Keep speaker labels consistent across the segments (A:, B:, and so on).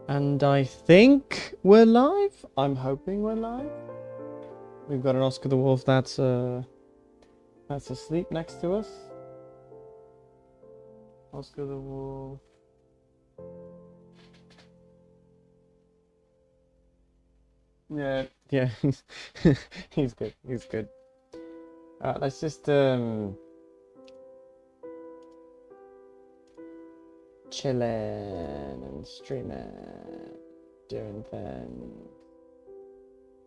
A: And I think we're live. I'm hoping we're live. We've got an Oscar the Wolf that's asleep next to us. Oscar the Wolf. Yeah, he's good. He's good. Let's just chilling and streaming, doing things,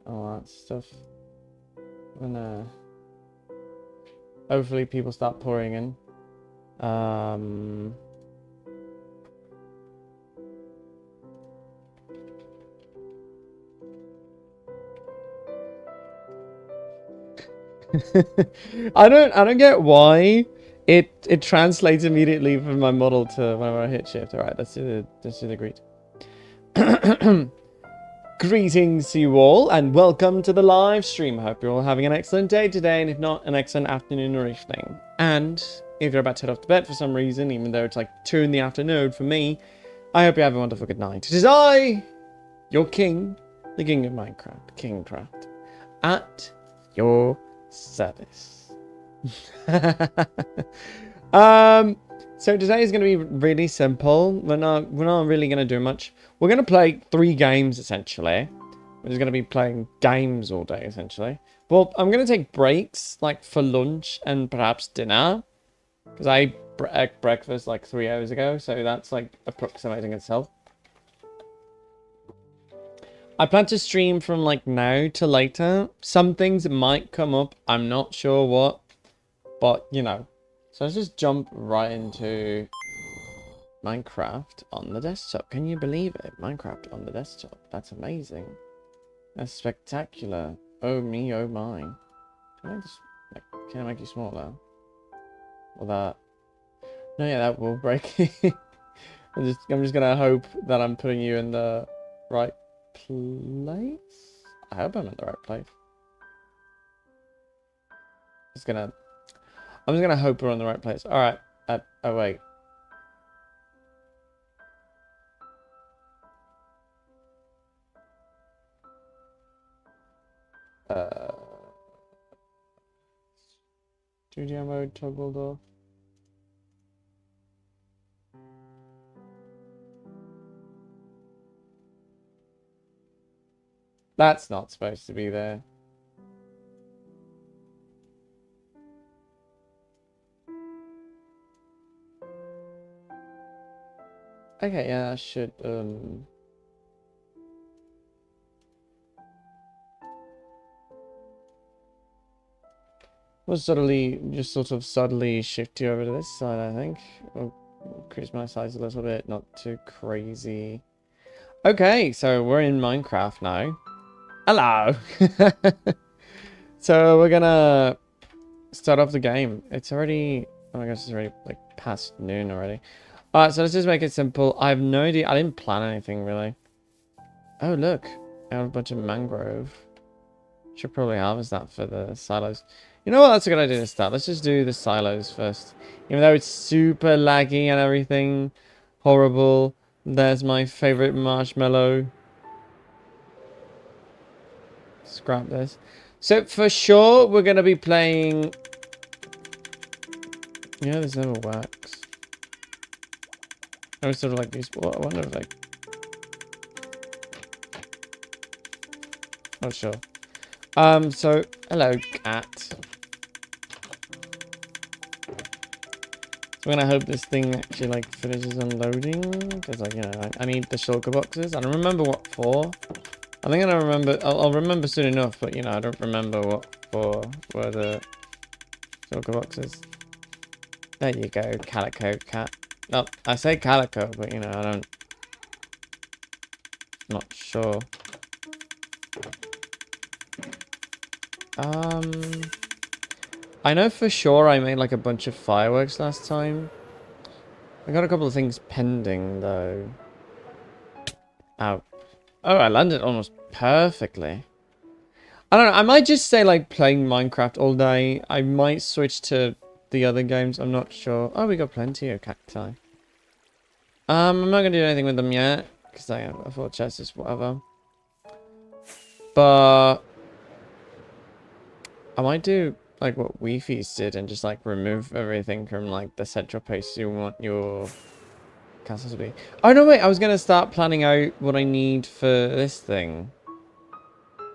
A: all that stuff. And hopefully people start pouring in. I don't get why it translates immediately from my model to whenever I hit shift. All right, let's do the greet. Greetings to you all, and welcome to the live stream. I hope you're all having an excellent day today, and if not, an excellent afternoon or evening. And if you're about to head off to bed for some reason, even though it's like 2 in the afternoon for me, I hope you have a wonderful good night. It is I, your king, the king of Minecraft, Kingcraft, at your service. So today is going to be really simple. We're not really going to do much. We're going to play 3 games essentially. We're just going to be playing games all day essentially. Well, I'm going to take breaks like for lunch and perhaps dinner, because I ate breakfast like 3 hours ago, so that's like approximating itself. I plan to stream from like now to later. Some things might come up. I'm not sure what, but you know. So let's just jump right into Minecraft on the desktop. Can you believe it? Minecraft on the desktop. That's amazing. That's spectacular. Oh me, oh my. Can I make you smaller? Well, that. No, yeah, that will break. I'm just gonna hope that I'm putting you in the right place. I hope I'm in the right place. I'm just gonna hope we're on the right place. All right. Oh wait. Studio mode toggled off. That's not supposed to be there. Okay, yeah, I should, we'll just sort of subtly shift you over to this side, I think. We'll increase my size a little bit, not too crazy. Okay, so we're in Minecraft now. Hello! So we're gonna start off the game. It's already, oh my gosh, it's already like past noon already. Alright, so let's just make it simple. I have no idea. I didn't plan anything, really. Oh, look. I have a bunch of mangrove. Should probably harvest that for the silos. You know what? That's a good idea to start. Let's just do the silos first. Even though it's super laggy and everything. Horrible. There's my favorite marshmallow. Scrap this. So, for sure, we're going to be playing... Yeah, this never works. I was sort of like these. I wonder if like. Oh sure. So hello, cat. So I'm gonna hope this thing actually like finishes unloading, because like, you know, I need the shulker boxes. I don't remember what for. I think I don't remember. I'll remember soon enough, but you know, I don't remember what for were the shulker boxes. There you go, calico cat. No, I say calico, but you know, I'm not sure. I know for sure I made like a bunch of fireworks last time. I got a couple of things pending though. Ow. Oh, I landed almost perfectly. I don't know, I might just say like playing Minecraft all day. I might switch to the other games, I'm not sure. Oh, we got plenty of cacti. I'm not gonna do anything with them yet. Because I thought chest is whatever. But I might do like what we did and just like remove everything from like the central place you want your castle to be. Oh no, wait, I was gonna start planning out what I need for this thing.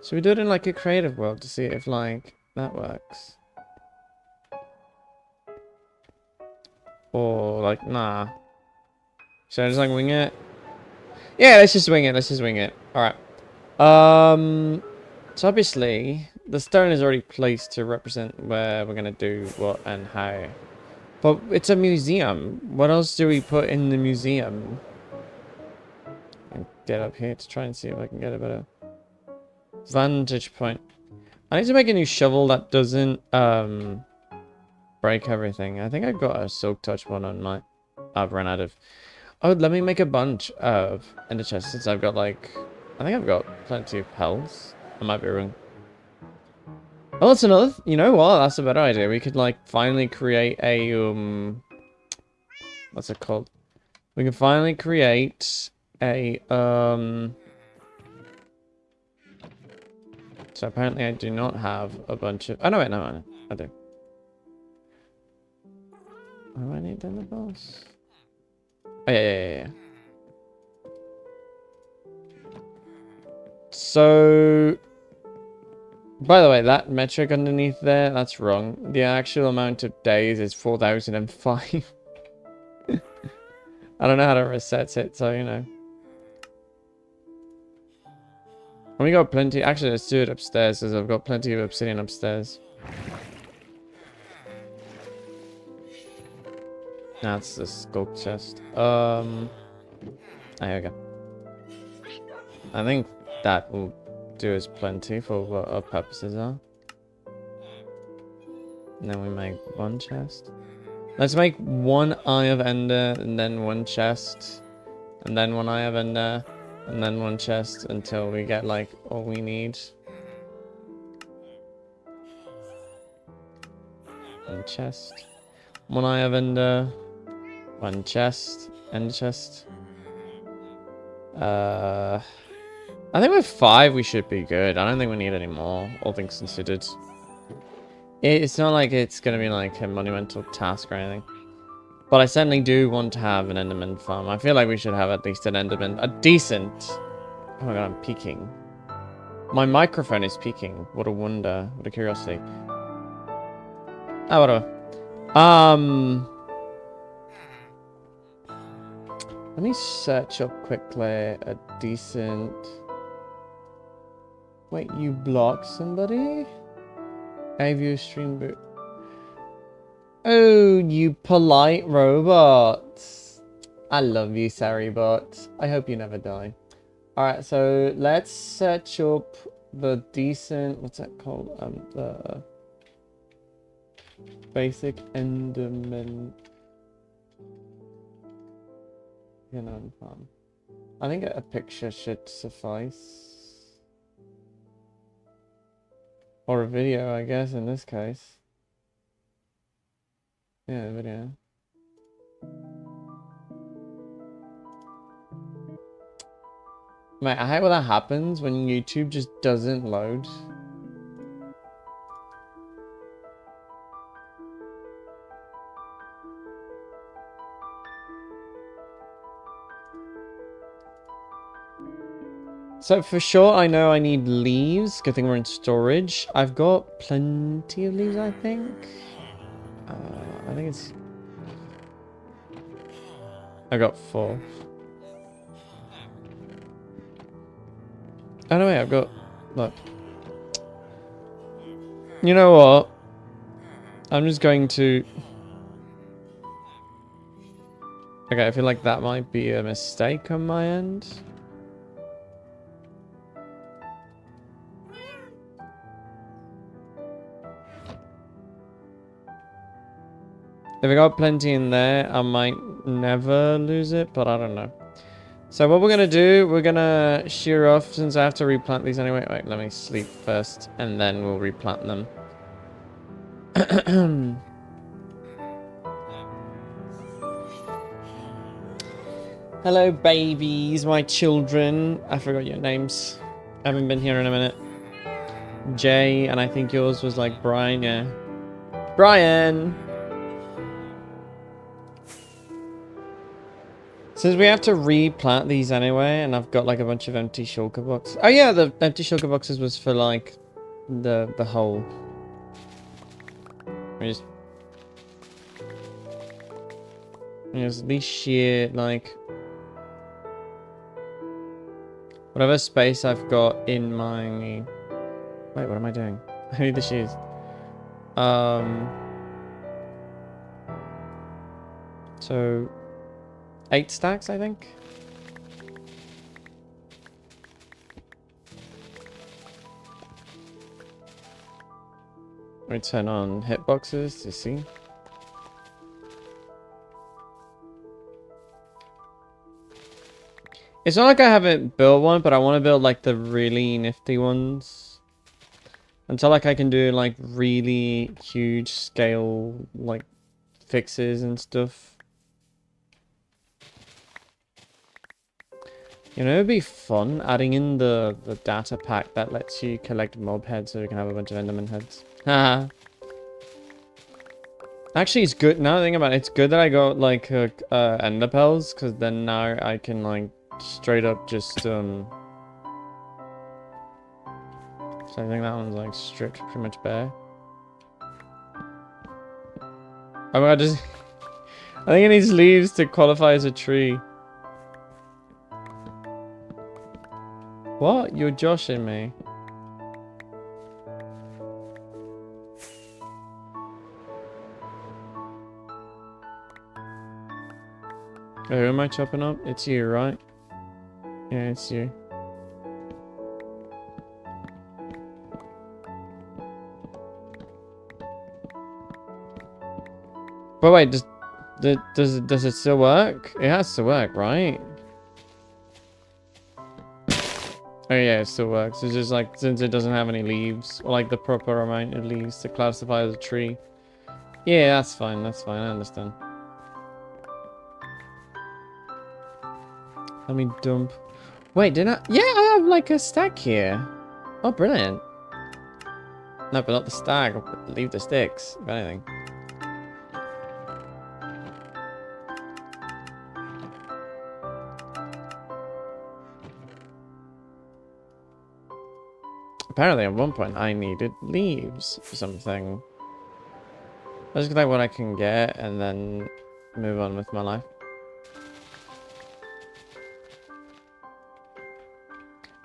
A: So we do it in like a creative world to see if like that works. Or like nah. Should I just like wing it? Yeah, let's just wing it. Let's just wing it. Alright. So obviously the stone is already placed to represent where we're gonna do what and how. But it's a museum. What else do we put in the museum? And get up here to try and see if I can get a better vantage point. I need to make a new shovel that doesn't break everything. I think I've got a silk touch one on my... I've run out of... Oh, let me make a bunch of ender chests since I've got like... I think I've got plenty of pelts. I might be wrong. Oh, that's another... You know what? That's a better idea. We could like finally create a... What's it called? We can finally create a... So apparently I do not have a bunch of... Oh, no, wait, no, I do. What do I need then, the boss? Oh, yeah. So... By the way, that metric underneath there, that's wrong. The actual amount of days is 4,005. I don't know how to reset it, so, you know. And we got plenty... Actually, let's do it upstairs, because I've got plenty of obsidian upstairs. That's the sculpt chest. There we go. I think that will do us plenty for what our purposes are. And then we make one chest. Let's make one Eye of Ender, and then one chest. And then one Eye of Ender. And then one chest until we get like all we need. One chest. One Eye of Ender. One chest. End chest. I think with 5 we should be good. I don't think we need any more, all things considered. It's not like it's going to be like a monumental task or anything. But I certainly do want to have an Enderman farm. I feel like we should have at least an Enderman. A decent... Oh my god, I'm peeking. My microphone is peaking. What a wonder. What a curiosity. Oh, whatever. Let me search up quickly a decent... Wait, you blocked somebody? A-view stream boot. Oh, you polite robot. I love you, Saribot. I hope you never die. Alright, so let's search up the decent... What's that called? The... Basic Enderman... farm. I think a picture should suffice. Or a video, I guess, in this case. Yeah, a video. Mate, I hate when that happens when YouTube just doesn't load. So for sure, I know I need leaves. Good thing we're in storage. I've got plenty of leaves, I think. I think it's... I got 4. Oh no, wait, I've got... Look. You know what? I'm just going to... Okay, I feel like that might be a mistake on my end. If I got plenty in there, I might never lose it, but I don't know. So what we're going to do, we're going to shear off, since I have to replant these anyway. Wait, let me sleep first, and then we'll replant them. Hello, babies, my children. I forgot your names. I haven't been here in a minute. Jay, and I think yours was like Brian, yeah. Brian! Since we have to replant these anyway, and I've got like a bunch of empty shulker boxes. Oh yeah, the empty shulker boxes was for like the hole. There's at least sheer like whatever space I've got in my. Wait, what am I doing? I need the shoes. So 8 stacks, I think. We turn on hitboxes to see. It's not like I haven't built one, but I want to build like the really nifty ones. Until like I can do like really huge scale like fixes and stuff. You know, it'd be fun adding in the data pack that lets you collect mob heads so we can have a bunch of enderman heads. Haha. Actually, it's good. Now that I think about it, it's good that I got like ender pearls, because then now I can like straight up just so I think that one's like stripped pretty much bare. Oh my god, just I think it needs leaves to qualify as a tree. What? You're joshing me. Oh, who am I chopping up? It's you, right? Yeah, it's you. But wait, does it still work? It has to work, right? Oh yeah, it still works. It's just like, since it doesn't have any leaves, or like the proper amount of leaves to classify as a tree. Yeah, that's fine, I understand. Let me dump. Wait, did I? Yeah, I have like a stack here. Oh, brilliant. No, but not the stack. I'll leave the sticks, if anything. Apparently, at one point, I needed leaves for something. I'll just collect what I can get and then move on with my life.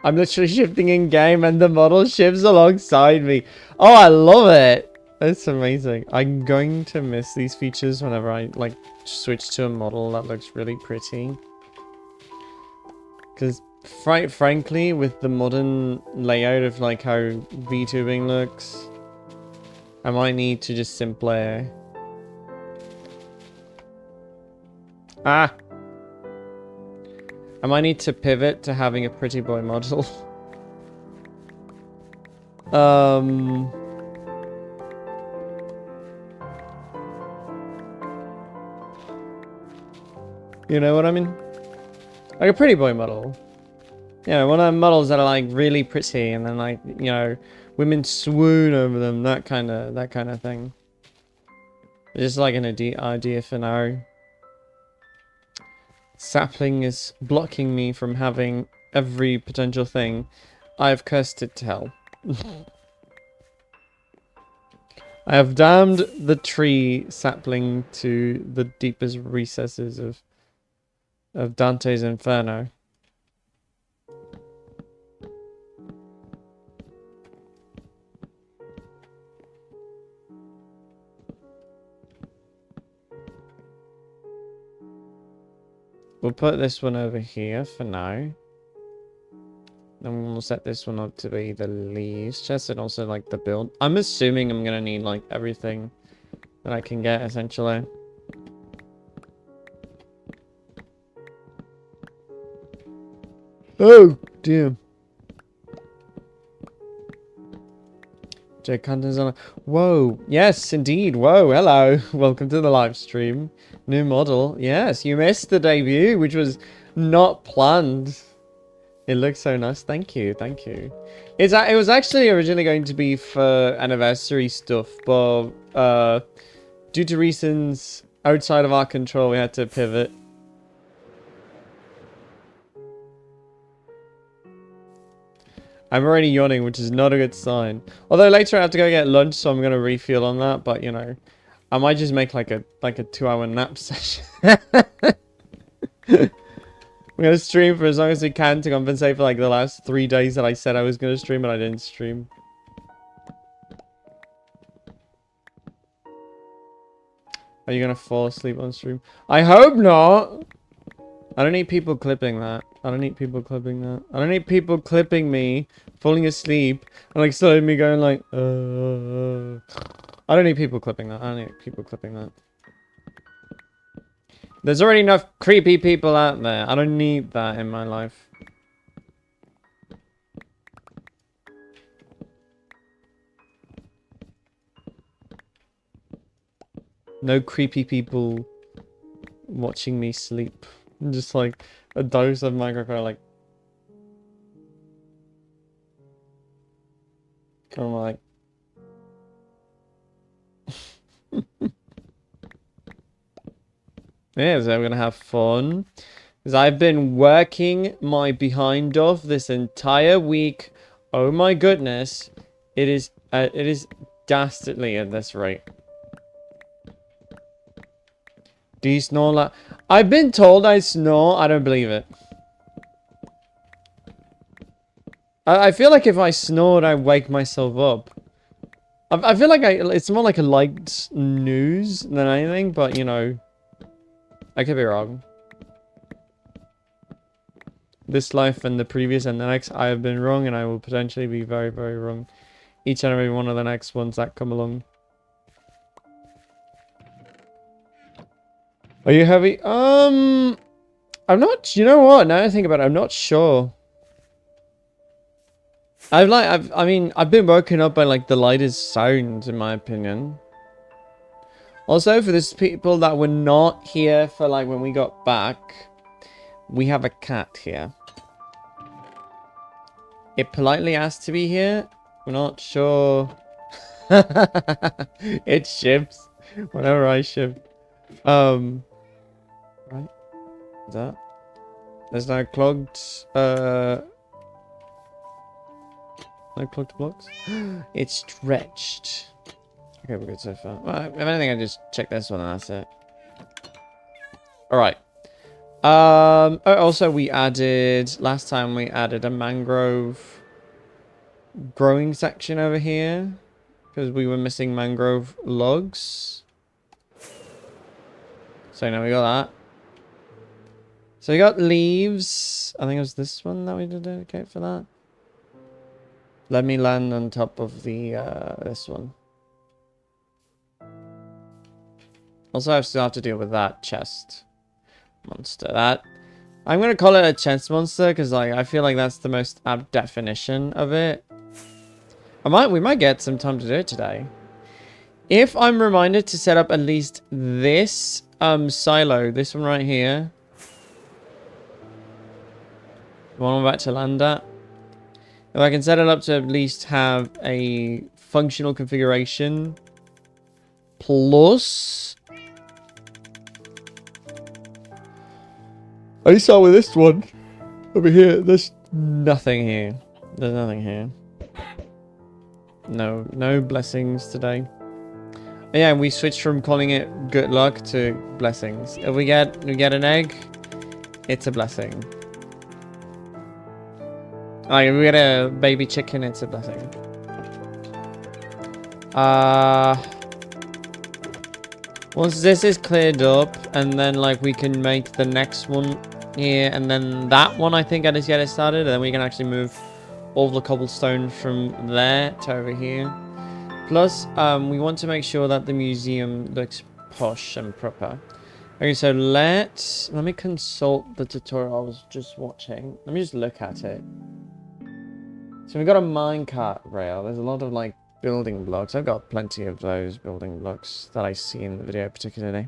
A: I'm literally shifting in game and the model shifts alongside me. Oh, I love it. That's amazing. I'm going to miss these features whenever I like switch to a model that looks really pretty. Because frankly, with the modern layout of like how VTubing looks, I might need to just simply... I might need to pivot to having a pretty boy model. You know what I mean? Like a pretty boy model. You know, one of the models that are like really pretty and then like, you know, women swoon over them, that kind of thing. Just like an idea for now. Sapling is blocking me from having every potential thing. I've cursed it to hell. I have damned the tree sapling to the deepest recesses of Dante's Inferno. We'll put this one over here for now. Then we'll set this one up to be the leaves chest and also like the build. I'm assuming I'm gonna need like everything that I can get essentially. Oh, damn. Jake Hunter's on. Whoa. Yes, indeed. Whoa. Hello. Welcome to the live stream. New model. Yes, you missed the debut, which was Not planned. It looks so nice. Thank you. Thank you. It was actually originally going to be for anniversary stuff, but due to reasons outside of our control, we had to pivot. I'm already yawning, which is not a good sign. Although later I have to go get lunch, so I'm gonna refuel on that. But you know, I might just make like a 2-hour nap session. I'm gonna stream for as long as we can to compensate for like the last 3 days that I said I was gonna stream, but I didn't stream. Are you gonna fall asleep on stream? I hope not. I don't need people clipping that. I don't need people clipping that. I don't need people clipping me falling asleep and like slowing me going like I don't need people clipping that. I don't need people clipping that. There's already enough creepy people out there. I don't need that in my life. No creepy people watching me sleep. Just like a dose of microphone, like kind of like yeah, so we're gonna have fun. Because I've been working my behind off this entire week. Oh my goodness. It is dastardly at this rate. Do you snore like... I've been told I snore. I don't believe it. I feel like if I snored, I wake myself up. I feel like it's more like a light snooze than anything, but you know, I could be wrong. This life and the previous and the next, I have been wrong, and I will potentially be very, very wrong. Each and every one of the next ones that come along. Are you heavy? I'm not. You know what? Now that I think about it, I'm not sure. I mean, I've been woken up by like the lightest sounds, in my opinion. Also, for these people that were not here for like when we got back, we have a cat here. It politely asked to be here. We're not sure. It shifts whenever I shift. Right. Is that? There's no clogged. No clogged blocks. It's stretched. Okay, we're good so far. Well, if anything, I just check this one and that's it. Alright. Also we added... Last time we added a mangrove growing section over here. Because we were missing mangrove logs. So now we got that. So we got leaves. I think it was this one that we did dedicate for that. Let me land on top of the this one. Also, I still have to deal with that chest monster. That I'm gonna call it a chest monster because like I feel like that's the most apt definition of it. We might get some time to do it today. If I'm reminded to set up at least this silo, this one right here, the one I'm about to land at. If I can set it up to at least have a functional configuration plus... I start with this one over here. There's nothing here. There's nothing here. No blessings today. Yeah, and we switched from calling it good luck to blessings. If we get an egg, it's a blessing. Like if we get a baby chicken, it's a blessing. Once this is cleared up, and then like we can make the next one here, and then that one I think I just get it started, and then we can actually move all the cobblestone from there to over here. Plus, we want to make sure that the museum looks posh and proper. Okay, so let me consult the tutorial I was just watching. Let me just look at it. So we've got a minecart rail. There's a lot of like building blocks. I've got plenty of those building blocks that I see in the video particularly.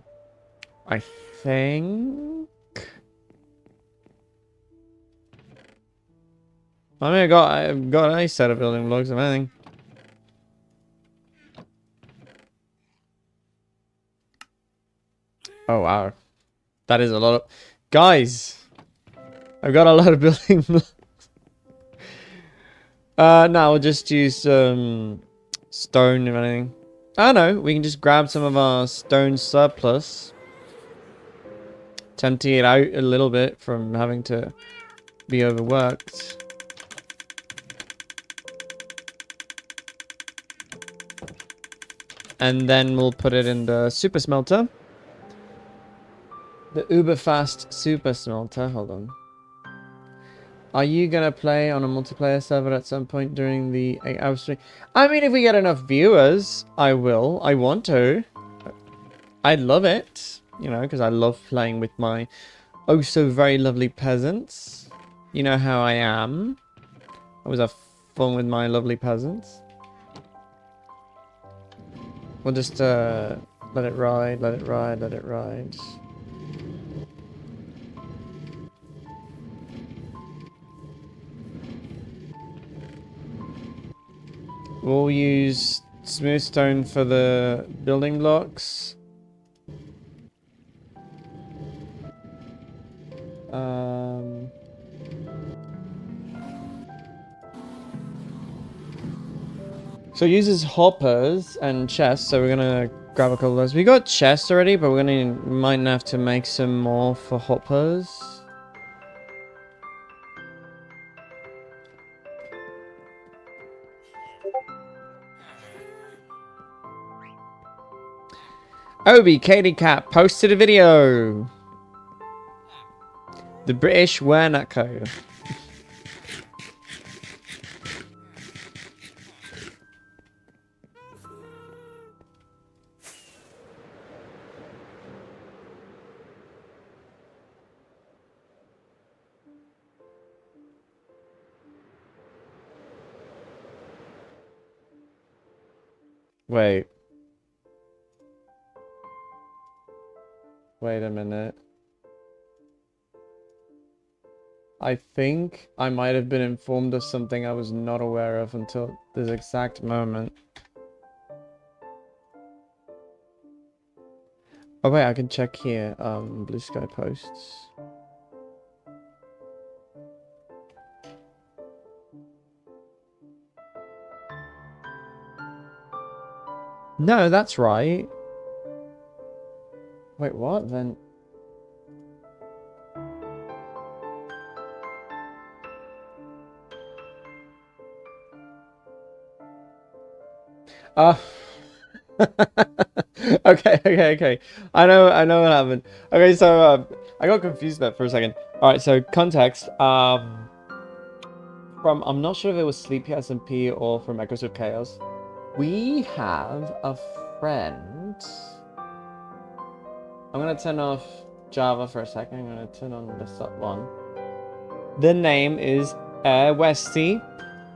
A: I think I mean, I've got a set of building blocks, if anything. Oh, wow. That is a lot of... Guys! I've got a lot of building blocks. No, we'll just use stone, if anything. I don't know, we can just grab some of our stone surplus. Empty it out a little bit from having to be overworked. And then we'll put it in the super smelter. The uber fast super smelter. Hold on. Are you gonna play on a multiplayer server at some point during the 8-hour stream? I mean, if we get enough viewers, I will. I want to. I love it. You know, because I love playing with my oh so very lovely peasants. You know how I am. I always have fun with my lovely peasants. We'll just let it ride, let it ride, let it ride. We'll use smooth stone for the building blocks. So it uses hoppers and chests, so we're gonna grab a couple of those. We got chests already, but we might have to make some more for hoppers. Obi Katie Cat posted a video. The British wear Nutco. Wait. Wait a minute. I think I might have been informed of something I was not aware of until this exact moment. Oh wait, I can check here. Blue Sky posts. No, that's right. Wait, what? Then... okay. I know what happened. Okay, so I got confused there for a second. All right, so context. From I'm not sure if it was Sleepy SMP or from Echoes of Chaos. We have a friend. I'm gonna turn off Java for a second. I'm gonna turn on the sub one. The name is Westy,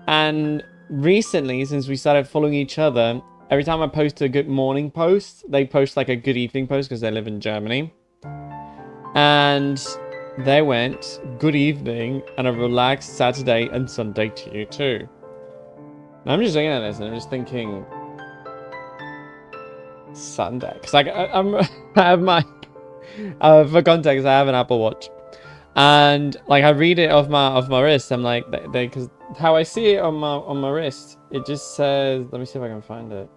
A: and recently, since we started following each other, every time I post a good morning post, they post like a good evening post because they live in Germany. And they went, good evening and a relaxed Saturday and Sunday to you too. And I'm just looking at this and I'm just thinking, Sunday? Because like, I have my, for context, I have an Apple Watch. And like I read it off my wrist. I'm like, because how I see it on my wrist, it just says. Let me see if I can find it.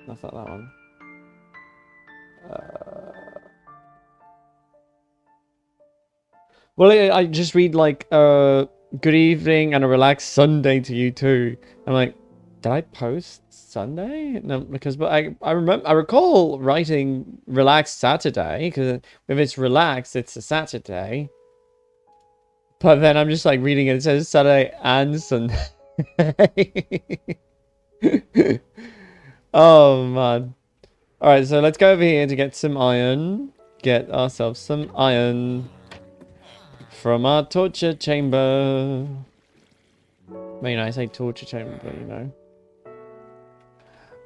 A: That's not that one. Well, I just read like good evening and a relaxed Sunday to you too. I'm like, did I post Sunday? No, because but I recall writing relaxed Saturday because if it's relaxed, it's a Saturday. But then I'm just like reading it. It says Saturday and Sunday. Oh man! All right, so let's go over here to get some iron. Get ourselves some iron from our torture chamber. I mean, I say torture chamber, but you know.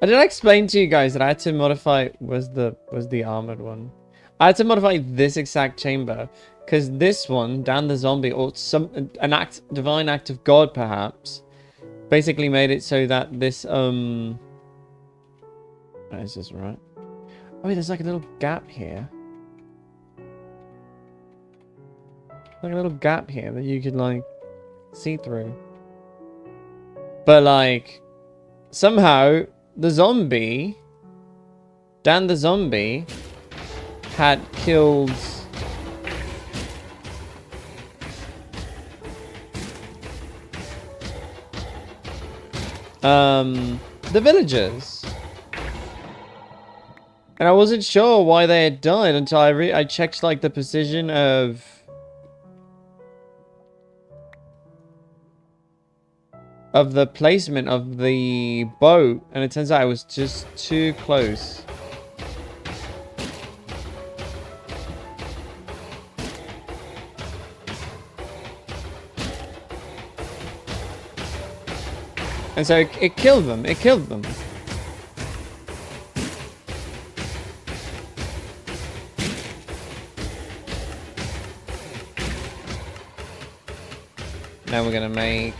A: Did I explain to you guys that I had to modify was the armored one? I had to modify this exact chamber because this one, down the zombie, or divine act of God, perhaps, basically made it so that this is this right? Oh, wait, there's like a little gap here. Like a little gap here that you could like see through. But like somehow the zombie, Dan the zombie, had killed the villagers. And I wasn't sure why they had died until I checked like the position of the placement of the boat, and it turns out I was just too close. And so it killed them. It killed them. Now we're gonna make...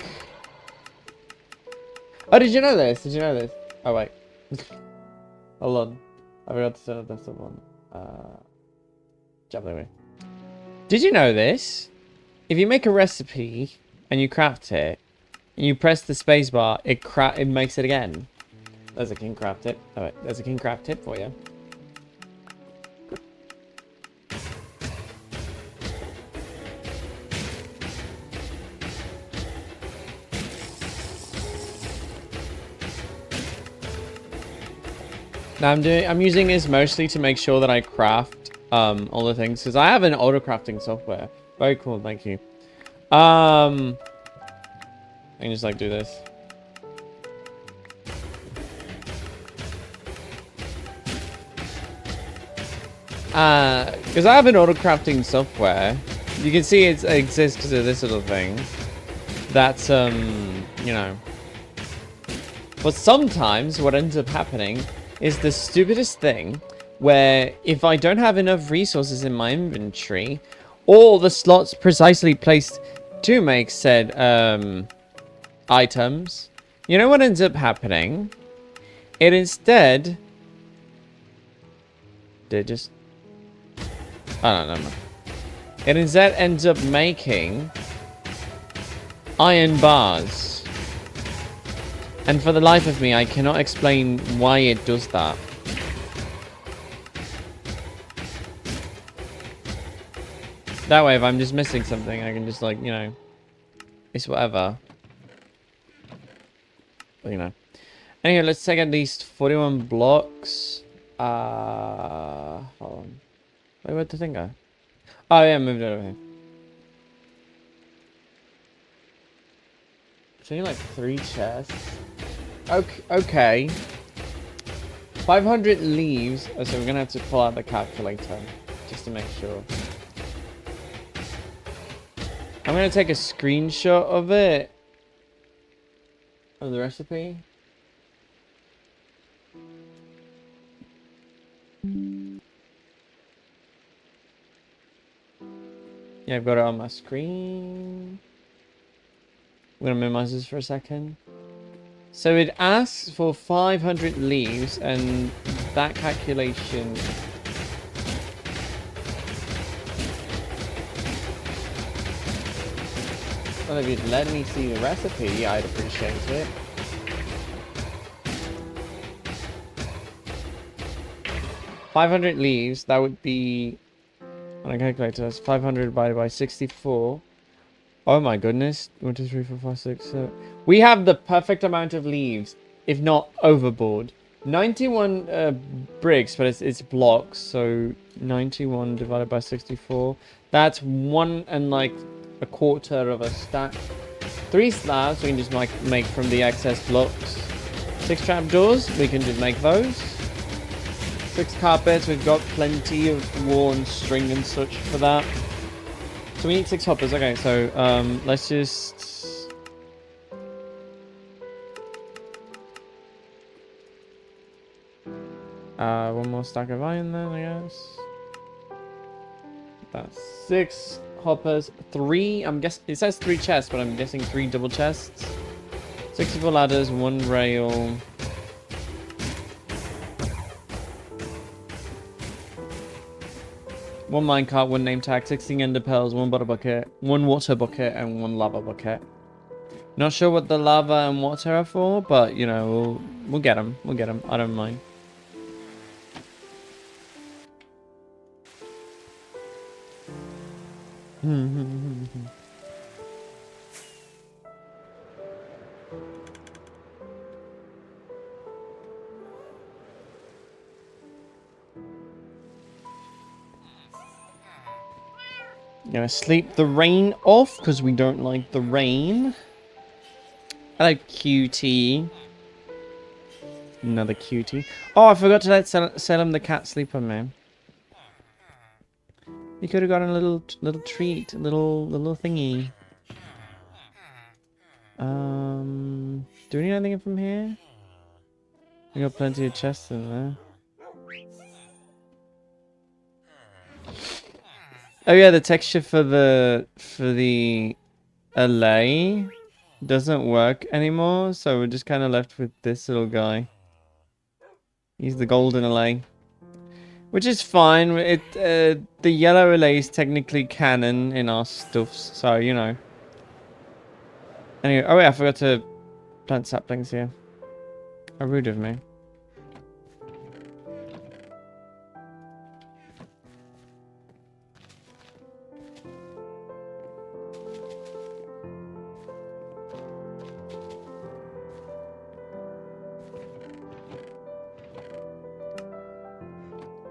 A: Oh, did you know this? Did you know this? Oh, wait. Hold on. I forgot to turn up this one. Jump away. Did you know this? If you make a recipe and you craft it, and you press the spacebar, it makes it again. There's a king craft tip. Oh, wait. There's a king craft tip for you. Now I'm using this mostly to make sure that I craft all the things, because I have an auto crafting software. Very cool, thank you. I can just like do this. Because I have an auto crafting software, you can see it exists because of this little thing. That's you know. But sometimes what ends up happening is the stupidest thing, where if I don't have enough resources in my inventory, or the slots precisely placed to make said items, you know what ends up happening? It instead... Did just... I don't know. It instead ends up making iron bars. And for the life of me, I cannot explain why it does that. That way, if I'm just missing something, I can just like, you know, it's whatever. But, you know. Anyway, let's take at least 41 blocks. Hold on. Wait, where'd the thing go? Oh yeah, moved it over here. It's only like 3 chests. Okay. 500 leaves. Oh, so we're gonna have to pull out the calculator just to make sure. I'm gonna take a screenshot of it. Of the recipe. Yeah, I've got it on my screen. I'm gonna minimize this for a second. So it asks for 500 leaves, and that calculation... Well, if you'd let me see the recipe, I'd appreciate it. $500 leaves, that would be... On a calculator, that's 500 divided by 64. Oh my goodness. 1, 2, 3, 4, 5, 6, 7. We have the perfect amount of leaves, if not overboard. 91 bricks, but it's blocks, so 91 divided by 64. That's 1 1/4 of a stack. 3 slabs we can just make from the excess blocks. 6 trapdoors, we can just make those. 6 carpets, we've got plenty of wool and string and such for that. So we need 6 hoppers. Okay, so let's just... one more stack of iron then, I guess. That's 6 hoppers, 3. I'm guessing it says 3 chests, but I'm guessing 3 double chests. 64 ladders, 1 rail. One minecart, 1 name tag, 16 ender pearls, 1 butter bucket, 1 water bucket, and 1 lava bucket. Not sure what the lava and water are for, but you know, we'll get them. We'll get them. I don't mind. Gonna sleep the rain off because we don't like the rain. Hello, cutie. Another cutie. Oh, I forgot to let Salem the cat sleep on me. You could have gotten a little treat, a little thingy. Do we need anything from here? We got plenty of chests in there. Oh yeah, the texture for the LA doesn't work anymore, so we're just kind of left with this little guy. He's the golden LA, which is fine. The yellow LA is technically canon in our stuffs, so you know. Anyway, oh wait, I forgot to plant saplings here. How rude of me.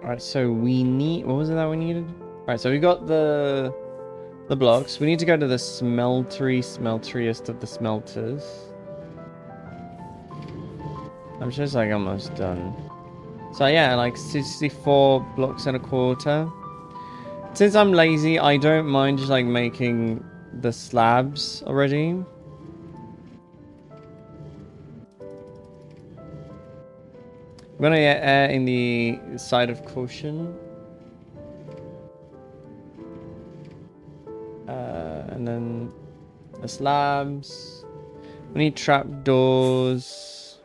A: Alright, so we need... What was it that we needed? Alright, so we got the blocks. We need to go to the smelteriest of the smelters. I'm just like almost done. So yeah, like 64 blocks and a quarter. Since I'm lazy, I don't mind just like making the slabs already. I'm gonna air in the side of caution. And then the slabs. We need trapdoors.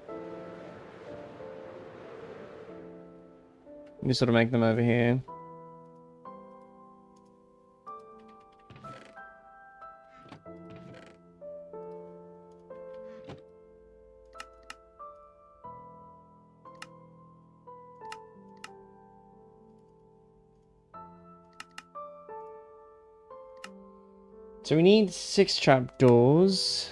A: We sort of make them over here. So we need 6 trapdoors.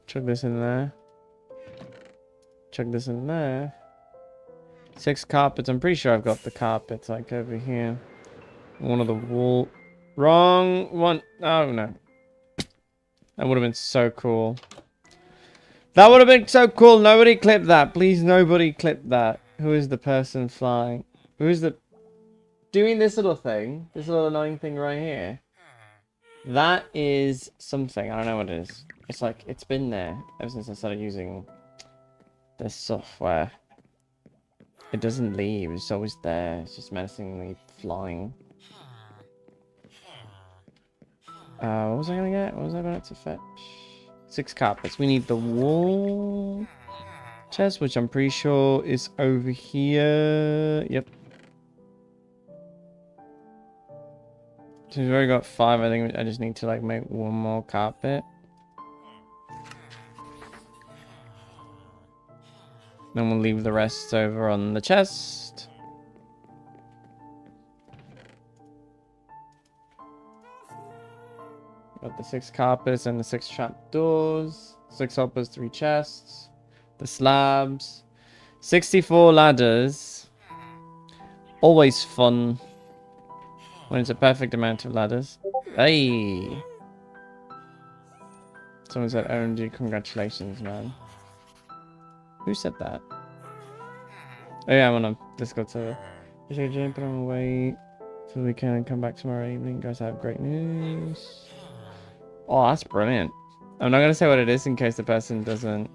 A: Chuck this in there. Chuck this in there. 6 carpets. I'm pretty sure I've got the carpets like over here. One of the wall. Wrong one. Oh no. That would have been so cool. That would have been so cool. Nobody clip that. Please, nobody clip that. Who is the person flying? Who is the... doing this little thing? This little annoying thing right here? That is something. I don't know what it is. It's like, it's been there ever since I started using this software. It doesn't leave. It's always there. It's just menacingly flying. What was I gonna get? What was I about to fetch? 6 carpets. We need the wall chest, which I'm pretty sure is over here. Yep. So we've already got 5. I think I just need to like make 1 more carpet. Then we'll leave the rest over on the chest. Got the 6 carpets and the 6 trapdoors. 6 hoppers, 3 chests. The slabs. 64 ladders. Always fun when it's a perfect amount of ladders. Hey! Someone said OMG, congratulations, man. Who said that? Oh yeah, I'm on a Discord server. Just gonna jump on away So we can come back tomorrow evening. You guys have great news. Oh, that's brilliant. I'm not going to say what it is in case the person doesn't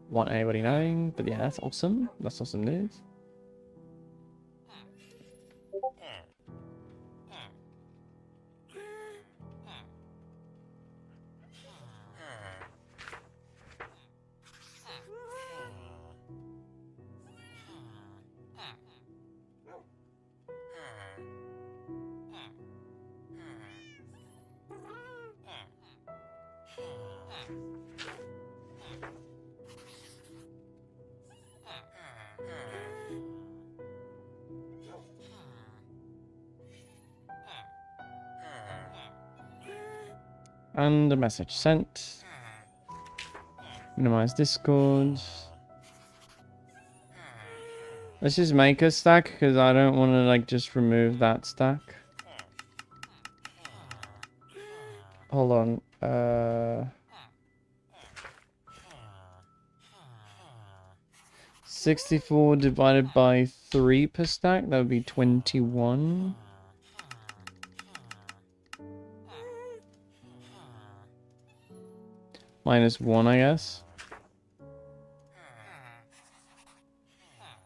A: want anybody knowing. But yeah, that's awesome. That's awesome news. And a message sent. Minimize Discord. Let's just make a stack because I don't want to like just remove that stack. Hold on. 64 divided by 3 per stack. That would be 21. Minus 1, I guess.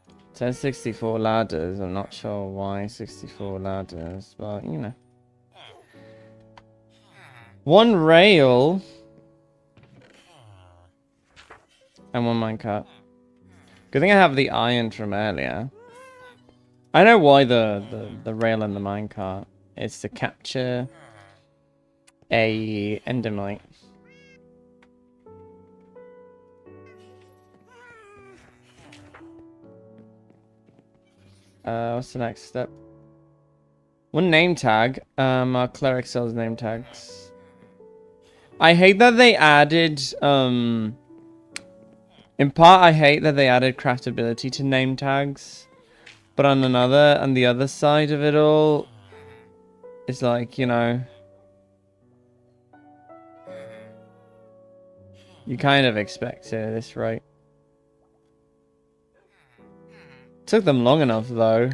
A: It says 64 ladders. I'm not sure why 64 ladders, but you know. 1 rail. And 1 minecart. Good thing I have the iron from earlier. I know why the rail and the minecart. It's to capture a endermite. What's the next step? 1 name tag. Our cleric sells name tags. I hate that they added, in part, I hate that they added craftability to name tags. But on the other side of it all, it's like, you know, you kind of expect it at this rate. Took them long enough, though.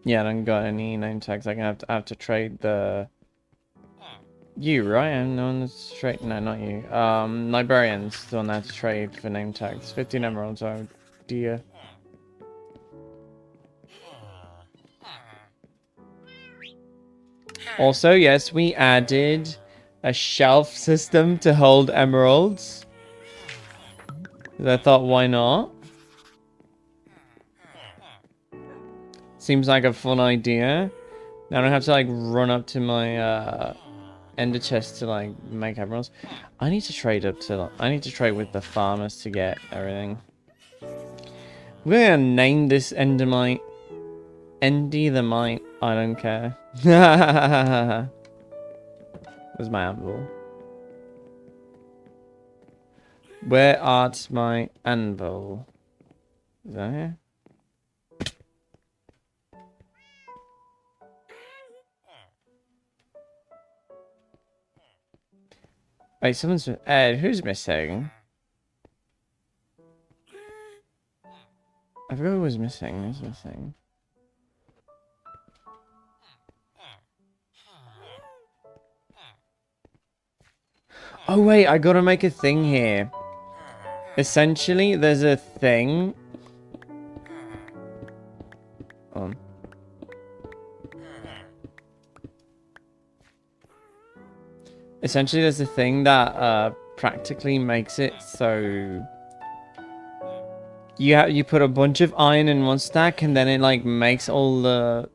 A: Yeah, I don't got any name tags. I'm gonna have to trade the... You, right? I'm the one that's trade... No, not you. Librarian's the one that had to trade for name tags. 15 emeralds, oh dear. Also, yes, we added a shelf system to hold emeralds. I thought, why not? Seems like a fun idea. Now I don't have to like run up to my ender chest to like make emeralds. I need to trade up to. I need to trade with the farmers to get everything. We're gonna name this endermite Endy the Mite. I don't care. Where's my anvil? Where art's my anvil? Is that here? Wait, someone's... Ed, who's missing? I forgot who was missing. Who's missing? Oh, wait, I gotta make a thing here. Essentially, there's a thing... Essentially, there's a thing that practically makes it so you put a bunch of iron in one stack, and then it like makes all the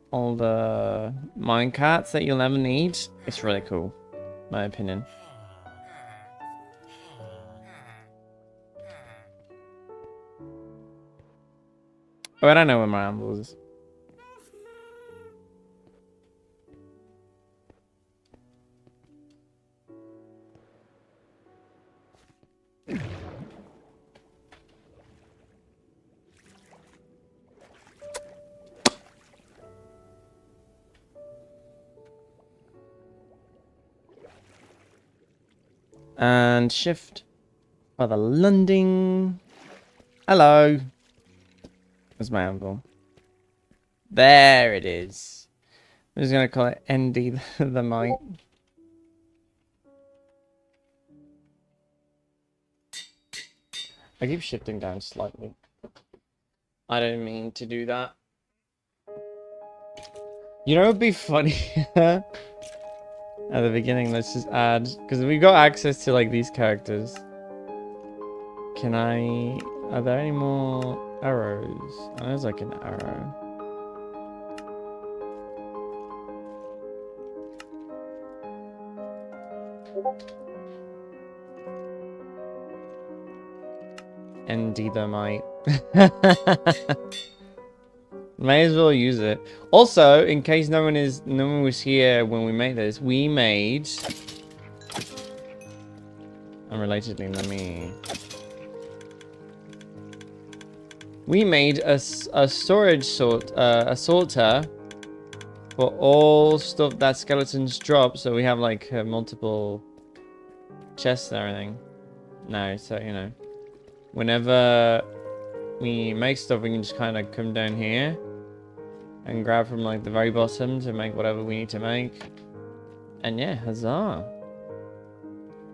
A: minecarts that you'll ever need. It's really cool, my opinion. Oh, I don't know where my anvil is. And shift for the landing. Hello. Where's my anvil? There it is. I'm just gonna call it ND the Mite. I keep shifting down slightly. I don't mean to do that. You know, it'd be funny at the beginning. Let's just add, because we got access to like these characters. Can I? Are there any more arrows? Oh, there's like an arrow. ND the Mite. May as well use it. Also, in case no one was here when we made this, we made. Unrelatedly, we made a storage a sorter for all stuff that skeletons drop, so we have like multiple chests and everything. No, so you know, whenever we make stuff, we can just kind of come down here and grab from like the very bottom to make whatever we need to make. And yeah, huzzah.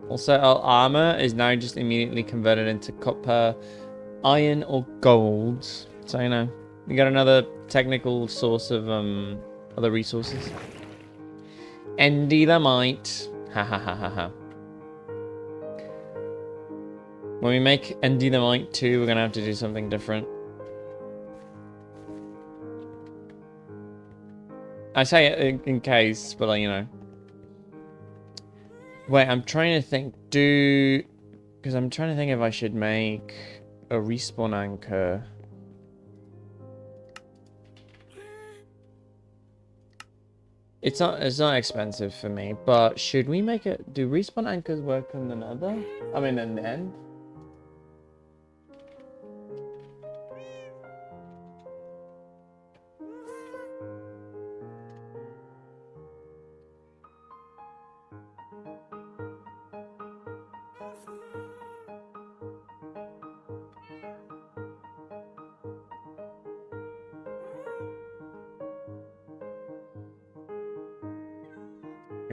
A: Also, our armor is now just immediately converted into copper, iron, or gold. So you know, we got another technical source of other resources. ND the Mite. Ha ha ha ha ha. When we make ND the Mite 2, we're gonna have to do something different. I say it in case, but you know. Wait, I'm trying to think. Because I'm trying to think if I should make a respawn anchor. It's not expensive for me, but should we make it? Do respawn anchors work on the nether? I mean, in the end.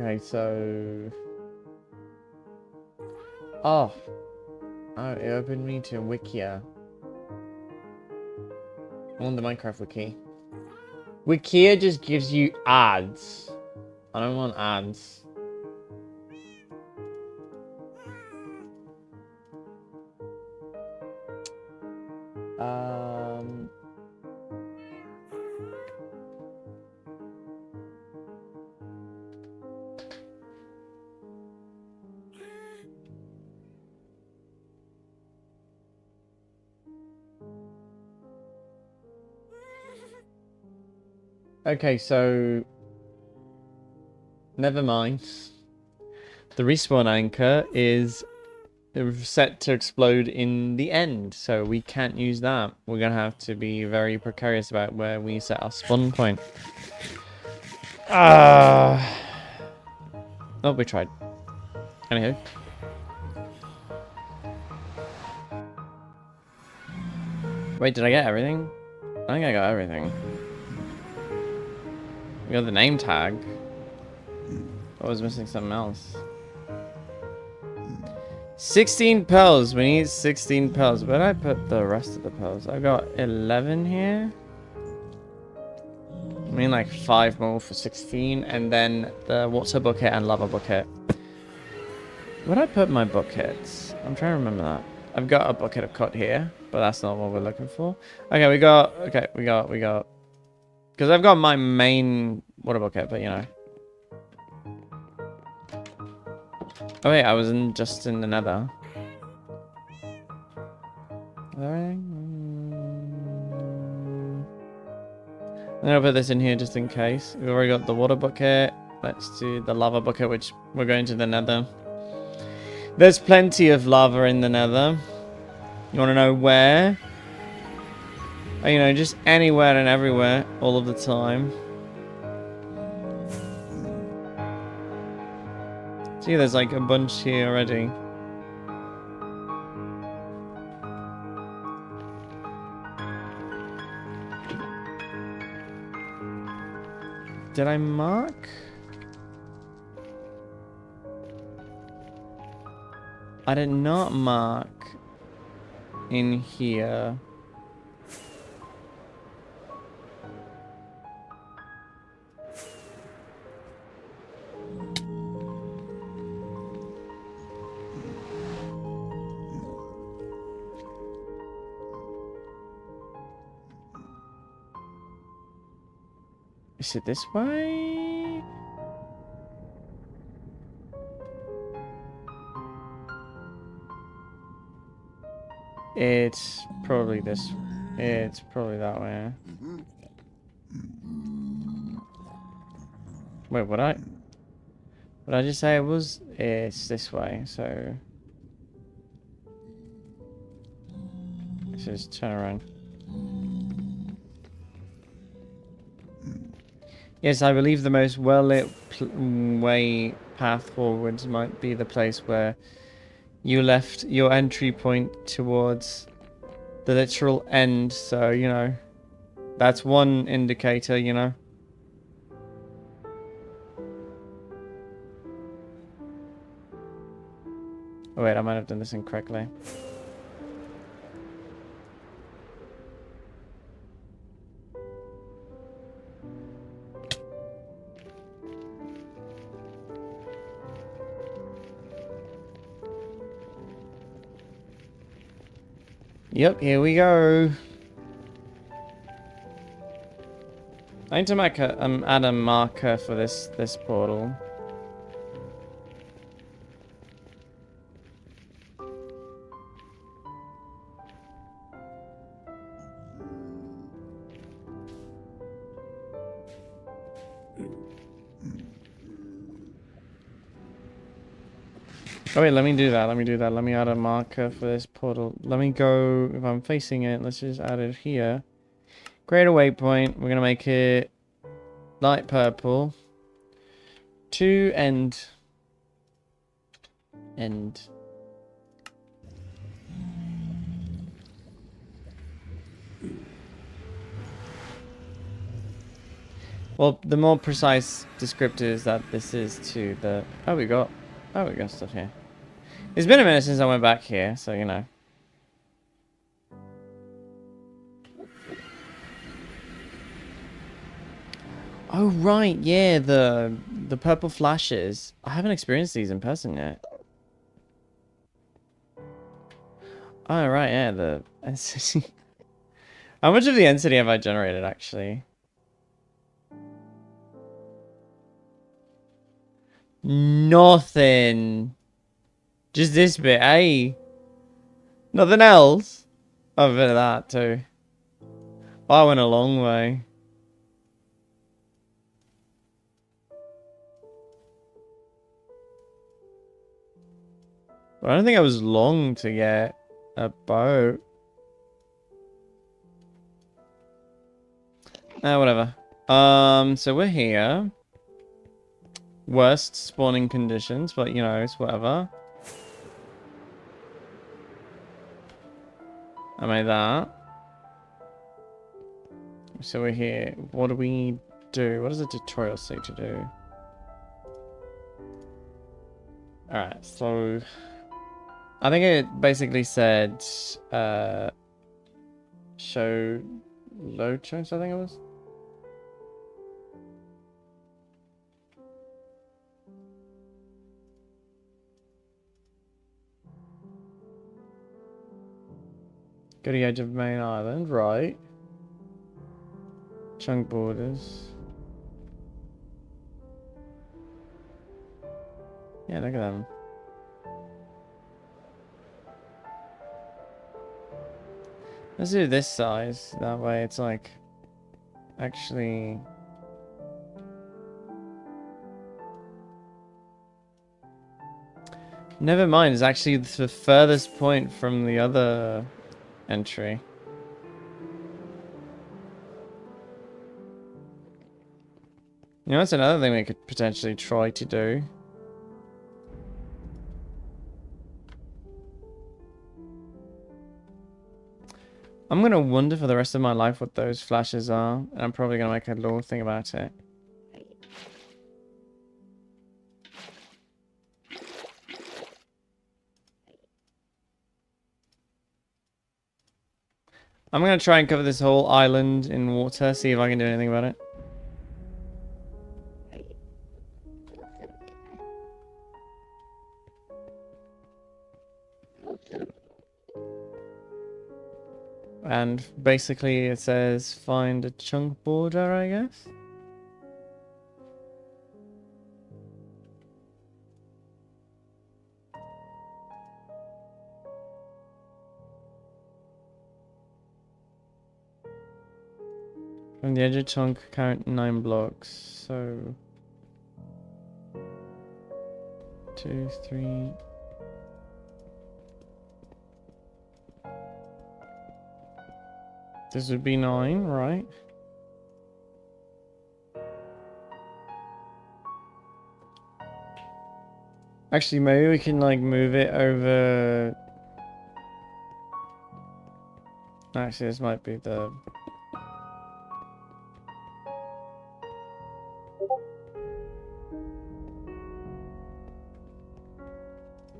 A: Okay, so... Oh, it opened me to Wikia. I'm on the Minecraft Wiki. Wikia just gives you ads. I don't want ads. Okay, so never mind. The respawn anchor is set to explode in the end, so we can't use that. We're gonna have to be very precarious about where we set our spawn point. Oh, we tried. Anywho. Wait, did I get everything? I think I got everything. We got the name tag. I was missing something else. 16 pearls. We need 16 pearls. Where did I put the rest of the pearls? I got 11 here. I mean like 5 more for 16. And then the water bucket and lava bucket. Where did I put my buckets? I'm trying to remember that. I've got a bucket of cut here, but that's not what we're looking for. Okay, we got... Because I've got my main water bucket, but you know. Oh wait, I was just in the nether. I'm gonna put this in here just in case. We've already got the water bucket. Let's do the lava bucket, which we're going to the nether. There's plenty of lava in the nether. You want to know where? You know, just anywhere and everywhere, all of the time. See, there's like a bunch here already. Did I mark? I did not mark in here. Is it this way? It's probably this. It's probably that way. Wait, what I just say it was? It's this way, so let's just turn around. Yes, I believe the most well-lit path forwards might be the place where you left your entry point towards the literal end, so, you know, that's one indicator, you know. Oh wait, I might have done this incorrectly. Yep, here we go. I need to make add a marker for this portal. Oh wait, let me do that. Let me add a marker for this portal. Let me go, if I'm facing it, let's just add it here. Create a waypoint. We're gonna make it light purple. To end. End. Well, the more precise descriptor is that this is to the... Oh, we got stuff here. It's been a minute since I went back here, so you know. Oh right, yeah, the purple flashes. I haven't experienced these in person yet. Oh right, yeah, the NCT. How much of the NCT have I generated actually? Nothing. Just this bit, eh? Nothing else? Oh, a bit of that too. Well, I went a long way. I don't think I was long to get a boat. Whatever. So we're here. Worst spawning conditions, but you know, it's whatever. I made that. So we're here. What do we do? What does the tutorial say to do? Alright, so... I think it basically said... show load chunks, I think it was. Go to the edge of main island, right. Chunk borders. Yeah, look at them. Let's do this size. That way it's like... actually... Never mind, it's actually the furthest point from the other entry. You know, that's another thing we could potentially try to do. I'm gonna wonder for the rest of my life what those flashes are, and I'm probably gonna make a little thing about it. I'm gonna try and cover this whole island in water, see if I can do anything about it. And basically it says find a chunk border, I guess. From the edge of chunk, count 9 blocks. So 2, 3. This would be 9, right? Actually, maybe we can like move it over. Actually, this might be the.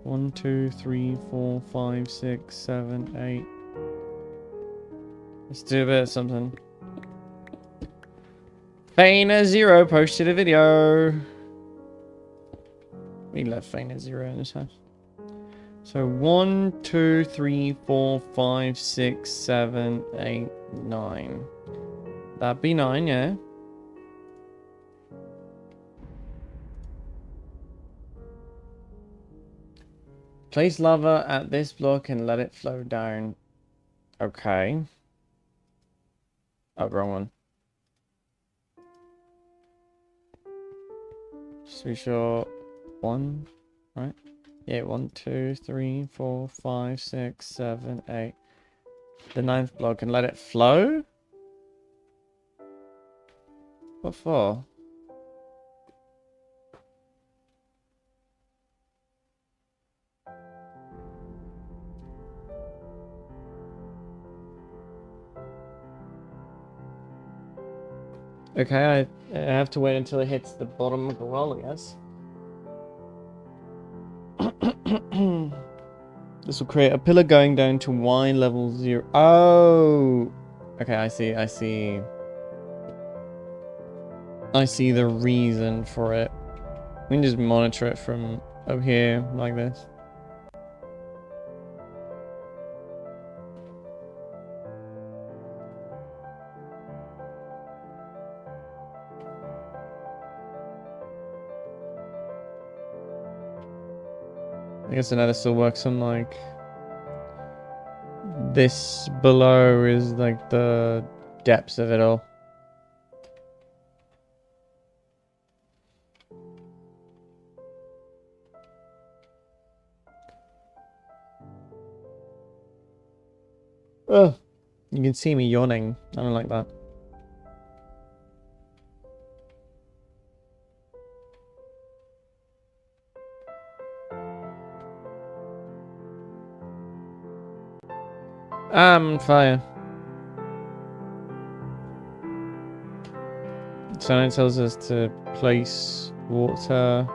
A: One, 2, 3, 4, 5, 6, 7, 8. Let's do a bit of something. Faina0 posted a video. We left Faina0 in this house. So 1, 2, 3, 4, 5, 6, 7, 8, 9. That'd be 9, yeah. Place lava at this block and let it flow down. Okay. Oh, wrong one. Just to be sure. 1, right? Yeah, 1, 2, 3, 4, 5, 6, 7, 8. The 9th block and let it flow? What for? Okay, I have to wait until it hits the bottom of the well, I guess. This will create a pillar going down to Y level 0. Oh! Okay, I see. I see the reason for it. We can just monitor it from up here, like this. I guess another still works on like this below is like the depths of it all. Oh, you can see me yawning. I don't like that. Fire. So now it tells us to place water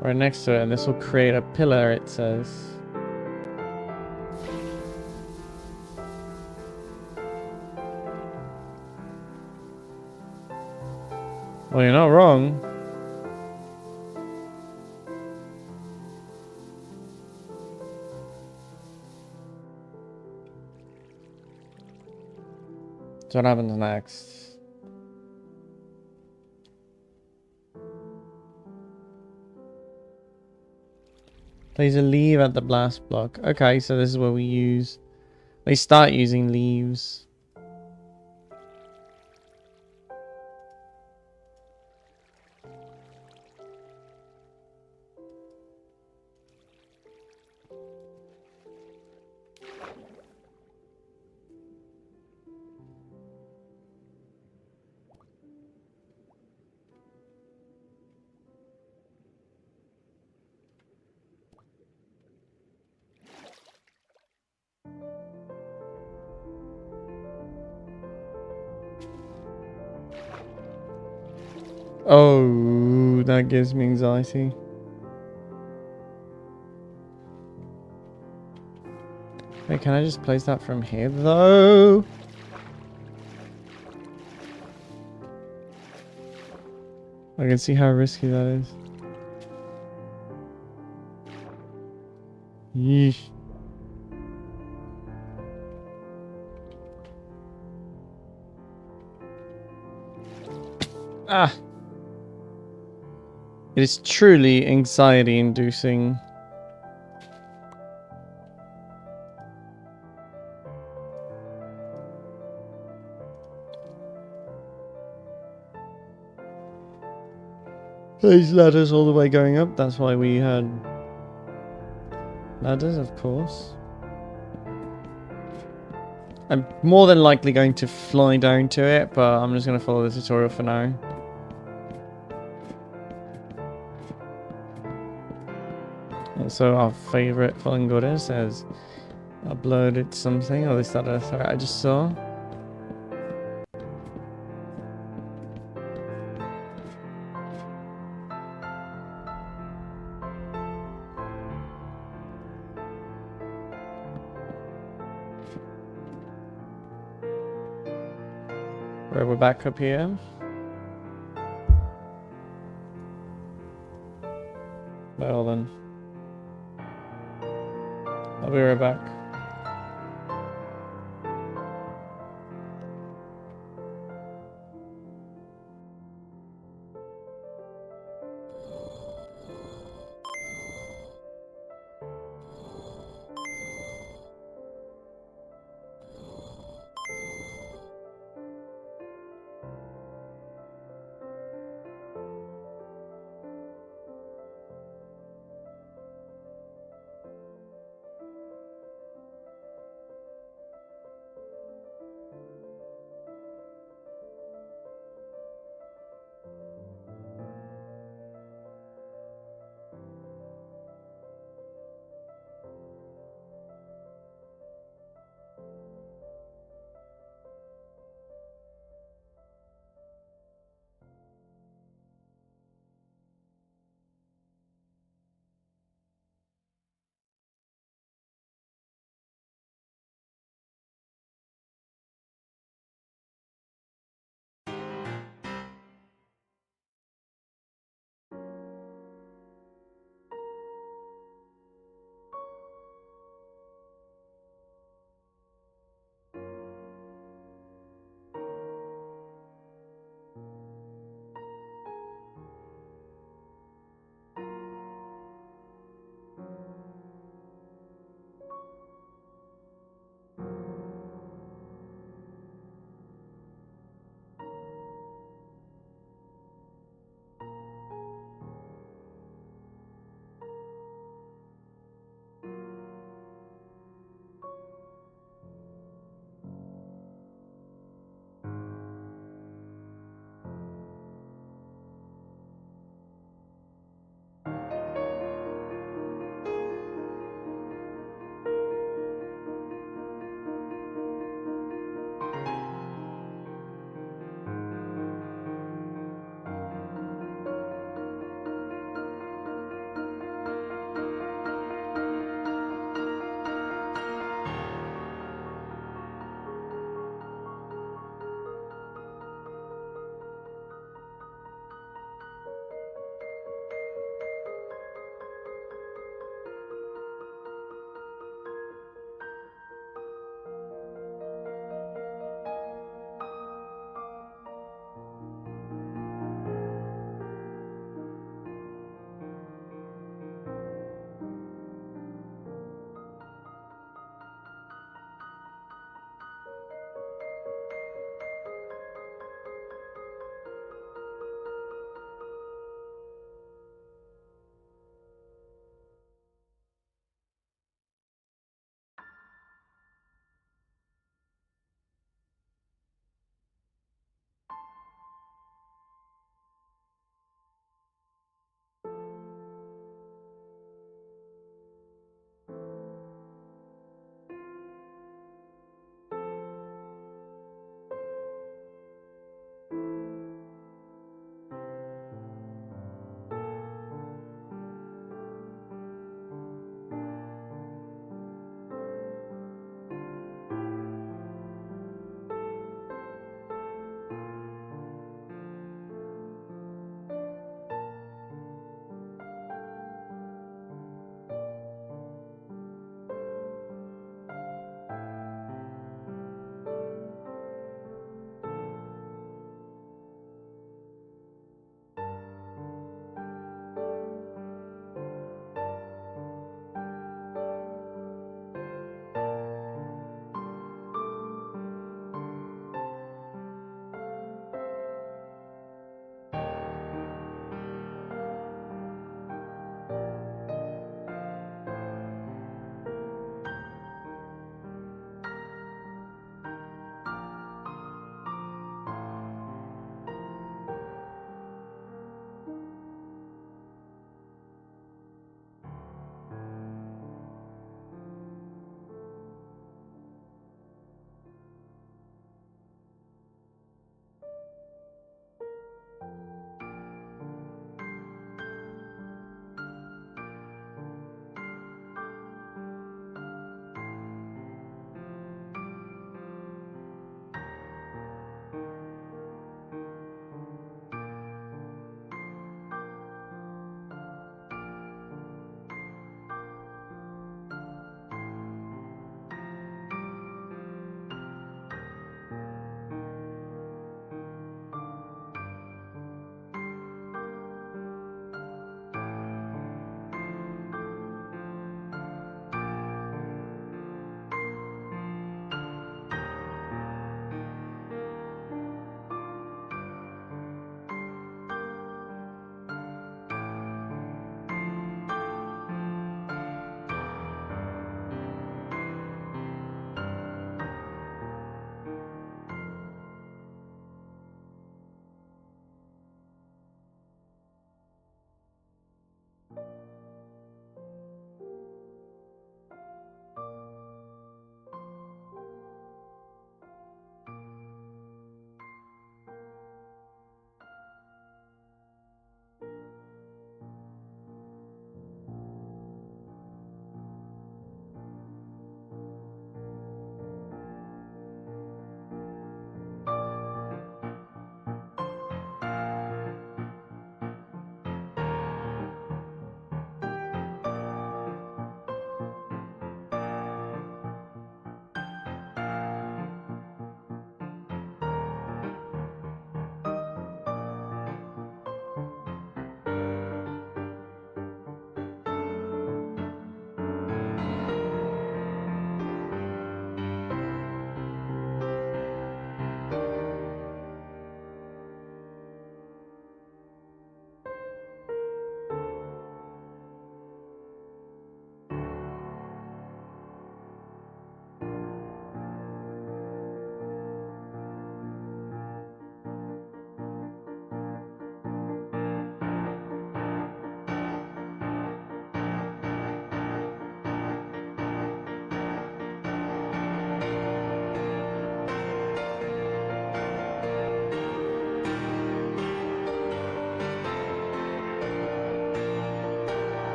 A: right next to it, and this will create a pillar, it says. Well, you're not wrong. So what happens next? Place a leaf at the blast block. Okay, so this is where we start using leaves. Oh, that gives me anxiety. Wait, can I just place that from here though? I can see how risky that is. Yeesh. Ah! It is truly anxiety inducing. These ladders all the way going up, that's why we had ladders, of course. I'm more than likely going to fly down to it, but I'm just going to follow the tutorial for now. Also, our favorite Fallen Goddess has uploaded something, or at least that I just saw. Right, we're back up here. Well then. I'll be right back.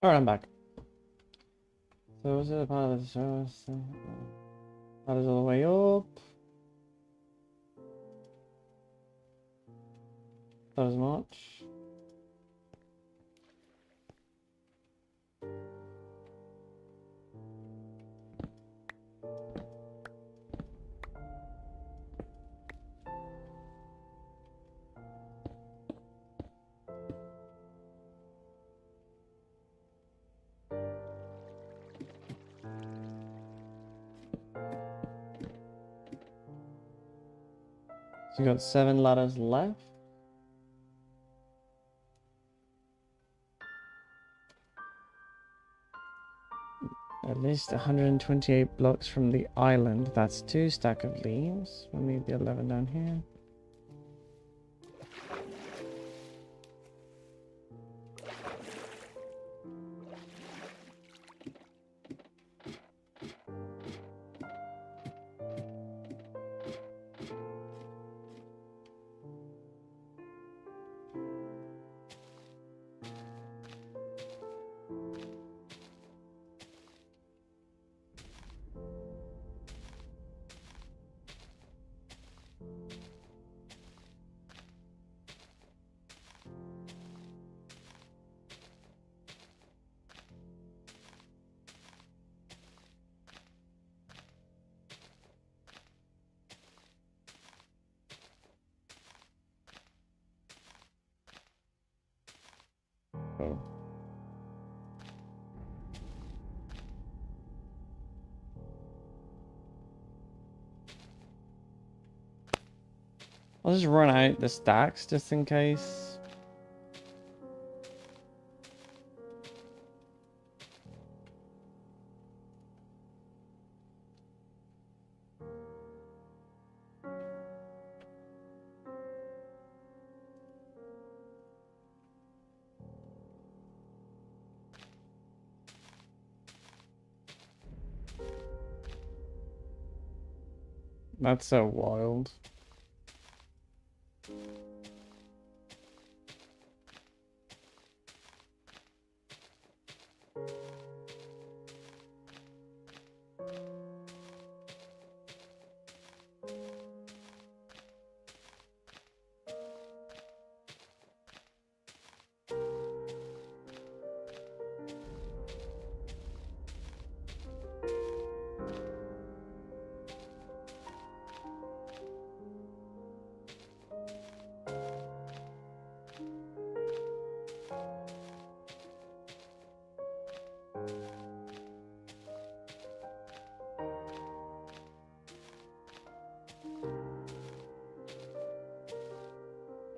A: Alright, I'm back. So was it a part of the show? That is all the way up. Not as much. So you got 7 ladders left. At least 128 blocks from the island. That's 2 stack of leaves. We'll need the 11 down here. Oh. I'll just run out the stacks just in case. That's so wild.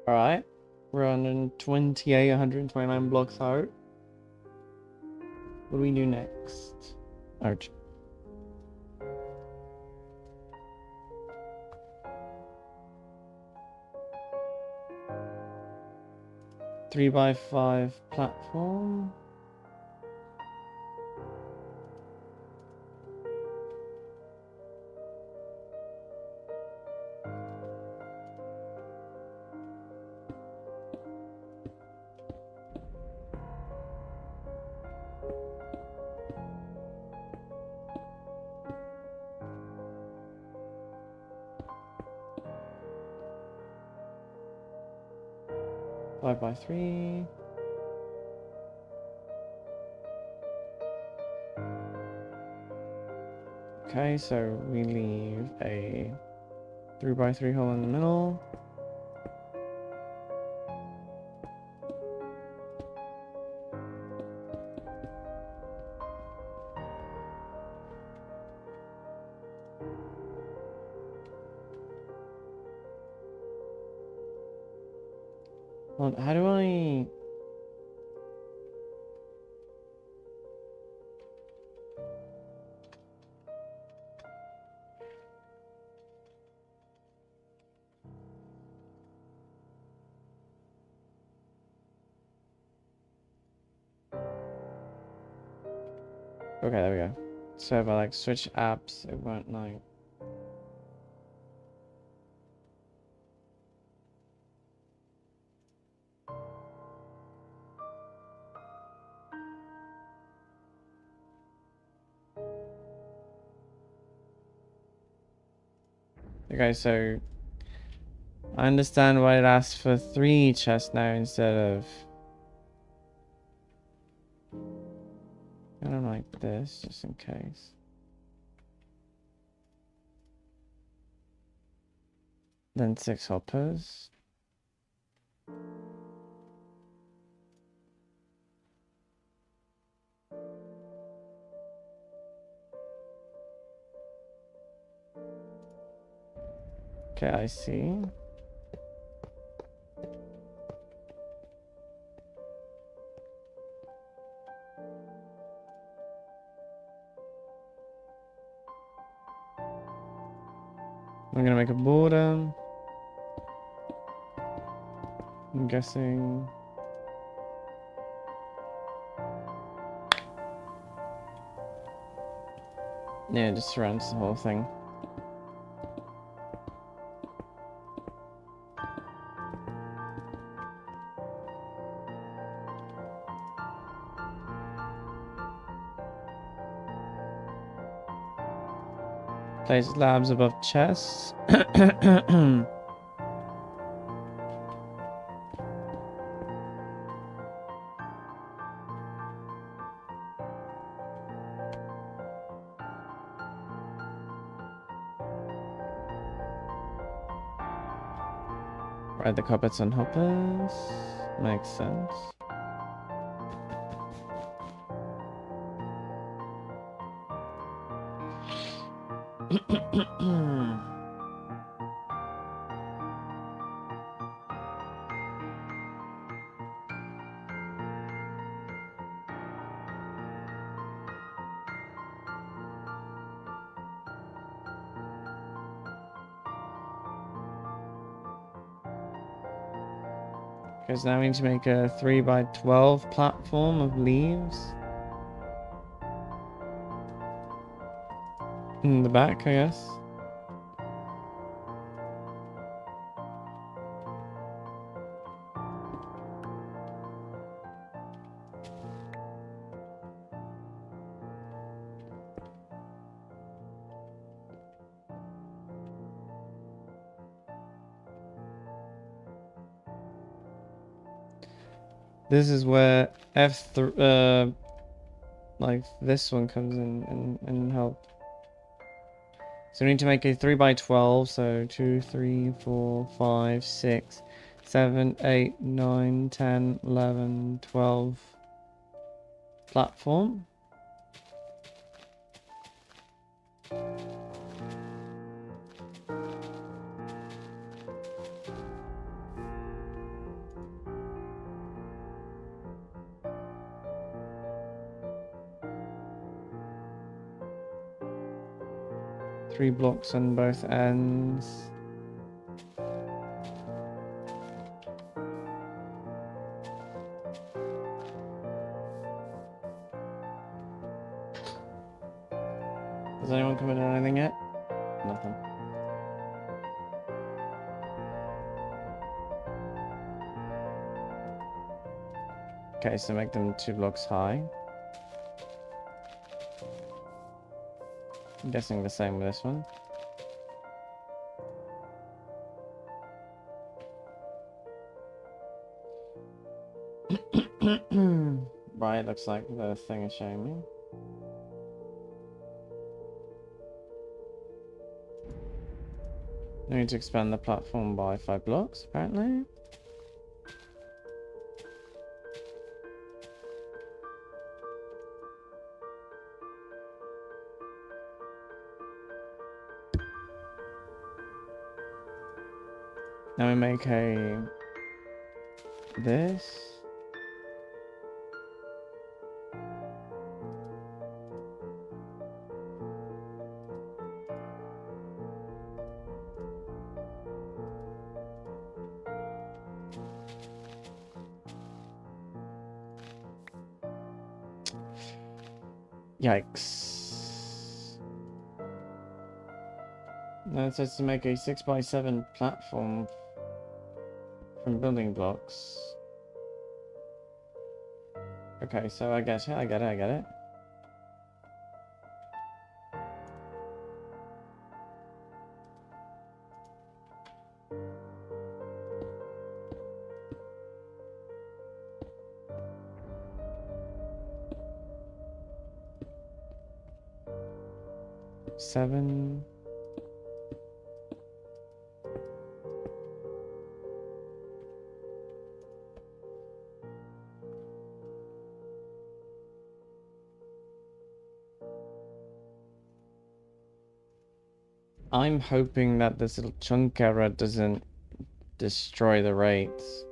A: Alright. We're 128, 129 blocks out. What do we do next? Ouch. Three by 5 platform. Five by 3. Okay, so we leave a 3 by 3 hole in the middle. Well, how do I... Okay, there we go. So if I like switch apps, it won't like... Okay, so I understand why it asks for 3 chests now instead of kind of like this, just in case. Then 6 hoppers. Okay, I see. I'm gonna make a border. I'm guessing. Yeah, it just surrounds the whole thing. Place slabs above chests. Ride the carpets on hoppers. Makes sense. Because now we need to make a 3x12 platform of leaves. In the back, I guess. This is where like this one comes in and help. So we need to make a 3x12, so 2, 3, 4, 5, 6, 7, 8, 9, 10, 11, 12 platform. Three blocks on both ends. Has anyone commented on anything yet? Nothing. Okay, so make them 2 blocks high. I'm guessing the same with this one. Right, looks like the thing is showing me. I need to expand the platform by 5 blocks, apparently. Now we make this. Yikes. Now it says to make a 6x7 platform from building blocks. Okay, so I get it. 7. I'm hoping that this little chunk error doesn't destroy the rates.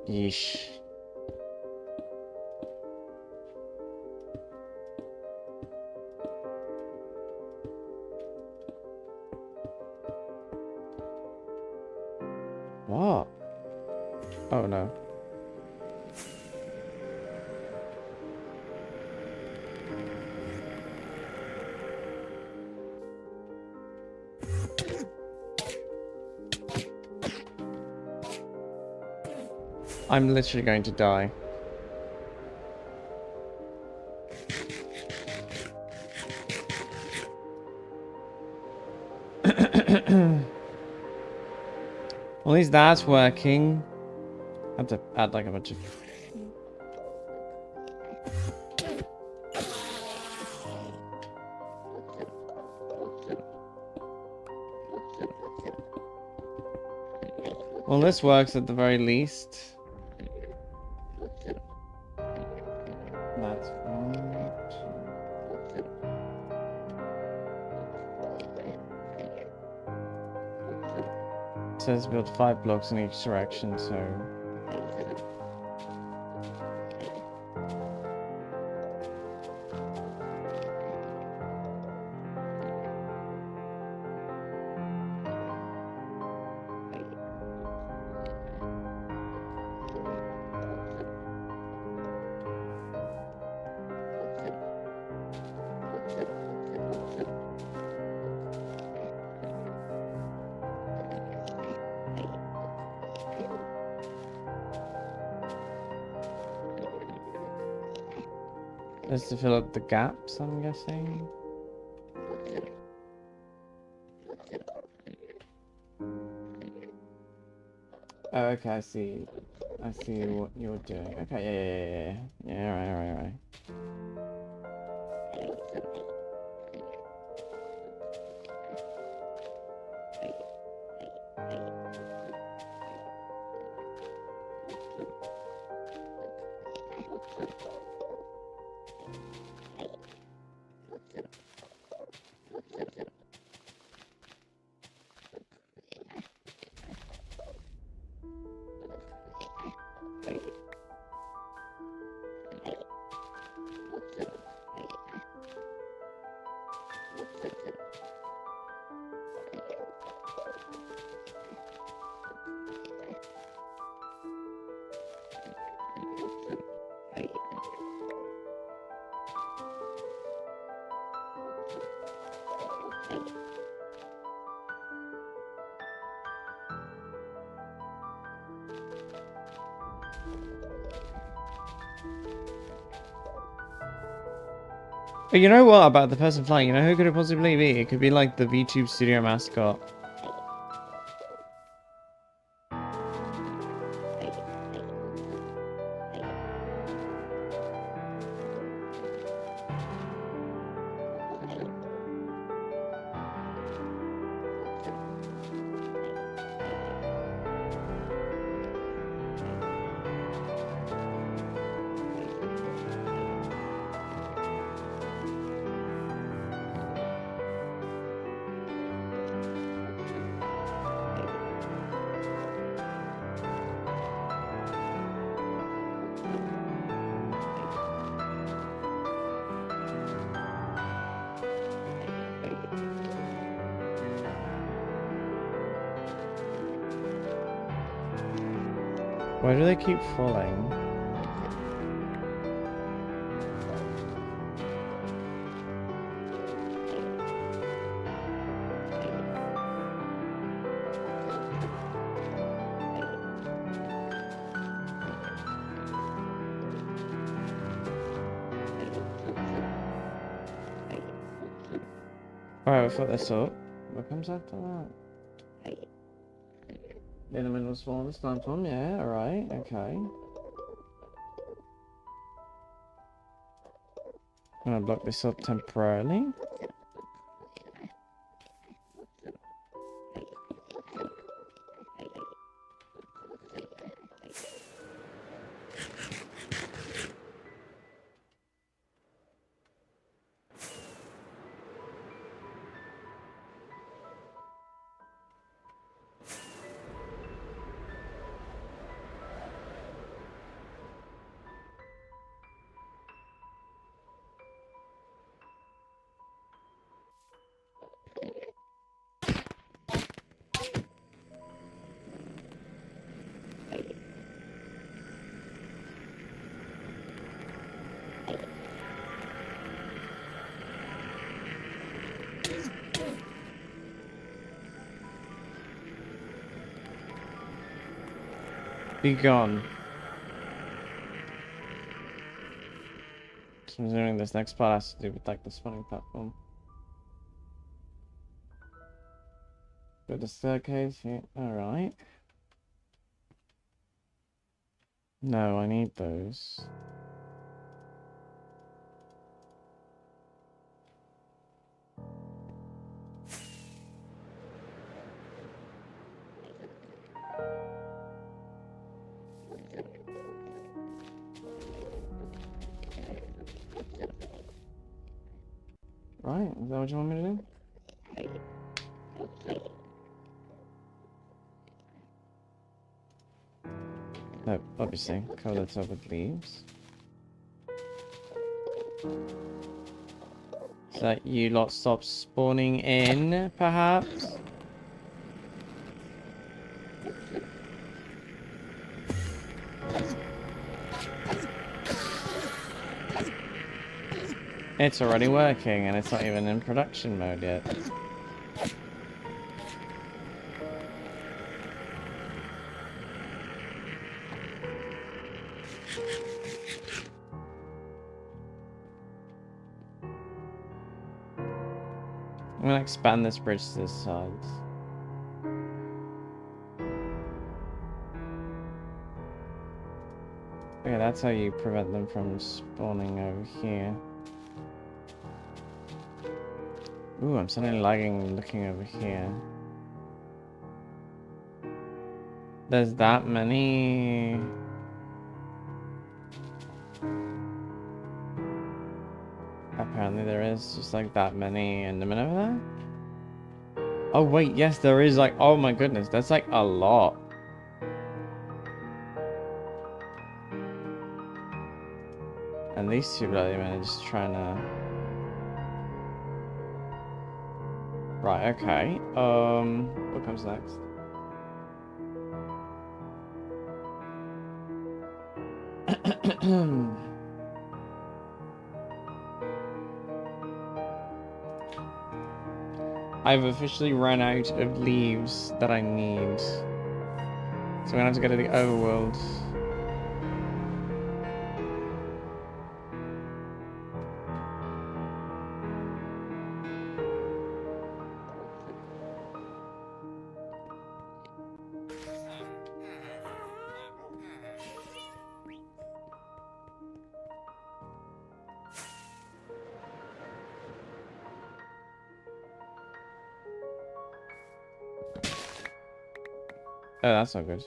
A: Yeesh. What? Oh no. I'm literally going to die. Well, at least that's working. I have to add like a bunch of... Well, this works at the very least. That's 1, 2. It says build 5 blocks in each direction, so... That's to fill up the gaps, I'm guessing. Oh, okay, I see. I see what you're doing. Okay, yeah. Yeah, right. But you know what about the person flying? You know who could it possibly be? It could be like the VTube Studio mascot. Why do they keep falling? Alright, we'll put this up. What comes after that? In the middle of spawn, stamp on, yeah, alright, okay. I'm gonna block this up temporarily. Be gone. So I'm assuming this next part has to do with like the spawning platform. Got the staircase here. Alright. No, I need those. Right, is that what you want me to do? No, obviously. Cover that up with leaves. So that you lot stop spawning in, perhaps? It's already working and it's not even in production mode yet. I'm gonna expand this bridge to this side. Okay, that's how you prevent them from spawning over here. Ooh, I'm suddenly lagging looking over here. There's that many... Apparently there is just like that many Endermen over there. Oh wait, yes there is like, oh my goodness, that's like a lot. And these two bloody men are just trying to... Right, okay. What comes next? I've officially run out of leaves that I need. So I'm gonna have to go to the overworld. Oh, that's not good.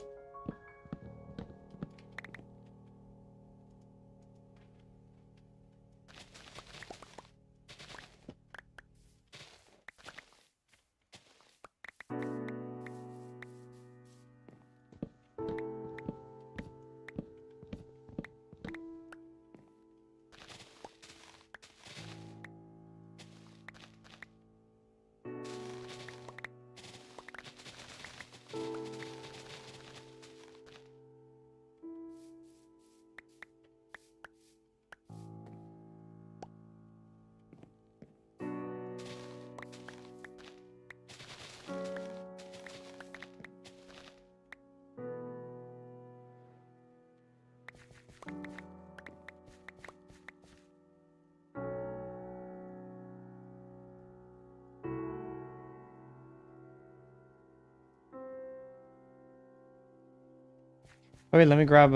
A: Oh wait, let me grab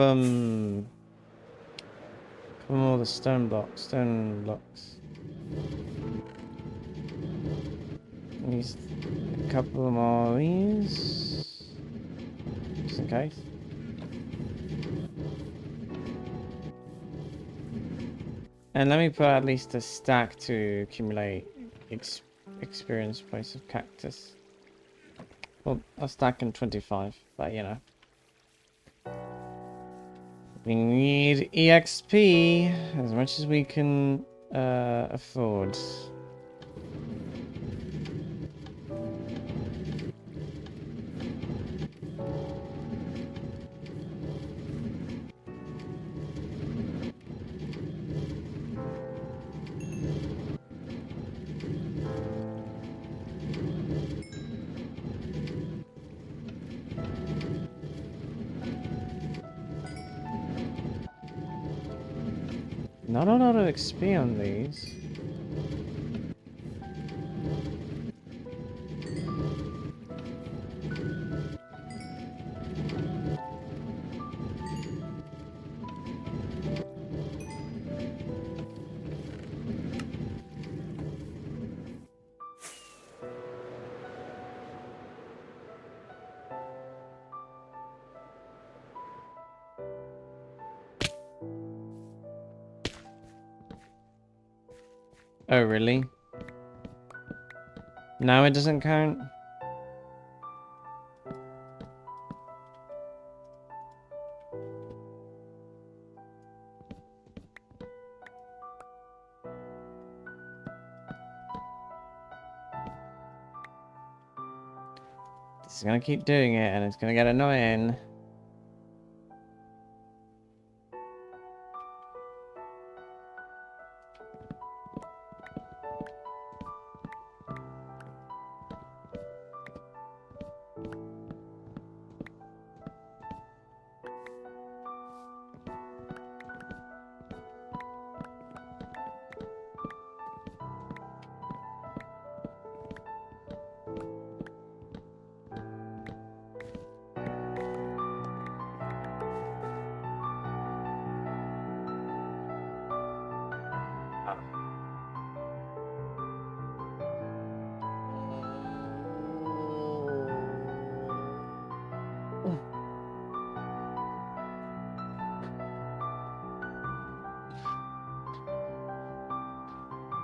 A: from all the stone blocks. Use a couple more of these, just in case. And let me put at least a stack to accumulate experience points of cactus. Well, a stack in 25, but you know. We need EXP as much as we can afford. Not a lot of XP on these. Oh, really? Now it doesn't count? This is gonna keep doing it and it's gonna get annoying.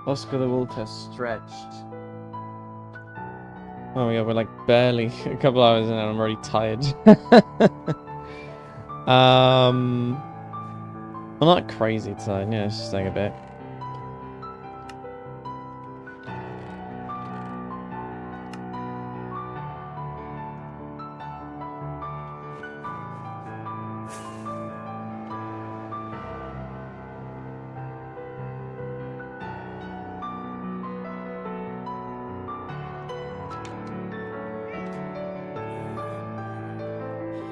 A: Oscar the Wolf has stretched. Oh my god, we're like barely a couple hours in and I'm already tired. I'm not crazy tired, yeah, it's just like a bit.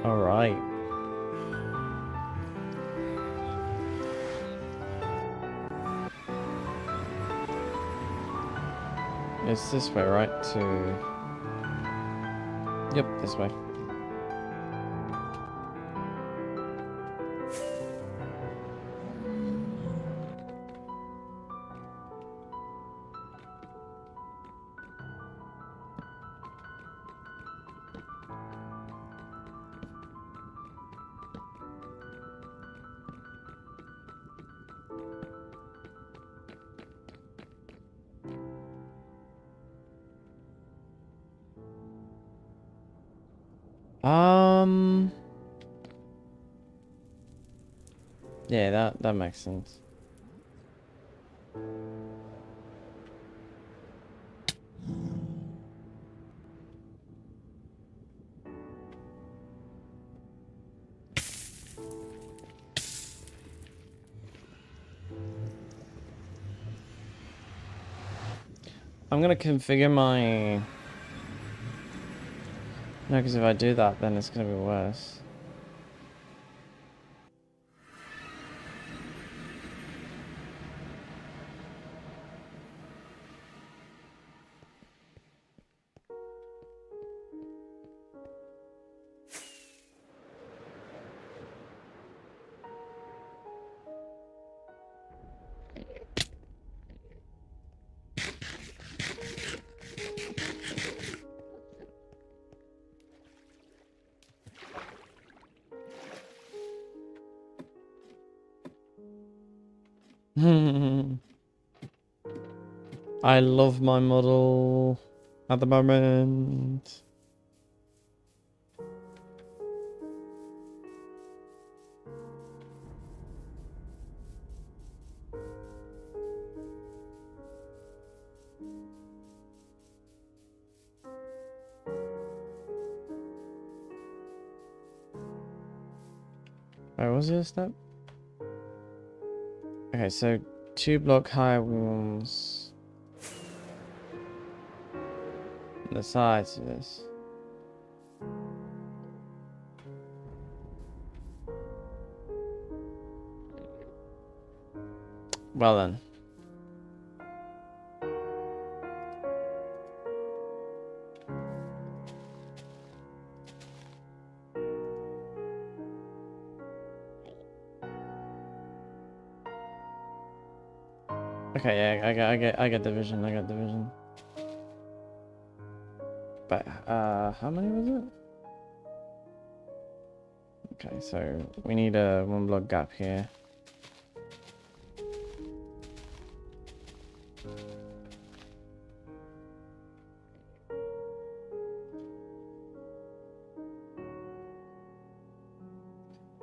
A: Alright. It's this way, right? Yep, this way. Yeah, that makes sense. I'm gonna configure my... No, because if I do that, then it's gonna be worse. I love my model at the moment. Where was the other step? Okay, so 2 block high walls. The sides of this. Well then. Okay, yeah, I get the vision, I get the vision. But how many was it? Okay, so we need a 1 block gap here.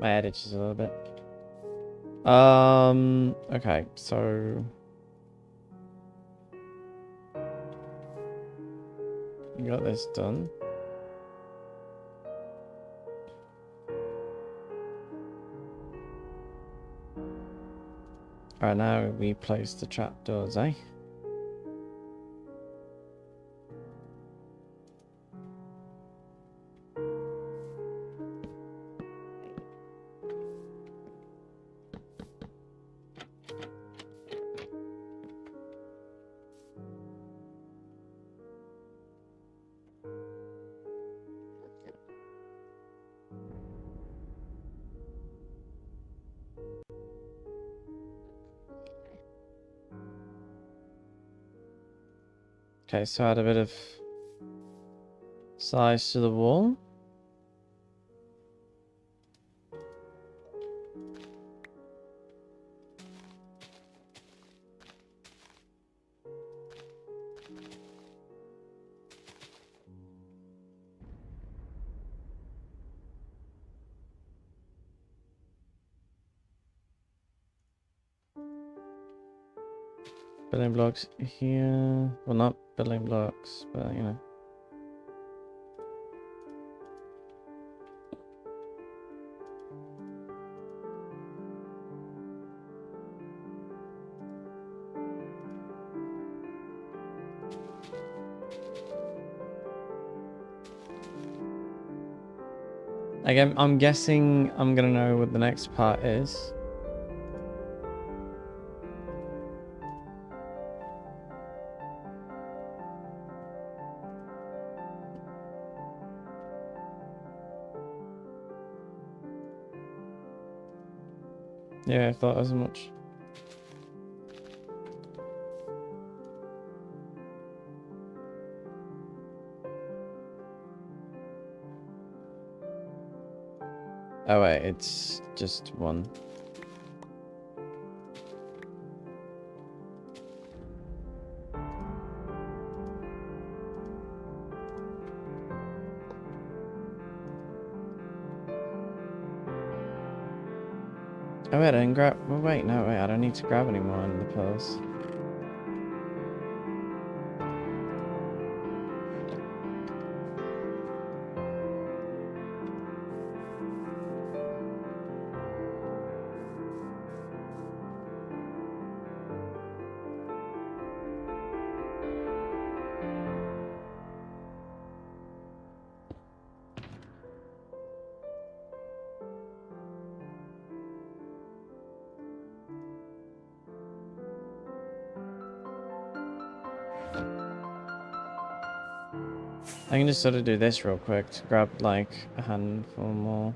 A: My head itches a little bit. Okay, so we got this done. Alright, now we place the trapdoors, eh? Okay, so add a bit of size to the wall. Building blocks here. Well, not building blocks, but you know. Again, I'm guessing I'm gonna know what the next part is. Yeah, I thought as much. Oh wait, it's just 1. Oh wait, I didn't grab. Oh wait, no, wait, I don't need to grab any more in the pills. I can just sort of do this real quick to grab like a handful more.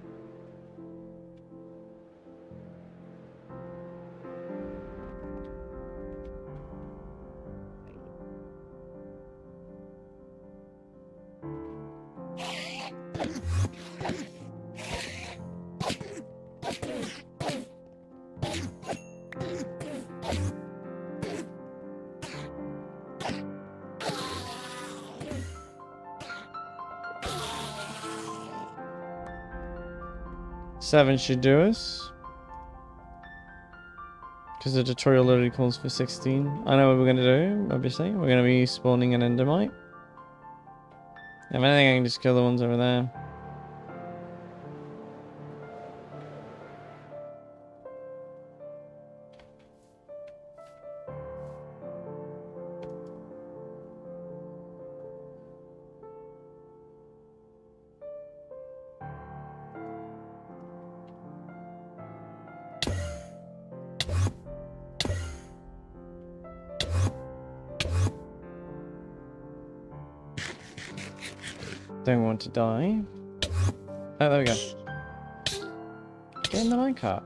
A: 7 should do us. Because the tutorial literally calls for 16. I know what we're going to do, obviously. We're going to be spawning an endermite. If anything, I can just kill the ones over there. Don't want to die. Oh, there we go. Get in the minecart.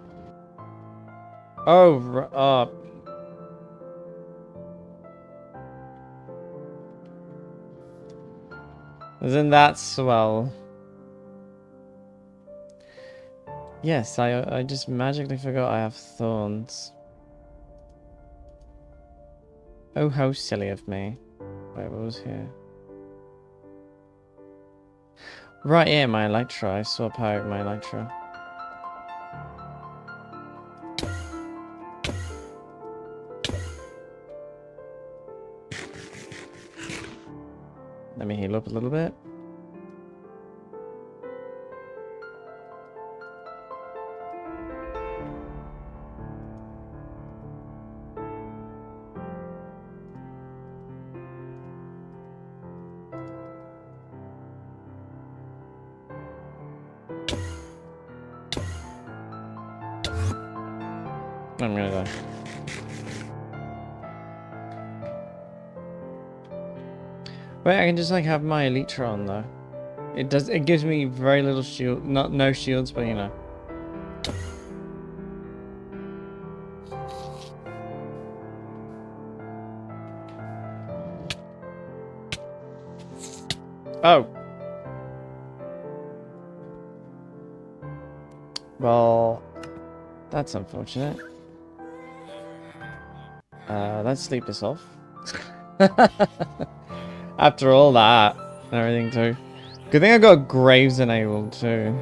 A: Oh, Isn't that swell? Yes, I just magically forgot I have thorns. Oh, how silly of me. Wait, what was here? Right, yeah, my Elytra. I swap out my Elytra. Let me heal up a little bit. I'm gonna die. Wait, I can just like have my Elytra on though. It gives me very little shield, no shields, but you know. Oh. Well, that's unfortunate. Let's sleep this off. After all that and everything too. Good thing I got graves enabled too.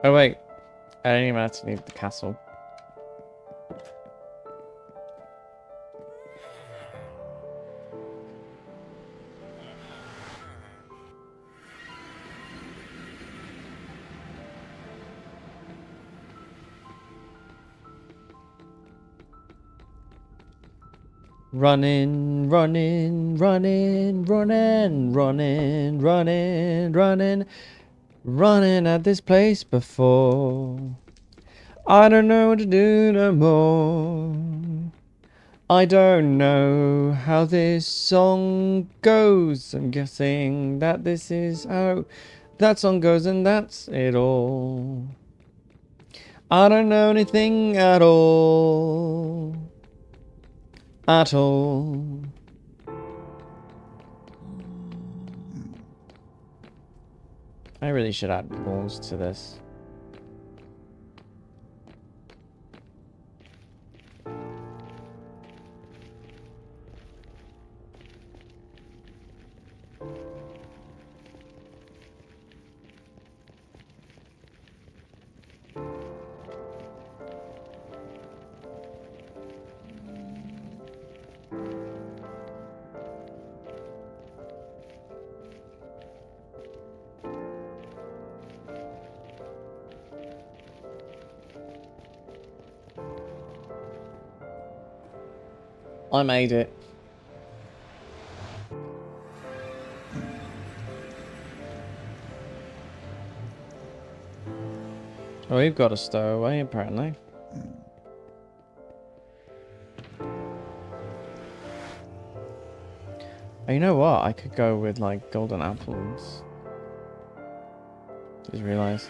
A: Oh wait, I don't even have to leave the castle. Running, running, running, running, running, running, running, running at this place before. I don't know what to do no more. I don't know how this song goes. I'm guessing that this is how that song goes, and that's it all. I don't know anything at all. At all. I really should add walls to this. I made it. Oh, we've got a stowaway, apparently. Oh, you know what? I could go with, like, golden apples. Just realised.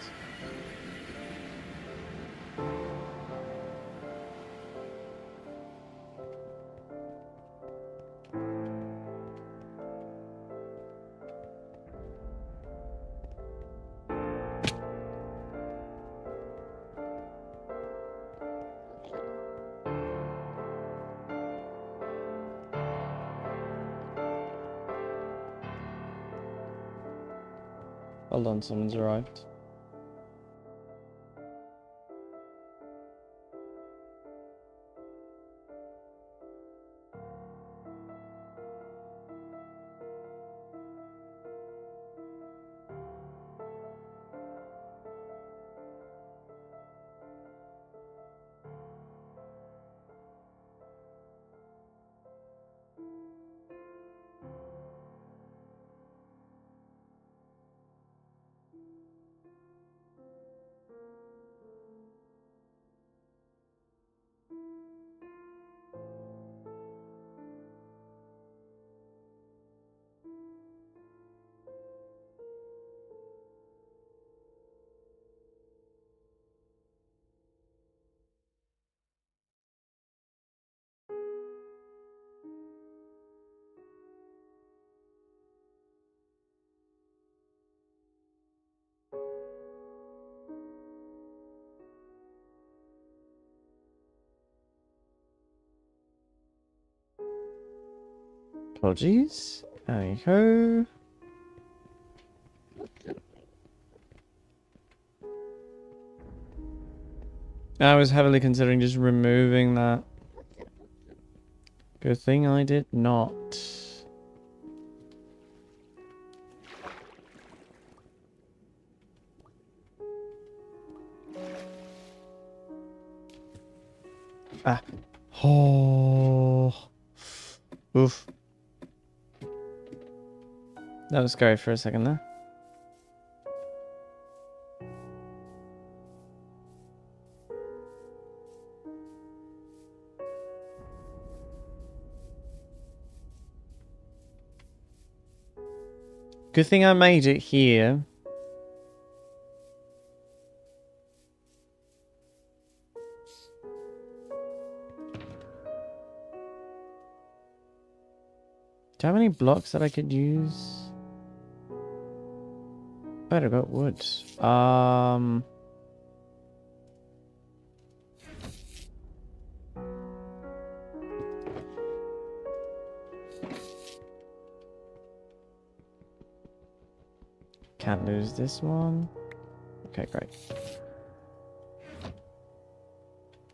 A: Hold on, someone's arrived. Apologies. There you go. I was heavily considering just removing that. Good thing I did not. Ah. Oh. Oof. That was scary for a second there. Good thing I made it here. Do I have any blocks that I could use? Better got wood. Can't lose this one. Okay, great.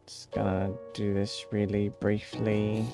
A: Just gonna do this really briefly.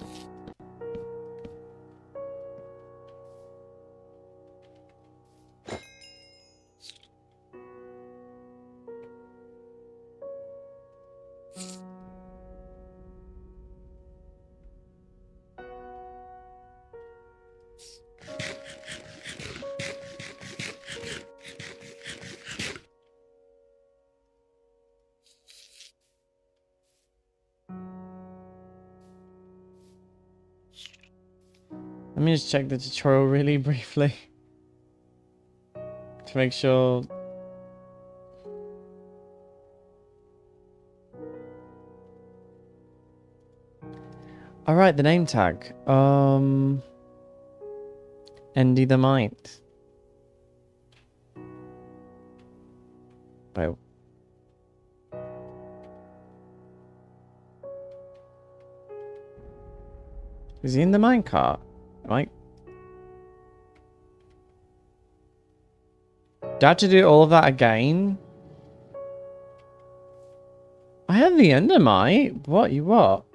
A: Let me just check the tutorial really briefly to make sure. All right, the name tag. Andy the Mite. Wait. Is he in the minecart? Right. Do I have to do all of that again? I have the endermite. What? You what?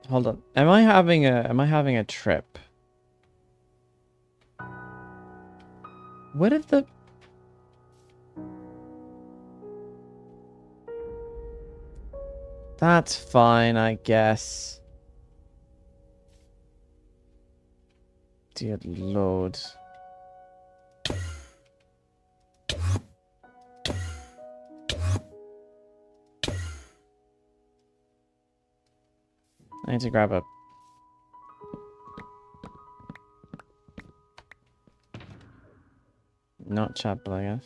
A: Hold on. Am I having a trip? Where did the... That's fine, I guess. Dear Lord. I need to grab a... Not chapel, I guess.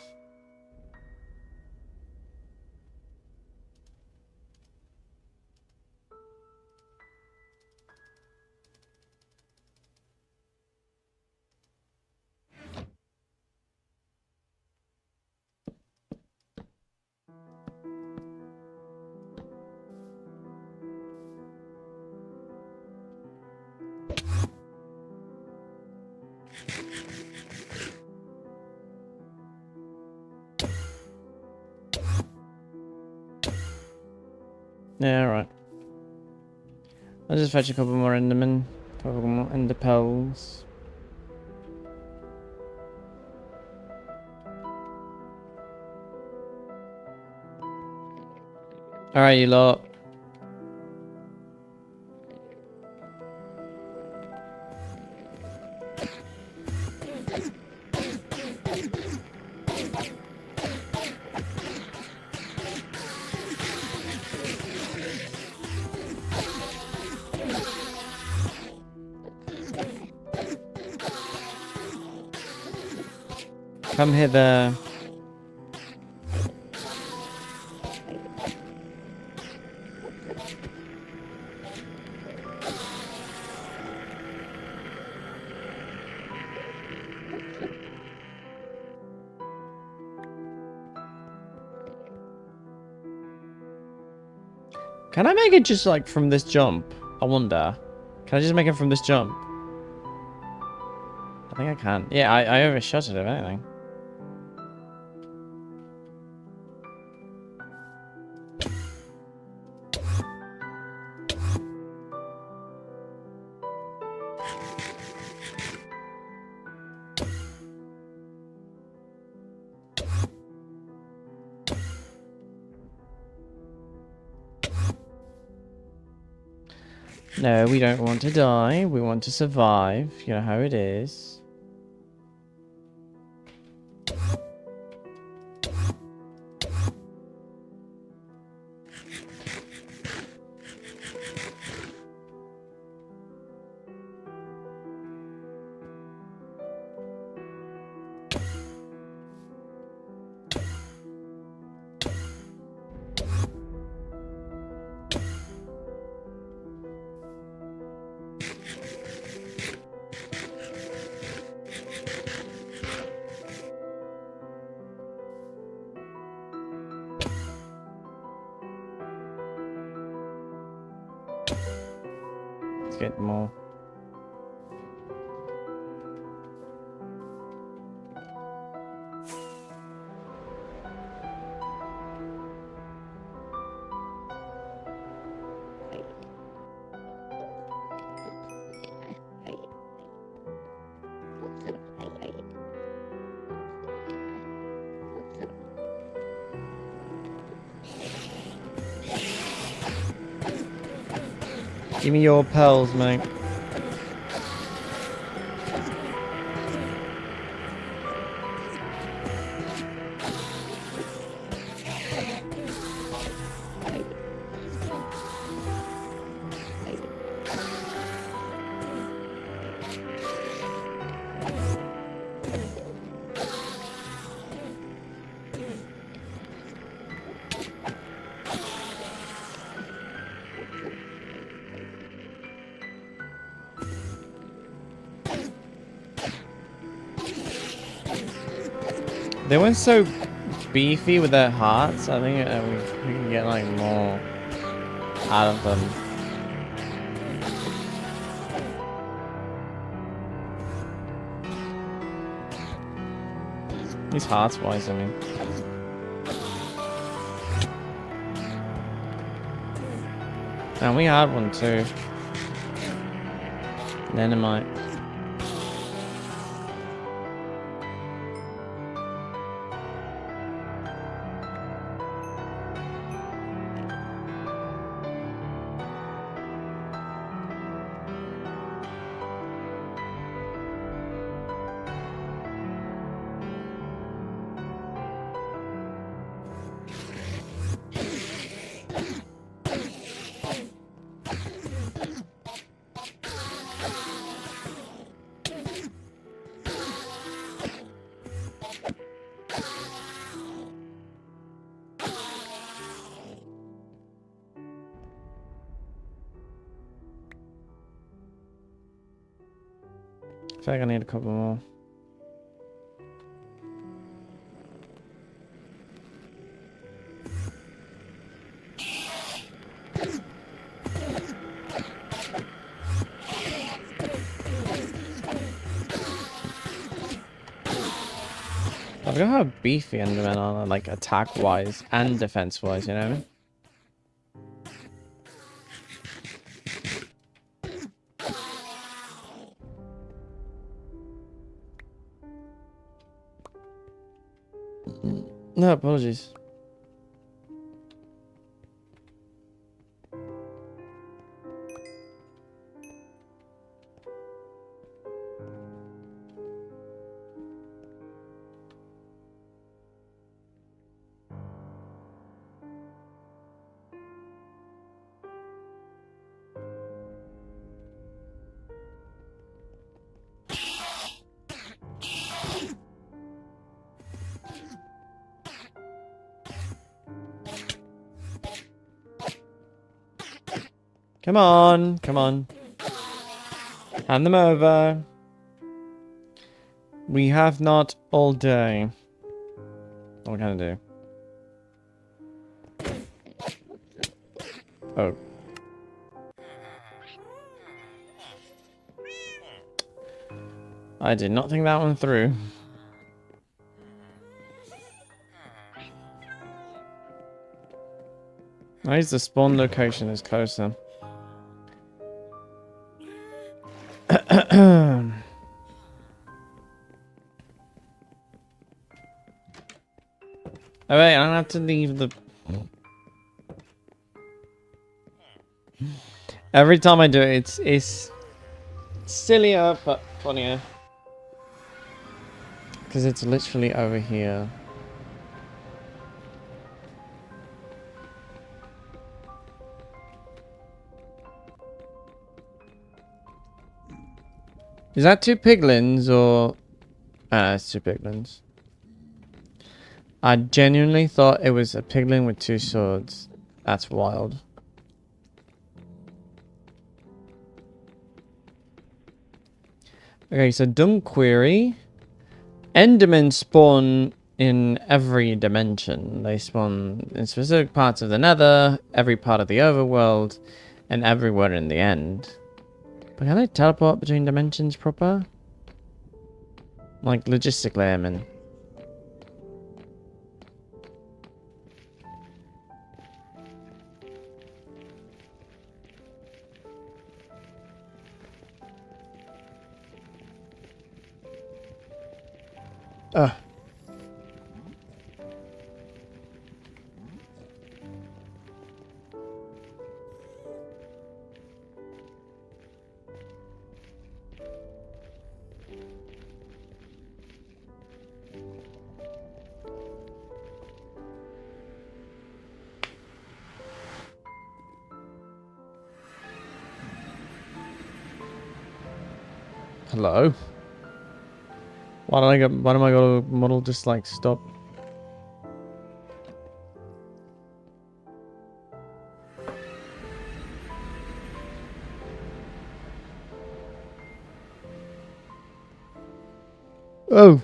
A: Yeah, alright. I'll just fetch a couple more Endermen. A couple more Ender pearls. Alright, you lot. Come hither. Can I make it just like from this jump? I wonder. Can I just make it from this jump? I think I can. Yeah, I overshot it if anything. No, we don't want to die. We want to survive. You know how it is. Let's get more. Give me your pearls, mate. They weren't so beefy with their hearts. I think we can get like more out of them. These hearts wise, I mean. And we had one too. Dynamite. I feel like I need a couple more. I forgot how beefy Endermen are, like attack-wise and defense-wise, you know? No, apologies. Come on, come on. Hand them over. We have not all day. What can I do? Oh. I did not think that one through. At least the spawn location is closer. Oh wait, I don't have to leave the... Every time I do it, it's sillier, but funnier. Because it's literally over here. Is that two piglins or... it's two piglins. I genuinely thought it was a piglin with two swords. That's wild. Okay, so dumb query. Endermen spawn in every dimension. They spawn in specific parts of the nether, every part of the overworld, and everywhere in the end. But can they teleport between dimensions proper? Like, logistically, I mean. Hello? Why did my model just like stop? Oh.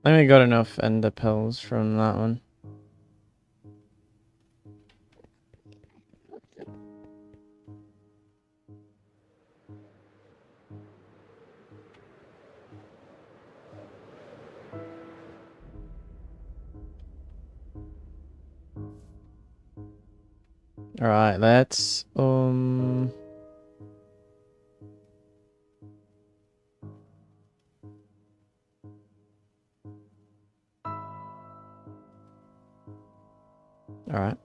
A: I only got enough ender pills from that one. Alright, let's Alright.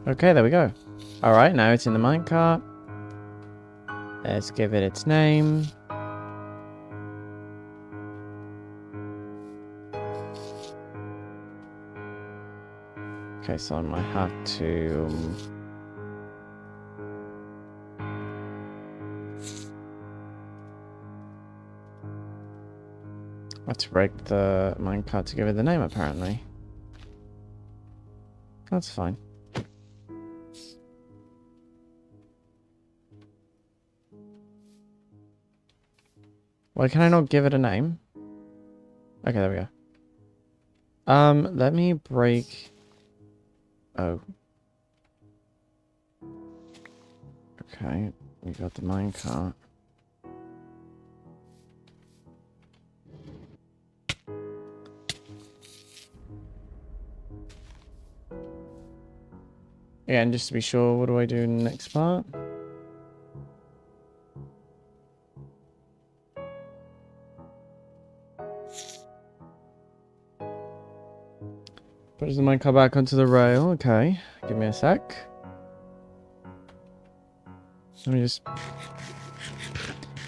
A: Okay, there we go. Alright, now it's in the minecart. Let's give it its name. Okay, so I might have to... let's break the minecart to give it the name, apparently. That's fine. Why can I not give it a name? Okay, there we go. Let me break... oh. Okay, we got the minecart. Yeah, and just to be sure, what do I do in the next part? Push the minecart back onto the rail. Okay, give me a sec. Let me just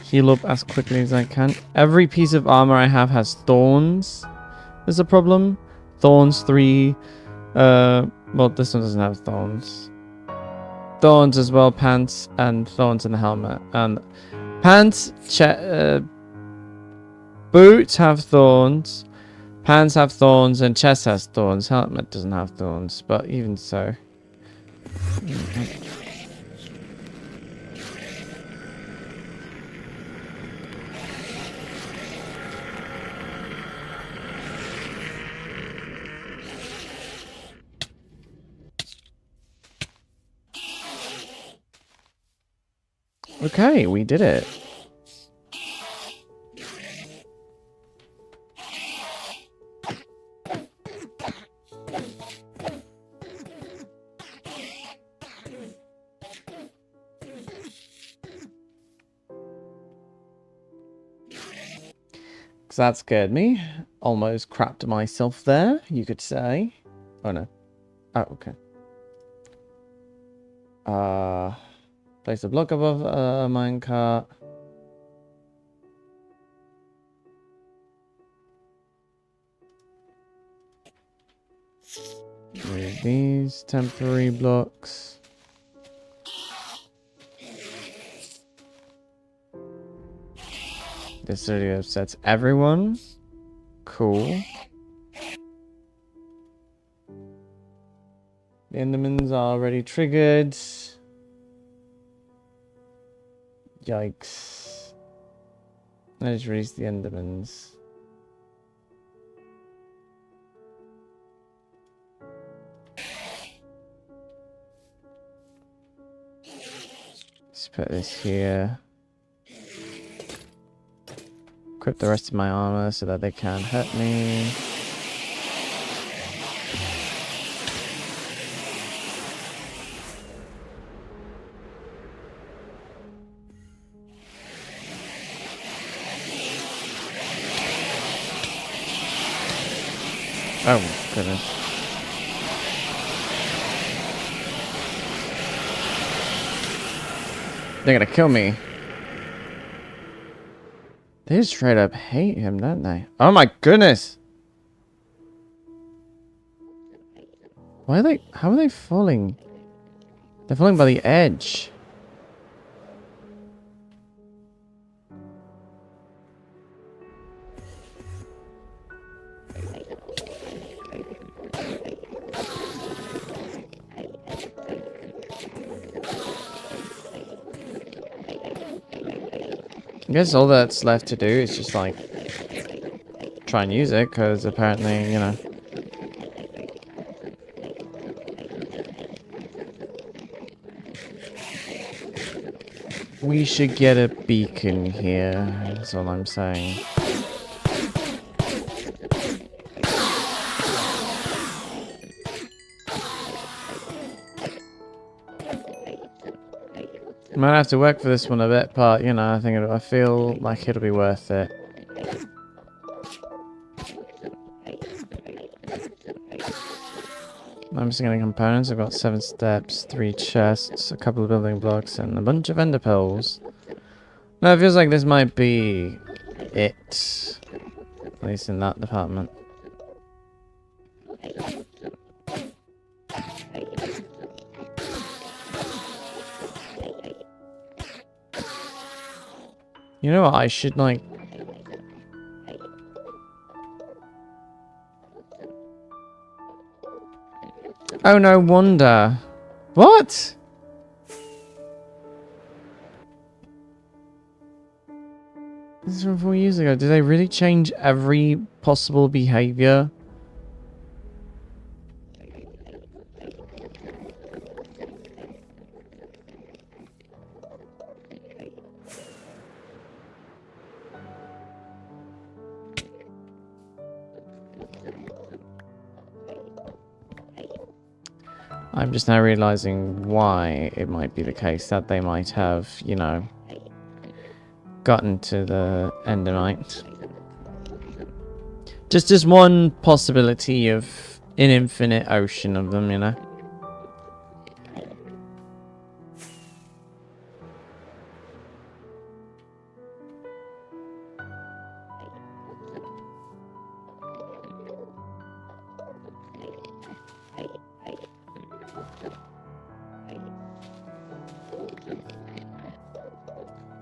A: heal up as quickly as I can. Every piece of armor I have has thorns. There's a problem. Thorns 3. Well, this one doesn't have thorns. Thorns as well, pants, and thorns in the helmet. And pants, boots have thorns. Pants have thorns and chest has thorns. Helmet doesn't have thorns, but even so. Okay, we did it. That scared me. Almost crapped myself there, you could say. Oh no. Oh, okay. Place a block above a minecart. Move these temporary blocks. This really upsets everyone. Cool. The Endermans are already triggered. Yikes. I just released the Endermans. Let's put this here. Equip the rest of my armor so that they can't hurt me. Oh, goodness. They're gonna kill me. They just straight up hate him, don't they? Oh my goodness! Why are they... how are they falling? They're falling by the edge. I guess all that's left to do is just like try and use it, because apparently, you know. We should get a beacon here, that's all I'm saying. Might have to work for this one a bit, but you know, I feel like it'll be worth it. I'm missing any components. I've got 7 steps, 3 chests, a couple of building blocks, and a bunch of ender pearls. No, it feels like this might be it. At least in that department. You know what, I should like... Oh, no wonder. What? This is from 4 years ago. Did they really change every possible behavior? I'm just now realizing why it might be the case that they might have, you know, gotten to the Endermite. Just one possibility of an infinite ocean of them, you know.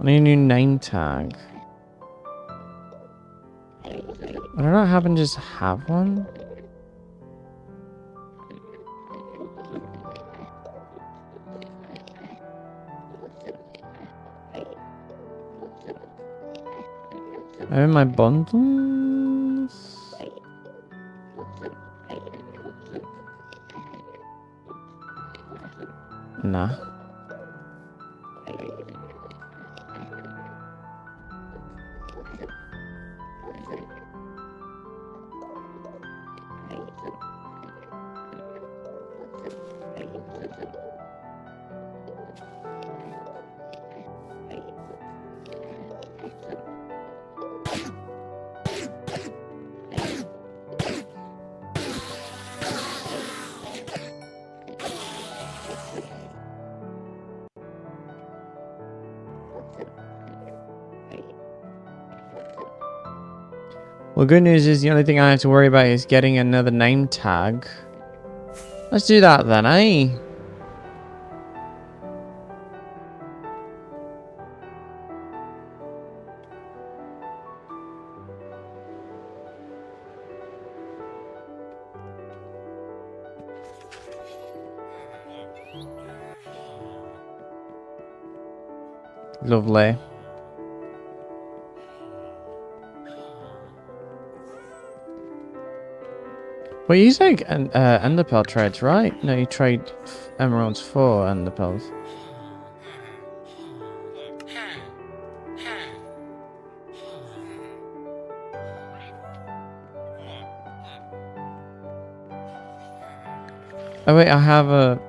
A: I need a new name tag. I don't know, happen to just have one? Are in my bundles? Nah. Well, good news is the only thing I have to worry about is getting another name tag. Let's do that then, eh? Lovely. Well, you take enderpearl trades, right? No, you trade emeralds for enderpearls. Oh wait, I have a...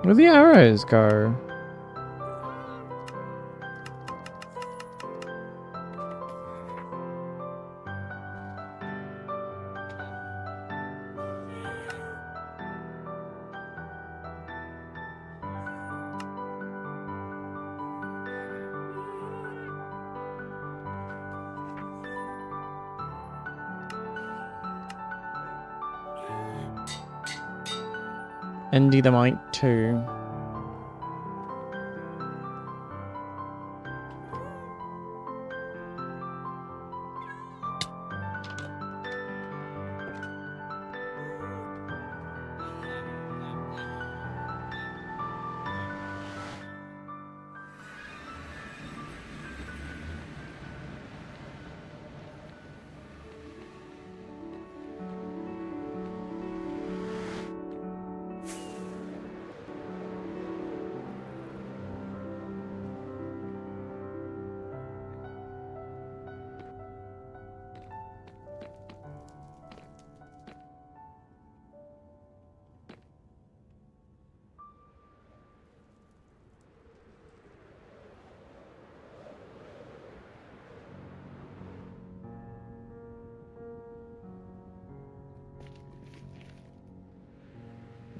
A: Where the arrows go? Endy the Mite 2.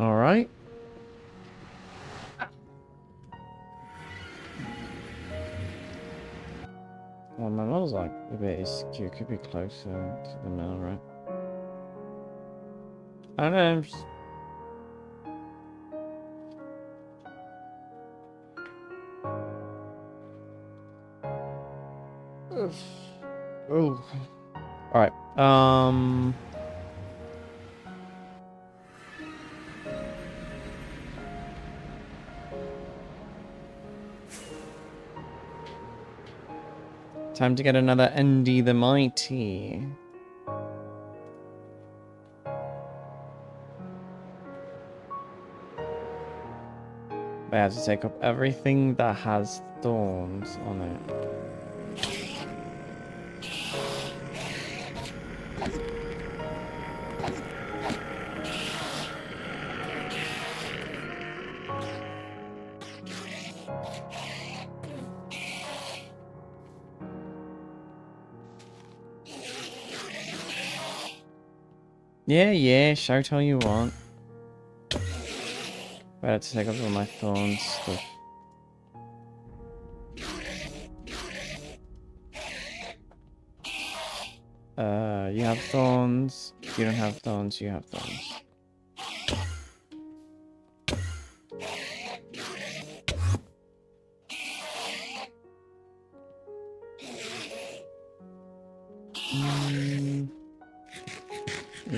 A: Alright. Well, my model's like a bit askew. Could be closer to the middle, right? I don't know. I'm just... Oh. Alright. Time to get another Andy the Mighty. I have to take up everything that has thorns on it. Yeah, shout all you want. I had to take up all my thorns stuff. You have thorns. You don't have thorns, you have thorns.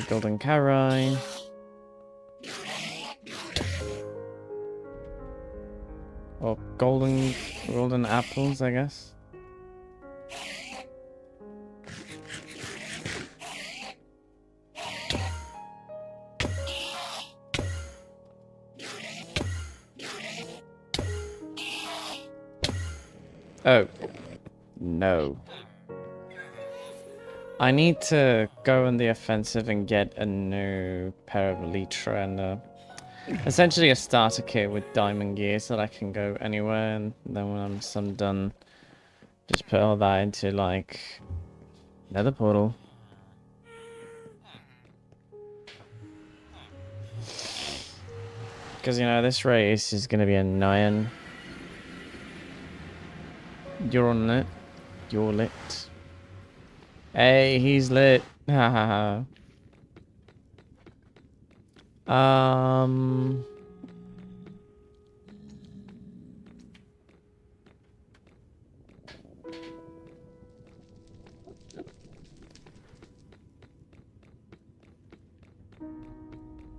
A: Golden carine. Or golden apples, I guess. Oh. No. I need to go on the offensive and get a new pair of Elytra and essentially a starter kit with diamond gear so that I can go anywhere, and then when I'm done, just put all that into like Nether portal. Because you know this race is gonna be annoying. You're on it. You're lit. Hey, he's lit. Haha.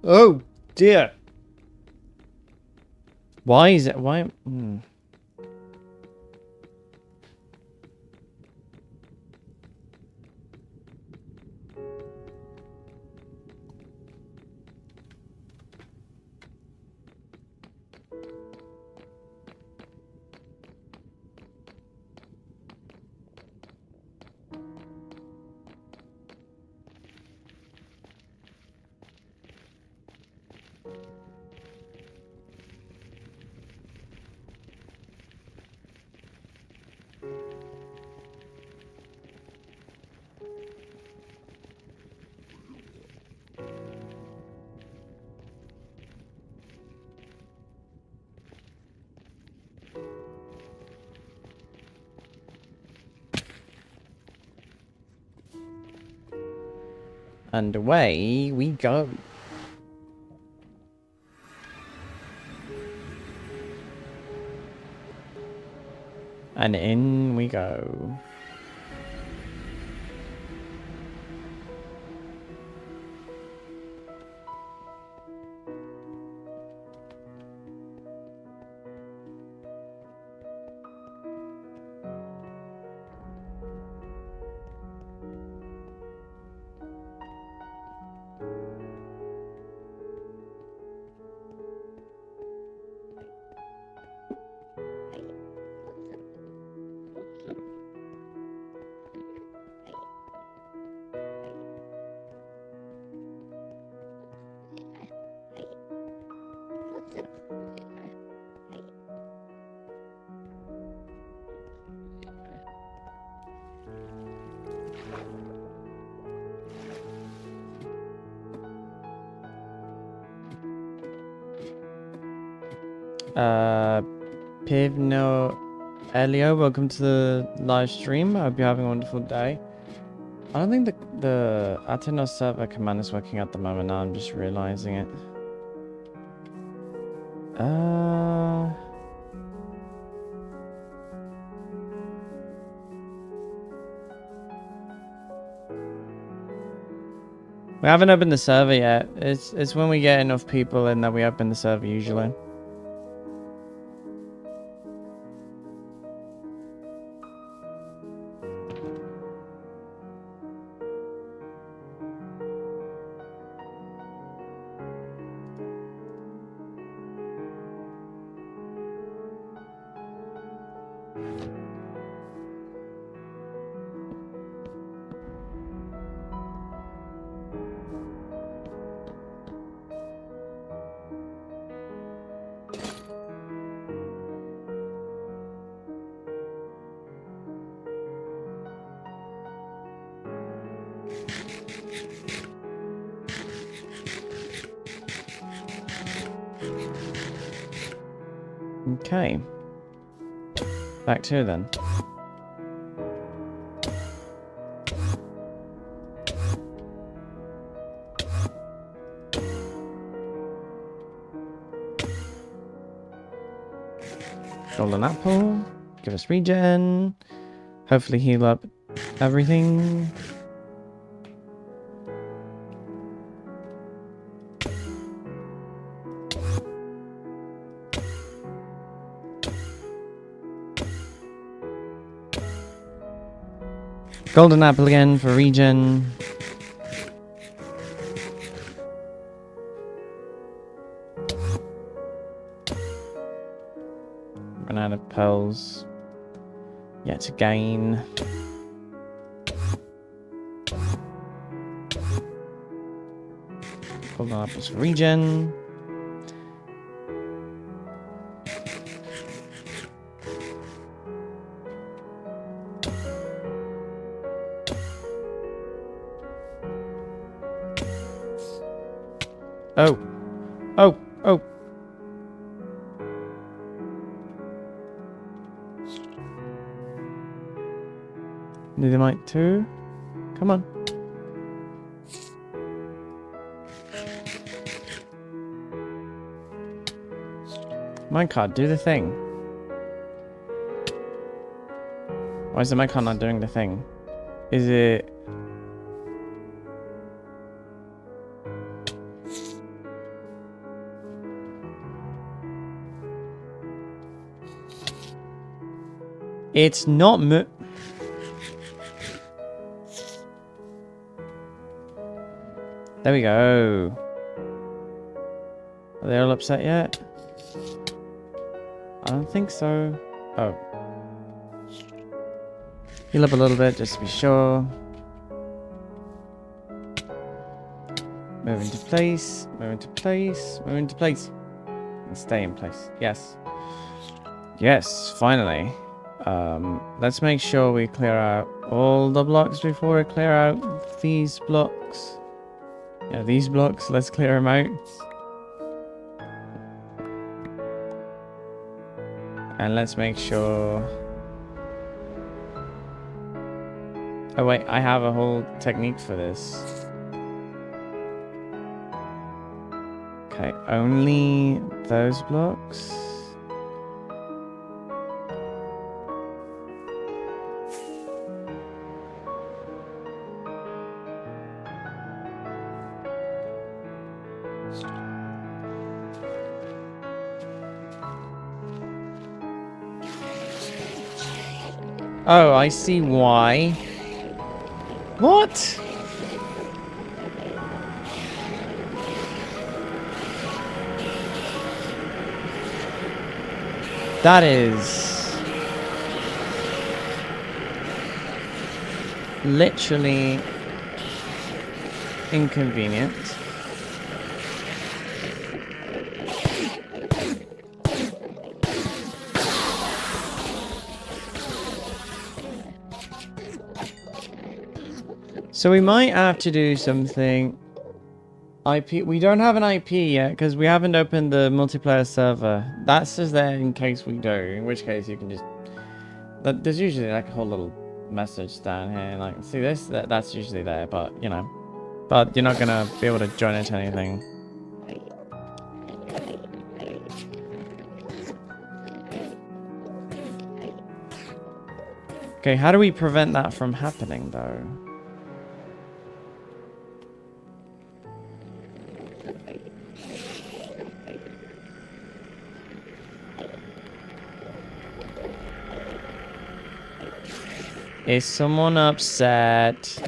A: Oh dear. Why is it? Why? And away we go. And in we go. Pivno Elio, welcome to the live stream. I hope you're having a wonderful day. I don't think the Atenos server command is working at the moment now. I'm just realizing it. We haven't opened the server yet. It's when we get enough people in that we open the server usually. Okay. Back to it then. Golden apple. Give us regen. Hopefully heal up everything. Golden apple again for regen. Run out of pearls. Yet again. Golden apples for regen. Oh. Oh. Oh. Dynamite too. Come on. Minecart, do the thing. Why is the minecart not doing the thing? Is it... It's not There we go. Are they all upset yet? I don't think so. Oh. Heal up a little bit just to be sure. Move into place. Move into place. Move into place. And stay in place. Yes. Yes, finally. Let's make sure we clear out all the blocks before we clear out these blocks. Yeah, these blocks, let's clear them out. And let's make sure... Oh wait, I have a whole technique for this. Okay, only those blocks. Oh, I see why. What? That is literally inconvenient. So we might have to do something IP. We don't have an IP yet because we haven't opened the multiplayer server. That's just there in case we do. In which case you can just. There's usually like a whole little message down here. Like, see this? That's usually there, but you know. But you're not gonna be able to join into anything. Okay, how do we prevent that from happening though? Is someone upset?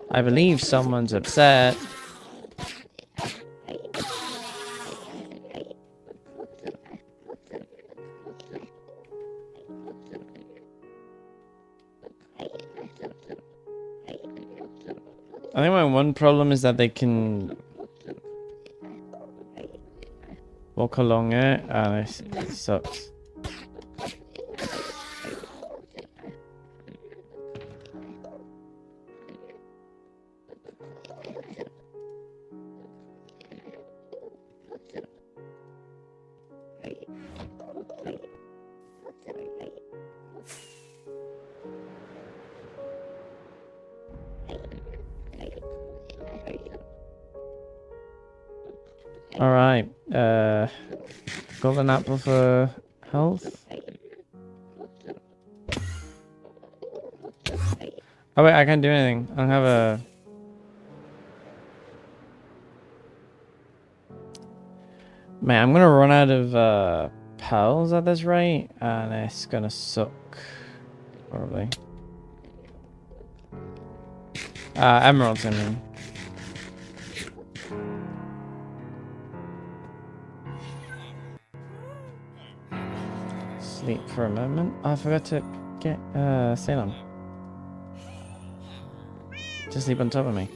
A: I believe someone's upset. I think my one problem is that they can walk along it and it sucks. Alright, golden apple for health. Oh wait, I can't do anything. I don't have a... Man, I'm gonna run out of pearls at this rate, and it's gonna suck. Probably. Emeralds, I mean. Sleep for a moment. Oh, I forgot to get Salem. Just sleep on top of me.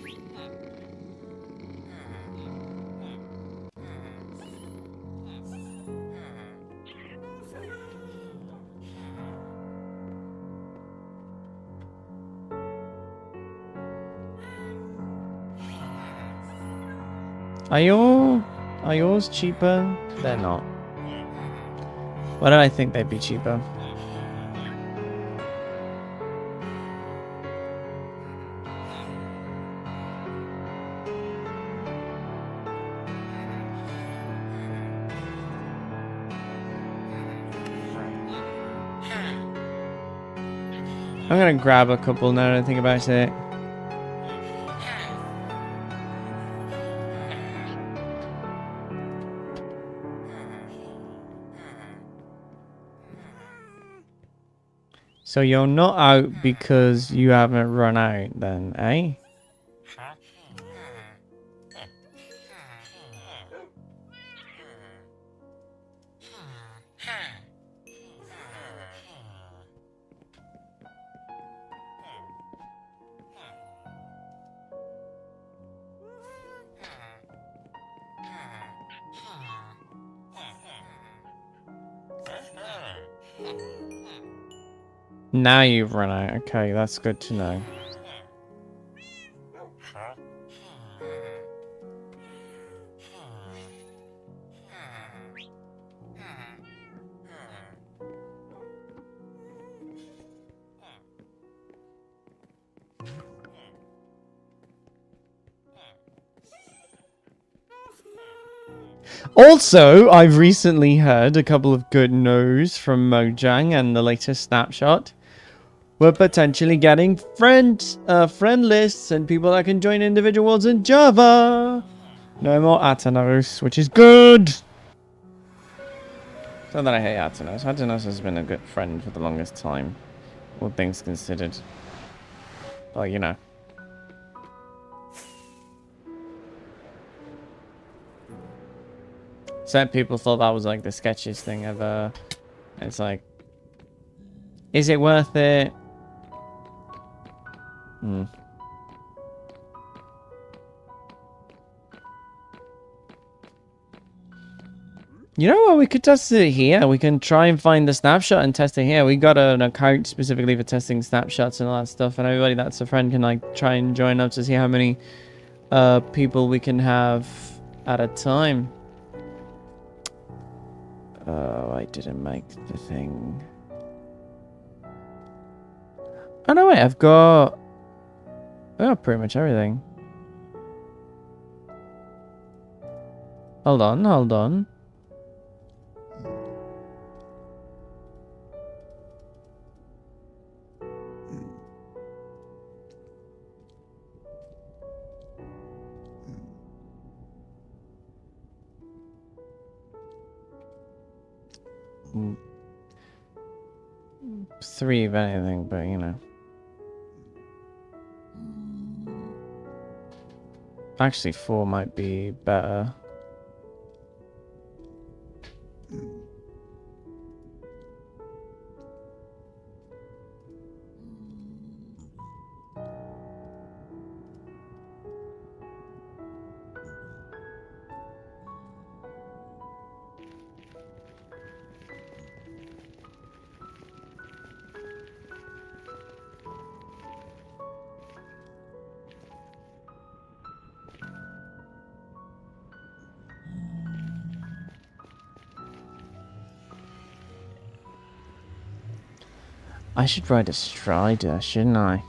A: Are yours cheaper? They're not. Why do I think they'd be cheaper? I'm gonna grab a couple now that I think about it. So you're not out because you haven't run out then, eh? Now you've run out. Okay, that's good to know. Also, I've recently heard a couple of good news from Mojang and the latest snapshot. We're potentially getting friend lists and people that can join individual worlds in Java. No more Atanos, which is good. It's not that I hate Atanos. Atanos has been a good friend for the longest time, all things considered. Well, you know. Some people thought that was like the sketchiest thing ever. It's like, is it worth it? You know what? We could test it here. We can try and find the snapshot and test it here. We got an account specifically for testing snapshots and all that stuff. And everybody that's a friend can like try and join up to see how many people we can have at a time. Oh, I didn't make the thing. Oh no, wait! I've got pretty much everything. Hold on, hold on. Three of anything, but you know. Actually, 4 might be better. I should ride a Strider, shouldn't I?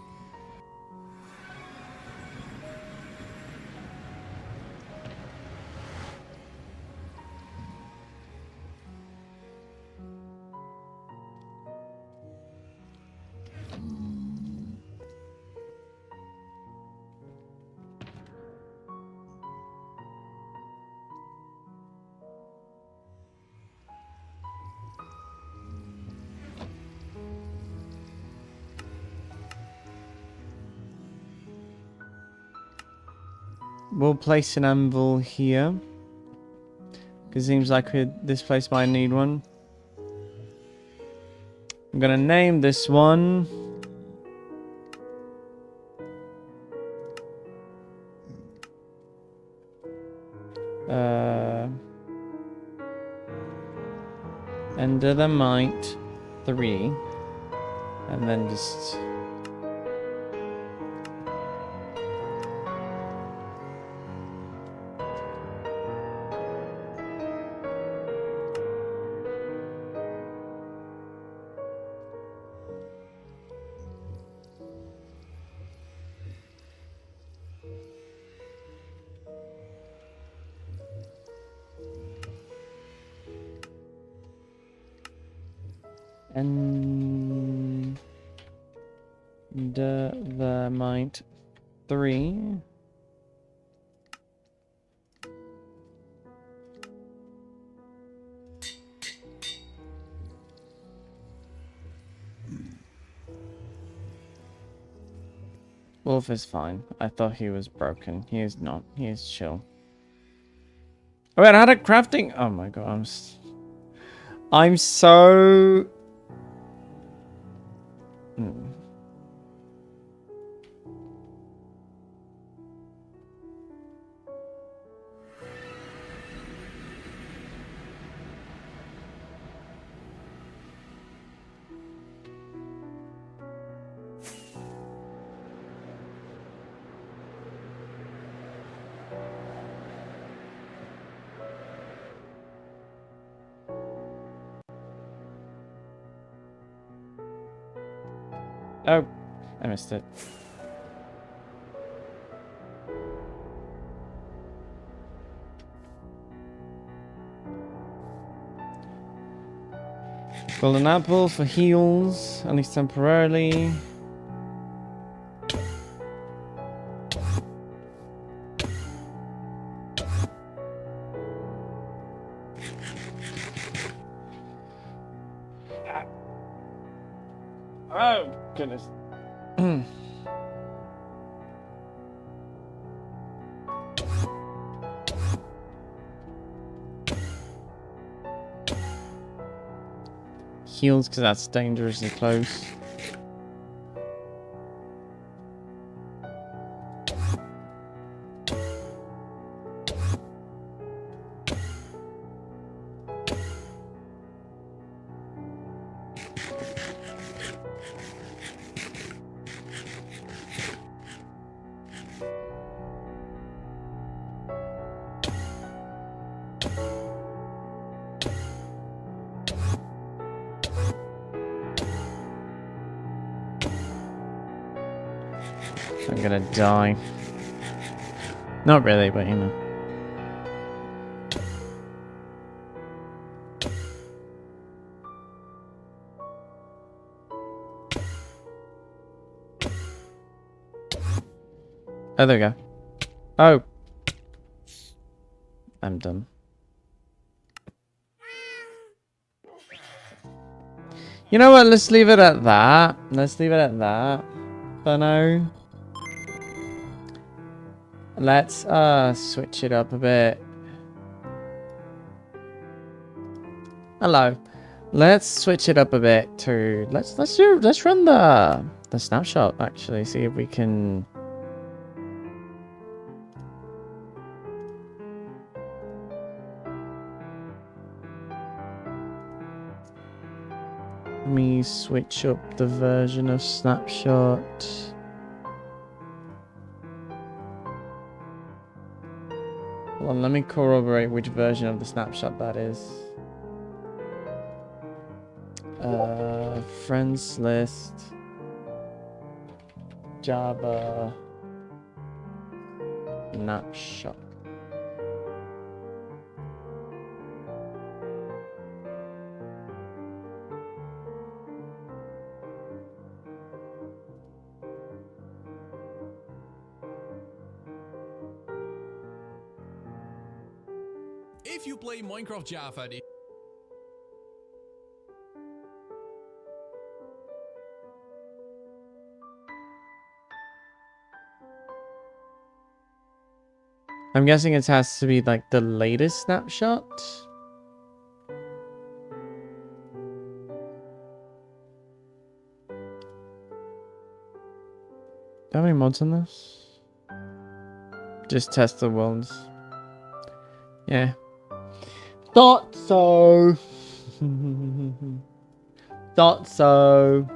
A: We'll place an anvil here. Because it seems like this place might need one. I'm gonna name this one. Ender the Might 3. And then just... And the Might 3. Wolf is fine. I thought he was broken. He is not. He is chill. Oh, wait, I had a crafting. Oh my god, I'm so... Oh, I missed it. Golden apple for heals, at least temporarily. Oh, goodness. Heals, because that's dangerously close. I'm gonna die. Not really, but you know. Oh, there we go. Oh. I'm done. You know what? Let's leave it at that. Let's leave it at that for now. Let's switch it up a bit. Hello. Let's switch it up a bit to let's run the snapshot actually, see if we can. Let me switch up the version of snapshot. Hold on, let me corroborate which version of the snapshot that is. Friends list. Java. Snapshot.
B: If you play Minecraft Java,
A: I'm guessing it has to be like the latest snapshot. Do you have any mods on this? Just test the worlds. Yeah. Thought so. Thought so.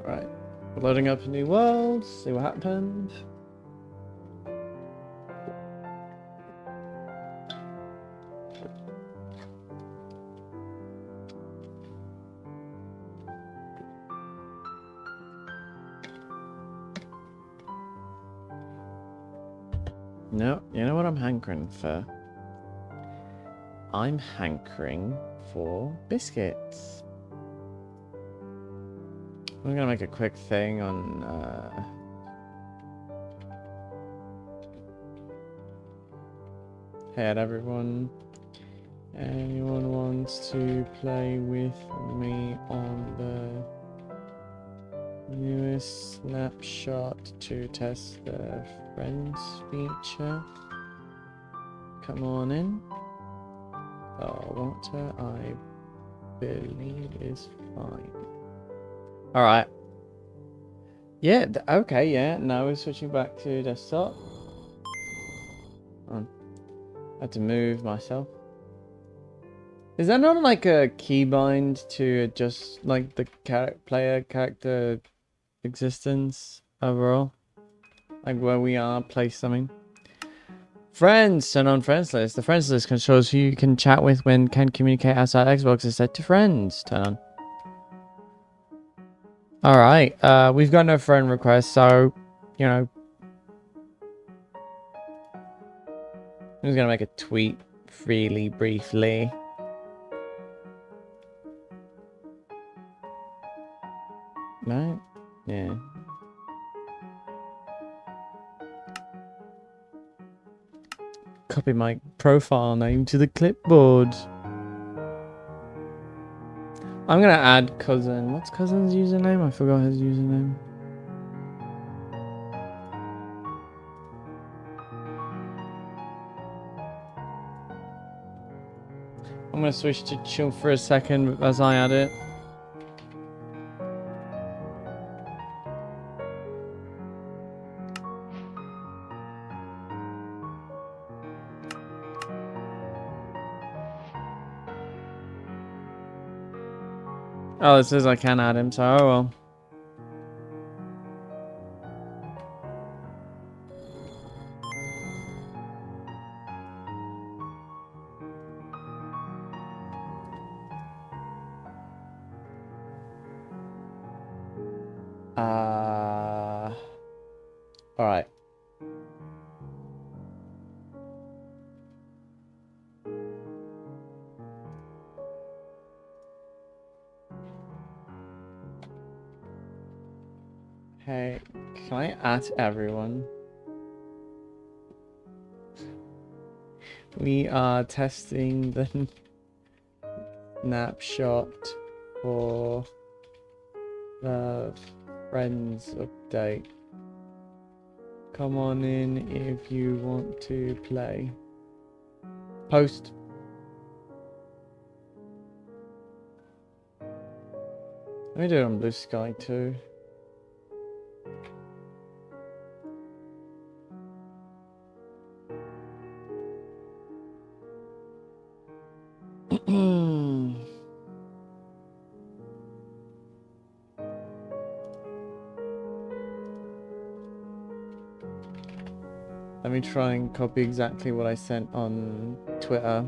A: Right. We're loading up a new world. See what happened. No, you know what I'm hankering for? I'm hankering for biscuits. I'm gonna make a quick thing on hey everyone. Anyone wants to play with me on the newest snapshot to test the friends feature? Come on in. Water, I believe, is fine. Alright. Yeah, okay, yeah. Now we're switching back to desktop. I had to move myself. Is that not like a keybind to adjust like the player character existence overall? Like where we are, place something. Friends, turn on friends list. The friends list controls who you can chat with when can communicate outside Xbox is set to friends. Turn on. Alright, we've got no friend requests, so, you know. I'm just gonna make a tweet really briefly. Right? Yeah. Copy my profile name to the clipboard. I'm gonna add cousin. What's cousin's username? I forgot his username. I'm gonna switch to chill for a second as I add it. Oh, it says I can add him, so oh well. All right. Hey, can I add everyone? We are testing the snapshot for the friends update. Come on in if you want to play. Post. Let me do it on Blue Sky too. Let me try and copy exactly what I sent on Twitter.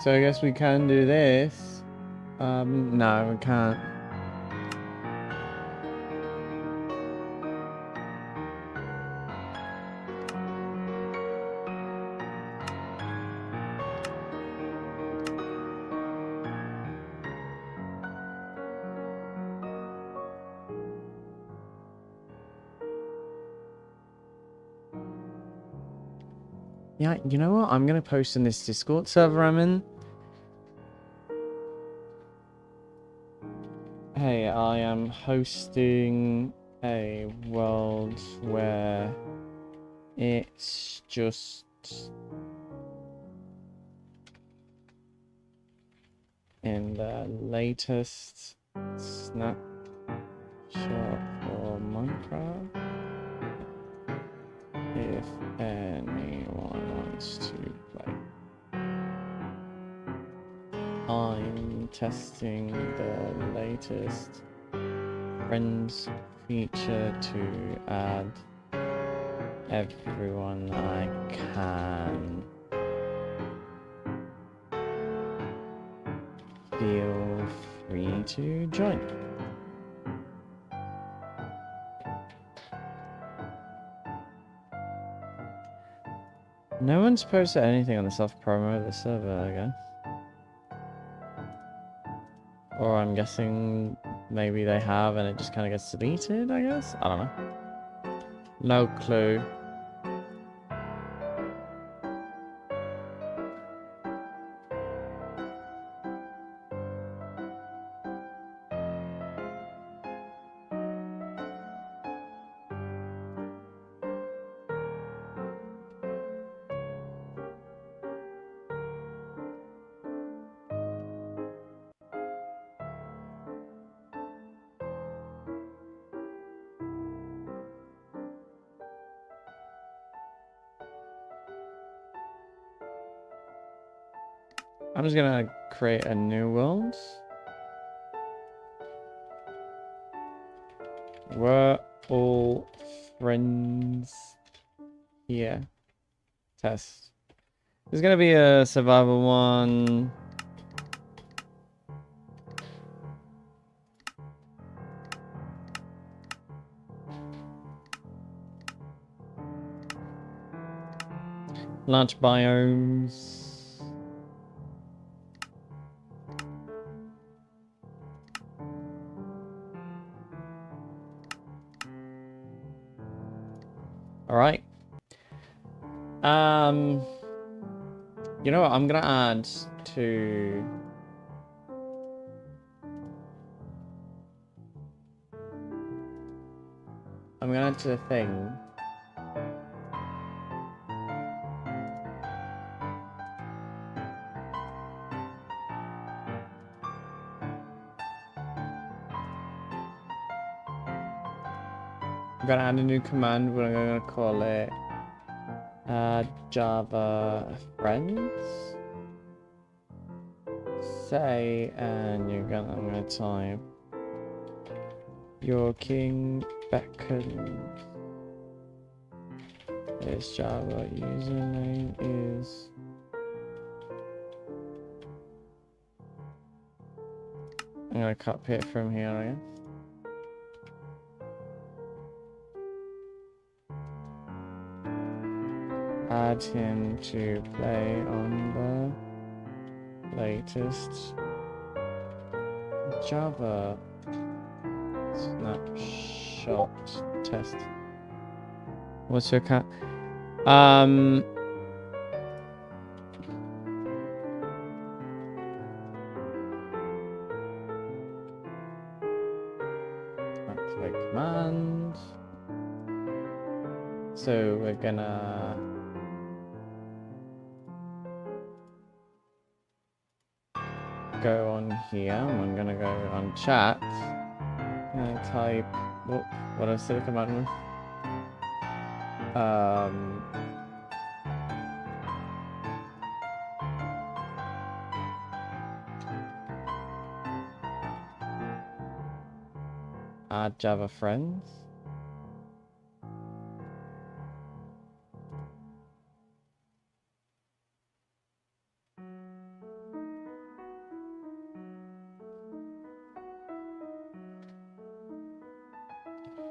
A: So I guess we can do this. No, we can't. Yeah, you know what? I'm gonna post in this Discord server I'm in. Hey, I am hosting a world where it's just in the latest snapshot for Minecraft. If anyone wants to play. I'm testing the latest friends feature to add everyone I can. Feel free to join. No one's posted anything on the soft promo of the server, I guess. Or I'm guessing maybe they have and it just kind of gets deleted, I guess? I don't know. No clue. I'm just gonna create a new world. We're all friends here. Test. There's gonna be a survival one. Large biomes. All right. You know what? I'm gonna add to I'm gonna add to the thing. I'm gonna add a new command. We're gonna call it Java friends. Say, and I'm gonna type your king beckons. This Java username is. I'm gonna copy it from here, I guess. Add him to play on the latest Java snapshot test. What's your cat? Activate command. So we're gonna go on here, and I'm gonna go on chat. I'm gonna type what I said the command was. Add Java friends.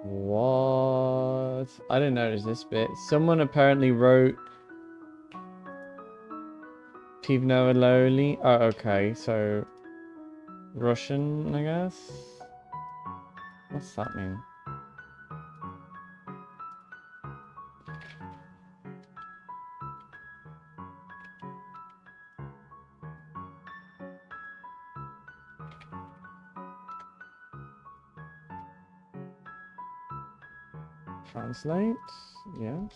A: What? I didn't notice this bit. Someone apparently wrote Pivno Loli. Oh, okay. So Russian, I guess. What's that mean? Translate. Yes.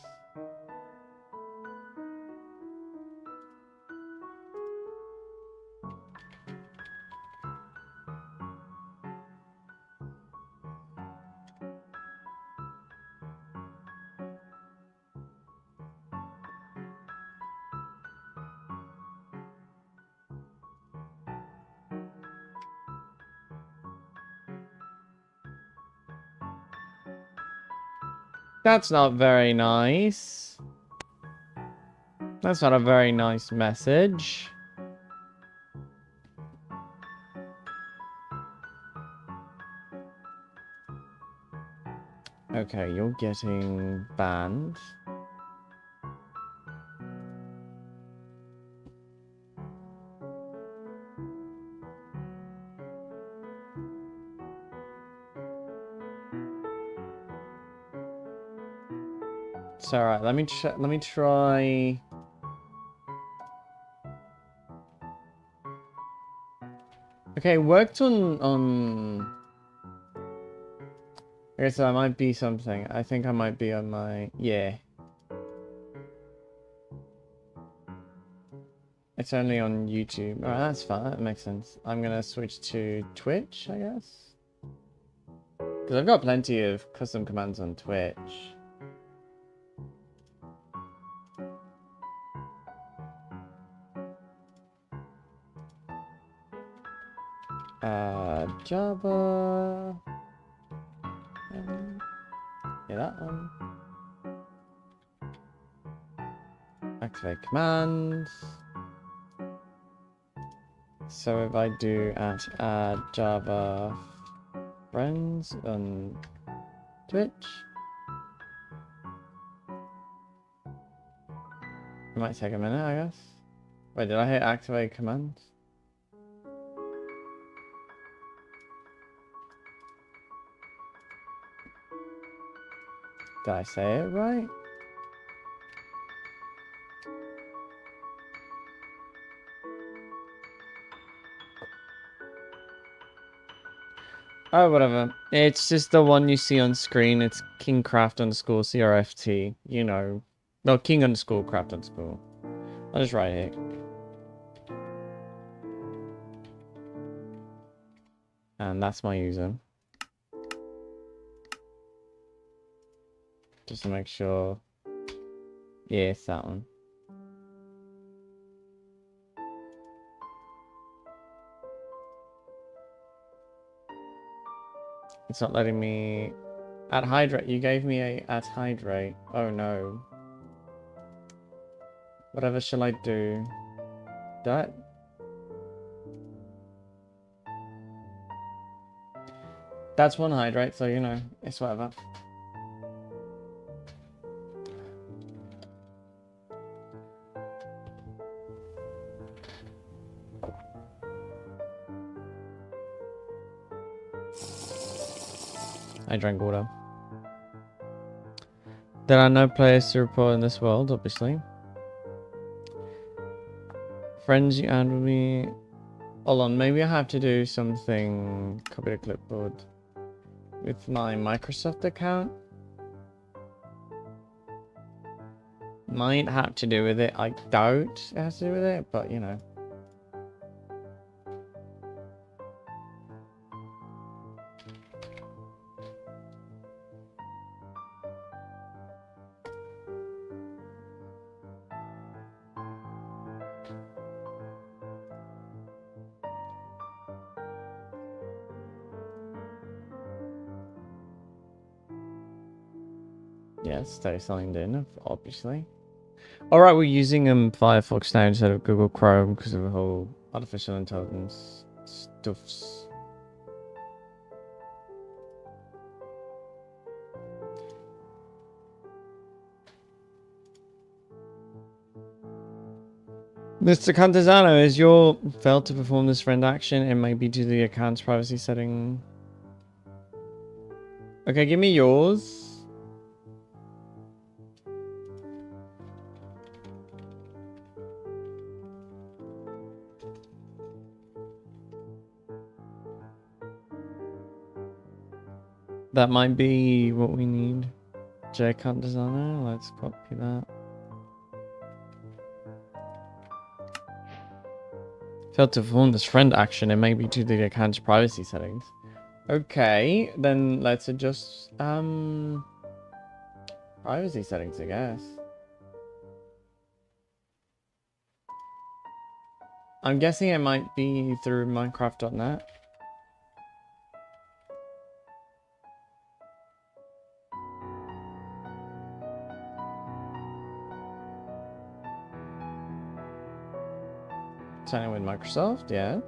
A: That's not very nice. That's not a very nice message. Okay, you're getting banned. It's alright, let me try. Okay, worked on okay, so I might be something. I think I might be on my yeah. It's only on YouTube. Alright, that's fine, that makes sense. I'm gonna switch to Twitch, I guess. Because I've got plenty of custom commands on Twitch. Java. Yeah, that one. Activate commands. So if I do add Java friends on Twitch, it might take a minute, I guess. Wait, did I hit activate commands? Did I say it right? Oh, whatever. It's just the one you see on screen. It's kingcraft_CRFT. You know. No, king_craft_. I'll just write it. And that's my user. Just to make sure. Yeah, it's that one. It's not letting me... Add hydrate. You gave me a add hydrate. Oh no. Whatever shall I do? That? That's one hydrate, so you know, it's whatever. I drank water. There are no players to report in this world, obviously. Friends you add with me. Hold on, maybe I have to do something. Copy the clipboard. With my Microsoft account. Might have to do with it. I doubt it has to do with it, but you know. Yeah, stay signed in, obviously. Alright, we're using Firefox now instead of Google Chrome because of the whole artificial intelligence stuffs. Mr. Cantizano, is your failed to perform this friend action? It may be due to the account's privacy setting. Okay, give me yours. That might be what we need. J Cantizano, let's copy that. Failed to perform this friend action. It may be due to the account's privacy settings. Okay, then let's adjust privacy settings, I guess. I'm guessing it might be through Minecraft.net. Sign in with Microsoft, yes.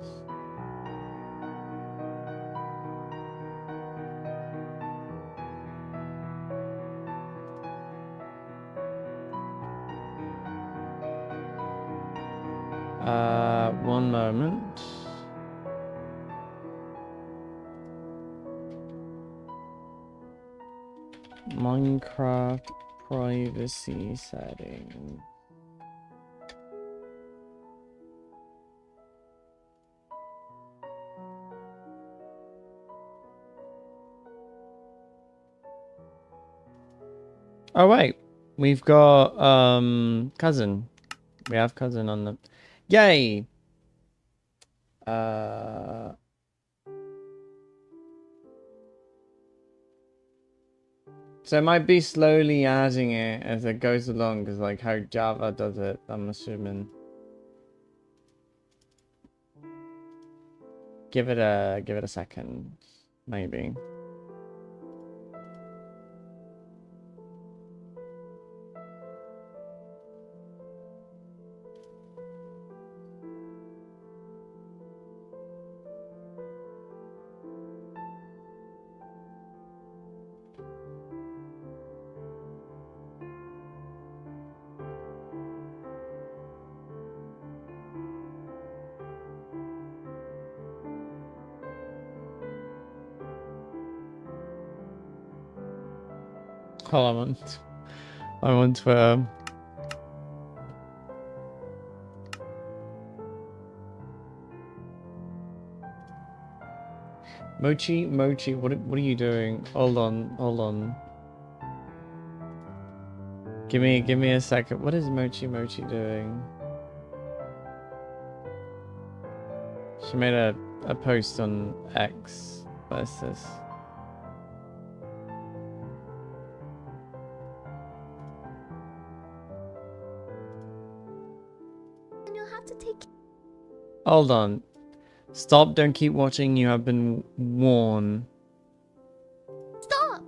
A: One moment. Minecraft privacy setting. Oh wait, we've got cousin. We have cousin on the yay. So it might be slowly adding it as it goes along, because like how Java does it, I'm assuming. Give it a second, maybe. Hold on, I want to Mochi, what are you doing? Hold on. Give me a second. What is Mochi doing? She made a post on X. What is this?
C: And you'll have to take.
A: Hold on. Stop, don't keep watching, you have been warned.
C: Stop!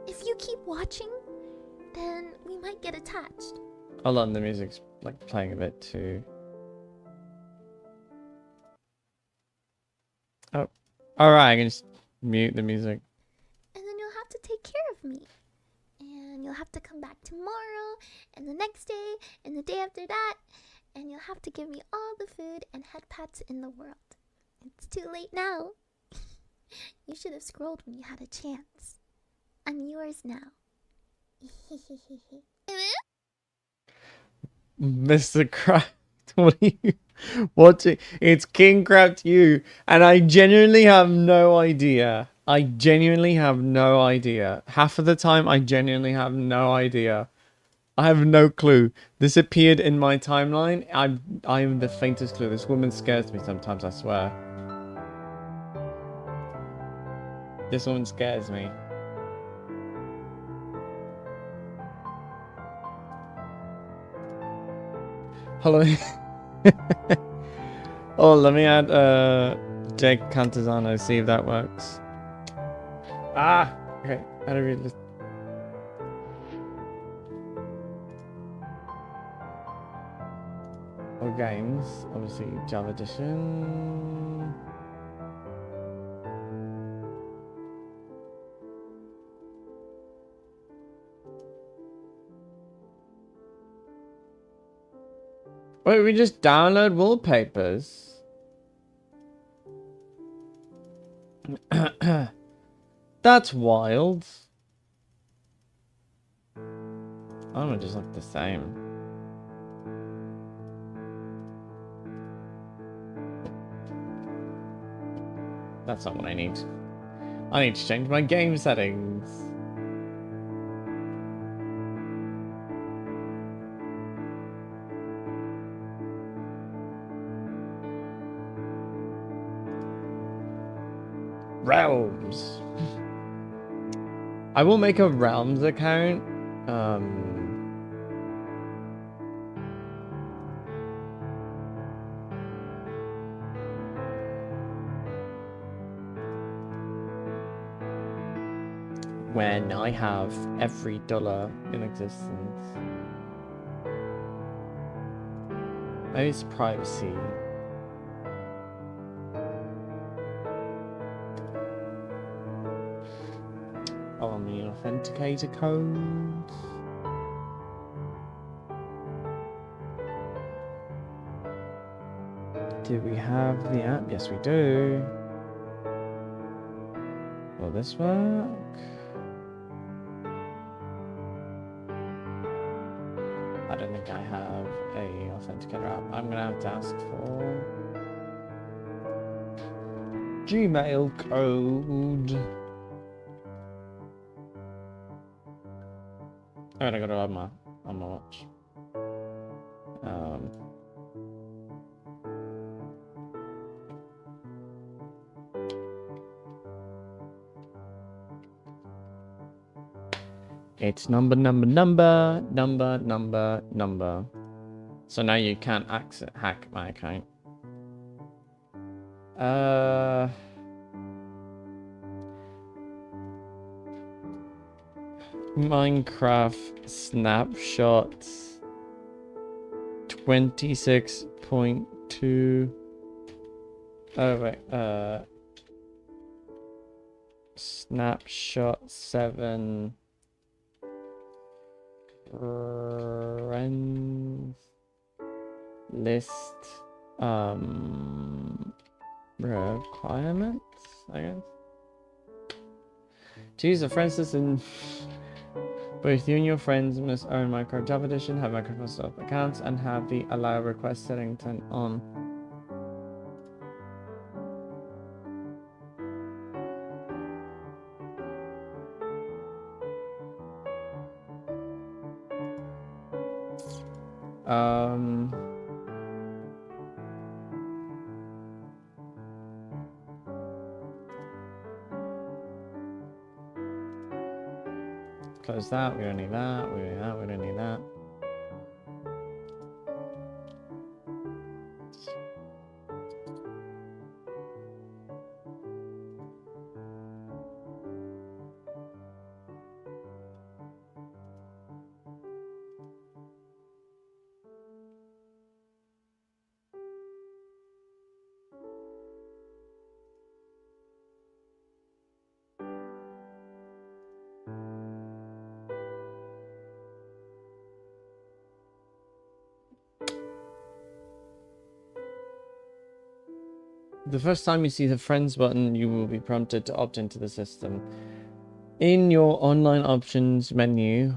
C: If you keep watching, then we might get attached.
A: Hold on, the music's like playing a bit too. Oh. Alright, I can just mute the music.
C: And then you'll have to take care of me. And you'll have to come back tomorrow, and the next day, and the day after that. And you'll have to give me all the food and head pats in the world. It's too late now. You should have scrolled when you had a chance. I'm yours now.
A: Mr. Craft, what are you watching? It's King Craft you, and I genuinely have no idea. Half of the time, I genuinely have no idea. I have no clue. This appeared in my timeline. I am the faintest clue. This woman scares me sometimes, I swear. This woman scares me. Hello. Oh, let me add Jake Cantazano, see if that works. Ah! Okay, how do we read this? Or games, obviously Java Edition. Wait, we just download wallpapers? That's wild. I don't just look the same. That's not what I need. I need to change my game settings. Realms. I will make a Realms account. When I have every dollar in existence. Maybe it's privacy. On the authenticator code. Do we have the app? Yes, we do. Will this work? I don't think I have a authenticator app. I'm gonna have to ask for Gmail code. Alright, I gotta have my on my watch. It's number. So now you can't hack my account. Minecraft snapshots 26.2. Oh wait, snapshot 7 friends list requirements, I guess. To use a friends list in both you and your friends must own Minecraft Java Edition, have Microsoft accounts, and have the allow request setting turned on. Close that. We don't need that. We don't need that. We don't need that. The first time you see the friends button, you will be prompted to opt into the system. In your online options menu,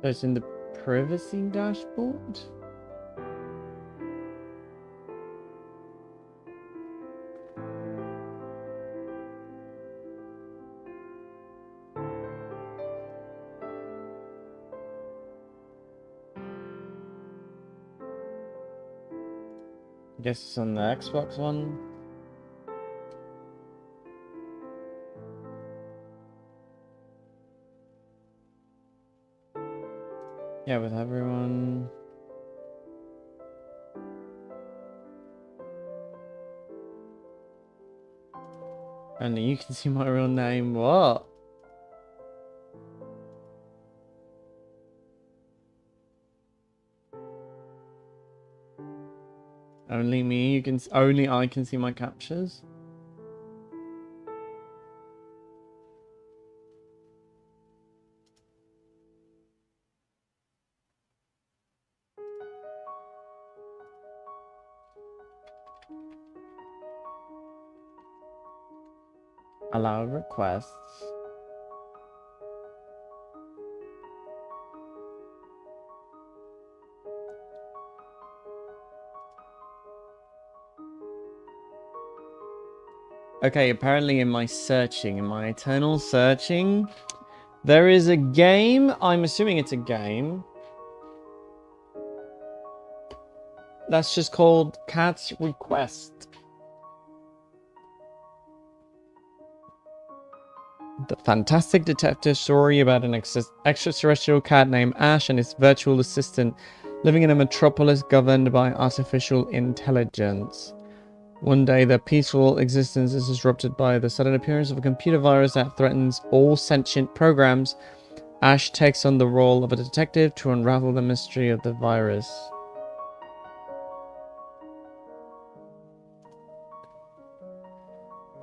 A: so it's in the privacy dashboard. I guess it's on the Xbox one. Yeah, with everyone. Only you can see my real name. What? Only me. You can. Only I can see my captures. Allow requests. Okay, apparently in my searching, in my eternal searching, there is a game. I'm assuming it's a game. That's just called Cat's Request. The fantastic detective story about an extraterrestrial cat named Ash and his virtual assistant living in a metropolis governed by artificial intelligence. One day, their peaceful existence is disrupted by the sudden appearance of a computer virus that threatens all sentient programs. Ash takes on the role of a detective to unravel the mystery of the virus.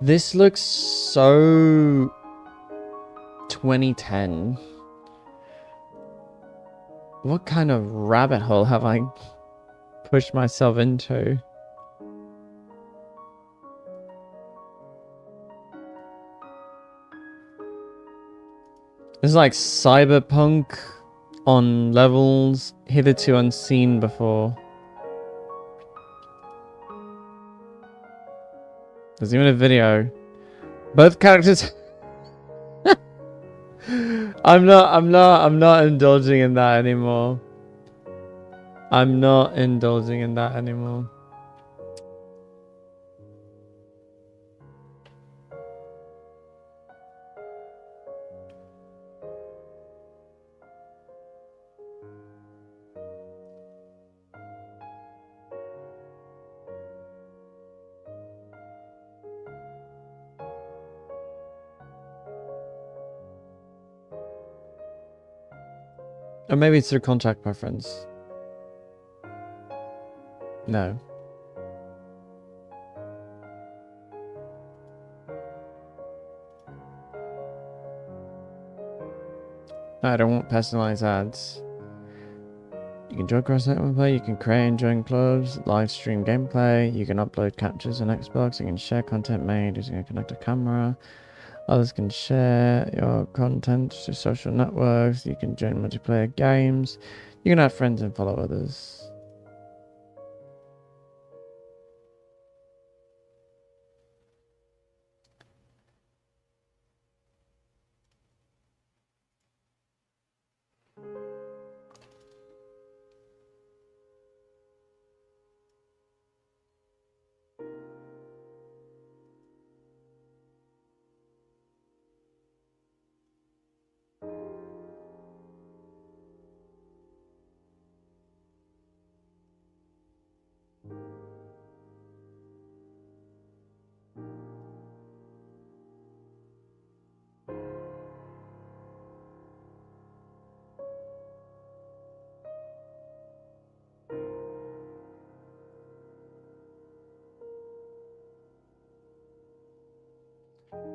A: This looks so 2010. What kind of rabbit hole have I pushed myself into? It's like cyberpunk on levels hitherto unseen before. There's even a video. Both characters. I'm not indulging in that anymore. I'm not indulging in that anymore. Or maybe it's through contact preference. No. I don't want personalized ads. You can join cross-network play, you can create and join clubs, live stream gameplay, you can upload captures on Xbox, you can share content made using a connected camera. Others can share your content to social networks, you can join multiplayer games, you can add friends and follow others.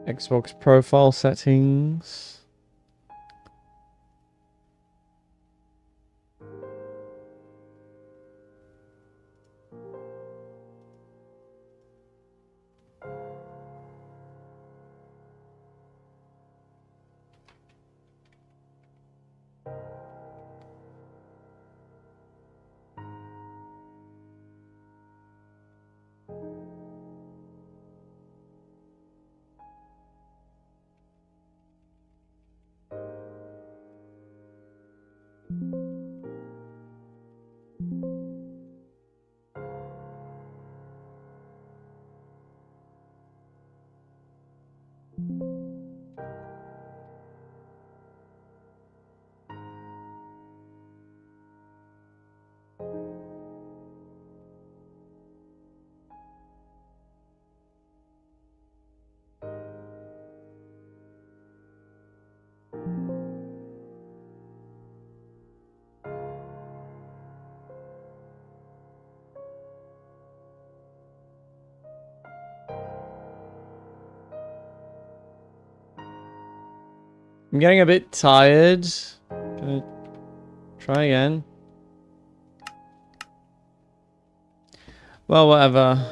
A: Xbox profile settings. I'm getting a bit tired. Gonna try again. Well, whatever.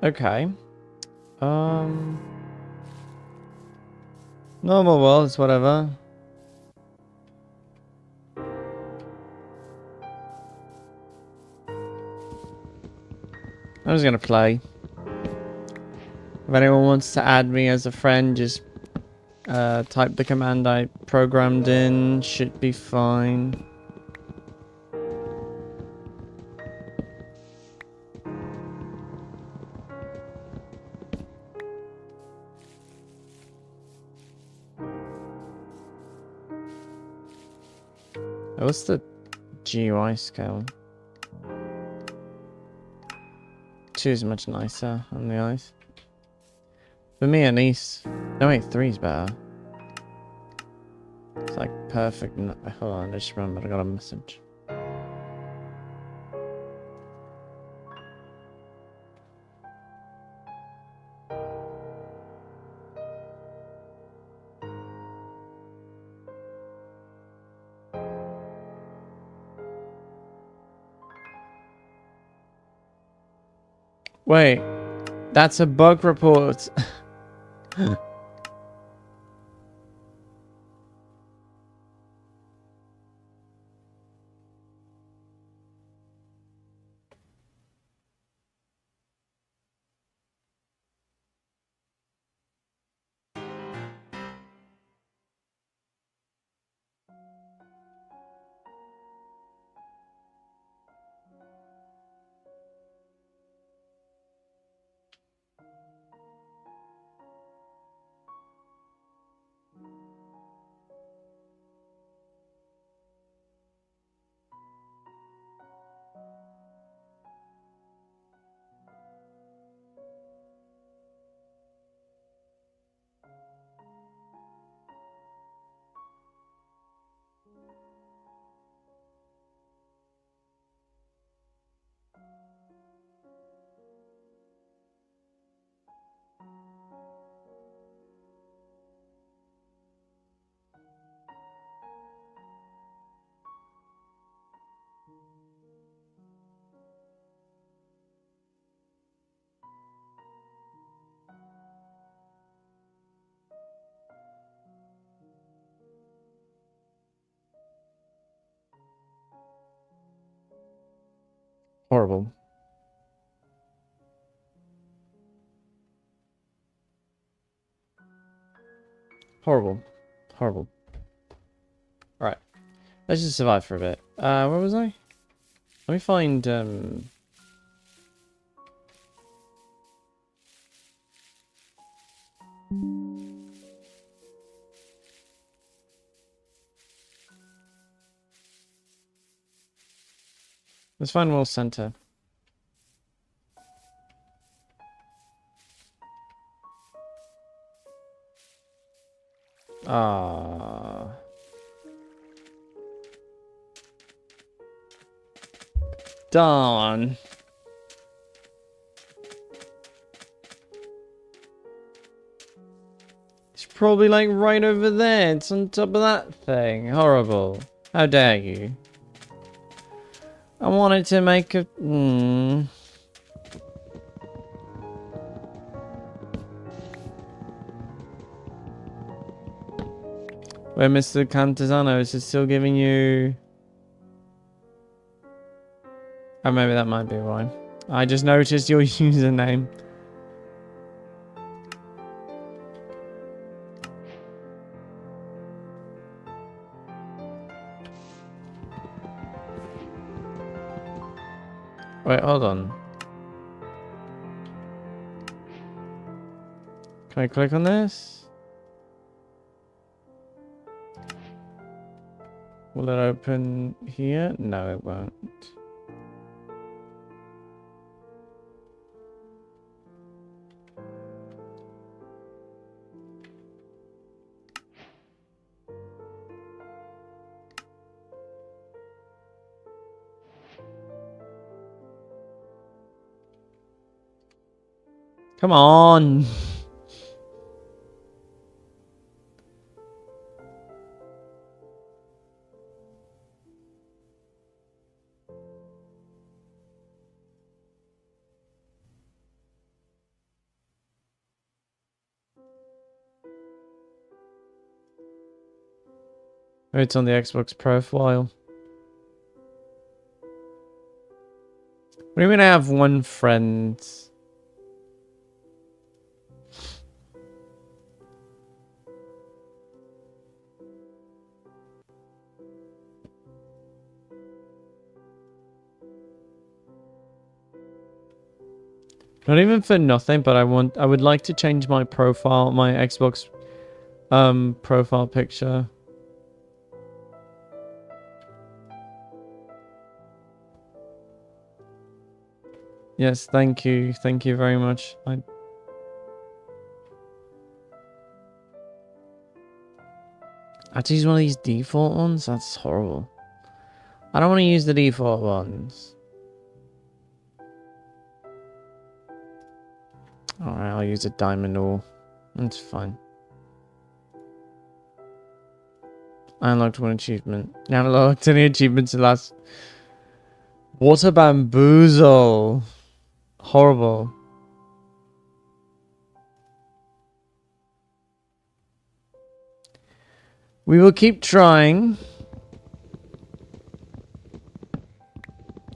A: Okay. Normal world is whatever. I'm just gonna play. If anyone wants to add me as a friend, just type the command I programmed in. Should be fine. What's the GUI scale? 2 is much nicer on the eyes. For me, at least. No, wait, 3 is better. It's like perfect. Hold on, I just remembered I got a message. Wait, that's a bug report. Horrible. Horrible. Horrible. Alright. Let's just survive for a bit. Where was I? Let me find, let's find World Center. Ah. Darn. It's probably like right over there. It's on top of that thing. Horrible. How dare you? I wanted to make a... Where Mr. Cantizano is it still giving you... Oh, maybe that might be why. I just noticed your username. Wait, hold on. Can I click on this? Will it open here? No, it won't. Come on. Oh, it's on the Xbox profile. What do you mean I have one friend? Not even for nothing, but I would like to change my profile, my Xbox profile picture. Yes, thank you. Thank you very much. I had to use one of these default ones? That's horrible. I don't want to use the default ones. Alright, I'll use a diamond ore. That's fine. I unlocked one achievement. I unlocked any achievements last. What a bamboozle. Horrible. We will keep trying.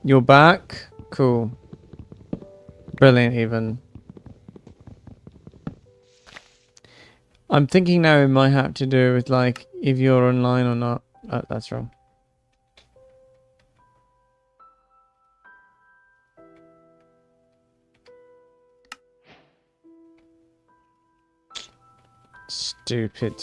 A: You're back? Cool. Brilliant, even. I'm thinking now it might have to do with, like, if you're online or not. Oh, that's wrong. Stupid.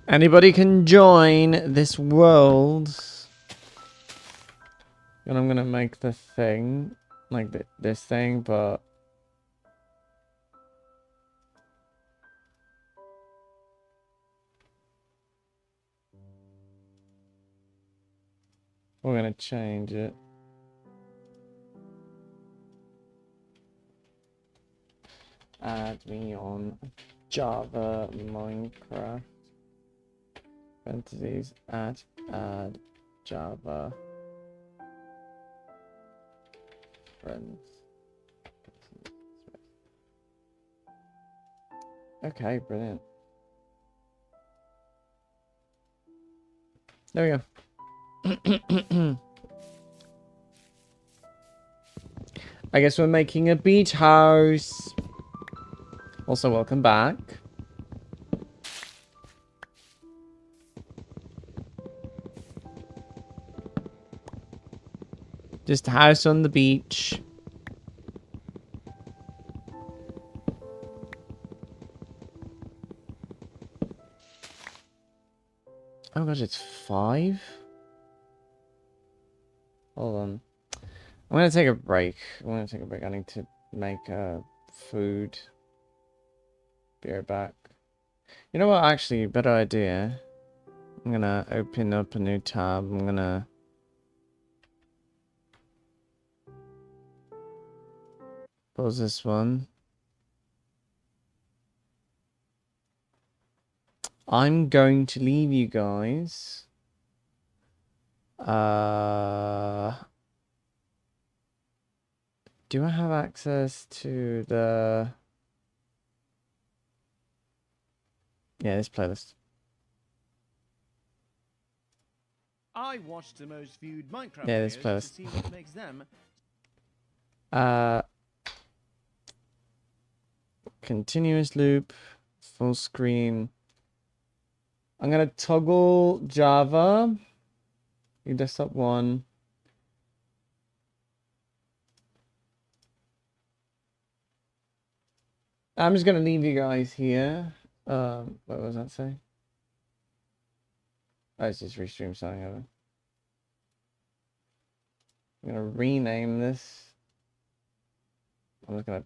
A: Anybody can join this world. And I'm gonna make the thing, like this thing, but... we're gonna change it. Add me on Java Minecraft parentheses add Java friends. Okay, brilliant. There we go. I guess we're making a beach house. Also, welcome back. Just a house on the beach. Oh gosh, it's 5? Hold on. I'm gonna take a break. I need to make food. Be right back. You know what? Actually, better idea. I'm gonna open up a new tab. I'm gonna... Pause this one. I'm going to leave you guys. Do I have access to the... Yeah, this playlist.
D: I watched the most viewed Minecraft
A: Yeah, this
D: videos
A: playlist.
D: to see what makes them.
A: Continuous loop, full screen. I'm gonna toggle Java. Your desktop 1. I'm just gonna leave you guys here. What was that say? Oh, it's just restream starting over. I'm gonna rename this. I'm just gonna...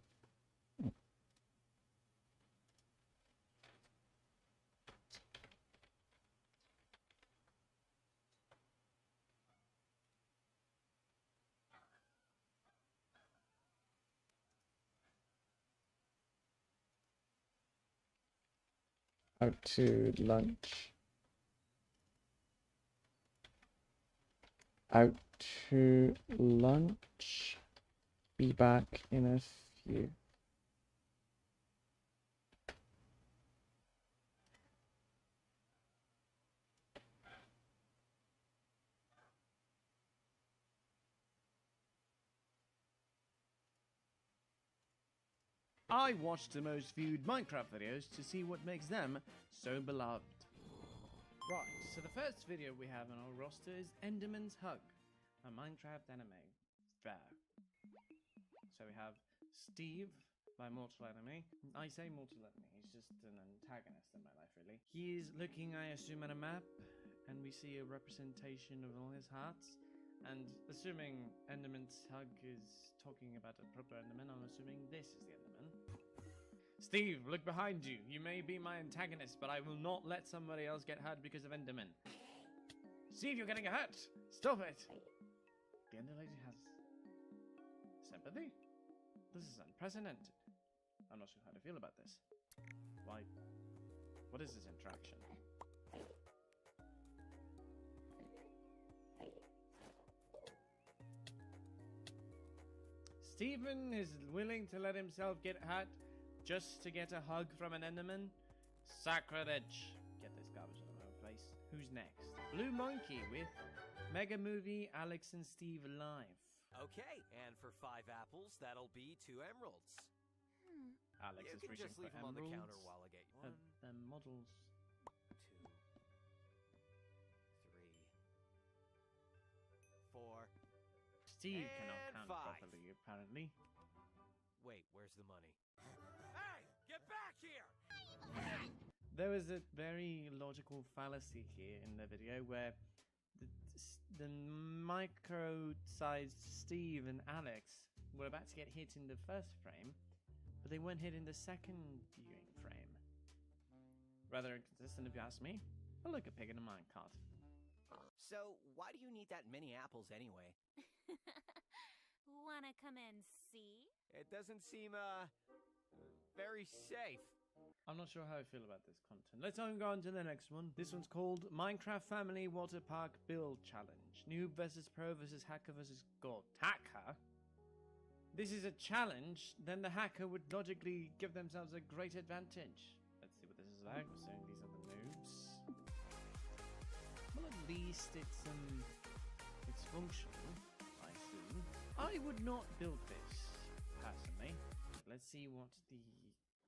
A: Out to lunch. Out to lunch. Be back in a few.
D: I watched the most viewed Minecraft videos to see what makes them so beloved. Right, so the first video we have on our roster is Enderman's Hug, a Minecraft anime. Fair. So we have Steve by Mortal Enemy. I say Mortal Enemy, he's just an antagonist in my life, really. He is looking, I assume, at a map, and we see a representation of all his hearts. And assuming Enderman's Hug is talking about a proper Enderman, I'm assuming this is the Enderman. Steve, look behind you. You may be my antagonist, but I will not let somebody else get hurt because of Enderman. Steve, you're getting hurt. Stop it. The Ender Lady has sympathy? This is unprecedented. I'm not sure how to feel about this. Why? What is this interaction? Stephen is willing to let himself get hurt just to get a hug from an Enderman? Sacrilege. Get this garbage out of my face. Who's next? Blue Monkey with Mega Movie Alex and Steve Live.
E: Okay, and for 5 apples, that'll be 2 emeralds.
D: Alex
E: You
D: is
E: can
D: reaching
E: just
D: for
E: leave them on the
D: emeralds.
E: counter while I get you. 1,
D: Models.
E: 2, 3, 4.
D: Steve cannot
E: And
D: count
E: 5.
D: properly, apparently.
E: Wait, where's the money? Hey, get back here!
D: There was a very logical fallacy here in the video where the micro-sized Steve and Alex were about to get hit in the first frame, but they weren't hit in the second viewing frame. Rather inconsistent if you ask me, but like a pig in a minecart.
E: So, why do you need that many apples anyway?
F: Wanna come and see?
E: It doesn't seem, very safe.
D: I'm not sure how I feel about this content. Let's go on to the next one. This one's called Minecraft Family Water Park Build Challenge. Noob versus Pro versus Hacker versus God. Hacker? This is a challenge, then the hacker would logically give themselves a great advantage. flag. We're saying these are the noobs. Well, at least it's functional, I assume. I would not build this, personally. Let's see what the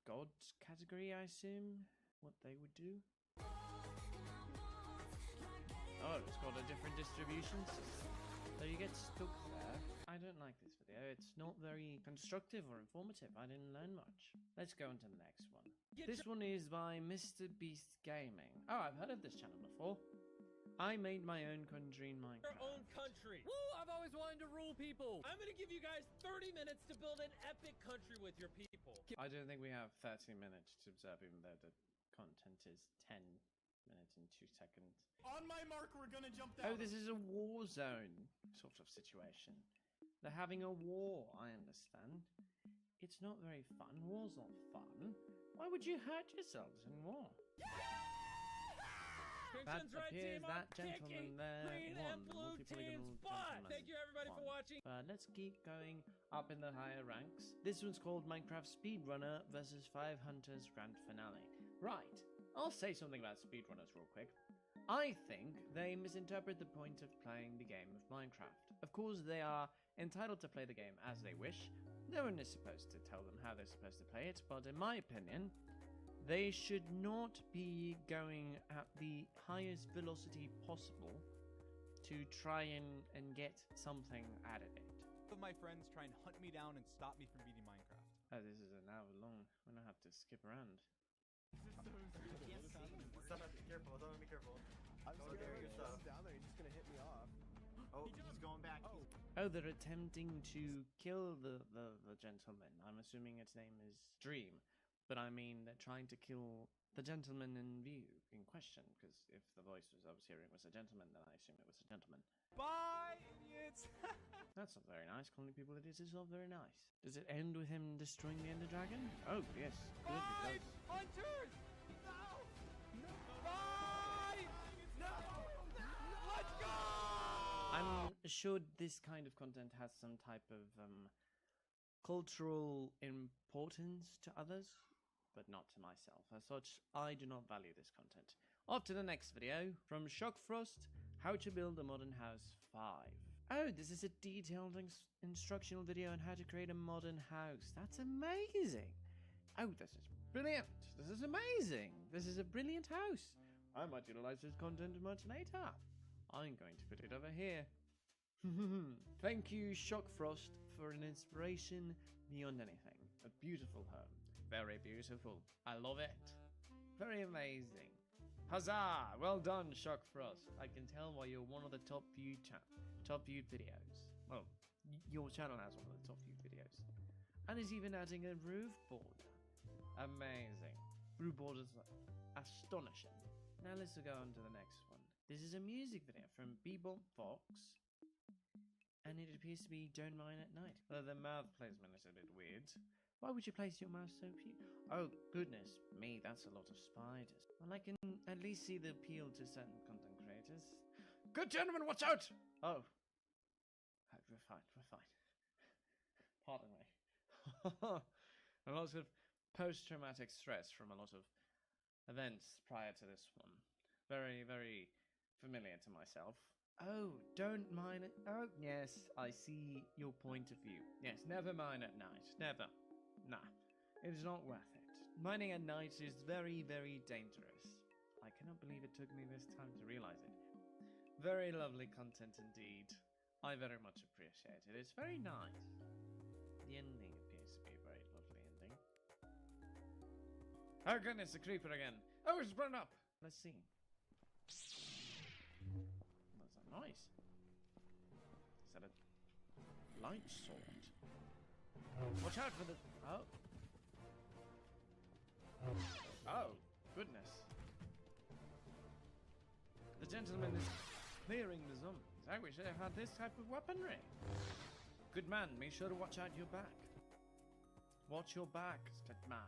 D: god category, I assume, what they would do. Oh, it's got a different distribution system. So you get stuck there. I don't like this video. It's not very constructive or informative. I didn't learn much. Let's go on to the next one. This one is by Mr. Beast Gaming. Oh, I've heard of this channel before. I made my own country in Minecraft.
E: Your own country. Woo! I've always wanted to rule people. I'm gonna give you guys 30 minutes to build an epic country with your people.
D: I don't think we have 30 minutes to observe, even though the content is 10 minutes and 2 seconds.
B: On my mark, we're gonna jump down.
D: Oh, this is a war zone sort of situation. They're having a war, I understand. It's not very fun. War's not fun. Why would you hurt yourselves in war? That appears that gentleman there won. Multi-polygonal gentleman.
E: Thank you everybody for watching.
D: Let's keep going up in the higher ranks. This one's called Minecraft Speedrunner versus 5 Hunters Grand Finale. Right, I'll say something about speedrunners real quick. I think they misinterpret the point of playing the game of Minecraft. Of course, they are entitled to play the game as they wish. No one is supposed to tell them how they're supposed to play it, but in my opinion, they should not be going at the highest velocity possible to try and get something out of it.
F: Of my friends try and hunt me down and stop me from beating Minecraft.
D: Oh, this is an hour long. We're gonna have to skip around.
G: Careful, don't be careful.
H: I'm
G: Don't
H: scared
G: carry
H: if
G: yourself.
H: down there, you're just gonna hit me off.
G: Oh, he's going back.
D: Oh, they're attempting to kill the gentleman. I'm assuming its name is Dream. But I mean, they're trying to kill the gentleman in view, in question, because if the voice I was hearing was a gentleman, then I assume it was a gentleman.
F: Bye, idiots!
D: That's not very nice. Calling people idiots is not very nice. Does it end with him destroying the Ender Dragon? Oh, yes. Good, it
F: Bye,
D: does.
F: hunters! No! Bye! No! Let's go!
D: I'm assured this kind of content has some type of cultural importance to others, but not to myself. As such, I do not value this content. Off to the next video from Shockfrost, How to Build a Modern House 5. Oh, this is a detailed instructional video on how to create a modern house. That's amazing. Oh, this is brilliant. This is amazing. This is a brilliant house. I might utilize this content much later. I'm going to put it over here. Thank you, Shockfrost, for an inspiration beyond anything. A beautiful home. Very beautiful. I love it. Very amazing. Huzzah! Well done, Shockfrost. I can tell why you're one of the top viewed videos. Well, your channel has one of the top viewed videos. And it's even adding a roof border. Amazing. Roof borders are astonishing. Now let's go on to the next one. This is a music video from Bebop Fox. And it appears to be Don't Mine at Night. Although the mouth placement is a bit weird. Why would you place your mouse so few? Oh, goodness me, that's a lot of spiders. Well, I can at least see the appeal to certain content creators. Good gentlemen, watch out! Oh. We're fine, we're fine. Pardon me. A lot of post-traumatic stress from a lot of events prior to this one. Very, very familiar to myself. Oh, don't mine it. Oh, yes, I see your point of view. Yes, never mine at night. Never. Nah, it's not worth it. Mining at night is very, very dangerous. I cannot believe it took me this time to realize it. Very lovely content indeed. I very much appreciate it. It's very nice. The ending appears to be a very lovely ending. Oh goodness, a creeper again. Oh, it's blown up. Let's see. What's that noise? Is that a light sword? Watch out for the... Oh. Oh, goodness. The gentleman is clearing the zombies. I wish I had this type of weaponry. Good man, make sure to watch out your back. Watch your back, good man.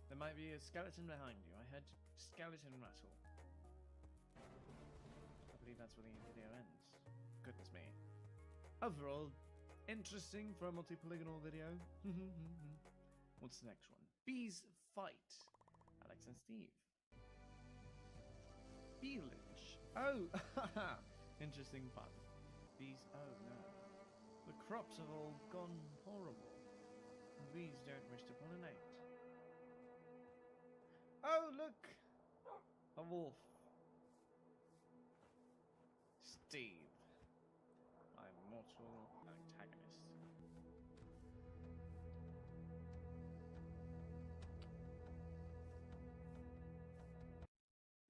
D: There might be a skeleton behind you. I heard skeleton rattle. I believe that's where the video ends. Goodness me. Overall, interesting for a multi-polygonal video. What's the next one? Bees Fight. Alex and Steve. Beelage. Oh, interesting pun. Bees. Oh no. The crops have all gone horrible. Bees don't wish to pollinate. Oh, look! A wolf. Steve. My mortal antagonist.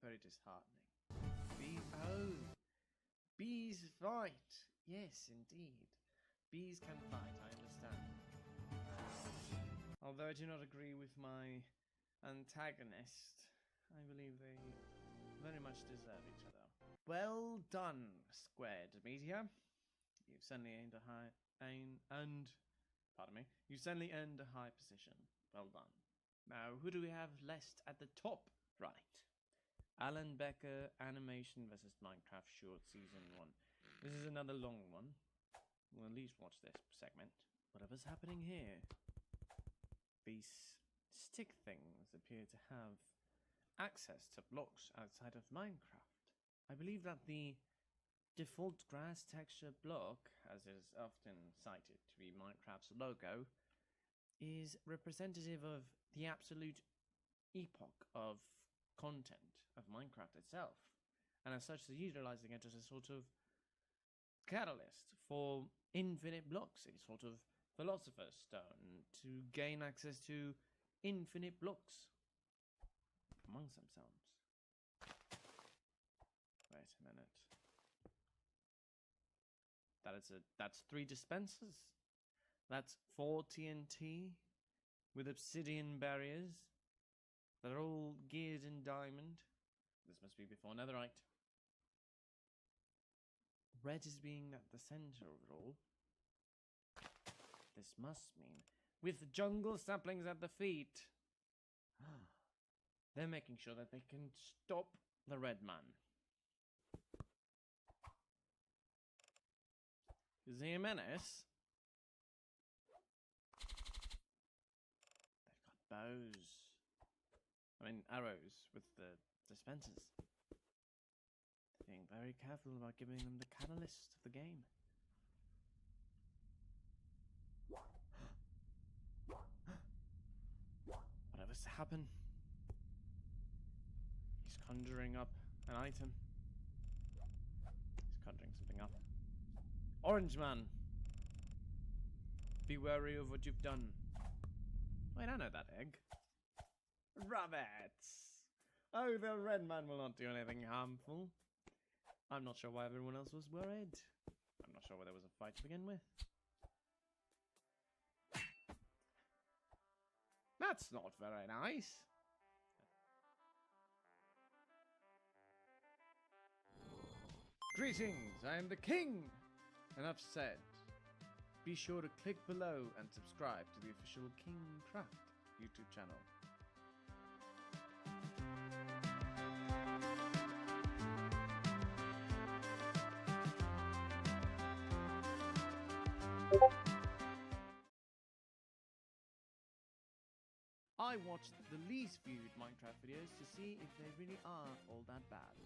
D: Very disheartening. Oh! Bees fight! Yes, indeed. Bees can fight, I understand. Although I do not agree with my antagonist, I believe they very much deserve each other. Well done, Squared Media. You've certainly earned a high pardon me. You certainly earned a high position. Well done. Now, who do we have left at the top? Right. Alan Becker Animation vs. Minecraft Short Season 1. This is another long one. We'll at least watch this segment. Whatever's happening here. These stick things appear to have access to blocks outside of Minecraft. I believe that the default grass texture block, as is often cited to be Minecraft's logo, is representative of the absolute epoch of content of Minecraft itself, and as such they're utilizing it as a sort of catalyst for infinite blocks, a sort of philosopher's stone to gain access to infinite blocks amongst themselves. Wait a minute. That's 3 dispensers. That's 4 TNT with obsidian barriers. They're all geared in diamond. This must be before netherite. Red is being at the center of it all. This must mean with jungle saplings at the feet. They're making sure that they can stop the red man. Is he a menace? They've got bows. Arrows with the dispensers. They're being very careful about giving them the catalyst of the game. Whatever's to happen. He's conjuring up an item. He's conjuring something up. Orange man! Be wary of what you've done. Wait, I know that egg. Rabbits! Oh, the red man will not do anything harmful. I'm not sure why everyone else was worried. I'm not sure why there was a fight to begin with. That's not very nice. Greetings, I am the king! Enough said. Be sure to click below and subscribe to the official KingCraft YouTube channel. I watched the least viewed Minecraft videos to see if they really are all that bad.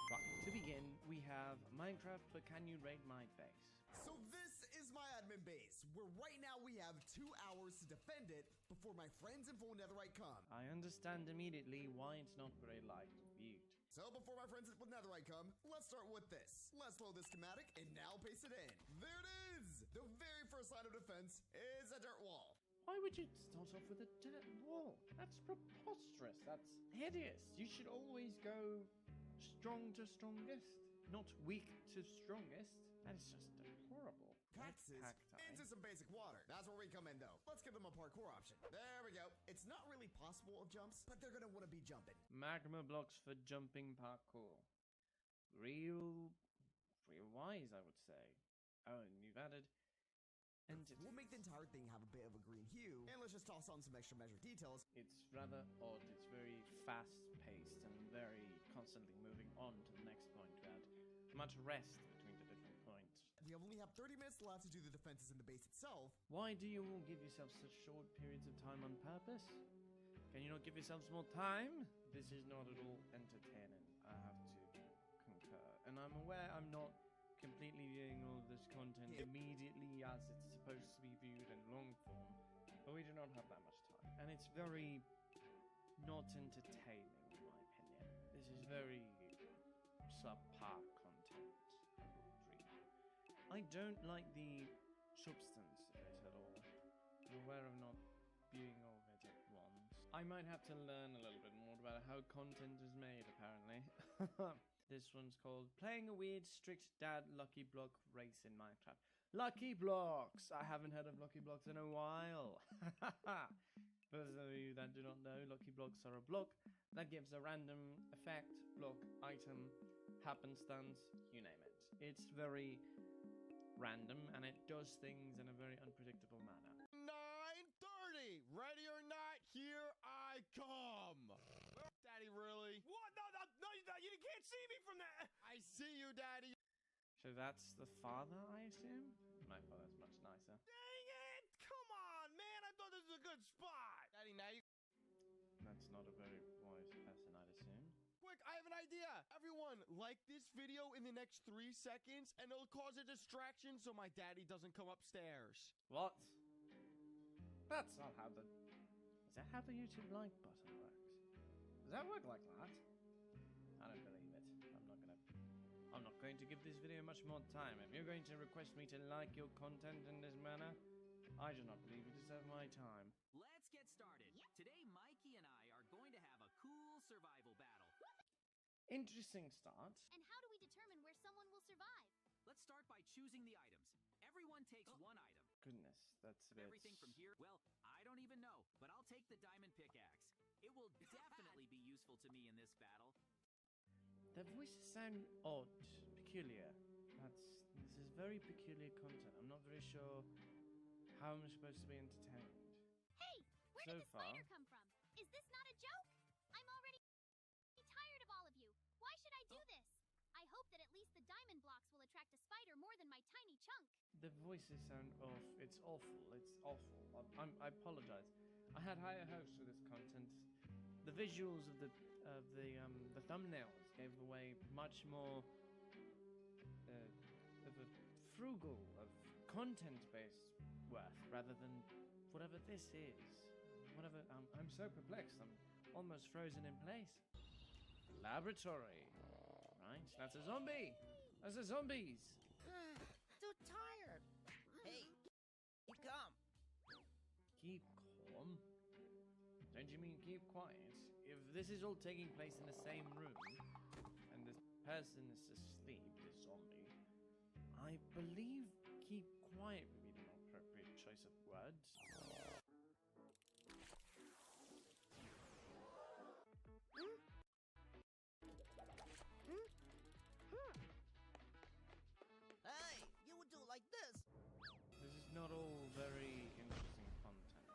D: Right, to begin, we have Minecraft, but can you raid my base?
H: So this is my admin base, where right now we have 2 hours to defend it before my friends in full netherite come.
D: I understand immediately why it's not very liked or viewed.
H: So before my friends with netherite come, let's start with this. Let's load this schematic and now paste it in. There it is! The very first line of defense is a dirt wall.
D: Why would you start off with a dirt wall? That's preposterous. That's hideous. You should always go strong to strongest, not weak to strongest. That is just horrible.
H: Cactus into some basic water. That's where we come in though. Let's give them a parkour option. There we go. It's not really possible of jumps, but they're gonna want to be jumping.
D: Magma blocks for jumping parkour. Real wise, I would say. Oh, and you've added entities.
H: We'll make the entire thing have a bit of a green hue, and let's just toss on some extra measure details.
D: It's rather odd. It's very fast-paced and very constantly moving on to the next point to add much rest between the different points.
H: We only have 30 minutes left to do the defenses in the base itself.
D: Why do you all give yourselves such short periods of time on purpose? Can you not give yourselves more time? This is not at all entertaining. I have to concur. And I'm aware I'm not completely viewing all of this content immediately as it's supposed to be viewed in long form, but we do not have that much time. And it's very not entertaining, in my opinion. This is very subpar content, really. I don't like the substance of it at all. I'm aware of not viewing all of it at once. I might have to learn a little bit more about how content is made, apparently. This one's called Playing a Weird Strict Dad Lucky Block Race in Minecraft. Lucky Blocks! I haven't heard of Lucky Blocks in a while. For those of you that do not know, Lucky Blocks are a block that gives a random effect, block, item, happenstance, you name it. It's very random and it does things in a very unpredictable manner.
H: 9:30. Ready or not, here I come. Daddy, really?
B: What? No, you can't see me from there.
H: I see you, Daddy.
D: So that's the father, I assume? My father's much nicer.
B: Dang it! Come on, man. I thought this was a good spot.
H: Daddy, now you...
D: That's not a very wise person, I'd assume.
H: Quick, I have an idea. Everyone, like this video in the next 3 seconds, and it'll cause a distraction so my daddy doesn't come upstairs.
D: What? That's not how the... Is that how the YouTube like button works? Does that work like that? I don't believe it. I'm not going to give this video much more time. If you're going to request me to like your content in this manner, I do not believe you deserve my time.
I: Let's get started. Today, Mikey and I are going to have a cool survival battle.
D: Interesting start.
C: And how do we determine where someone will survive?
I: Let's start by choosing the items. Everyone takes one item.
D: Goodness, that's a bit...
I: Everything from here, well, I don't even know, but I'll take the diamond pickaxe. It will definitely be useful to me in this battle.
D: Their voices sound odd, peculiar. This is very peculiar content. I'm not very sure how I'm supposed to be entertained.
C: Hey, where
D: So
C: did the spider
D: far.
C: come from? Is this not a joke? I'm already tired of all of you. Why should I do this? I hope that at least the diamond blocks will attract a spider more than my tiny chunk.
D: The voices sound off. It's awful. It's awful. I apologize. I had higher hopes for this content. The visuals of the thumbnails gave away much more of a frugal, of content-based worth rather than whatever this is. Whatever. I'm so perplexed. I'm almost frozen in place. Laboratory. Right. That's a zombie. That's the zombies.
J: Too tired. Hey, keep calm.
D: Keep calm? Don't you mean keep quiet? If this is all taking place in the same room, and this person is asleep, this zombie, I believe keep quiet would be the more appropriate choice of words.
J: Hey, you would do it like this.
D: This is not all very interesting content.
J: No.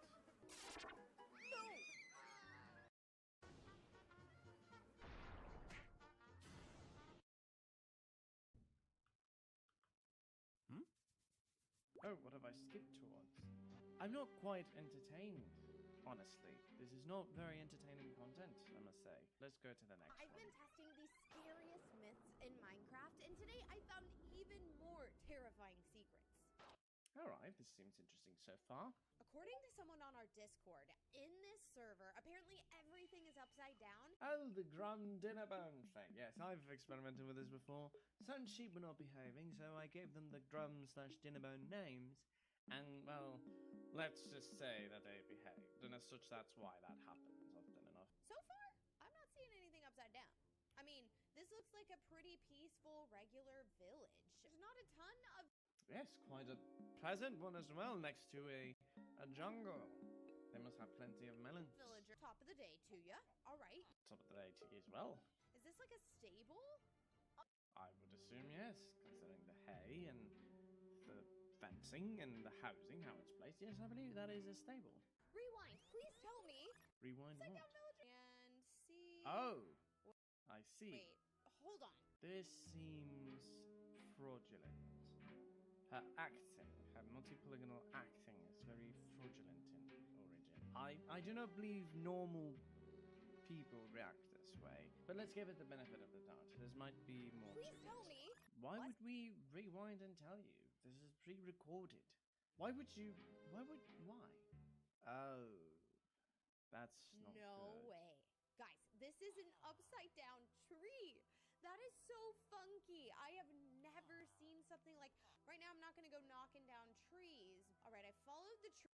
D: Oh, what have I skipped towards? I'm not quite entertained, honestly. This is not very entertaining content, I must say. Let's go to the next
K: I've
D: one.
K: been testing the scariest myths in Minecraft, and today I found even more terrifying secrets.
D: Alright, this seems interesting so far.
K: According to someone on our Discord, in this server, apparently everything is upside down.
D: Oh, the Grum Dinner Bone thing. Yes, I've experimented with this before. Some sheep were not behaving, so I gave them the Grum/Dinner Bone names. And, well, let's just say that they behaved. And as such, that's why that happens often enough.
K: So far, I'm not seeing anything upside down. I mean, this looks like a pretty peaceful, regular village. There's not a ton of...
D: Yes, quite a pleasant one as well, next to a jungle. They must have plenty of melons.
K: Villager. Top of the day to ya. All right.
D: Top of the day to you as well.
K: Is this like a stable?
D: I would assume yes, considering the hay and the fencing and the housing, how it's placed. Yes, I believe that is a stable.
K: Rewind. Please tell me.
D: Rewind
K: Check
D: what?
K: out village and see...
D: Oh, I see.
K: Wait, hold on.
D: This seems fraudulent. Her acting, her multi-polygonal acting is very fraudulent in origin. I do not believe normal people react this way. But let's give it the benefit of the doubt. This might be more
K: Please
D: to
K: tell
D: it.
K: me.
D: Why would we rewind and tell you? This is pre-recorded. Why would you? Why? Oh, that's not
K: No
D: good.
K: way. Guys, this is an upside down tree. That is so funky. I have never seen something like. Right now, I'm not gonna go knocking down trees. All right, I followed the tree.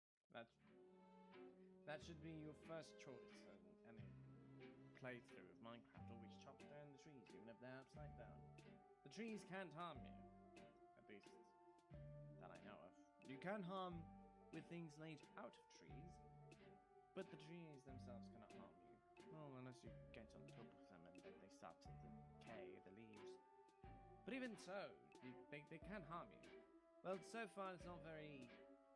D: That should be your first choice in any playthrough of Minecraft. Always chop down the trees, even if they're upside down. The trees can't harm you, at least that I know of. You can harm with things made out of trees, but the trees themselves cannot harm you. Well, unless you get on top of them and then they start to decay, the leaves. But even so, they can harm you. Well, so far it's not very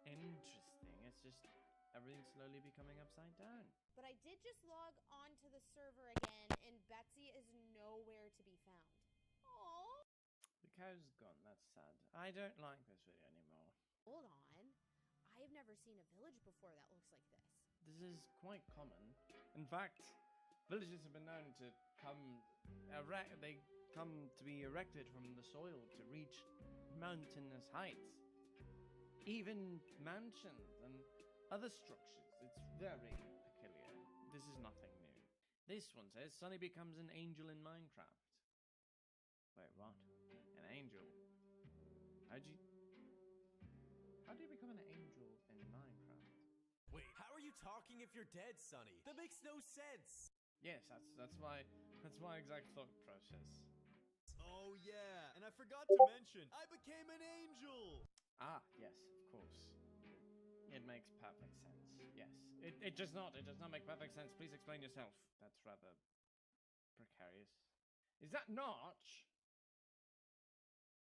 D: interesting. It's just everything's slowly becoming upside down.
K: But I did just log onto the server again, and Betsy is nowhere to be found. Aww.
D: The cow's gone. That's sad. I don't like this video anymore.
K: Hold on. I have never seen a village before that looks like this.
D: This is quite common. In fact, villages have been known to come they come to be erected from the soil to reach mountainous heights. Even mansions and other structures. It's very peculiar. This is nothing new. This one says Sunny becomes an angel in Minecraft. Wait, what? An angel? How do you become an angel in Minecraft?
E: Wait, how are you talking if you're dead, Sonny? That makes no sense.
D: Yes, that's my exact thought process.
E: Oh yeah, and I forgot to mention, I became an angel.
D: Ah, yes, of course. It makes perfect sense. Yes. It does not make perfect sense. Please explain yourself. That's rather precarious. Is that Notch?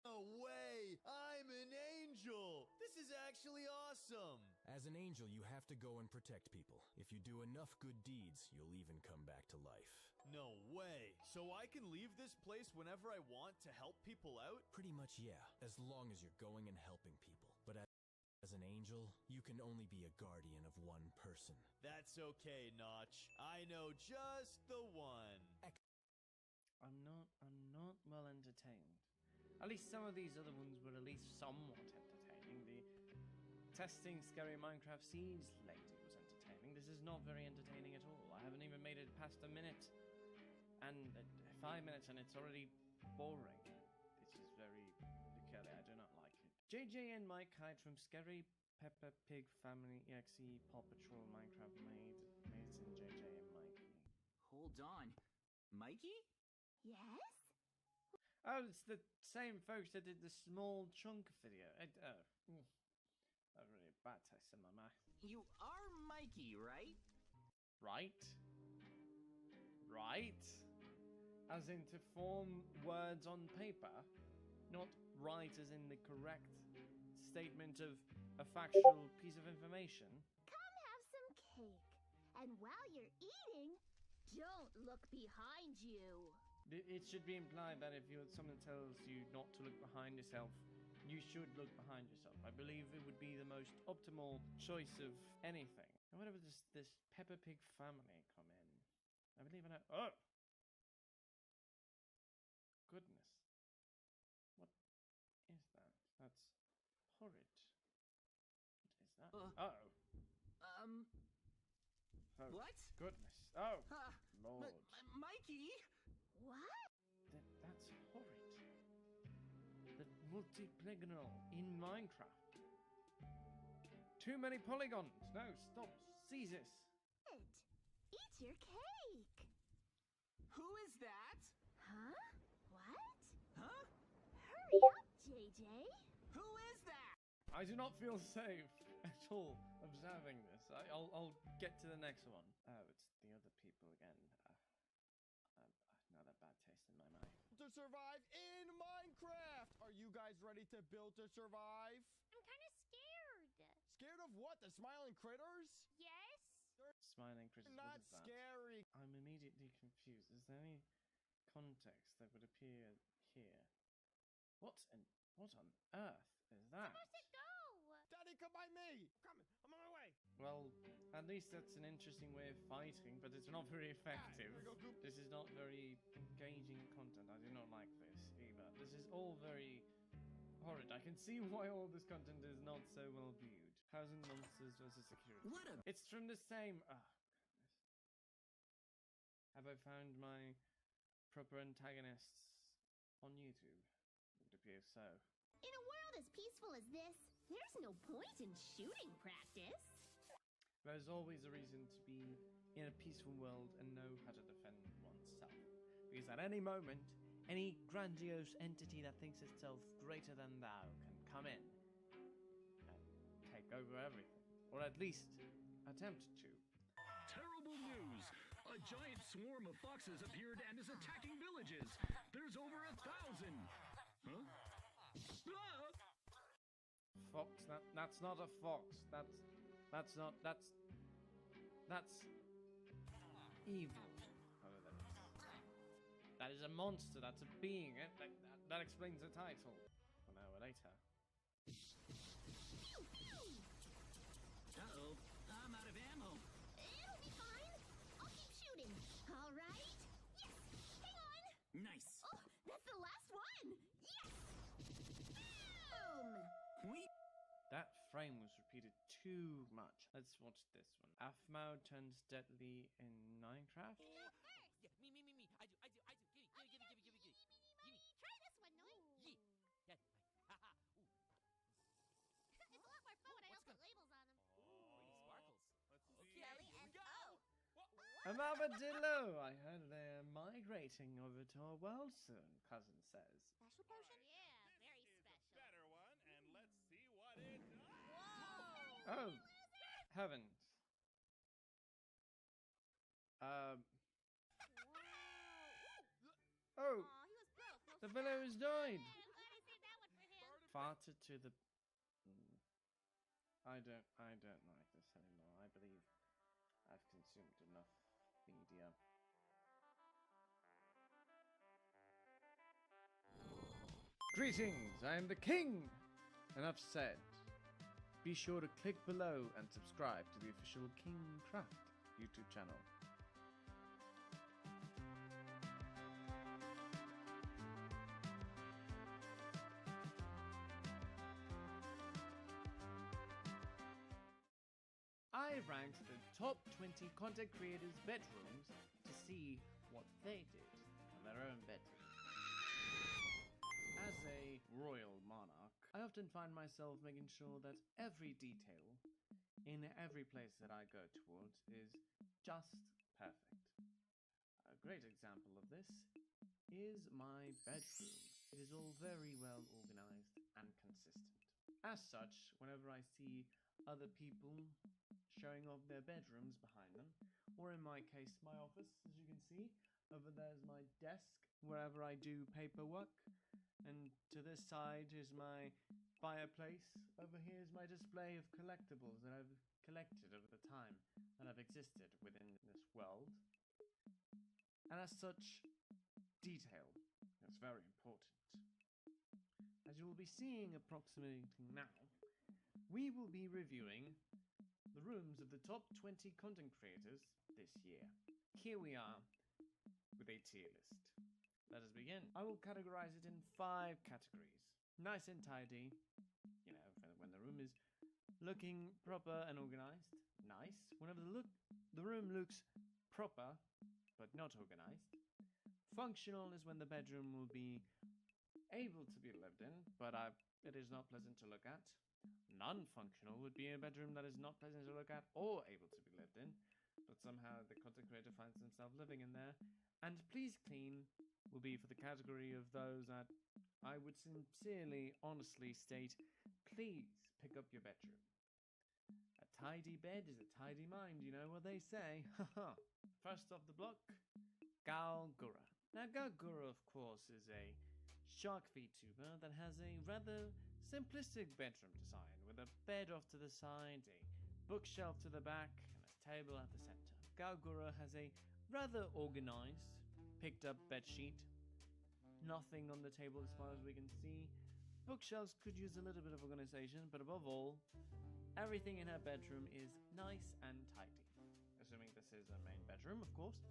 E: No way! I'm an angel! This is actually awesome!
L: As an angel, you have to go and protect people. If you do enough good deeds, you'll even come back to life.
E: No way! So I can leave this place whenever I want to help people out?
L: Pretty much, yeah. As long as you're going and helping people. But as an angel, you can only be a guardian of one person.
E: That's okay, Notch. I know just the one.
D: I'm not well entertained. At least some of these other ones were at least somewhat entertaining. The testing Scary Minecraft Seeds lady was entertaining. This is not very entertaining at all. I haven't even made it past a minute. And 5 minutes and it's already boring. This is very peculiar. I do not like it. JJ and Mike hide from Scary Peppa Pig Family EXE Paw Patrol Minecraft Mason JJ and Mikey.
I: Hold on. Mikey?
C: Yes?
D: Oh, it's the same folks that did the small chunk video. A really bad taste in my mouth.
I: You are Mikey, right?
D: Right? Right? As in to form words on paper, not right as in the correct statement of a factual piece of information.
C: Come have some cake. And while you're eating, don't look behind you.
D: It should be implied that if someone tells you not to look behind yourself, you should look behind yourself. I believe it would be the most optimal choice of anything. And whenever this Peppa Pig family come in, I believe in it. Oh! Goodness. What is that? That's horrid. What is that? Oh. Oh,
I: What?
D: goodness. Oh, Lord.
I: Mikey?
C: What?
D: That's horrid. The multi-polygonal in Minecraft. Too many polygons. No, stop. Seize this.
C: Eat your cake.
I: Who is that?
C: Huh? What?
I: Huh?
C: Hurry up, JJ.
I: Who is that?
D: I do not feel safe at all observing this. I'll get to the next one. Oh, it's the other people again. Another bad taste in my mouth.
H: To survive in Minecraft! Are you guys ready to build to survive?
C: I'm kind of scared.
H: Scared of what? The smiling critters?
C: Yes?
D: Smiling critters.
H: Not
D: what is that?
H: scary.
D: I'm immediately confused. Is there any context that would appear here? What on earth is that?
C: Supposed to go.
H: Daddy, come by me! I'm coming. I'm on my way.
D: Well, At least that's an interesting way of fighting, but it's not very effective. This is not very engaging content. I do not like this either. This is all very horrid. I can see why all this content is not so well viewed. Housing monsters versus security. It's from the same. Oh, goodness. Have I found my proper antagonists on YouTube? It would appear so.
M: In a world as peaceful as this, there's no point in shooting practice.
D: There's always a reason to be in a peaceful world and know how to defend oneself. Because at any moment, any grandiose entity that thinks itself greater than thou can come in and take over everything. Or at least attempt to.
N: Terrible news! A giant swarm of foxes appeared and is attacking villages. There's over 1,000. Huh? Ah!
D: Fox? That's not a fox. That's evil. That is a monster. That's a being. That explains the title. An hour later.
M: Uh-oh. I'm out of ammo. It'll be fine. I'll keep shooting. All right. Yes. Hang on.
N: Nice.
M: Oh, that's the last one. Yes. Boom.
D: That frame was repeated too much. Let's watch this one. Afmao turns deadly in Minecraft.
M: Yeah, me. I do. Gimme. Try this one, Noi.
E: Yeah. Haha.
M: It's a lot more fun when I don't put labels on them.
E: Pretty sparkles.
M: Let's see. Kelly and
D: An armadillo! I heard they're migrating over to our world soon, cousin says.
M: Special potion?
K: Yeah, very special.
B: Better one, and let's see what it does.
D: Oh, heavens. Oh,
K: Aw, he was broke. No
D: the fellow has died.
K: I'm glad I saved that one for him.
D: Farted to the. I don't like this anymore. I believe I've consumed enough media. Greetings, I am the king! Enough said. Be sure to click below and subscribe to the official King Craft YouTube channel. I ranked the top 20 content creators' bedrooms to see what they did in their own bedroom. As a royal monarch, I often find myself making sure that every detail in every place that I go towards is just perfect. A great example of this is my bedroom. It is all very well organized and consistent. As such, whenever I see other people showing off their bedrooms behind them, or in my case, my office, as you can see, over there's my desk, wherever I do paperwork, and to this side is my fireplace, over here is my display of collectibles that I've collected over the time that I've existed within this world. And as such, detail is very important. As you will be seeing approximately now, we will be reviewing the rooms of the top 20 content creators this year. Here we are with a tier list. Let us begin. I will categorize it in 5 categories. Nice and tidy, you know, when the room is looking proper and organized. Nice. Whenever the room looks proper but not organized. Functional is when the bedroom will be able to be lived in, but it is not pleasant to look at. Non-functional would be a bedroom that is not pleasant to look at or able to be lived in, but somehow the content creator finds themselves living in there. And please clean will be for the category of those that I would sincerely, honestly state, please pick up your bedroom. A tidy bed is a tidy mind, you know what they say. Haha. First off the block, Galgura. Now Galgura, of course, is a shark VTuber that has a rather simplistic bedroom design with a bed off to the side, a bookshelf to the back, and a table at the center. Galgura has a rather organized, picked up bedsheet. Nothing on the table as far as we can see. Bookshelves could use a little bit of organization, but above all, everything in her bedroom is nice and tidy. bedroom, of course.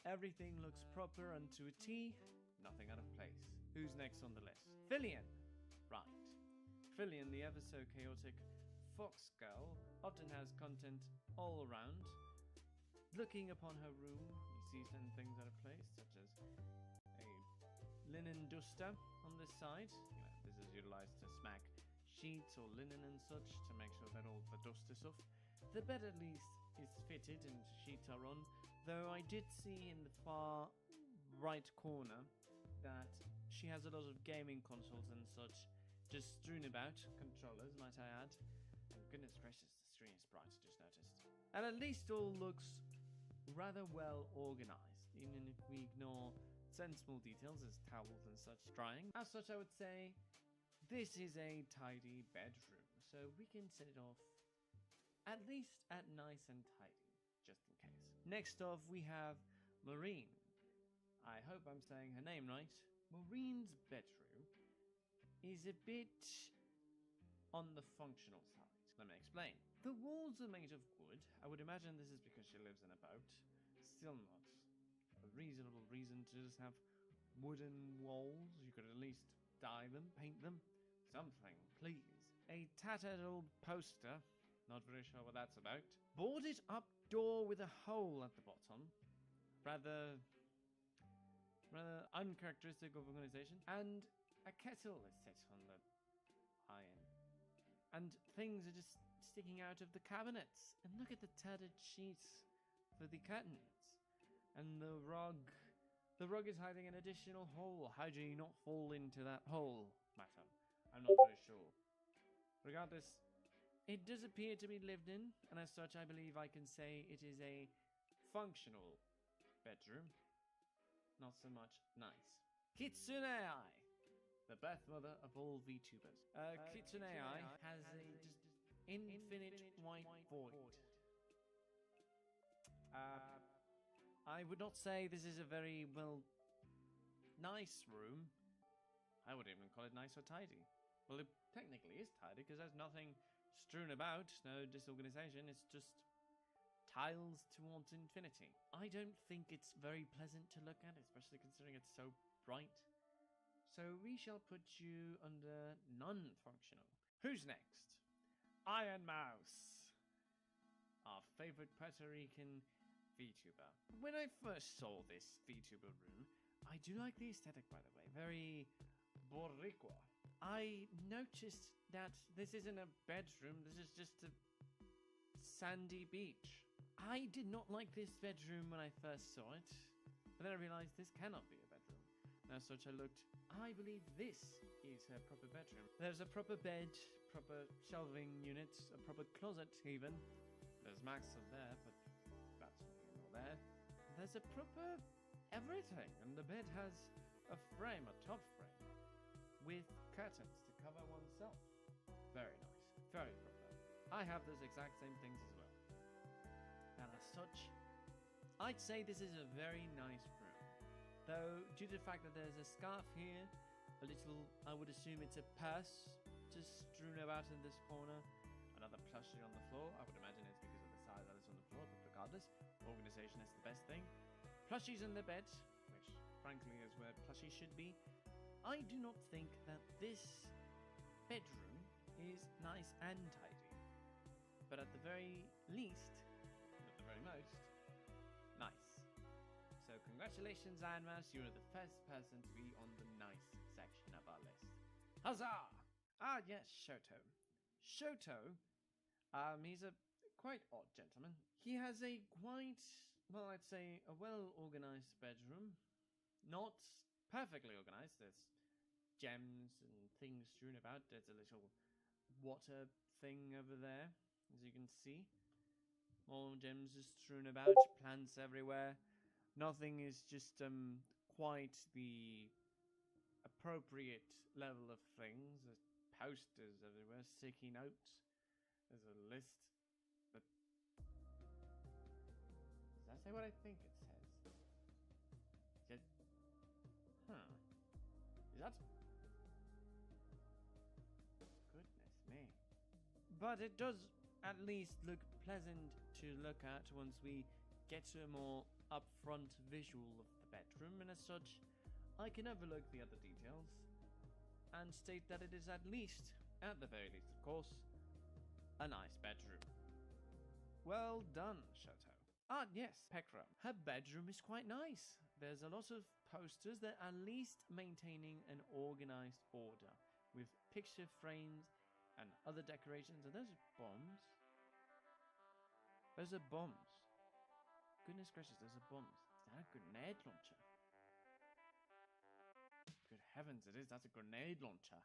D: Everything looks proper and to a T, nothing out of place. Who's next on the list? Fillion! Right. Fillion, the ever so chaotic fox girl, often has content all around. Looking upon her room, you see certain things out of place, such as a linen duster on this side. You know, this is utilized to smack sheets or linen and such to make sure that all the dust is off. The bed at least is fitted and sheets are on, though I did see in the far right corner that she has a lot of gaming consoles and such just strewn about, controllers might I add. And goodness gracious, the screen is bright, I just noticed. And at least all looks rather well organized, even if we ignore certain small details as towels and such drying. As such, I would say this is a tidy bedroom, so we can set it off at least at nice and tidy, just in case. Next off, we have Maureen. I hope I'm saying her name right. Maureen's bedroom is a bit on the functional side. Let me explain. The walls are made of wood. I would imagine this is because she lives in a boat. Still not a reasonable reason to just have wooden walls. You could at least dye them, paint them. Something, please. A tattered old poster. Not very sure what that's about. Boarded up door with a hole at the bottom. Rather uncharacteristic of organization. And a kettle is set on the iron. And things are just sticking out of the cabinets. And look at the tattered sheets for the curtains. And the rug. The rug is hiding an additional hole. How do you not fall into that hole, madam? I'm not very sure. Regardless, it does appear to be lived in, and as such I believe I can say it is a functional bedroom. Not so much nice. Kitsune Ai, the birth mother of all VTubers. Kitsune Ai has a just infinite white void. I would not say this is a very, well, nice room. I wouldn't even call it nice or tidy. Well, it technically is tidy because there's nothing strewn about, no disorganization, it's just tiles towards infinity. I don't think it's very pleasant to look at, especially considering it's so bright. So we shall put you under non-functional. Who's next? Iron Mouse, our favorite Puerto Rican VTuber. When I first saw this VTuber room, I do like the aesthetic, by the way, very Boricua. I noticed that this isn't a bedroom, this is just a sandy beach. I did not like this bedroom when I first saw it, but then I realized this cannot be a bedroom. And as such I looked, I believe this is her proper bedroom. There's a proper bed, proper shelving units, a proper closet even. There's Max up there, but that's not there. There's a proper everything, and the bed has a frame, a top frame, with curtains to cover oneself. Very nice, very proper. I have those exact same things as well. And as such, I'd say this is a very nice room. Though, due to the fact that there's a scarf here, a little, I would assume it's a purse just strewn about in this corner, another plushie on the floor. I would imagine it's because of the size that it's on the floor, but regardless, organization is the best thing. Plushies in the bed, which frankly is where plushies should be. I do not think that this bedroom is nice and tidy, but at the very least, at the very most, nice. So congratulations, Iron Mouse, you are the first person to be on the nice section of our list. Huzzah! Ah yes, Shoto. Shoto, he's a quite odd gentleman. He has a quite, well, I'd say a well-organized bedroom. Not perfectly organized. There's gems and things strewn about. There's a little water thing over there, as you can see. More gems just strewn about, plants everywhere. Nothing is just quite the appropriate level of things. There's posters everywhere, sticky notes. There's a list, but does that say what I think it says? Is it? Is that? Goodness me. But it does at least look pleasant to look at once we get a more upfront visual of the bedroom, and as such, I can overlook the other details and state that it is at least, at the very least of course, a nice bedroom. Well done, Chateau. Ah, yes, Pekra. Her bedroom is quite nice. There's a lot of posters that are at least maintaining an organized order, with picture frames and other decorations. Are those bombs? Those are bombs. Goodness gracious, those are bombs. Is that a grenade launcher? Good heavens, it is. That's a grenade launcher.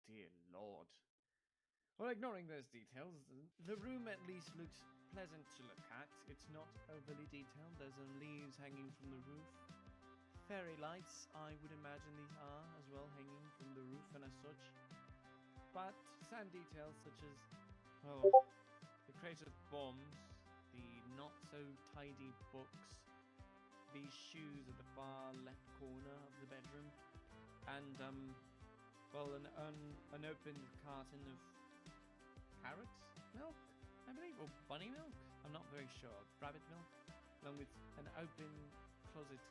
D: Dear Lord. Well, ignoring those details, the room at least looks pleasant to look at. It's not overly detailed. There's some leaves hanging from the roof. Fairy lights, I would imagine these are as well, hanging from the roof and as such. But some details such as, well, the crate of bombs, the not so tidy books, these shoes at the far left corner of the bedroom, and well, an open carton of carrots milk, I believe, or bunny milk. I'm not very sure. Rabbit milk, along with an open closet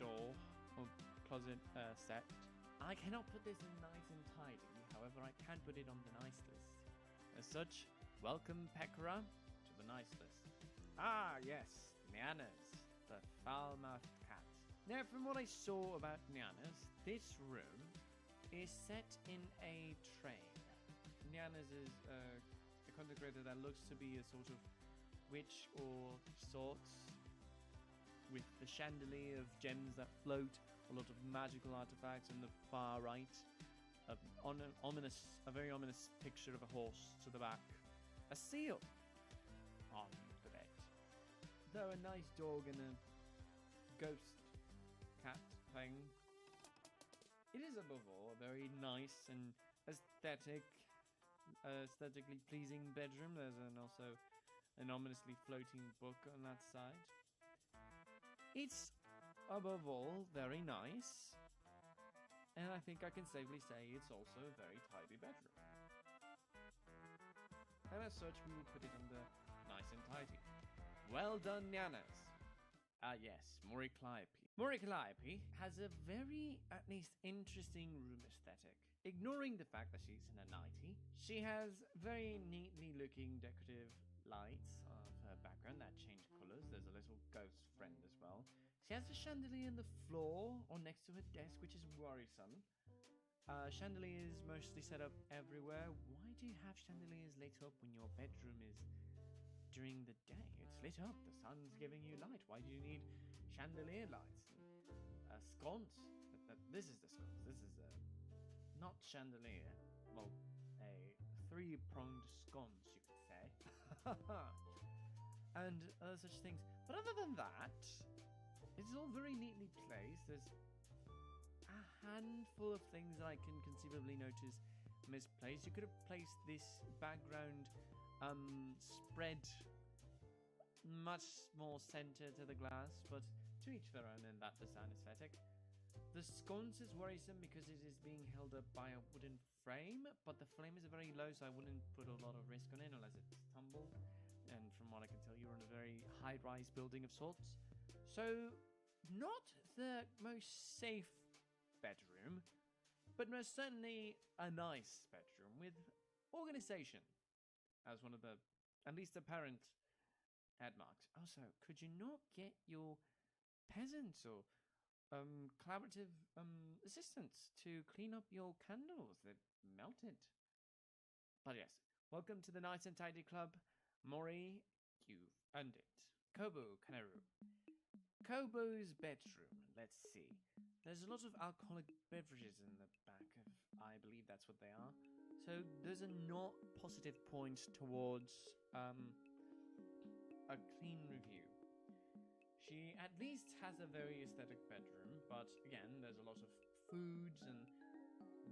D: door or closet set. I cannot put this in nice and tidy. However, I can put it on the nice list. As such, welcome Pekra to the nice list. Ah, yes, Nyanas, the foul-mouthed cat. Now, from what I saw about Nyanas, this room is set in a train. Nyanas is a consecrator that looks to be a sort of witch or sorts, with the chandelier of gems that float, a lot of magical artifacts on the far right, a very ominous picture of a horse to the back, a seal on the bed, though a nice dog and a ghost cat thing. It is above all a very nice and aesthetically pleasing bedroom. There's also an ominously floating book on that side. It's above all very nice, and I think I can safely say it's also a very tidy bedroom. And as such, we will put it under nice and tidy. Well done, Nyanas. Ah yes, Mori Calliope. Mori Calliope has a very, at least, interesting room aesthetic. Ignoring the fact that she's in a nightie, she has very neatly looking decorative lights of her background that change colours. There's a little ghost friend as well. She has a chandelier on the floor or next to her desk, which is worrisome. Chandeliers mostly set up everywhere. Why do you have chandeliers lit up when your bedroom is during the day? It's lit up. The sun's giving you light. Why do you need chandelier lights? Sconce. This is the sconce. This is not chandelier. Well, a three-pronged sconce, you could say. And other such things. But other than that, it's all very neatly placed. There's a handful of things that I can conceivably notice misplaced. You could have placed this background spread much more centered to the glass, but to each their own in that design aesthetic. The sconce is worrisome because it is being held up by a wooden frame, but the flame is very low, so I wouldn't put a lot of risk on it unless it's tumbled. And from what I can tell, you're in a very high-rise building of sorts. So, not the most safe bedroom, but most certainly a nice bedroom with organization as one of the, at least apparent, head marks. Also, could you not get your peasants or collaborative assistants to clean up your candles that melted? But yes, welcome to the Nice and Tidy Club. Mori, you've earned it. Kobo Kanaru. Kobo's bedroom. Let's see. There's a lot of alcoholic beverages in the back of, I believe that's what they are. So those are not positive points towards a clean review. She at least has a very aesthetic bedroom, but again, there's a lot of foods and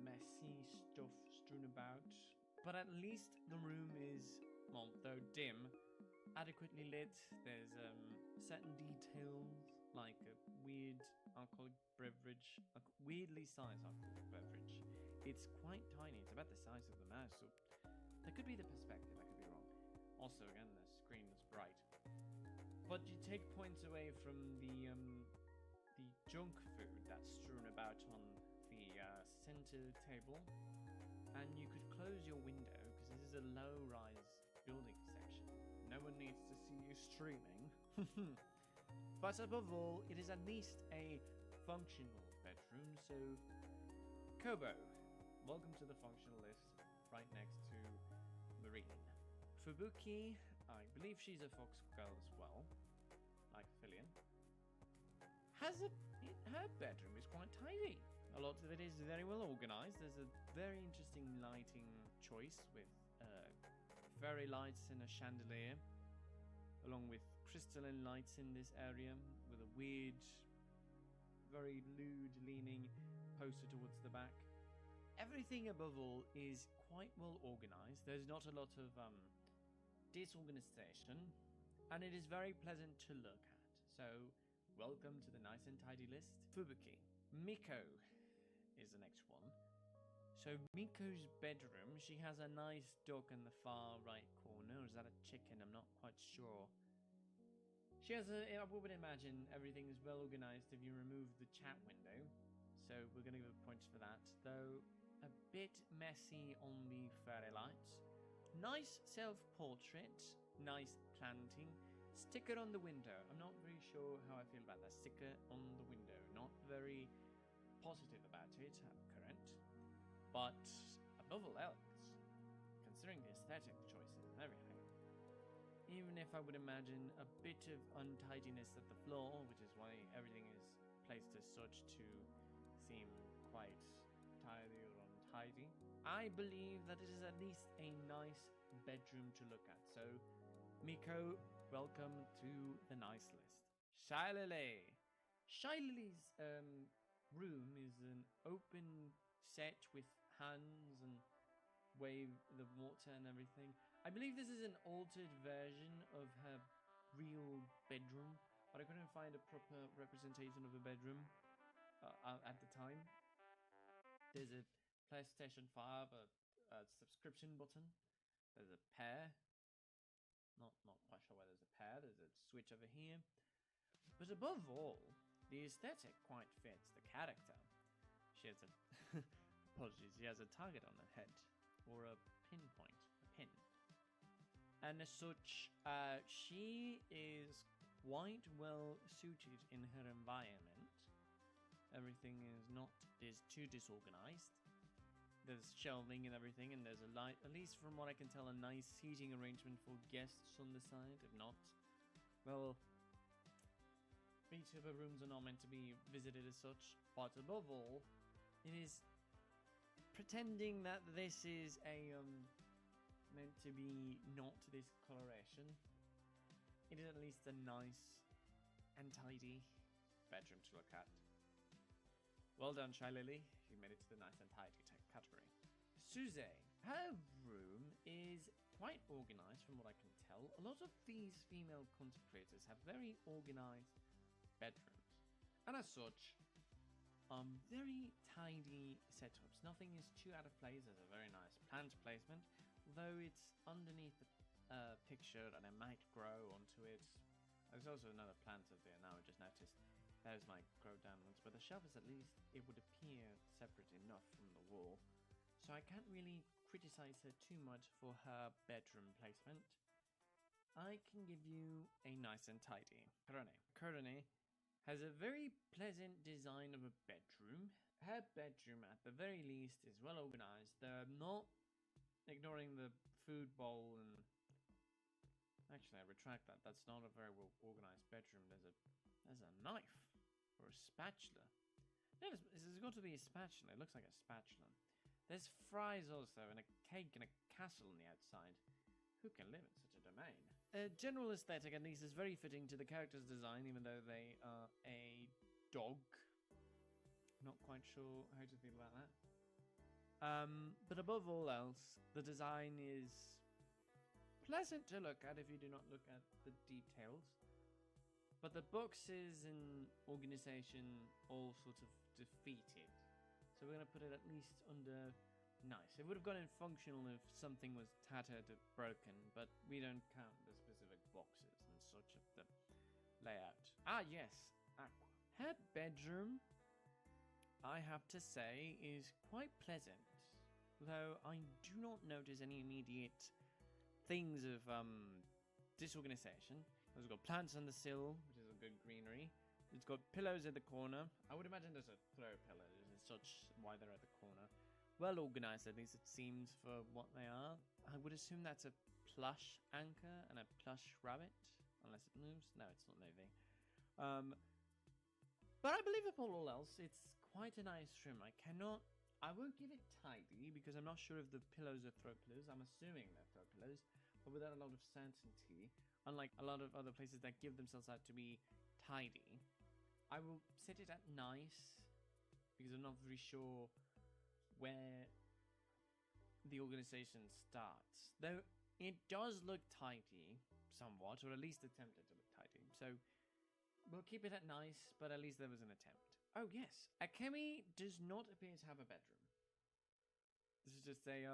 D: messy stuff strewn about. But at least the room is, well, though dim, adequately lit. There's certain details, like a weird alcoholic beverage, a weirdly sized alcoholic beverage. It's quite tiny. It's about the size of the mouse, so that could be the perspective. I could be wrong. Also, again, the screen is bright. But you take points away from the junk food that's strewn about on the center table, and you could close your window because this is a low-rise building section. No one needs to see you streaming. But above all, it is at least a functional bedroom, so Kobo, welcome to the functional list, right next to Marine. Fubuki, I believe she's a fox girl as well, like Fillion. Her bedroom is quite tidy. A lot of it is very well organized. There's a very interesting lighting choice with fairy lights and a chandelier, along with crystalline lights in this area, with a weird, very lewd leaning poster towards the back. Everything above all is quite well organized. There's not a lot of disorganization, and it is very pleasant to look at. So, welcome to the nice and tidy list. Fubuki. Miko is the next one. So Miko's bedroom, she has a nice duck in the far right corner. Or is that a chicken? I'm not quite sure. She has I would imagine everything is well organized if you remove the chat window. So we're going to give her points for that. Though a bit messy on the fairy lights. Nice self-portrait. Nice planting. Sticker on the window. I'm not very sure how I feel about that sticker on the window. Not very positive about it at current. But above all else, considering the aesthetic choices and everything, even if I would imagine a bit of untidiness at the floor, which is why everything is placed as such to seem quite tidy or untidy, I believe that it is at least a nice bedroom to look at. So, Miko, welcome to the nice list. Shylily. Shylily's room is an open set with hands and wave the water and everything. I believe this is an altered version of her real bedroom, but I couldn't find a proper representation of a bedroom at the time. There's a PlayStation 5, a subscription button. There's a pair. Not quite sure why there's a pair. There's a switch over here. But above all, the aesthetic quite fits the character. She has a apologies, she has a target on her head, or a pinpoint, a pin. And as such, she is quite well suited in her environment. Everything is too disorganized. There's shelving and everything, and there's a light, at least from what I can tell, a nice seating arrangement for guests on the side. If not, well, each of her rooms are not meant to be visited as such. But above all, it is pretending that this is a meant to be not this coloration. It is at least a nice and tidy bedroom to look at. Well done, Shylily. You made it to the nice and tidy category. Suze, her room is quite organized from what I can tell. A lot of these female content creators have very organized bedrooms, and as such, very tidy setups. Nothing is too out of place. There's a very nice plant placement, although it's underneath the picture and it might grow onto it. There's also another plant up there now, I just noticed. Those might grow downwards, but the shelf is at least, it would appear separate enough from the wall. So I can't really criticize her too much for her bedroom placement. I can give you a nice and tidy. Kurone has a very pleasant design of a bedroom. Her bedroom, at the very least, is well organized. They're not ignoring the food bowl and... Actually, I retract that. That's not a very well organized bedroom. There's a knife or a spatula. No, it's got to be a spatula. It looks like a spatula. There's fries also, and a cake and a castle on the outside. Who can live in such a domain? General aesthetic, at least, is very fitting to the character's design, even though they are a dog. Not quite sure how to feel about that. But above all else, the design is pleasant to look at if you do not look at the details. But the boxes and organization all sort of defeat it. So we're going to put it at least under nice. It would have gotten functional if something was tattered or broken, but we don't count the specific boxes and such of the layout. Ah, yes, Aqua. Her bedroom, I have to say, is quite pleasant, though I do not notice any immediate things of disorganization. It's got plants on the sill, which is a good greenery. It's got pillows at the corner. I would imagine there's a throw pillows and such why they're at the corner. Well organized, at least it seems, for what they are. I would assume that's a plush anchor and a plush rabbit, unless it moves. No, it's not moving. But I believe above all else, it's quite a nice room. I won't give it tidy because I'm not sure if the pillows are throw pillows. I'm assuming they're throw pillows, but without a lot of certainty. Unlike a lot of other places that give themselves out to be tidy, I will set it at nice because I'm not very sure where the organization starts. Though it does look tidy somewhat, or at least attempted to look tidy. So we'll keep it at nice, but at least there was an attempt. Oh yes, Akemi does not appear to have a bedroom. This is just a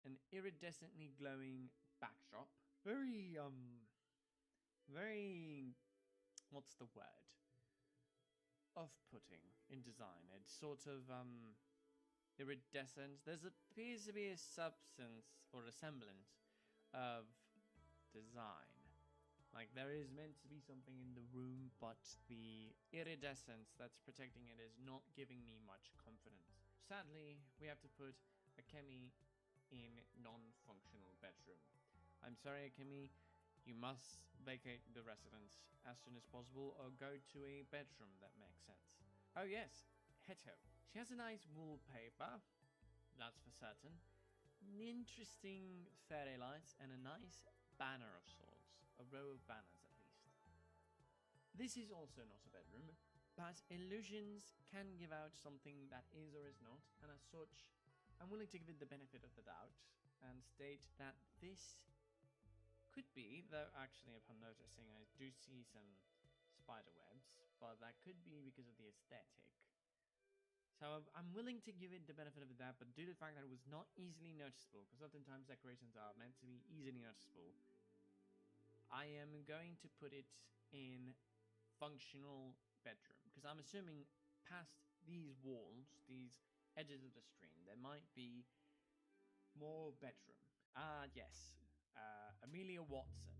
D: an iridescently glowing backdrop. Very what's the word? Off-putting in design. It's sort of iridescent. There appears to be a substance or a semblance of design. Like there is meant to be something in the room, but the iridescence that's protecting it is not giving me much confidence. Sadly, we have to put Akemi in non-functional bedroom. I'm sorry, Akemi. You must vacate the residence as soon as possible or go to a bedroom that makes sense. Oh yes, Heto. She has a nice wallpaper, that's for certain. Interesting fairy lights and a nice banner of sorts. A row of banners at least. This is also not a bedroom, but illusions can give out something that is or is not, and as such, I'm willing to give it the benefit of the doubt and state that this could be, though actually upon noticing I do see some spider webs, but that could be because of the aesthetic. So I'm willing to give it the benefit of the doubt, but due to the fact that it was not easily noticeable, because oftentimes decorations are meant to be easily noticeable, I am going to put it in functional bedroom, because I'm assuming past these walls, these edges of the screen, there might be more bedroom. Yes. Amelia Watson.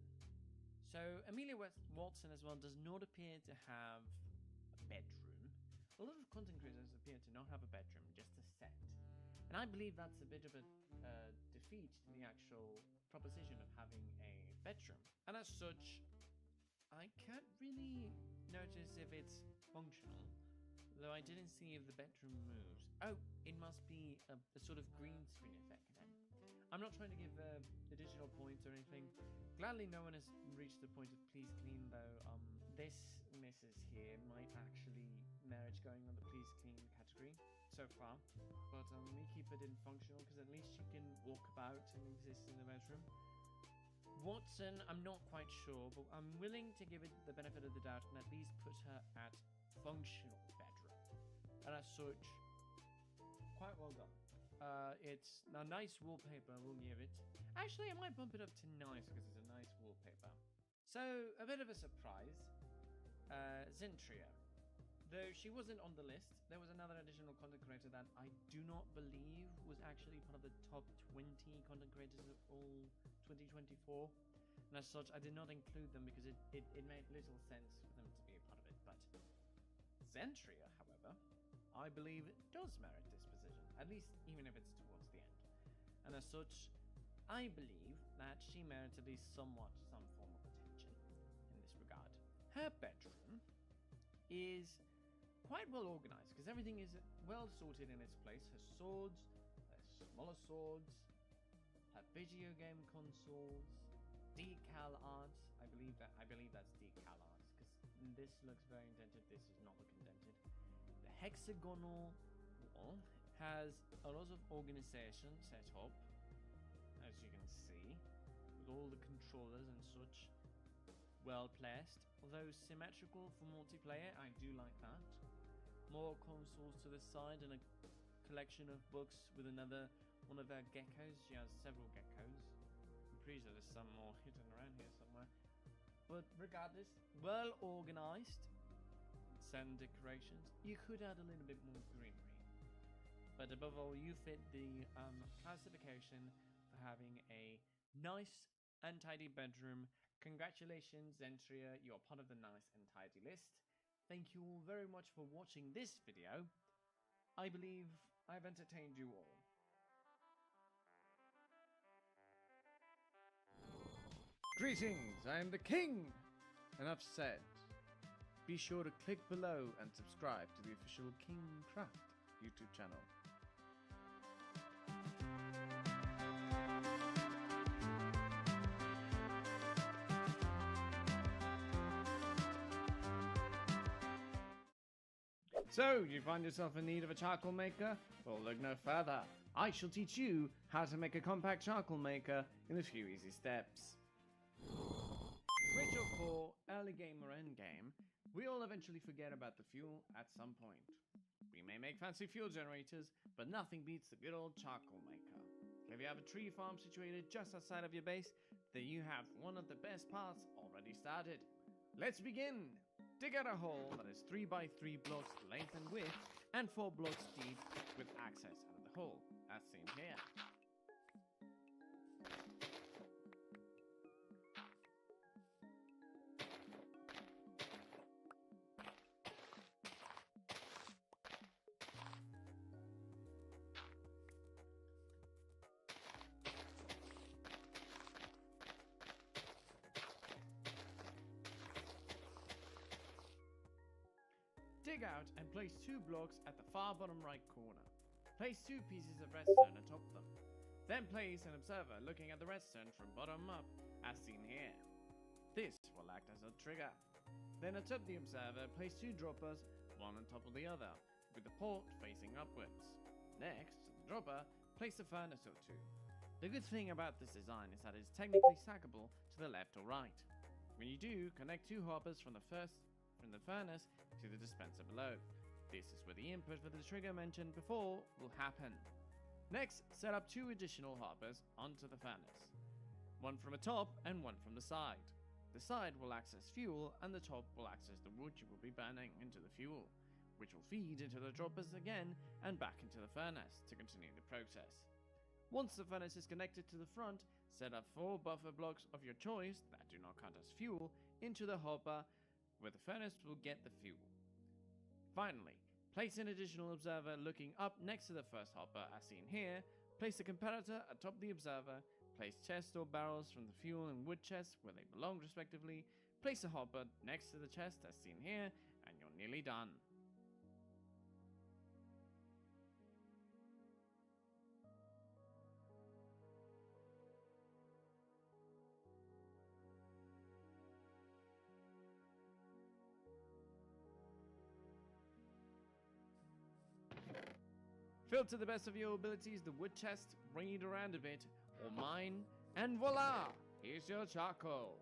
D: So Amelia Watson as well does not appear to have a bedroom. A lot of content creators appear to not have a bedroom, just a set. And I believe that's a bit of a defeat to the actual proposition of having a bedroom. And as such, I can't really notice if it's functional, though I didn't see if the bedroom moves. Oh, it must be a sort of green screen effect then. I'm not trying to give additional points or anything. Gladly no one has reached the point of please clean, though this missus here might actually merit going on the please clean category so far. But we keep it in functional because at least she can walk about and exist in the bedroom. Watson, I'm not quite sure, but I'm willing to give it the benefit of the doubt and at least put her at functional bedroom. And as such, quite well done. It's a nice wallpaper, we'll give it. Actually, I might bump it up to nice because it's a nice wallpaper. So, a bit of a surprise. Zentria. Though she wasn't on the list, there was another additional content creator that I do not believe was actually part of the top 20 content creators of all 2024. And as such, I did not include them because it made little sense for them to be a part of it. But Zentria, however, I believe does merit this position, at least even if it's towards the end. And as such, I believe that she merits at least somewhat some form of attention in this regard. Her bedroom is quite well organized because everything is well sorted in its place. Her swords, her smaller swords, her video game consoles, decal art. I believe that's decal art because this looks very indented. This does not look indented. The hexagonal wall has a lot of organization set up, as you can see, with all the controllers and such well placed. Although symmetrical for multiplayer, I do like that. More consoles to the side and a collection of books with one of our geckos. She has several geckos. I'm pretty sure there's some more hidden around here somewhere. But regardless, well organized. Some decorations. You could add a little bit more greenery. But above all, you fit the classification for having a nice and tidy bedroom. Congratulations, Zentria, you're part of the nice and tidy list. Thank you all very much for watching this video. I believe I've entertained you all. Greetings, I am the king! Enough said. Be sure to click below and subscribe to the official King Craft YouTube channel. So, you find yourself in need of a charcoal maker? Well, look no further. I shall teach you how to make a compact charcoal maker in a few easy steps. Rich or poor, early game or end game, we all eventually forget about the fuel at some point. We may make fancy fuel generators, but nothing beats the good old charcoal maker. If you have a tree farm situated just outside of your base, then you have one of the best parts already started. Let's begin! Dig out a hole that is 3 by 3 blocks length and width and 4 blocks deep with access out of the hole, as seen here. Dig out and place 2 blocks at the far bottom right corner. Place 2 pieces of redstone atop them. Then place an observer looking at the redstone from bottom up, as seen here. This will act as a trigger. Then atop the observer, place 2 droppers, one on top of the other, with the port facing upwards. Next, to the dropper, place a furnace or 2. The good thing about this design is that it is technically stackable to the left or right. When you do, connect 2 hoppers from the furnace to the dispenser below. This is where the input for the trigger mentioned before will happen. Next, set up 2 additional hoppers onto the furnace. One from the top and one from the side. The side will access fuel and the top will access the wood you will be burning into the fuel, which will feed into the droppers again and back into the furnace to continue the process. Once the furnace is connected to the front, set up 4 buffer blocks of your choice that do not count as fuel into the hopper where the furnace will get the fuel. Finally, place an additional observer looking up next to the first hopper as seen here, place a comparator atop the observer, place chests or barrels from the fuel and wood chests where they belong respectively, place a hopper next to the chest as seen here, and you're nearly done. Fill to the best of your abilities the wood chest, bring it around a bit, or mine, and voila! Here's your charcoal.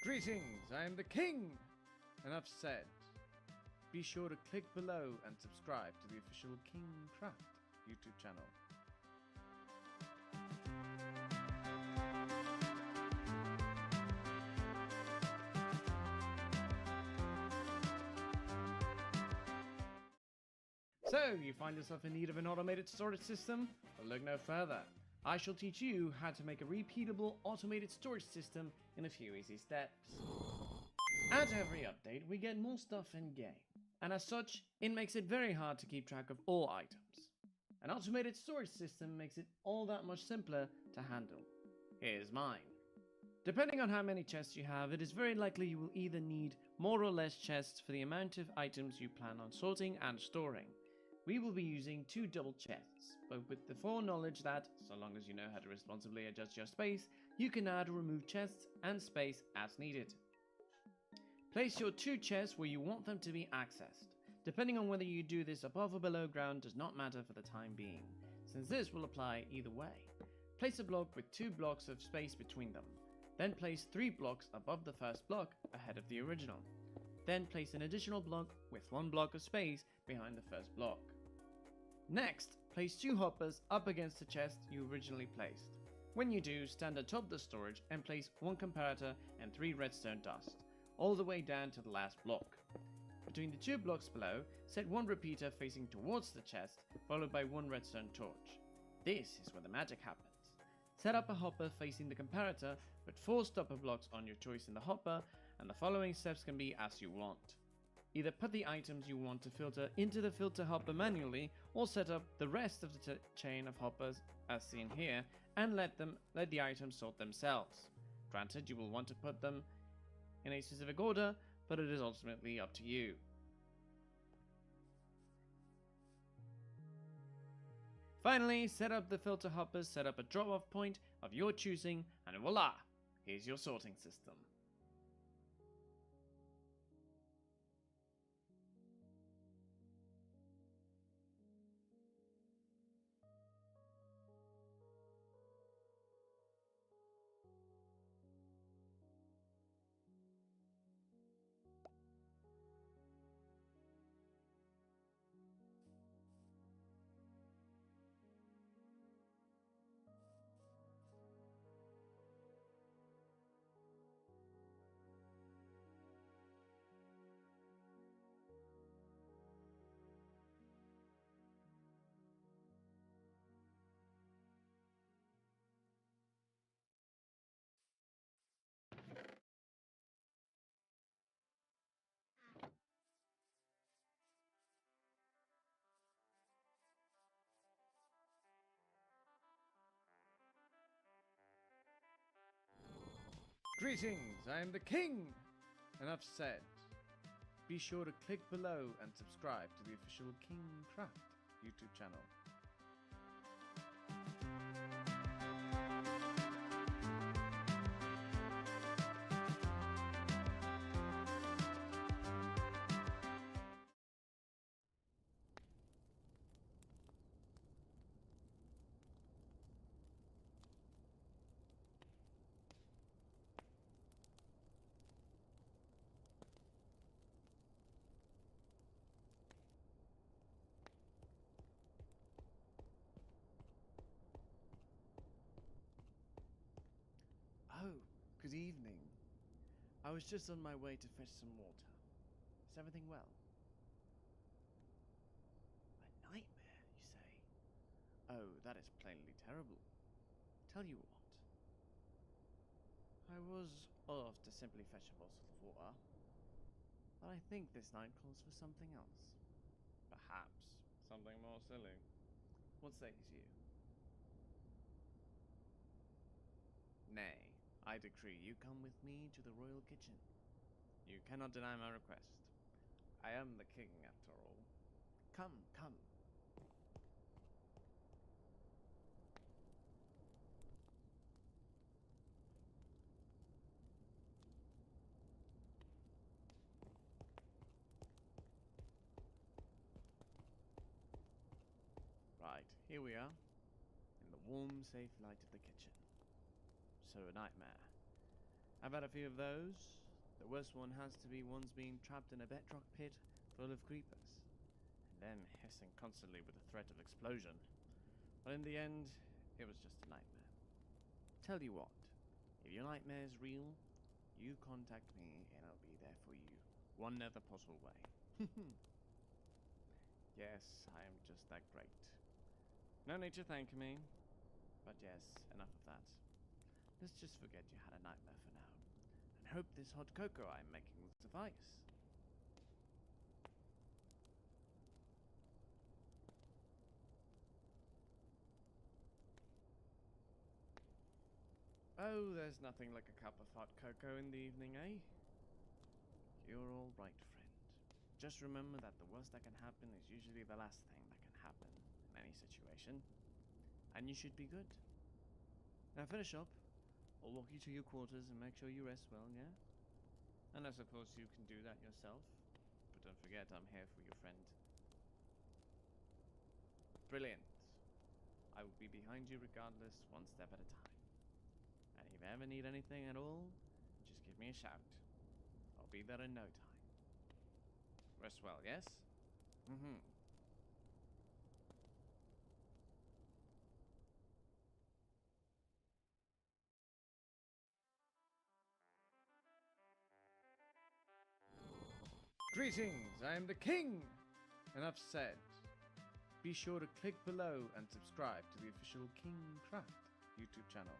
D: Greetings, I am the king! Enough said. Be sure to click below and subscribe to the official King Craft YouTube channel. So, you find yourself in need of an automated storage system? Well, look no further. I shall teach you how to make a repeatable automated storage system in a few easy steps. At every update, we get more stuff in game, and as such, it makes it very hard to keep track of all items. An automated storage system makes it all that much simpler to handle. Here's mine. Depending on how many chests you have, it is very likely you will either need more or less chests for the amount of items you plan on sorting and storing. We will be using 2 double chests, but with the foreknowledge that, so long as you know how to responsibly adjust your space, you can add or remove chests and space as needed. Place your 2 chests where you want them to be accessed. Depending on whether you do this above or below ground does not matter for the time being, since this will apply either way. Place a block with 2 blocks of space between them. Then place 3 blocks above the first block ahead of the original. Then place an additional block with 1 block of space behind the first block. Next, place 2 hoppers up against the chest you originally placed. When you do, stand atop the storage and place 1 comparator and 3 redstone dust, all the way down to the last block. Between the 2 blocks below, set 1 repeater facing towards the chest, followed by 1 redstone torch. This is where the magic happens. Set up a hopper facing the comparator, put 4 stopper blocks on your choice in the hopper, and the following steps can be as you want. Either put the items you want to filter into the filter hopper manually, or set up the rest of the chain of hoppers as seen here, and let the items sort themselves. Granted, you will want to put them in a specific order, but it is ultimately up to you. Finally, set up the filter hoppers, set up a drop-off point of your choosing, and voila! Here's your sorting system. Greetings, I am the king! Enough said. Be sure to click below and subscribe to the official King Craft YouTube channel. Oh, good evening. I was just on my way to fetch some water. Is everything well? A nightmare, you say? Oh, that is plainly terrible. Tell you what. I was off to simply fetch a bottle of water, but I think this night calls for something else. Perhaps something more silly. What says you? Nay, I decree you come with me to the royal kitchen. You cannot deny my request. I am the king, after all. Come, come. Right, here we are, in the warm, safe light of the kitchen. So a nightmare. I've had a few of those. The worst one has to be ones being trapped in a bedrock pit full of creepers, and them hissing constantly with the threat of explosion. But in the end, it was just a nightmare. Tell you what, if your nightmare is real, you contact me and I'll be there for you, one other possible way. Yes, I am just that great. No need to thank me, but yes, enough of that. Let's just forget you had a nightmare for now, and hope this hot cocoa I'm making will suffice. Oh, there's nothing like a cup of hot cocoa in the evening, eh? You're all right, friend. Just remember that the worst that can happen is usually the last thing that happen in any situation, and you should be good. Now finish up. I'll walk you to your quarters and make sure you rest well, yeah? And I suppose you can do that yourself, but don't forget I'm here for your friend. Brilliant. I will be behind you regardless, one step at a time. And if you ever need anything at all, just give me a shout. I'll be there in no time. Rest well, yes? Mm-hmm. Greetings, I am the king! Enough said. Be sure to click below and subscribe to the official King Craft YouTube channel.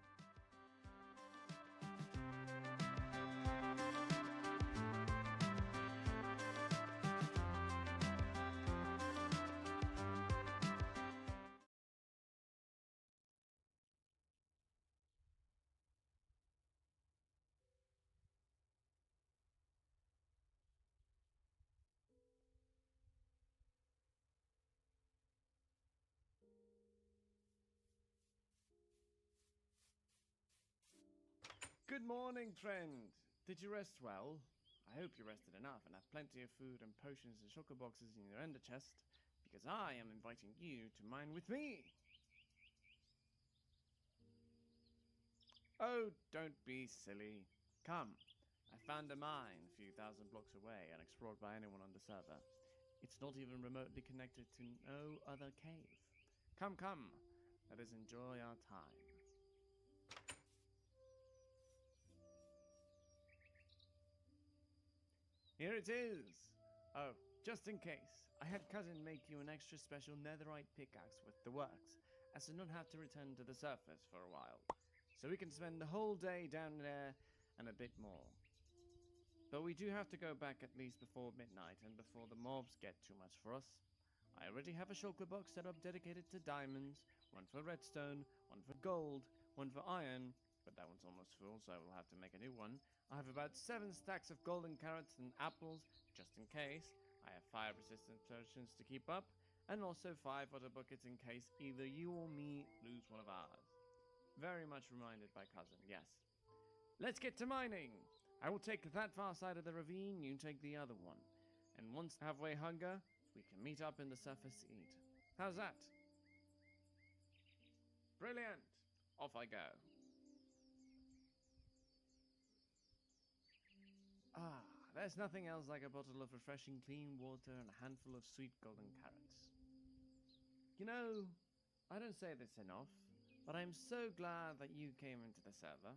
D: Good morning, friend. Did you rest well? I hope you rested enough and have plenty of food and potions and chocolate boxes in your ender chest, because I am inviting you to mine with me. Oh, don't be silly. Come. I found a mine a few thousand blocks away, unexplored by anyone on the server. It's not even remotely connected to no other cave. Come, come. Let us enjoy our time. Here it is! Oh, just in case, I had cousin make you an extra special netherite pickaxe with the works, as to not have to return to the surface for a while, so we can spend the whole day down there and a bit more. But we do have to go back at least before midnight and before the mobs get too much for us. I already have a shulker box set up dedicated to diamonds, one for redstone, one for gold, one for iron, but that one's almost full, so I will have to make a new one. I have about 7 stacks of golden carrots and apples, just in case. I have fire-resistant potions to keep up, and also 5 water buckets in case either you or me lose one of ours. Very much reminded by cousin, yes. Let's get to mining! I will take that far side of the ravine, you take the other one. And once halfway hunger, we can meet up in the surface to eat. How's that? Brilliant! Off I go. Ah, there's nothing else like a bottle of refreshing clean water and a handful of sweet golden carrots. You know, I don't say this enough, but I'm so glad that you came into the server.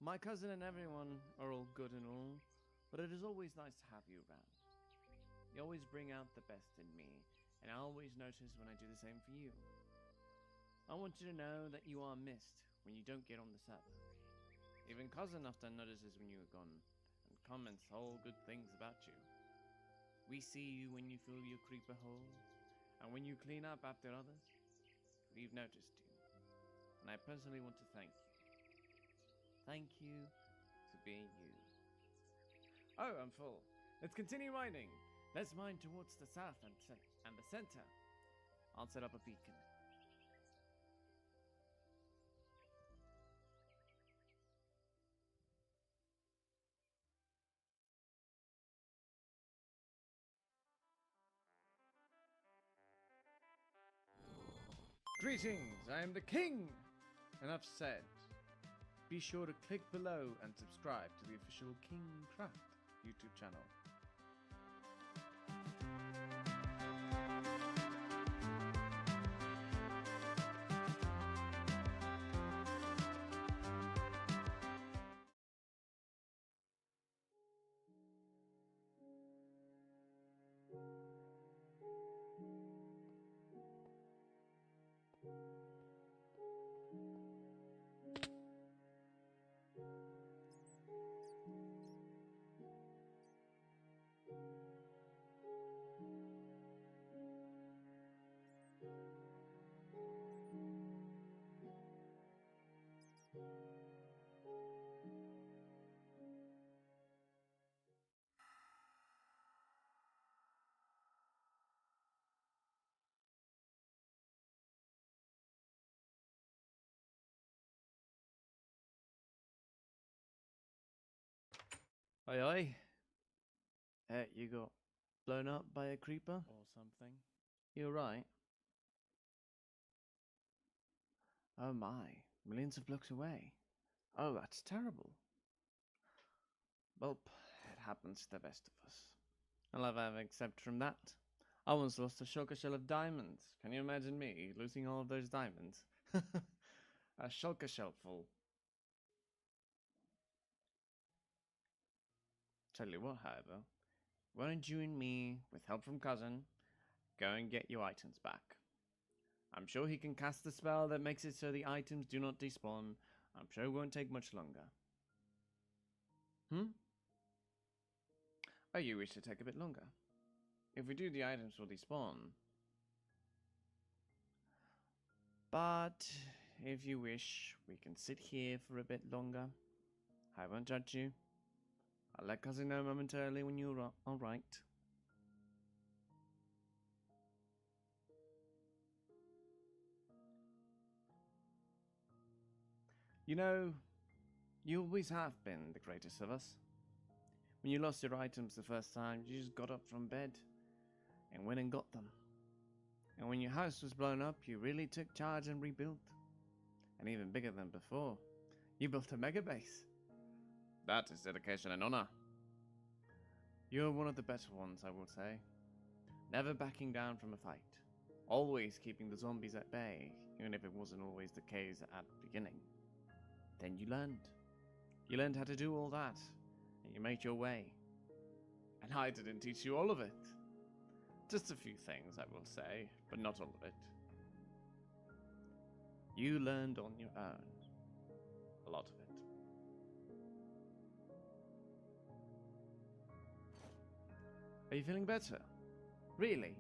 D: My cousin and everyone are all good and all, but it is always nice to have you around. You always bring out the best in me, and I always notice when I do the same for you. I want you to know that you are missed when you don't get on the server. Even cousin often notices when you are gone, and comments all good things about you. We see you when you fill your creeper hole, and when you clean up after others. We've noticed you, and I personally want to thank you. Thank you for being you. Oh, I'm full. Let's continue mining. Let's mine towards the south and the center. I'll set up a beacon. Greetings, I am the king! Enough said. Be sure to click below and subscribe to the official King Craft YouTube channel. Oi, oi. You got blown up by a creeper?
A: Or something.
D: You're right. Oh my, millions of blocks away. Oh, that's terrible. Well, it happens to the best of us. I'll have except from that. I once lost a shulker shell of diamonds. Can you imagine me losing all of those diamonds? A shulker shell full. Tell you what, however, why don't you and me, with help from cousin, go and get your items back? I'm sure he can cast the spell that makes it so the items do not despawn. I'm sure it won't take much longer. Oh, you wish to take a bit longer? If we do, the items will despawn. But if you wish, we can sit here for a bit longer. I won't judge you. I'll let cousin know momentarily when you're alright. You know, you always have been the greatest of us. When you lost your items the first time, you just got up from bed and went and got them. And when your house was blown up, you really took charge and rebuilt. And even bigger than before, you built a mega base. That is dedication and honor. You're one of the better ones, I will say. Never backing down from a fight. Always keeping the zombies at bay, even if it wasn't always the case at the beginning. Then you learned. You learned how to do all that, and you made your way. And I didn't teach you all of it. Just a few things, I will say, but not all of it. You learned on your own. A lot of it. Are you feeling better? Really?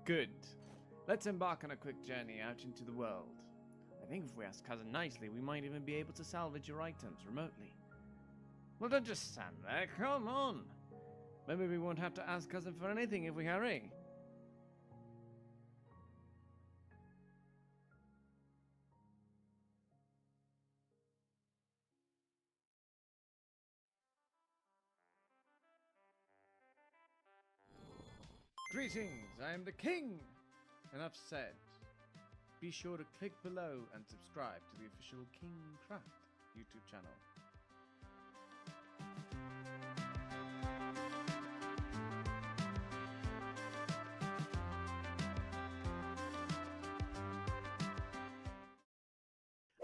D: Good. Let's embark on a quick journey out into the world. I think if we ask cousin nicely, we might even be able to salvage your items remotely. Well, don't just stand there, come on! Maybe we won't have to ask cousin for anything if we hurry. Greetings, I am the king! Enough said. Be sure to click below and subscribe to the official King Craft YouTube channel.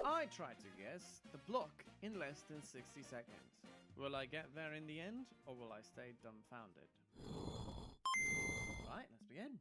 D: I tried to guess the block in less than 60 seconds. Will I get there in the end, or will I stay dumbfounded? Right, let's begin.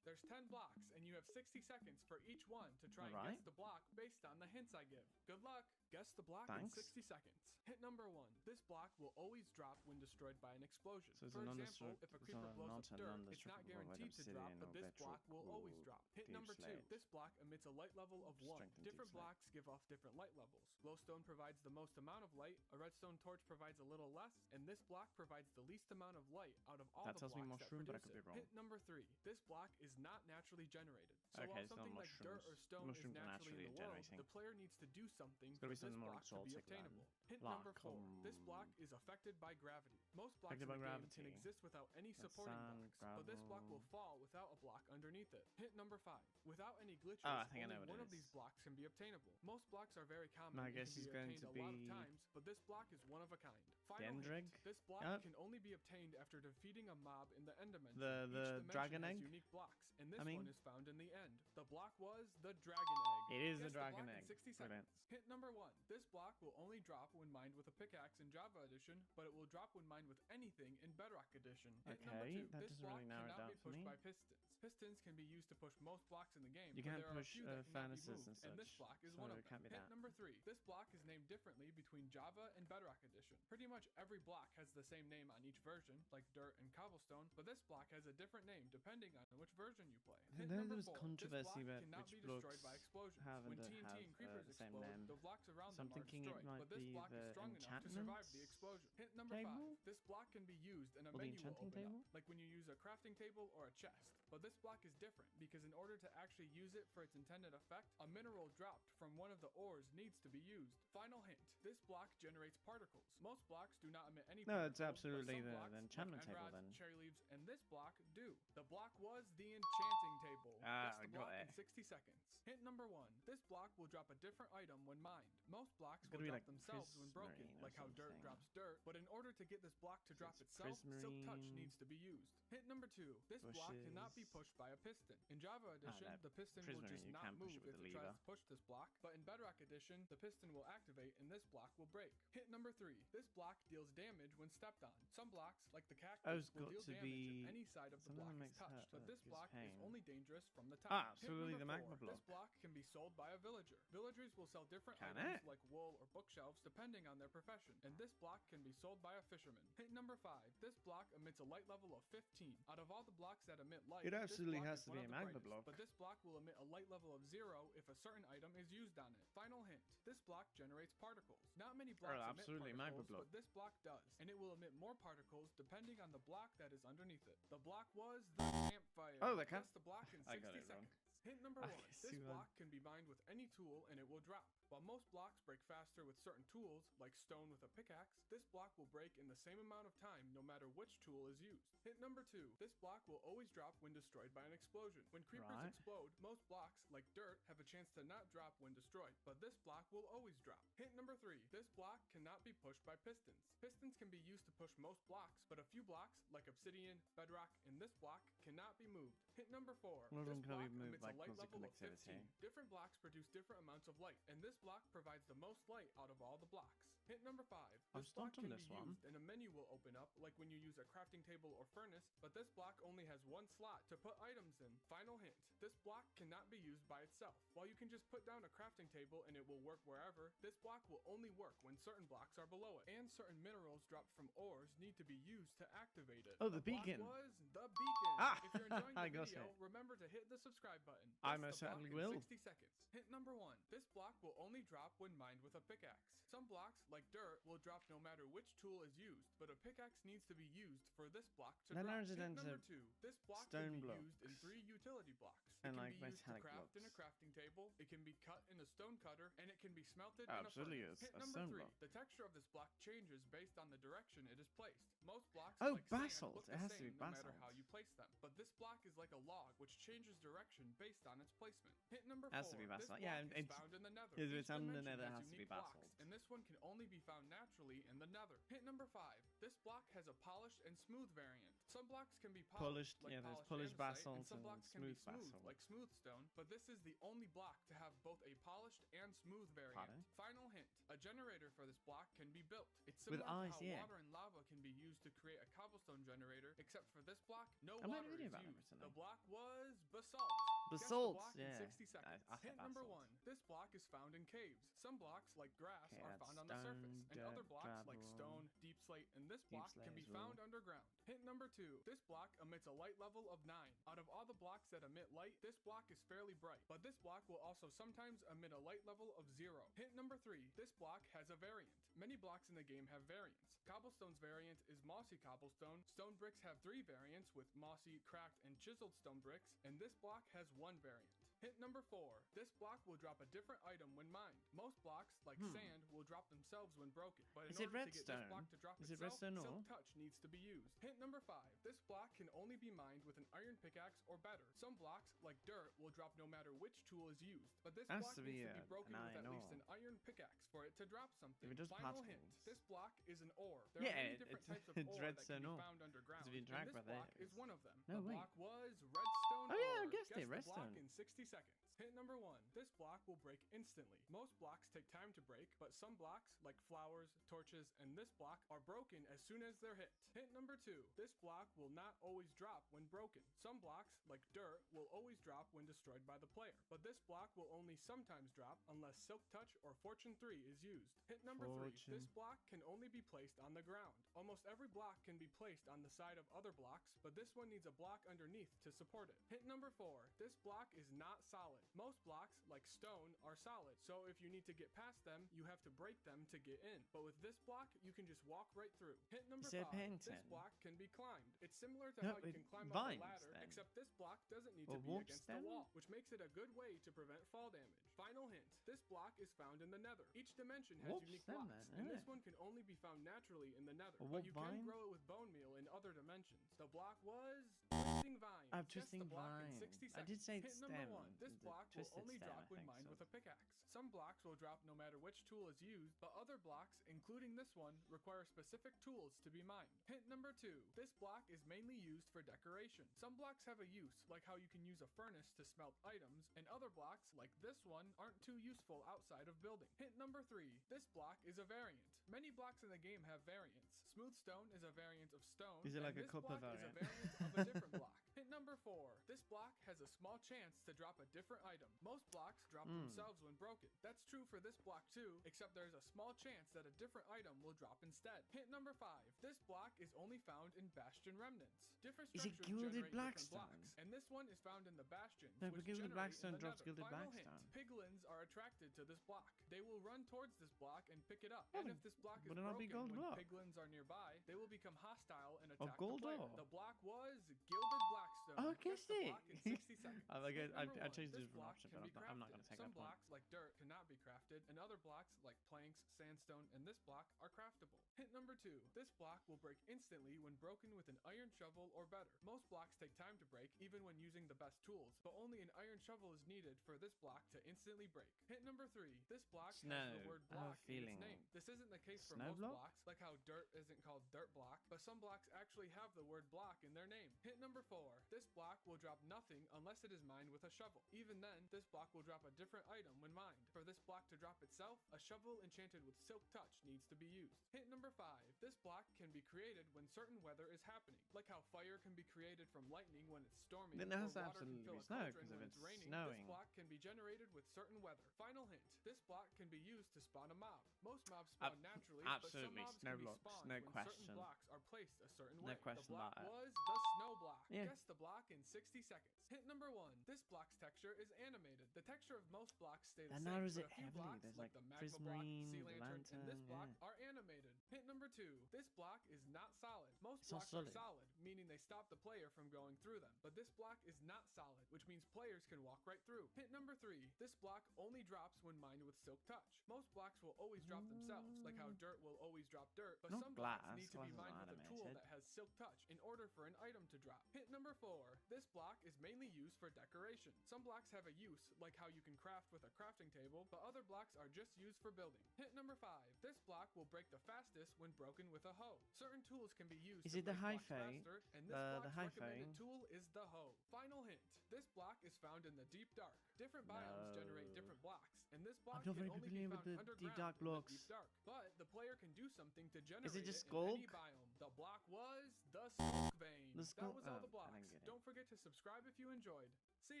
F: There's 10 blocks, and you have 60 seconds for each one to try and guess the block based on the hints I give. Good luck. Guess the block in 60 seconds. Hint number 1. This block will always drop when destroyed by an explosion.
D: So
F: For example, if a creeper blows up dirt, it's not guaranteed to drop, but this block will always drop. Hint number 2. This block emits a light level of 1. Different blocks give off different light levels. Glowstone provides the most amount of light, a redstone torch provides a little less, and this block provides the least amount of light out of all the blocks that produce it. Hint number 3. This block is not naturally generated. So while something like dirt or stone is naturally in the world, the player needs to do something for this block to be obtainable. Hint number 4. This block is affected by gravity. Most blocks in the game can exist without any supporting blocks, but this block will fall without a block underneath it. Hint number 5. Without any glitches, only one of these blocks can be obtainable. Most blocks are very common and can be obtained a lot of times, but this block is one of a kind. Final hint. This block can only be obtained after defeating a mob in the end dimension.
D: The dragon egg?
F: Unique blocks, and this one is found in the end. The block was the dragon egg.
D: It is the dragon egg.
F: 60 seconds. Hint number 1. This block will only drop when mined with a pickaxe in Java Edition, but it will drop when mined with anything in Bedrock Edition. Hint number 2. This block cannot be pushed by pistons. Pistons can be used to push most blocks in the game,
D: but
F: there are a few that cannot be moved,
D: and
F: and this block is one of them. Hint number 3. This block is named differently between Java and Bedrock Edition. Pretty much every block has the same name on each version, like dirt and cobblestone, but this block has a different name depending on which version you play. Hint number 4.
D: Controversy
F: this block cannot be destroyed by explosions. When TNT and creepers explode, the blocks around them are destroyed, but this block is strong enough to survive the explosion. Hint number
A: table?
F: 5. This block can be used and a
A: Or the
F: menu will
A: enchanting
F: open
A: table?
F: up, like when you use a crafting table or a chest. But this block is different because in order to actually use it for its intended effect, a mineral dropped from one of the ores needs to be used. Final hint. This block generates particles. Most blocks do not emit any
A: No,
F: particles.
A: it's absolutely
F: but some
A: the
F: blocks,
A: enchantment
F: like
A: table
F: enrods,
A: then.
F: cherry leaves, and this block do. The block was the enchanting table. Guess the
A: I got
F: block in
A: it.
F: 60 seconds. Hint number 1. This block will drop a different item when mined. Most blocks
A: It's
F: will
A: gonna be
F: drop
A: like
F: themselves when broken,
A: prismarine or
F: like how dirt
A: something.
F: drops dirt. But in order to get this block to drop
A: It's
F: itself, silk touch
A: prismarine,
F: needs to be used. Hint number 2. This block cannot be
A: bushes.
F: pushed by a piston. In Java Edition,
A: no,
F: the piston will
A: prismarine,
F: just
A: you
F: not
A: can push
F: move
A: it with
F: if
A: the
F: it tries
A: lever.
F: to push this block. But in Bedrock Edition, the piston will activate and this block will break. Hint number 3. This block deals damage when stepped on. Some blocks, like the cactus,
A: it's
F: will
A: got
F: deal
A: to
F: damage
A: be
F: if any side of the
A: something
F: block
A: that
F: is
A: makes
F: touched.
A: hurt,
F: But this
A: gives
F: block is
A: pain.
F: only dangerous from the top.
A: Ah,
F: Hint
A: absolutely,
F: number
A: the magma
F: 4.
A: block.
F: This block can be sold by a villager. Villagers will sell different
A: Can
F: items
A: it?
F: like wool or bookshelves depending on their profession. And this block can be sold by a fisherman. Hint number 5. This block emits a light level of 15. Out of all the blocks that emit light,
A: It
F: this
A: absolutely
F: block
A: has
F: is
A: to
F: one
A: be
F: of
A: a
F: the
A: magma
F: brightest,
A: block.
F: But this block will emit a light level of 0 if a certain item is used on it. Final hint. This block generates particles. Not many blocks emit
A: absolutely, magma
F: particles,
A: block.
F: but this block does. And it will emit more particles depending on the block that is underneath it. The block was the campfire.
A: Oh, the camp-
F: Guess the block in
A: I
F: 60
A: got it wrong.
F: seconds. Hint number
A: I
F: 1.
A: see
F: This
A: one.
F: block can be mined with any tool and it will drop. While most blocks break faster with certain tools, like stone with a pickaxe, this block will break in the same amount of time no matter which tool is used. Hint number 2. This block will always drop when destroyed by an explosion. When creepers
A: Right.
F: explode, most blocks, like dirt, have a chance to not drop when destroyed, but this block will always drop. Hint number 3. This block cannot be pushed by pistons. Pistons can be used to push most blocks, but a few blocks, like obsidian, bedrock, and this block, cannot be moved. Hint number 4.
A: None of
F: This
A: them can be
F: block
A: moved
F: emits
A: by
F: a light
A: cause of
F: level of
A: connectivity.
F: 15. Different blocks produce different amounts of light, and this block provides the most light out of all the blocks. Hint number 5.
A: I've
F: This block
A: stopped on
F: can
A: this
F: be
A: one.
F: used and a menu will open up like when you use a crafting table or furnace, but this block only has one slot to put items in. Final hint. This block cannot be used by itself. While you can just put down a crafting table and it will work wherever, this block will only work when certain blocks are below it, and certain minerals dropped from ores need to be used to activate it.
A: Oh, the
F: block
A: beacon.
F: was the beacon.
A: Ah,
F: If you're enjoying
A: I
F: the
A: got
F: video,
A: it.
F: remember to hit the subscribe button.
A: I
F: Guess
A: most
F: the block
A: certainly
F: in
A: will.
F: 60 seconds. Hint number 1. This block will only drop when mined with a pickaxe. Some blocks, like dirt, will drop no matter which tool is used, but a pickaxe needs to be used for this block to
A: That
F: drop.
A: narrows it
F: Hint
A: down
F: number
A: to
F: 2. This block
A: stone
F: can be
A: blocks
F: used in 3 utility blocks.
A: and,
F: it can
A: like,
F: be used to
A: metallic
F: craft in a
A: blocks.
F: crafting table, it can be cut in a stone cutter, and it can be smelted
A: Oh,
F: in a
A: absolutely
F: furnace.
A: is.
F: Hint
A: A
F: number
A: stone
F: 3.
A: block.
F: The texture of this block changes based on the direction it is placed. Most blocks,
A: Oh,
F: like sand,
A: basalt.
F: look
A: It
F: the
A: has to
F: same
A: be
F: no matter
A: basalt.
F: how you place them. But this block is like a log, which changes direction based on its placement. Hint number 4.
A: Has to be
F: This
A: basalt.
F: block
A: Yeah,
F: is
A: it's-
F: found in the nether.
A: if
F: Each
A: it's on the
F: dimension
A: nether, it
F: has
A: has to be
F: unique blocks,
A: basalt.
F: and this one can only be found naturally in the nether. Hint number 5. This block has a polished and smooth variant. Some blocks can be
A: Polished,
F: like
A: yeah, there's
F: polished
A: polished
F: andesite,
A: basalt
F: and some
A: and
F: blocks can be
A: smooth
F: smooth,
A: basalt.
F: like smooth stone, but this is the only block to have both a polished and smooth variant.
A: Pardon?
F: Final hint. A generator for this block can be built. It's
A: With
F: similar
A: eyes,
F: to how
A: yeah.
F: water and lava can be used to create a cobblestone generator, except for this block, no
A: I made a
F: water
A: video
F: is
A: about it
F: used.
A: recently.
F: The block was basalt. Guess the
A: Basalt,
F: block in
A: yeah.
F: 60 seconds.
A: I said
F: Hint number
A: basalt.
F: 1. This block is found in caves. Some blocks, like grass,
A: Okay,
F: are
A: that's
F: found on the surface,
A: stone,
F: and other
A: dirt,
F: blocks, like
A: gravel,
F: stone, deep slate, and this
A: deep
F: block
A: slate
F: can be
A: as well.
F: found underground. Hint number 2. This block emits a light level of 9. Out of all the blocks that emit light, this block is fairly bright, but this block will also sometimes emit a light level of 0. Hint number 3. This block has a variant. Many blocks in the game have variants. Cobblestone's variant is mossy cobblestone. Stone bricks have 3 variants with mossy, cracked, and chiseled stone bricks, and this block has 1 variant. Hint number 4. This block will drop a different item when mined. Most blocks, like sand, will drop themselves when broken, but in
A: Is it
F: order to get this
A: redstone?
F: block to drop
A: Is it
F: itself,
A: redstone or?
F: silk touch needs to be used. Hint number 5. This block can only be mined with an iron pickaxe or better. Some blocks, like dirt, will drop no matter which tool is used, but this
A: Has
F: block
A: to be,
F: needs to be
A: an
F: broken with at
A: iron
F: least
A: ore.
F: an iron pickaxe for it to drop something.
A: If it does
F: Final hint.
A: particles.
F: This block is an ore. There
A: Yeah,
F: are many
A: it-
F: different
A: it's-
F: types of
A: it's
F: ore that can
A: redstone
F: be
A: ore.
F: found underground,
A: It's been
F: and
A: dragged
F: this
A: by
F: block
A: there.
F: is one of them.
A: No
F: the
A: way.
F: block was redstone
A: Oh, yeah, I
F: ore.
A: guessed it,
F: Guess the
A: redstone.
F: block in 60 seconds. Hint number 1. This block will break instantly. Most blocks take time to break, but some blocks, like flowers, torches, and this block, are broken as soon as they're hit. Hint number 2. This block will not always drop when broken. Some blocks, like dirt, will always drop when destroyed by the player, but this block will only sometimes drop unless Silk Touch or Fortune 3 is used. Hint number 3.
A: Fortune.
F: This block can only be placed on the ground. Almost every block can be placed on the side of other blocks, but this one needs a block underneath to support it. Hint number 4. This block is not not solid. Most blocks, like stone, are solid, so if you need to get past them, you have to break them to get in. But with this block, you can just walk right through. Hint number 5, this block can be climbed. It's similar to how you can climb up a ladder, except this block doesn't need to be against the wall, which makes it a good way to prevent fall damage. Final hint, this block is found in the nether. Each dimension has unique blocks, and this one can only be found naturally in the nether, but you can grow it with bone meal in other dimensions. The block was Twisting Vine.
A: Twisting Vine. I did say
F: Hint
A: stem.
F: number 1, this block will only drop when mined with a pickaxe. Some blocks will drop no matter which tool is used, but other blocks, including this one, require specific tools to be mined. Hint number 2, this block is mainly used for decoration. Some blocks have a use, like how you can use a furnace to smelt items, and other blocks, like this one, aren't too useful outside of building. Hint number 3, this block is a variant. Many blocks in the game have variants. Smooth stone is a variant of stone.
A: Is it like
F: and
A: a copper
F: this block
A: variant?
F: is a variant of a different block. Hint number 4, this block has a small chance to drop a different item. Most blocks drop themselves when broken. That's true for this block too, except there's a small chance that a different item will drop instead. Hint number 5, this block is only found in Bastion remnants. Different
A: Is it
F: structures
A: gilded
F: generate different
A: blackstone?
F: blocks, and this one is found in the Bastions,
A: No,
F: which
A: but gilded
F: generate
A: blackstone
F: in the
A: drops
F: nether.
A: gilded
F: Final
A: blackstone.
F: hint, piglins are attracted to this block. They will run towards this block and pick it up, and if this block is
A: would it not be
F: broken
A: gold
F: when
A: block?
F: piglins are nearby, they will become hostile and attack
A: gold
F: the player.
A: or?
F: The block was gilded blackstone.
A: Oh, I
F: Guess
A: guessed
F: the
A: it.
F: block in 60 seconds.
A: I
F: Hint number
A: changed
F: 1,
A: this
F: this
A: for an
F: block
A: option,
F: can
A: but
F: be
A: I'm not going
F: crafted.
A: to take
F: Some
A: that point.
F: blocks like dirt cannot be crafted, and other blocks like planks, sandstone, and this block are craftable. Hint number 2, this block will break instantly when broken with an iron shovel or better. Most blocks take time to break even when using the best tools, but only an iron shovel is needed for this block to instantly break. Hint number 3, this block has the word
A: I have a
F: block in its
A: feeling.
F: name. This isn't the case for
A: Snow
F: most
A: block?
F: blocks, like how dirt isn't called dirt block, but some blocks actually have the word block in their name. Hint number 4, this block will drop nothing unless it is mined with a shovel. Even then, this block will drop a different item when mined. For this block to drop itself, a shovel enchanted with silk touch needs to be used. Hint number 5, this block can be created when certain weather is happening, like how fire can be created from lightning when it's storming,
A: Then
F: or
A: it has to
F: water can
A: absolutely
F: fill
A: be
F: a
A: snow,
F: cauldron
A: 'cause
F: when
A: if
F: it's
A: it's
F: raining.
A: snowing.
F: This block can be generated with certain weather. Final hint, this block can be used to spawn a mob. Most mobs spawn naturally, but some
A: absolutely,
F: mobs
A: snow
F: can be
A: blocks,
F: spawned
A: no
F: when certain
A: question.
F: blocks are placed a certain
A: No
F: way.
A: question
F: The block
A: about it.
F: was the snow block.
A: Yeah.
F: Guess the block in 60 seconds. Hint number 1, this block's texture is animated. The texture of most blocks stay the
A: That
F: same,
A: narrows
F: but
A: it
F: a few
A: heavily.
F: blocks,
A: There's
F: like
A: like
F: the magma block,
A: prismarine,
F: sea
A: the
F: lantern, and this
A: lantern,
F: block
A: yeah.
F: are animated. Hint number 2, this block is not solid. Most
A: It's not
F: blocks are
A: solid.
F: solid, meaning they stop the player from going through them. But this block is not solid, which means players can walk right through. Hint number 3, this block only drops when mined with silk touch. Most blocks will always drop themselves, like how dirt will always drop dirt, but
A: Not
F: some blocks
A: glass,
F: need to be
A: glass is
F: mined with a tool
A: animated.
F: that has silk touch in order for an item to drop. Hint number 4, this block is mainly used for decoration. Some blocks have a use, like how you can craft with a crafting table, but other blocks are just used for building. Hint number 5, this block will break the fastest when broken with a hoe. Certain tools can be used
A: Is
F: to
A: it the
F: break blocks
A: hi-fi?
F: faster, and this
A: The
F: block's
A: hi-fi?
F: recommended tool is the hoe. Final hint, this block is found in the deep dark. Different biomes generate different blocks, and this block
A: I'm not
F: can
A: very
F: only be
A: familiar
F: found
A: with the
F: underground
A: deep dark
F: in the
A: blocks.
F: deep dark. But the player can do something to generate
A: just
F: it in any
A: skulk?
F: biome. The block was the skulk vein.
A: The
F: That
A: skulk-
F: was all the
A: oh, I didn't
F: blocks.
A: get it.
F: Don't forget to subscribe if you enjoyed. See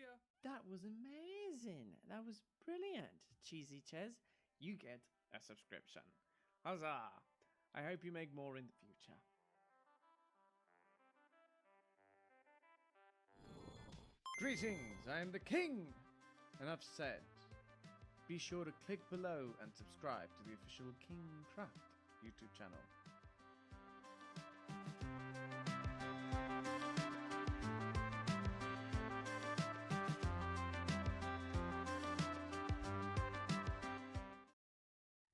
F: ya!
A: That was amazing. That was brilliant. Cheesy Ches, you get a subscription. Huzzah! I hope you make more in the future. Greetings, I am the king! Enough said. Be sure to click below and subscribe to the official King Craft YouTube channel.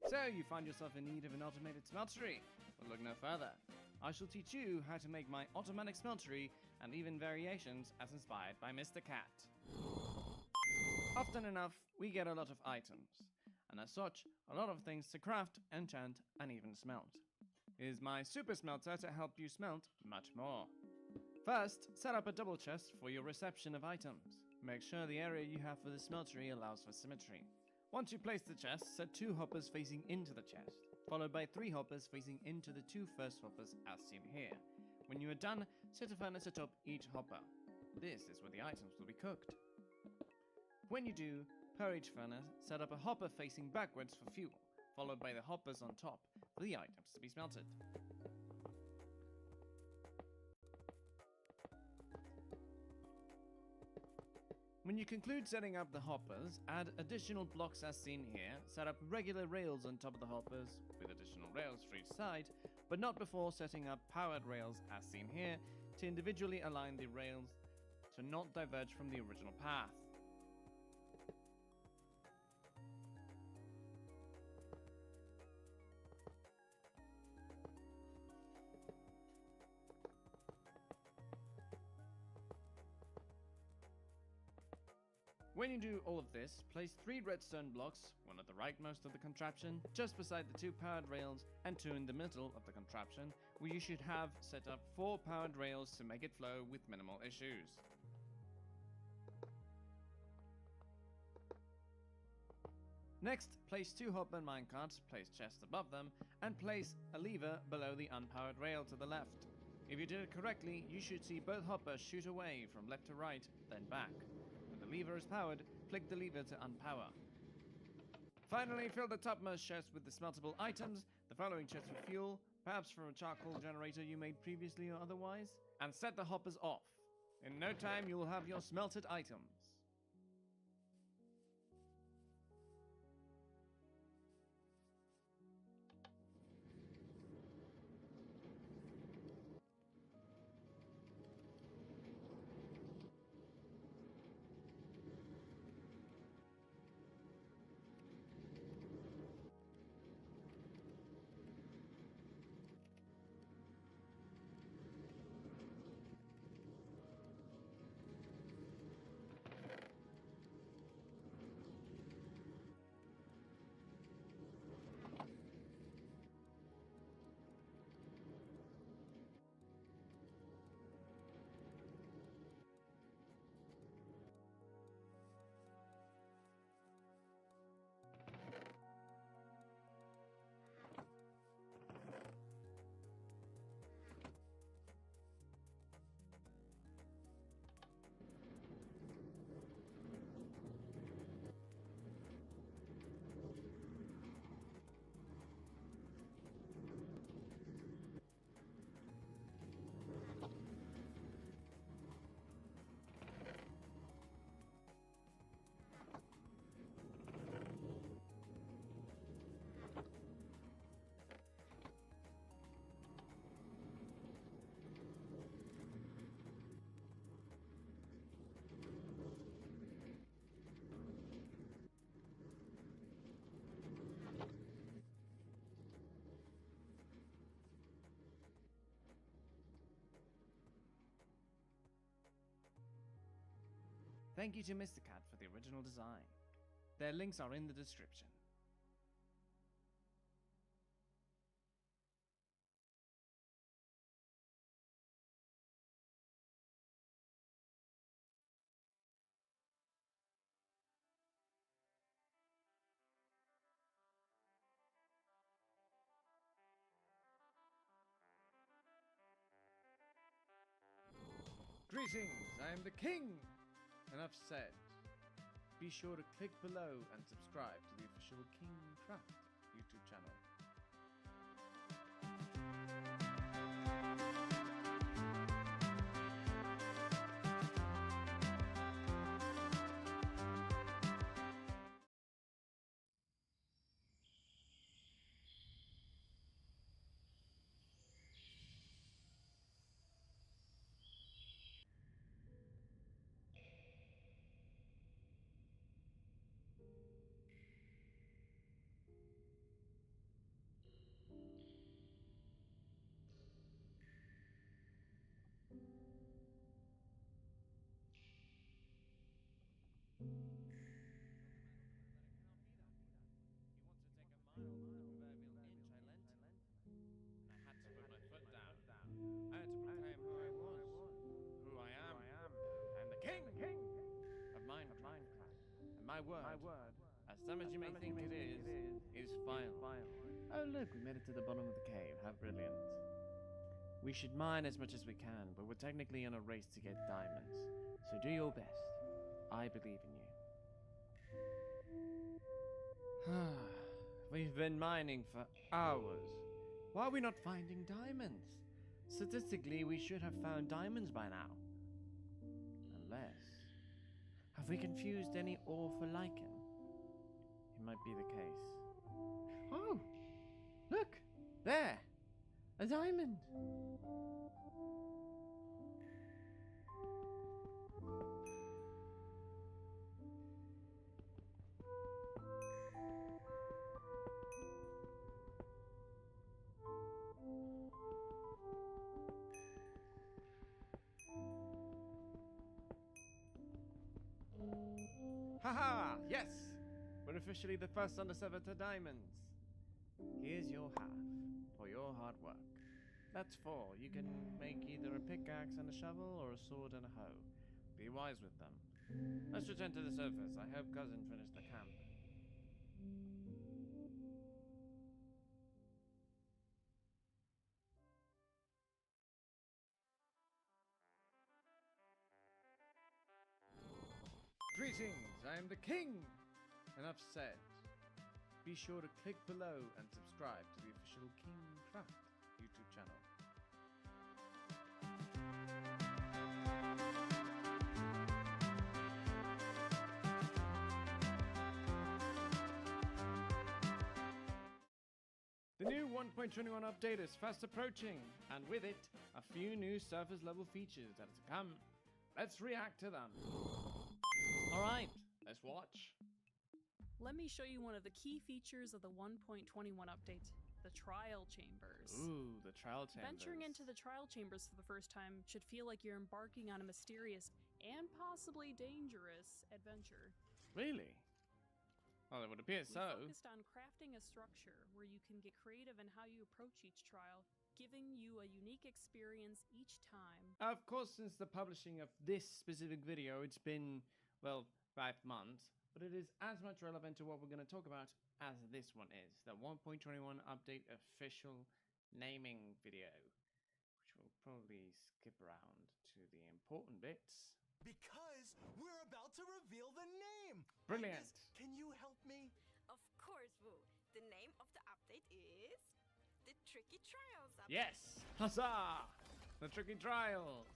A: So, you find yourself in need of an automated smeltery? Well, look no further. I shall teach you how to make my automatic smeltery and even variations as inspired by Mr. Cat. Often enough, we get a lot of items, and as such, a lot of things to craft, enchant, and even smelt. Here's my super smelter to help you smelt much more. First, set up a double chest for your reception of items. Make sure the area you have for the smeltery allows for symmetry. Once you place the chest, set 2 hoppers facing into the chest, followed by 3 hoppers facing into the 2 first hoppers as seen here. When you are done, set a furnace atop each hopper. This is where the items will be cooked. When you do, per each furnace, set up a hopper facing backwards for fuel, followed by the hoppers on top for the items to be smelted.
D: When you conclude setting up the hoppers, add additional blocks as seen here, set up regular rails on top of the hoppers, with additional rails for each side, but not before setting up powered rails as seen here, to individually align the rails to not diverge from the original path. When you do all of this, place 3 redstone blocks, one at the rightmost of the contraption, just beside the 2 powered rails, and 2 in the middle of the contraption, where you should have set up 4 powered rails to make it flow with minimal issues. Next, place 2 hopper minecarts, place chests above them, and place a lever below the unpowered rail to the left. If you did it correctly, you should see both hoppers shoot away from left to right, then back. When the lever is powered, click the lever to unpower. Finally, fill the topmost chest with the smeltable items, the following chest with fuel, perhaps from a charcoal generator you made previously or otherwise, and set the hoppers off. In no time, you will have your smelted items. Thank you to Mr. Cat for the original design. Their links are in the description. Greetings, I am the King! Enough said. Be sure to click below and subscribe to the official King Craft YouTube channel. I had to proclaim who I was, who I am. I am the king of Minecraft. And my word, as dumb as you may think it is final. Oh look, we made it to the bottom of the cave. How brilliant. We should mine as much as we can, but we're technically in a race to get diamonds. So do your best. I believe in you. We've been mining for hours. Why are we not finding diamonds? Statistically, we should have found diamonds by now. Unless... Have Have we confused any ore for lichen? It might be the case. Oh! Look! There! A diamond! Haha! Yes! We're officially the first on the server to diamonds. Here's your half for your hard work. That's 4. You can make either a pickaxe and a shovel or a sword and a hoe. Be wise with them. Let's return to the surface. I hope Cousin finished the camp. Greetings, I am the king! Enough said. Be sure to click below and subscribe to the official King Craft YouTube channel. The new 1.21 update is fast approaching, and with it, a few new surface level features that are to come. Let's react to them. Alright, let's watch.
O: Let me show you one of the key features of the 1.21 update, the trial chambers.
D: Ooh, the trial chambers.
O: Venturing into the trial chambers for the first time should feel like you're embarking on a mysterious and possibly dangerous adventure.
D: Really? Well, it would appear so.
O: We focused on crafting a structure where you can get creative in how you approach each trial, giving you a unique experience each time.
D: Of course, since the publishing of this specific video, it's been, well, 5 months, but it is as much relevant to what we're going to talk about as this one is, the 1.21 update official naming video, which we'll probably skip around to the important bits.
P: Because we're about to reveal the name!
D: Brilliant!
P: Agnes, can you help me?
Q: Of course, Wu. The name of the update is the Tricky Trials update.
D: Yes! Huzzah! The Tricky Trials!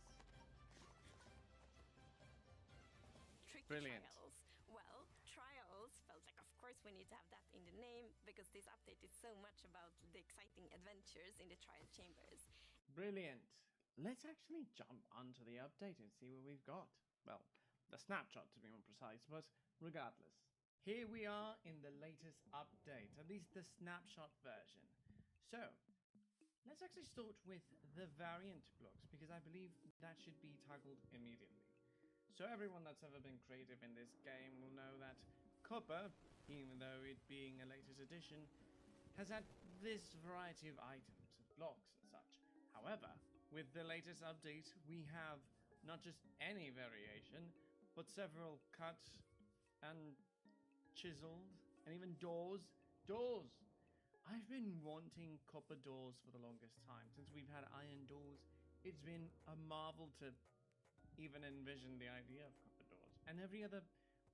Q: Tricky
D: Brilliant.
Q: Trials. Well, trials felt like, of course, we need to have that in the name because this update is so much about the exciting adventures in the trial chambers.
D: Brilliant. Let's actually jump onto the update and see what we've got. Well, the snapshot to be more precise, but regardless. Here we are in the latest update, at least the snapshot version. So, let's actually start with the variant blocks, because I believe that should be tackled immediately. So everyone that's ever been creative in this game will know that Copper, even though it being a latest edition, has had this variety of items, of blocks and such. However, with the latest update, we have not just any variation, but several cut and chiseled, and even doors. Doors! I've been wanting copper doors for the longest time. Since we've had iron doors, it's been a marvel to even envision the idea of copper doors. And every other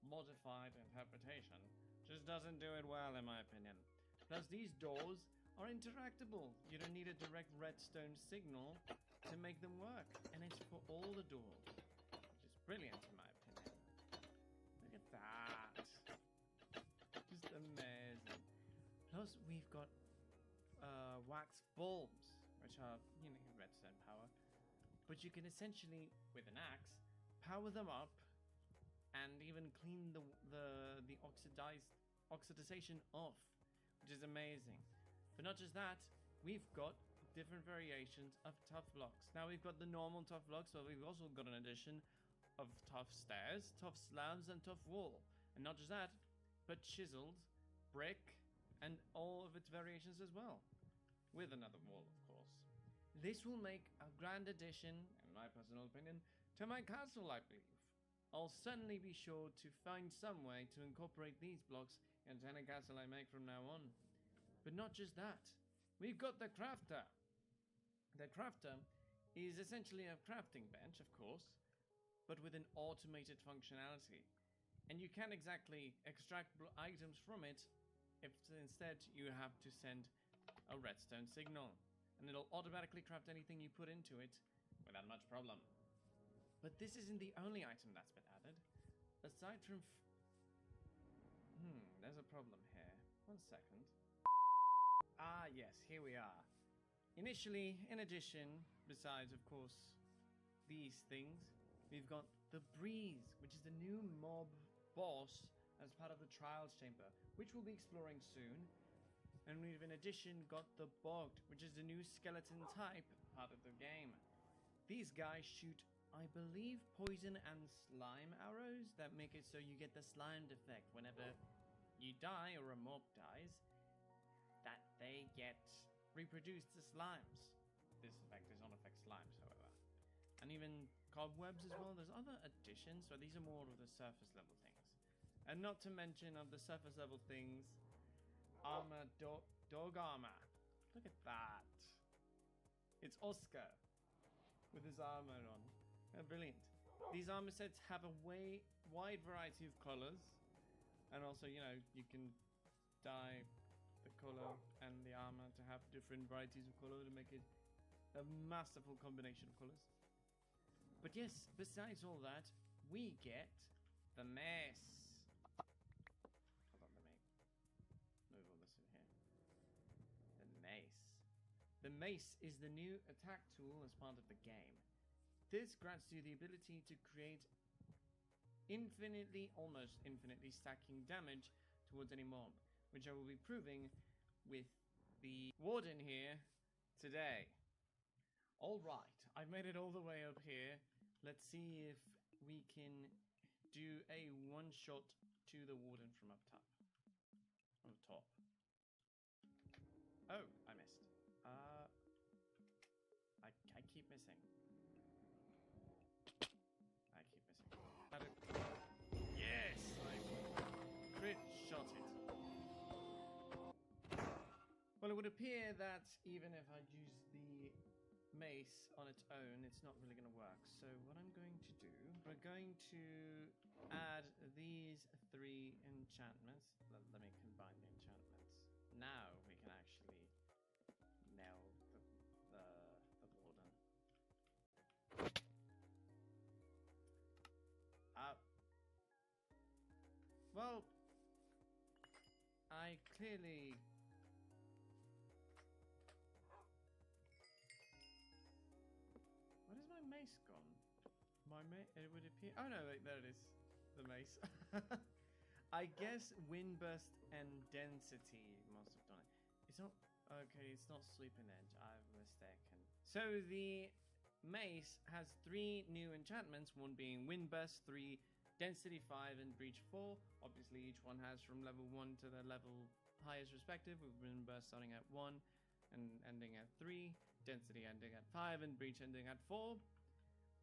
D: modified interpretation just doesn't do it well, in my opinion. Plus, these doors are interactable. You don't need a direct redstone signal to make them work. And it's for all the doors, which is brilliant, in my opinion. Look at that. Just amazing. Plus, we've got wax bulbs, which are, you know, redstone power. But you can essentially, with an axe, power them up and even clean the oxidization off, which is amazing. But not just that, we've got different variations of tough blocks. Now we've got the normal tough blocks, but we've also got an addition of tough stairs, tough slabs, and tough wall. And not just that, but chiseled, brick, and all of its variations as well. With another wall, of course. This will make a grand addition, in my personal opinion, to my castle, I believe. I'll certainly be sure to find some way to incorporate these blocks into any castle I make from now on. But not just that. We've got the crafter. The crafter is essentially a crafting bench, of course, but with an automated functionality. And you can't exactly extract items from it if instead you have to send a redstone signal. And it'll automatically craft anything you put into it without much problem. But this isn't the only item that's been added. aside from... there's a problem here. 1 second. Ah, yes, here we are. Initially, in addition, besides, of course, these things, we've got the Breeze, which is the new mob boss as part of the Trials Chamber, which we'll be exploring soon. And we've in addition got the Bogged, which is the new skeleton type part of the game. These guys shoot, I believe, poison and slime arrows that make it so you get the slimed effect whenever you die or a mob dies, that they get reproduced as slimes. This effect does not affect slimes, however. And even cobwebs as well. There's other additions, so these are more of the surface level things. And not to mention of the surface level things, armor, dog armor. Look at that. It's Oscar with his armor on. Oh, brilliant. These armor sets have a wide variety of colors. And also, you know, you can dye the color and the armor to have different varieties of color to make it a masterful combination of colors. But yes, besides all that, we get the mace. Hold on, let me move all this in here. The mace. The mace is the new attack tool as part of the game. This grants you the ability to create almost infinitely stacking damage towards any mob, which I will be proving with the warden here today. Alright, I've made it all the way up here. Let's see if we can do a one-shot to the warden from up top. On the top. Oh, I missed. I keep missing. I keep missing. Yes! I crit shot it. Well, it would appear that even if I use the mace on its own, it's not really going to work. So what I'm going to do, we're going to add these 3 enchantments. Let me combine the enchantments. Now we can actually nail the warden. Well, I clearly... What is my mace gone? My mace... It would appear... Oh no, wait, there it is. The mace. I guess Windburst and Density must have done it. It's not... Okay, it's not Sleeping Edge. I've mistaken. So the mace has 3 new enchantments. One being Windburst, 3... Density 5 and Breach 4. Obviously, each one has from level 1 to the level highest respective, with Windburst starting at 1 and ending at 3. Density ending at 5 and Breach ending at 4.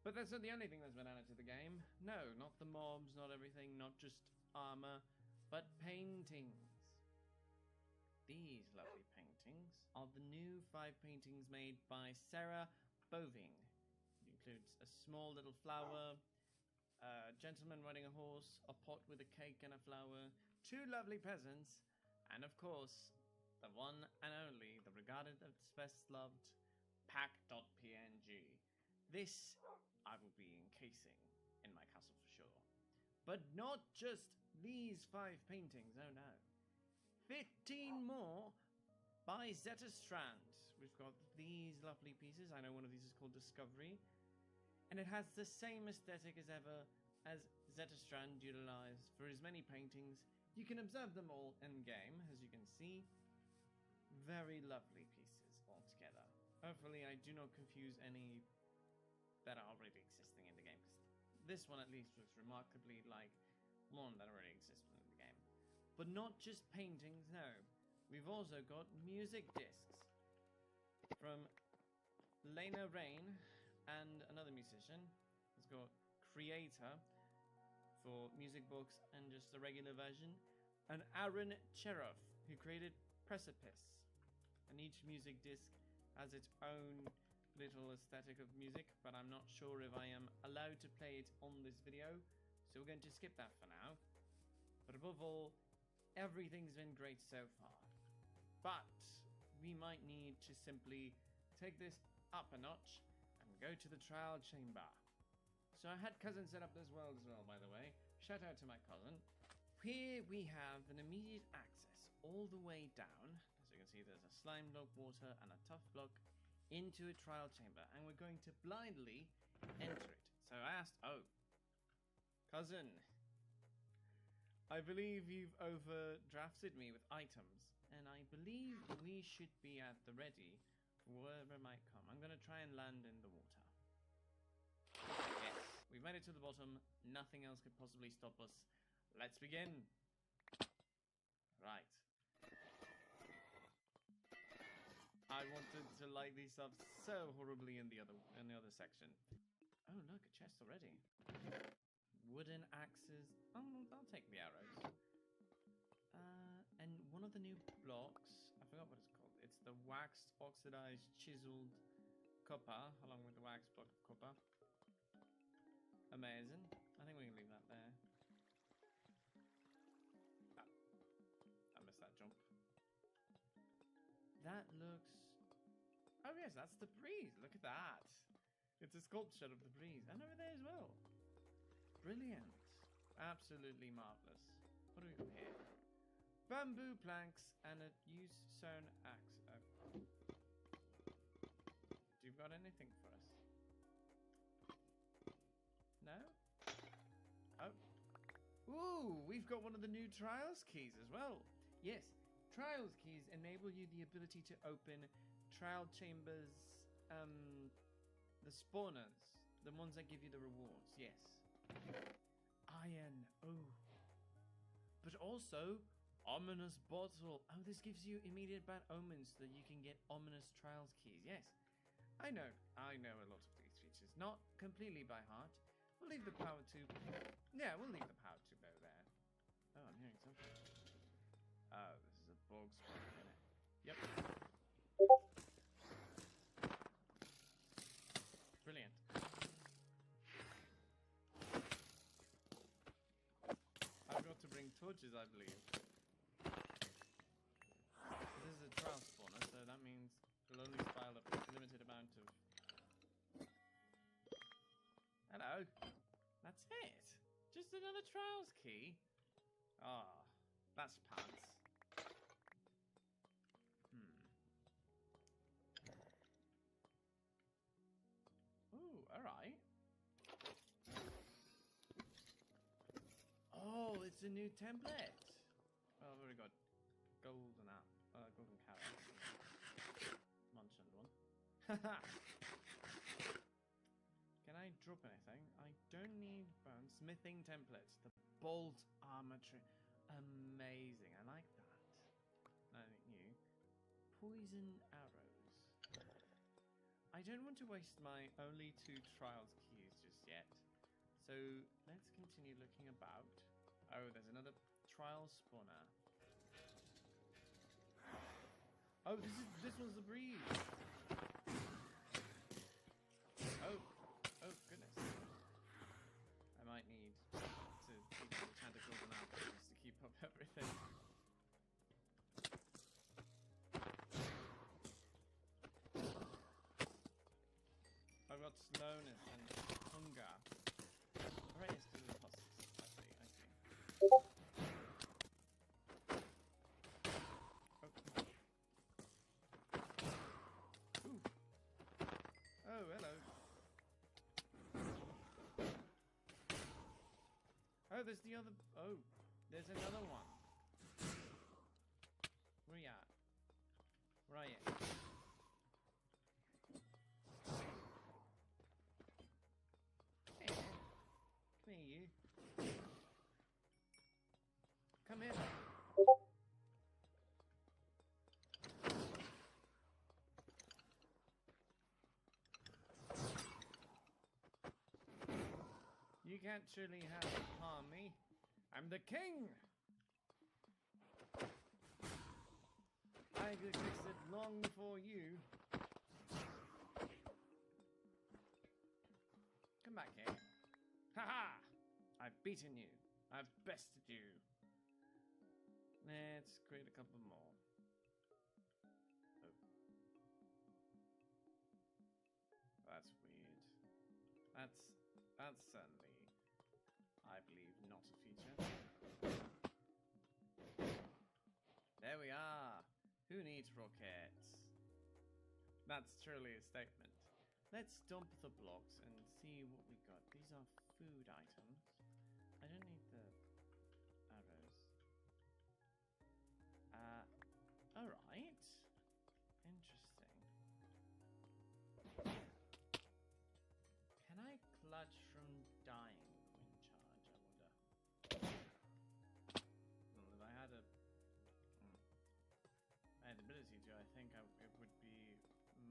D: But that's not the only thing that's been added to the game. No, not the mobs, not everything, not just armor, but paintings. These lovely paintings are the new 5 paintings made by Sarah Boving. It includes a small little flower, a gentleman riding a horse, a pot with a cake and a flower, 2 lovely peasants, and of course, the one and only, the regarded as best loved pack.png. This I will be encasing in my castle for sure. But not just these 5 paintings, oh no. 15 more by Zeta Strand. We've got these lovely pieces. I know one of these is called Discovery. And it has the same aesthetic as ever as Zeta Strand utilized for his many paintings. You can observe them all in-game, as you can see. Very lovely pieces altogether. Hopefully I do not confuse any that are already existing in the game, because this one at least was remarkably like one that already existed in the game. But not just paintings, no. We've also got music discs from Lena Rain and another musician. It's got Creator for music books and just the regular version, and Aaron Cheroff, who created Precipice. And each music disc has its own little aesthetic of music, but I'm not sure if I am allowed to play it on this video, so we're going to skip that for now. But above all, everything's been great so far. But we might need to simply take this up a notch and go to the trial chamber. So I had cousin set up this world as well, by the way. Shout out to my cousin. Here we have an immediate access all the way down. As you can see, there's a slime block, water, and a tough block into a trial chamber. And we're going to blindly enter it. So I asked, oh, cousin, I believe you've overdrafted me with items. And I believe we should be at the ready for whatever might come. I'm going to try and land in the water. Yes, we've made it to the bottom. Nothing else could possibly stop us. Let's begin. Right. I wanted to light these up so horribly in the other section. Oh look, a chest already. Wooden axes. Oh, I'll take the arrows. And one of the new blocks, I forgot what it's called. It's the waxed, oxidized, chiseled copper, along with the waxed block of copper. Amazing. I think we can leave that there. I missed that jump. That looks... Oh yes, that's the breeze. Look at that. It's a sculpture of the breeze. And over there as well. Brilliant. Absolutely marvelous. What do we got here? Bamboo planks and a used sewn axe. Do you got anything for us? No? Oh. Ooh, we've got one of the new Trials keys as well. Yes, Trials keys enable you the ability to open trial chambers, the spawners, the ones that give you the rewards, yes. Iron, oh. But also, ominous bottle. Oh, this gives you immediate bad omens so that you can get ominous Trials keys, yes. I know a lot of these features, not completely by heart. We'll leave the power tube. Yeah, we'll leave the power tube over there. Oh, I'm hearing something. Oh, this is a bog spawn, isn't it? Yep. Brilliant. I've got to bring torches, I believe. This is a trial spawner, so that means we'll only spile a limited amount of... Hello. That's it. Just another Trials key. Ah, oh, that's pants. Ooh, alright. Oh, it's a new template. Oh, I've already got golden golden carrot. Mentioned one. Haha. Can I drop anything? I don't need bone. Smithing templates. The bolt armature. Amazing. I like that. Nothing new. Poison arrows. I don't want to waste my only 2 trials keys just yet. So let's continue looking about. Oh, there's another trial spawner. Oh, this was the breeze. Oh goodness. I might need to keep the tentacles and apples to keep up everything. I've got slowness and hunger. Alright, it's to the husks. I see. Oh, come on. Ooh. Oh, hello. Oh, there's the other... Oh, there's another one. Where you at? Where are you? Hey, come here, you. Come here. You can't surely have to harm me. I'm the king! I existed long before you. Come back here. Haha! I've beaten you. I've bested you. Let's create a couple more. Oh. That's weird. That's certainly, I believe, not a feature. There we are. Who needs rockets? That's truly a statement. Let's dump the blocks and see what we got. These are food items. I don't need the arrows. Alright. Interesting. Can I clutch from dying with wind charge, I wonder? Well, if I had a... I had the ability to, I think it would be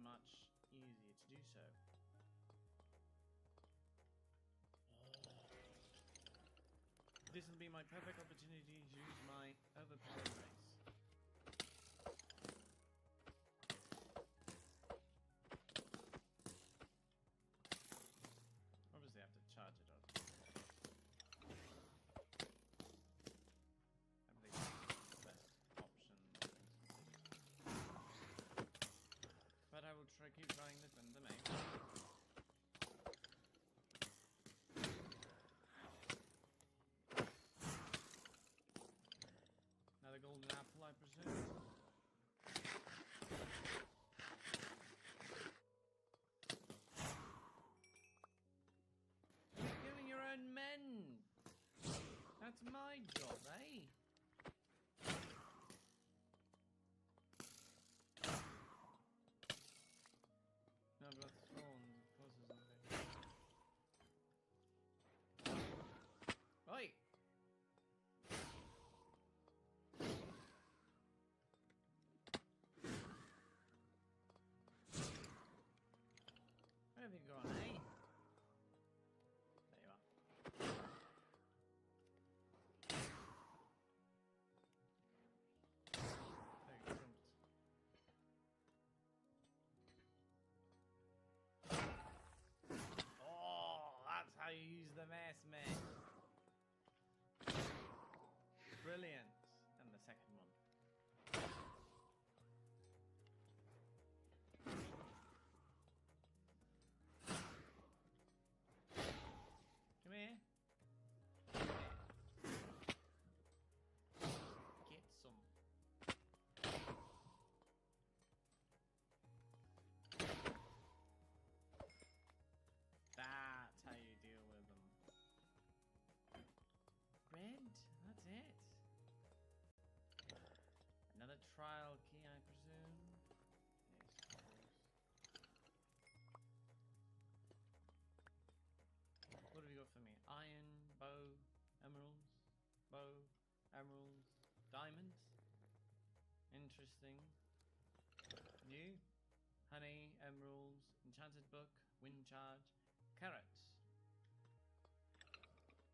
D: much easier to do so. This will be my perfect opportunity to use my overpowered race. Obviously I have to charge it up. I believe that's the best option. But I will keep trying this in the main. Another golden apple, I presume. You're killing your own men! That's my job, eh? No, I've got thorns, of course there's nothing. Oi! Where have you gone, eh? There you are. There you jumped. Oh, that's how you use the mass man. Brilliant. And the second one. Come here. Get some. That's how you deal with them. Red, that's it. Another trial key, I presume. Yes, of course. What have you got for me? Iron, bow, emeralds, diamonds. Interesting. New. Honey, emeralds, enchanted book, wind charge, carrots.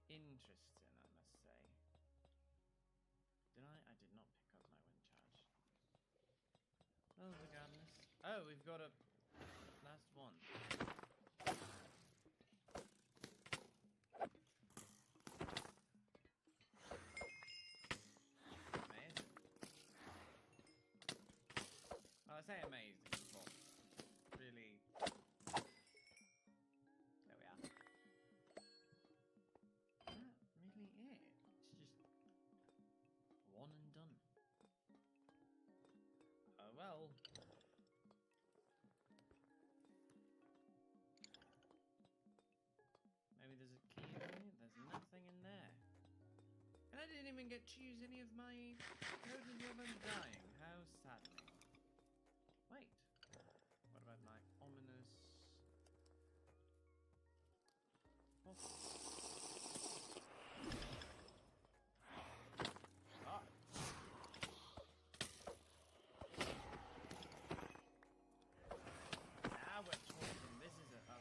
D: Interesting, I must say. Did I? I did not pick up my wind charge. Oh, regardless. Oh, we've got a last one. Amazing. Well, I say amazed because well, really. There we are. Is that really it? It's just one and done. Oh well. Maybe there's a key in here. There's nothing in there. And I didn't even get to use any of my totally of undying. How saddening. Wait. What about my ominous... Oh. Ah. Now we're talking. This is a... Oh.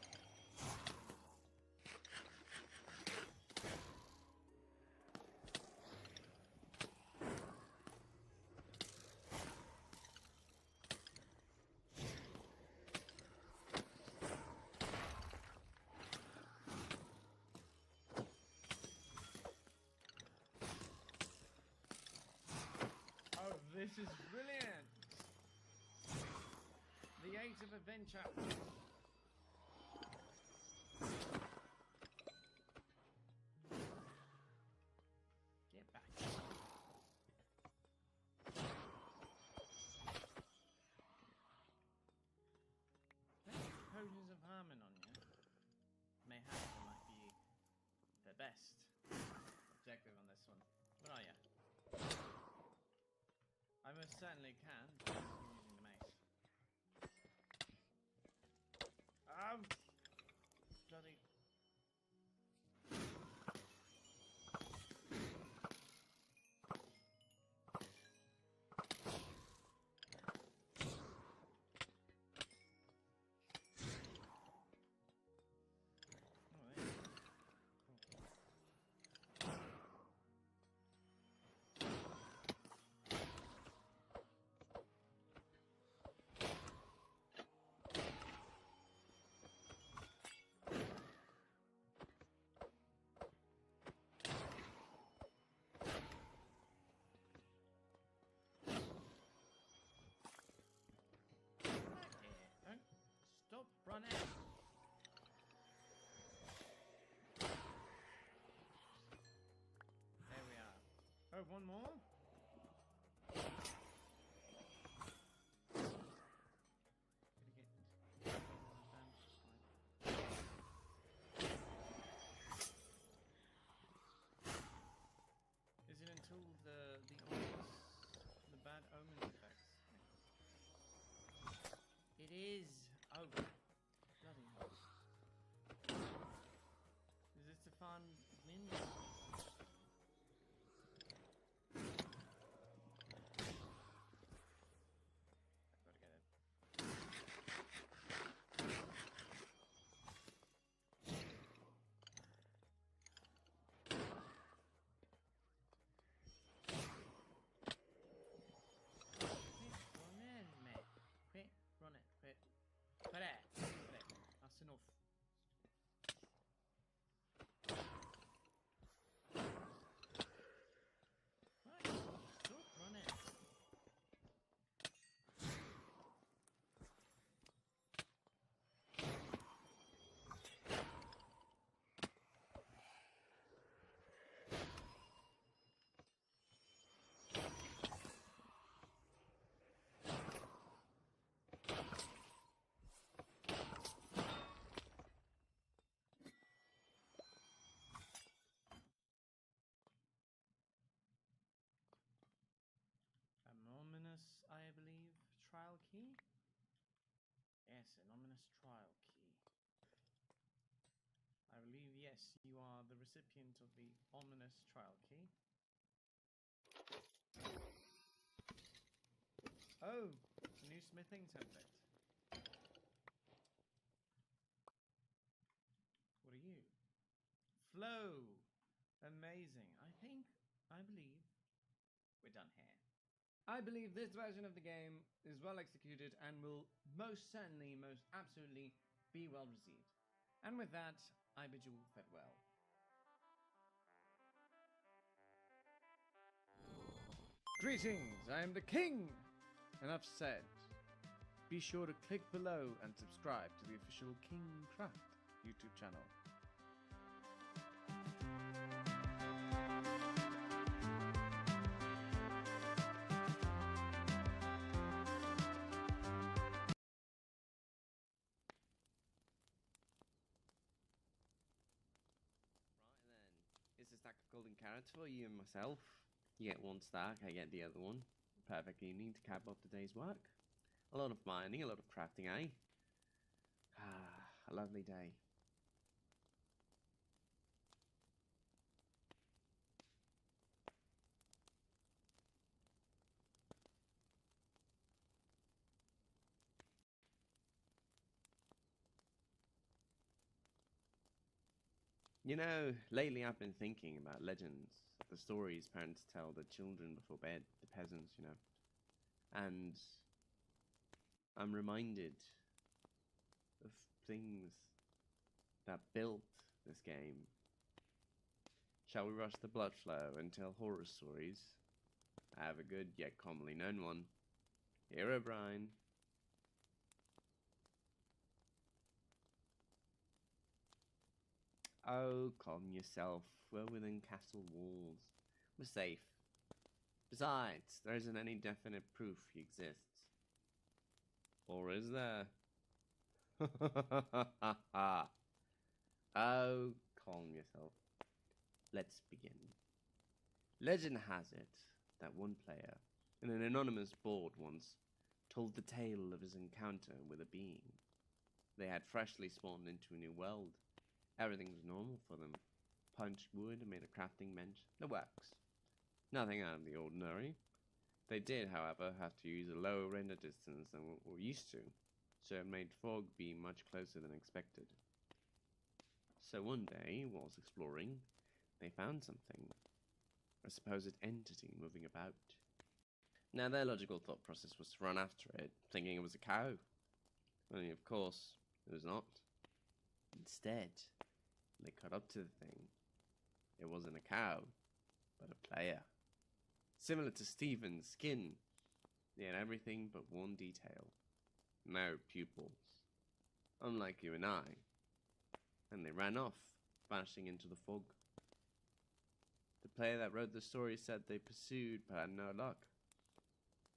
D: Oh, this is brilliant! The Age of Adventure. potions of harmon on you. Mayhaps it might be the best objective on this one. What are you? I most certainly can, but I'm using the mace. Bloody. Stop running! There we are. Oh, one more? Is it until the bad omen effects? It is! Oh, bloody hell. Is this the fun win? I've got to get it. Quit, run it, quit. Put it. That's enough. Right, stop running. An ominous, I believe, trial key? Yes, an ominous trial key. I believe, yes, you are the recipient of the ominous trial key. Oh, a new smithing template. What are you? Flow! Amazing. I believe, we're done here. I believe this version of the game is well executed and will most certainly, most absolutely be well received. And with that, I bid you farewell. Greetings, I am the King! Enough said. Be sure to click below and subscribe to the official KingCraft YouTube channel.
R: It's a stack of golden carrots for you and myself. You get one stack, I get the other one. Perfect evening to cap off the day's work. A lot of mining, a lot of crafting, eh? A lovely day. You know, lately I've been thinking about legends, the stories parents tell their children before bed, the peasants, you know. And I'm reminded of things that built this game. Shall we rush the blood flow and tell horror stories? I have a good yet commonly known one. Here, O'Brien. Oh, calm yourself. We're within castle walls. We're safe. Besides, there isn't any definite proof he exists. Or is there? Oh, calm yourself. Let's begin. Legend has it that one player, in an anonymous board once, told the tale of his encounter with a being. They had freshly spawned into a new world. Everything was normal for them. Punched wood and made a crafting bench. The works. Nothing out of the ordinary. They did, however, have to use a lower render distance than what we're used to, so it made fog be much closer than expected. So one day, whilst exploring, they found something. A supposed entity moving about. Now their logical thought process was to run after it, thinking it was a cow. Only of course, it was not. Instead, they caught up to the thing. It wasn't a cow, but a player. Similar to Stephen's skin, they had everything but one detail. No pupils. Unlike you and I. And they ran off, vanishing into the fog. The player that wrote the story said they pursued but had no luck,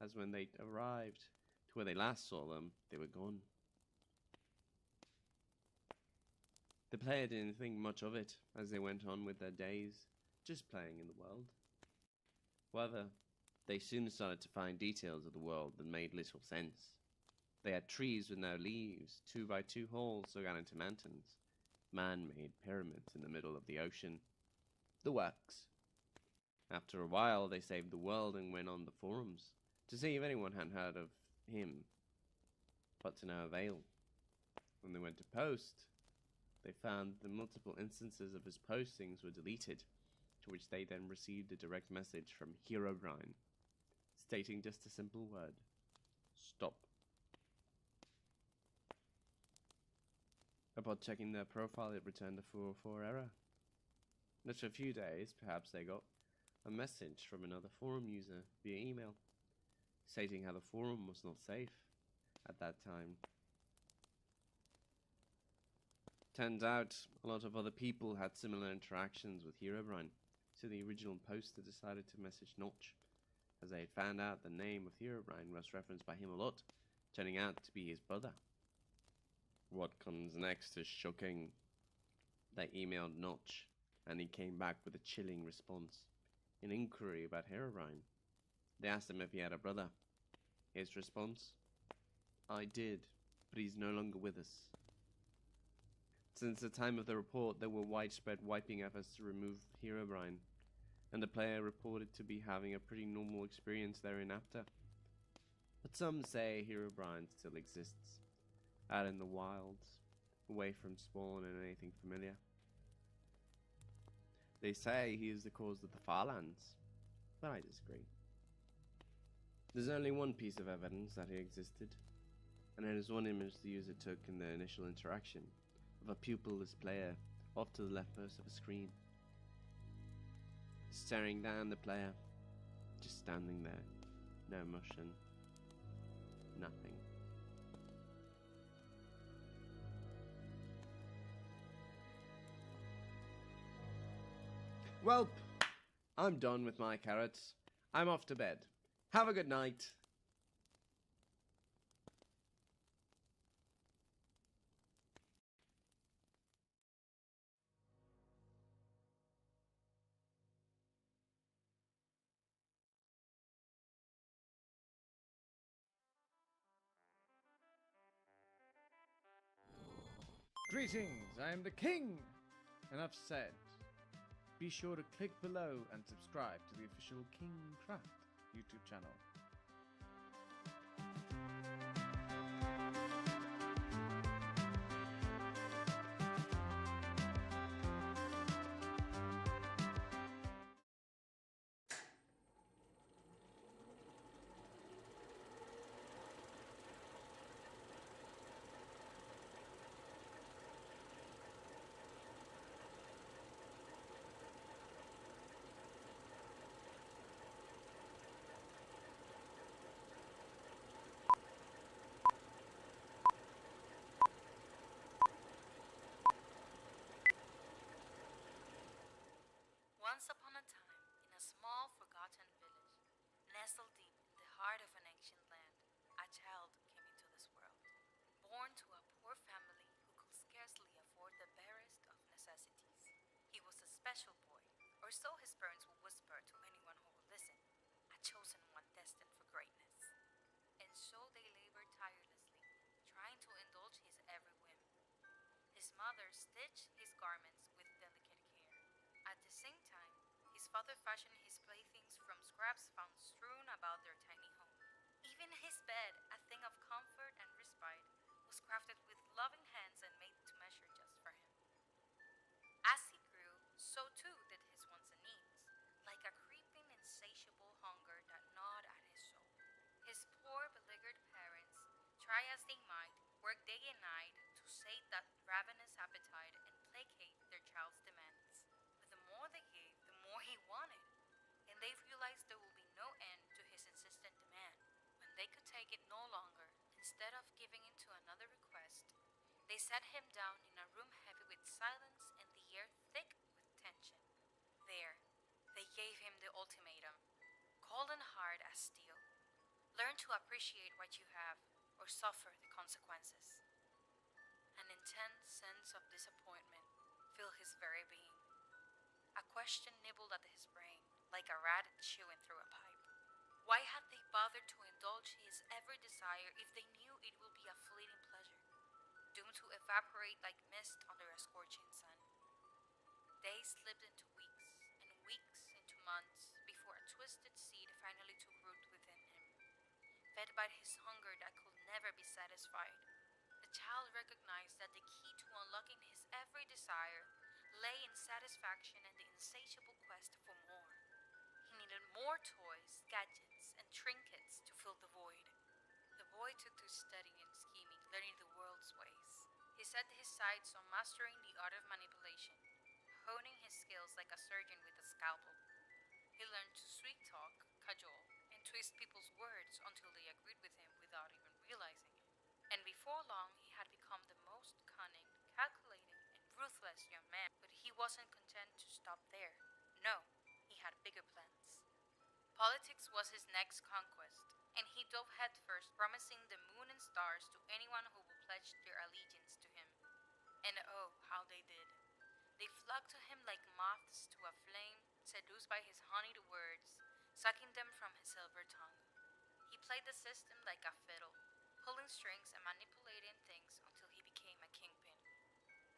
R: as when they arrived to where they last saw them, they were gone. The player didn't think much of it as they went on with their days, just playing in the world. However, they soon started to find details of the world that made little sense. They had trees with no leaves, 2x2 holes dug out into mountains, man-made pyramids in the middle of the ocean. The works. After a while, they saved the world and went on the forums to see if anyone had heard of him, but to no avail. When they went to post, they found that multiple instances of his postings were deleted, to which they then received a direct message from Herobrine, stating just a simple word: stop. Upon checking their profile, it returned a 404 error. After a few days, perhaps they got a message from another forum user via email, stating how the forum was not safe at that time. Turns out, a lot of other people had similar interactions with Herobrine, so the original poster decided to message Notch, as they had found out the name of Herobrine was referenced by him a lot, turning out to be his brother. What comes next is shocking. They emailed Notch, and he came back with a chilling response, an inquiry about Herobrine. They asked him if he had a brother. His response: I did, but he's no longer with us. Since the time of the report, there were widespread wiping efforts to remove Herobrine, and the player reported to be having a pretty normal experience thereafter. But some say Herobrine still exists, out in the wilds, away from spawn and anything familiar. They say he is the cause of the Farlands, but I disagree. There's only one piece of evidence that he existed, and it is one image the user took in the initial interaction, of a pupilless player off to the leftmost of a screen, staring down the player, just standing there, no motion, nothing. Welp, I'm done with my carrots. I'm off to bed. Have a good night.
D: Greetings, I am the king! Enough said. Be sure to click below and subscribe to the official KingCraft YouTube channel.
S: necessities. He was a special boy, or so his parents would whisper to anyone who would listen, a chosen one destined for greatness. And so they labored tirelessly, trying to indulge his every whim. His mother stitched his garments with delicate care. At the same time, his father fashioned his playthings from scraps found strewn about their tiny home. Even his bed, a thing of comfort and respite, was crafted with loving hands and made to measure just for him. As he grew, so too did his wants and needs, like a creeping, insatiable hunger that gnawed at his soul. His poor, beleaguered parents, try as they might, worked day and night to sate that ravenous appetite and placate their child's demands. But the more they gave, the more he wanted, and they realized there would be no end to his insistent demand. When they could take it no longer, instead of giving in to another request, they sat him down in a room heavy with silence and the air thick with tension. There, they gave him the ultimatum, cold and hard as steel. Learn to appreciate what you have, or suffer the consequences. An intense sense of disappointment filled his very being. A question nibbled at his brain, like a rat chewing through a pipe. Why had they bothered to indulge his every desire if they knew it would be a fleeting pleasure, doomed to evaporate like mist under a scorching sun? Days slipped into weeks, and weeks into months, before a twisted seed finally took root within him. Fed by his hunger that could never be satisfied, the child recognized that the key to unlocking his every desire lay in satisfaction and the insatiable quest for more. He needed more toys, gadgets, and trinkets to fill the void. The boy took to studying and scheming, learning the world's ways. He set his sights on mastering the art of manipulation, honing his skills like a surgeon with a scalpel. He learned to sweet talk, cajole, and twist people's words until they agreed with him without even realizing it. And before long, he had become the most cunning, calculating, and ruthless young man. But he wasn't content to stop there. No, he had bigger plans. Politics was his next conquest, and he dove headfirst, promising the moon and stars to anyone who would pledge their allegiance to him. And oh, how they did. They flocked to him like moths to a flame, seduced by his honeyed words, sucking them from his silver tongue. He played the system like a fiddle, pulling strings and manipulating things until he became a kingpin.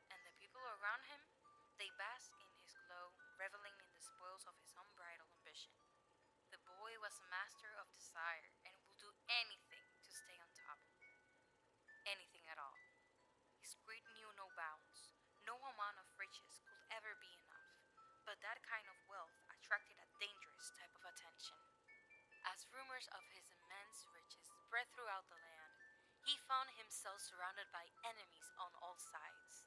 S: And the people around him, they basked in his glow, reveling in the spoils of his unbridled ambition. The boy was a master of desire and would do anything to stay on top. Anything at all. His greed knew no bounds. No amount of riches could ever be enough. But that kind of wealth attracted a dangerous type of attention. As rumors of his immense riches spread throughout the land, he found himself surrounded by enemies on all sides.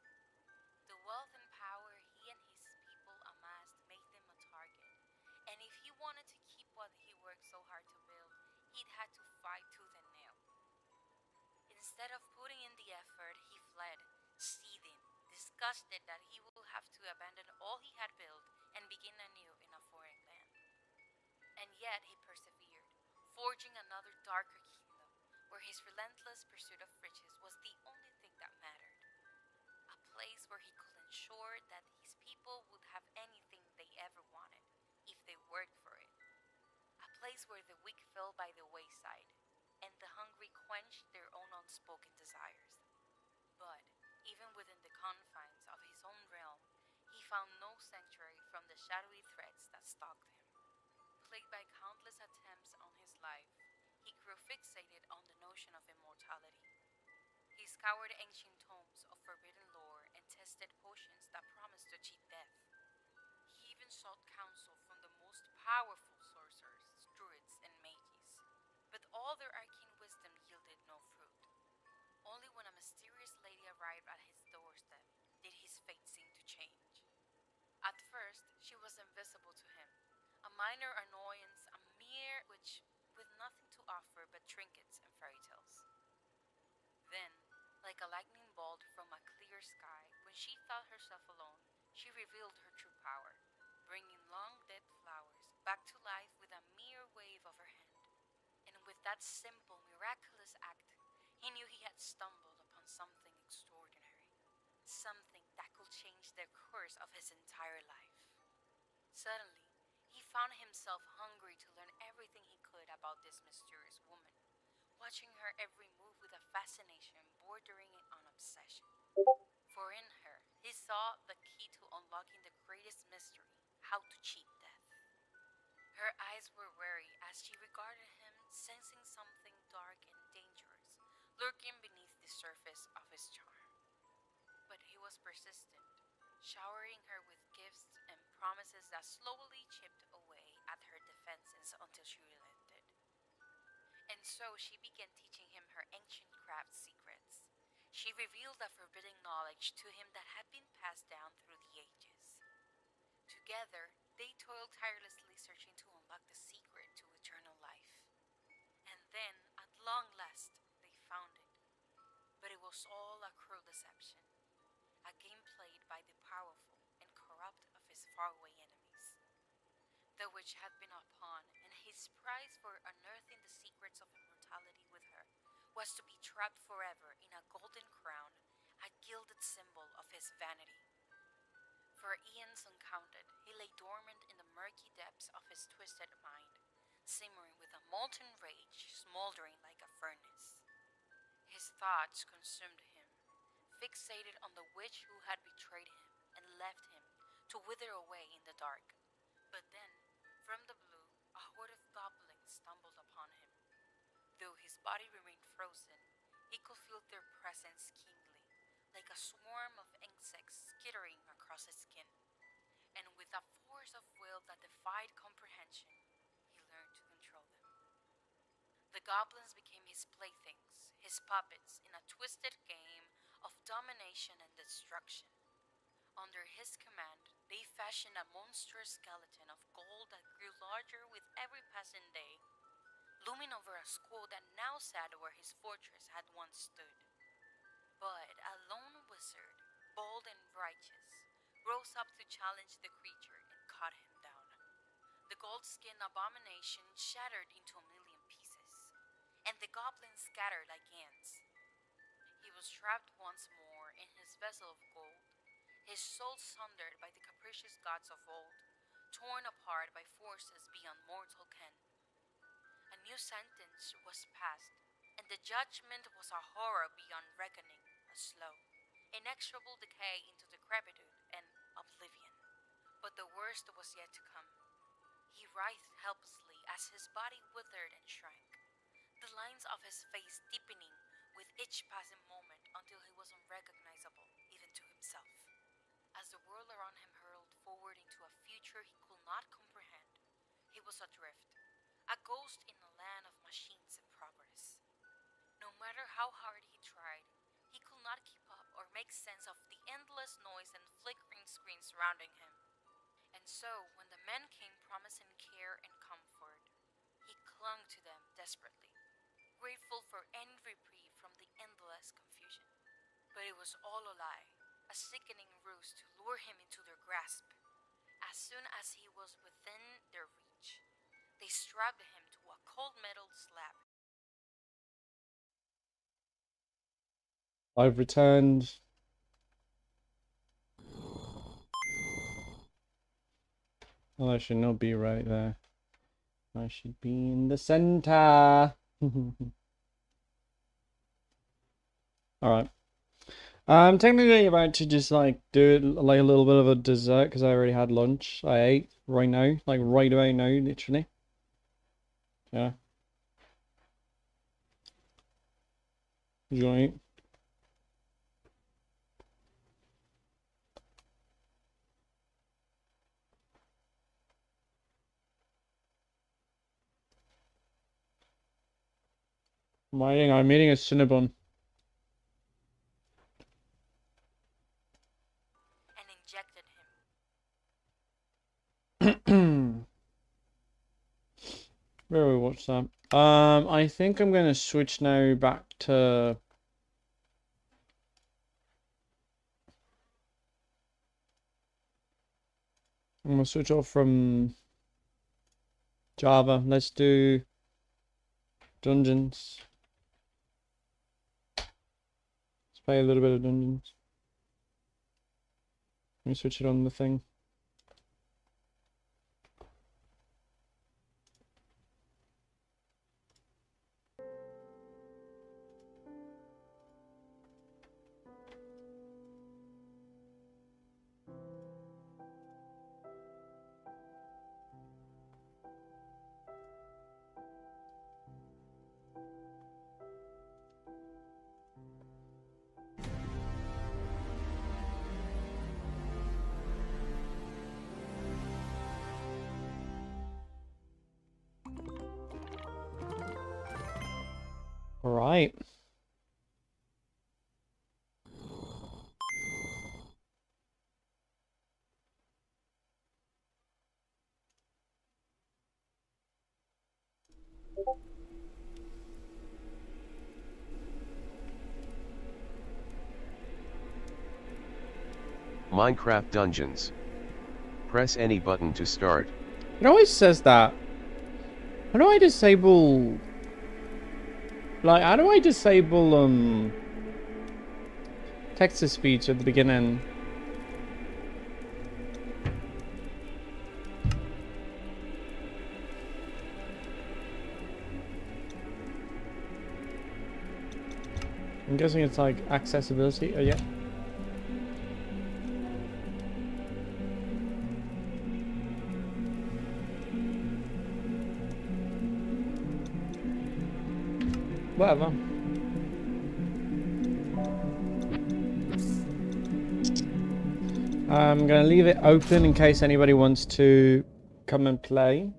S: The wealth and power he and his people amassed made them a target, and if he wanted to keep what he worked so hard to build, he'd had to fight tooth and nail. Instead of putting in the effort, he fled, seething, disgusted that he would have to abandon all he had built and begin anew in a foreign land. And yet he persevered, forging another darker kingdom, where his relentless pursuit of riches was the only thing that mattered. A place where he could ensure that his people would have anything they ever wanted, if they worked for it. A place where the weak fell by the wayside, and the hungry quenched their own unspoken desires. But, even within the confines of his own realm, he found no sanctuary from the shadowy threats that stalked him. Plagued by countless attempts on his life, he grew fixated on the notion of immortality. He scoured ancient tomes of forbidden lore and tested potions that promised to cheat death. He even sought counsel from the most powerful sorcerers, druids, and mages. But all their arcane wisdom yielded no fruit. Only when a mysterious lady arrived at his doorstep did his fate seem to change. At first, she was invisible to him, a minor annoyance, a mere witch with nothing to offer but trinkets and fairy tales. Then, like a lightning bolt from a clear sky, when she thought herself alone, she revealed her true power, bringing long-dead flowers back to life with a mere wave of her hand. And with that simple, miraculous act, he knew he had stumbled upon something extraordinary, something that could change the course of his entire life. Suddenly, he found himself hungry to learn everything he could about this mysterious woman, watching her every move with a fascination bordering on obsession. For in her, he saw the key to unlocking the greatest mystery: how to cheat death. Her eyes were wary as she regarded him, sensing something dark and dangerous lurking beneath the surface of his charm. But he was persistent, showering her with gifts and promises that slowly chipped away at her defenses until she relented. And so she began teaching him her ancient craft secrets. She revealed a forbidden knowledge to him that had been passed down through the ages. Together, they toiled tirelessly searching to unlock the secret to eternal life. And then, at long last, they found it. But it was all a cruel deception, a game played by the powerful and corrupt of his faraway enemies. The witch had been a pawn, and his prize for unearthing the secrets of immortality with her was to be trapped forever in a golden crown, a gilded symbol of his vanity. For eons uncounted, he lay dormant in the murky depths of his twisted mind, simmering with a molten rage, smoldering like a furnace. His thoughts consumed him, fixated on the witch who had betrayed him and left him to wither away in the dark. But then, from the blue, a horde of goblins stumbled upon him. Though his body remained frozen, he could feel their presence keenly, like a swarm of insects skittering across his skin. And with a force of will that defied comprehension, he learned to control them. The goblins became his playthings, his puppets, in a twisted game of domination and destruction. Under his command, they fashioned a monstrous skeleton of gold that grew larger with every passing day, looming over a school that now sat where his fortress had once stood. But a lone wizard, bold and righteous, rose up to challenge the creature and cut him down. The gold-skinned abomination shattered into a million pieces, and the goblins scattered like ants. He was trapped once more in his vessel of gold, his soul sundered by the capricious gods of old, torn apart by forces beyond mortal ken. A new sentence was passed, and the judgment was a horror beyond reckoning, a slow, inexorable decay into decrepitude and oblivion. But the worst was yet to come. He writhed helplessly as his body withered and shrank, the lines of his face deepening with each passing moment until he was unrecognizable even to himself. As the world around him hurled forward into a future he could not comprehend, he was adrift, a ghost in a land of machines and progress. No matter how hard he tried, he could not keep up or make sense of the endless noise and flickering screens surrounding him. And so, when the men came promising care and comfort, he clung to them desperately, grateful for any reprieve from the endless confusion. But it was all a lie, a sickening ruse to lure him into their grasp. As soon as he was within their reach, they strapped him to a cold metal slab.
A: I've returned. Well, I should not be right there. I should be in the center. Alright. I'm technically about to just like do it like a little bit of a dessert because I already had lunch. I ate right now, like right away now, literally. Yeah. You gonna eat? I'm eating a Cinnabon.
S: And injected him.
A: Where we watch that? I think I'm gonna switch now back to I'm gonna switch off from Java. Let's do Dungeons. Let's play a little bit of Dungeons. me switch it on the thing. All right.
T: Minecraft Dungeons. Press any button to start.
A: It always says that. How do I disable... Like, how do I disable, text-to-speech at the beginning? I'm guessing it's like accessibility. Oh, yeah. Whatever. I'm gonna leave it open in case anybody wants to come and play.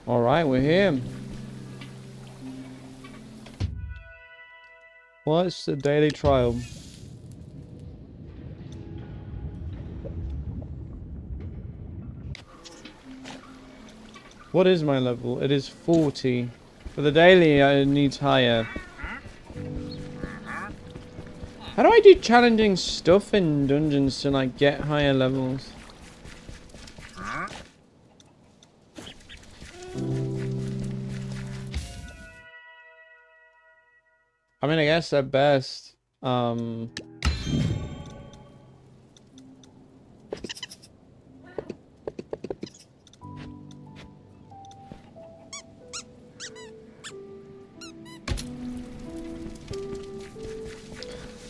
A: All right, we're here. What's the daily trial? What is my level? It is 40. For the daily, it needs higher. How do I do challenging stuff in dungeons to like get higher levels? I mean, I guess at best, you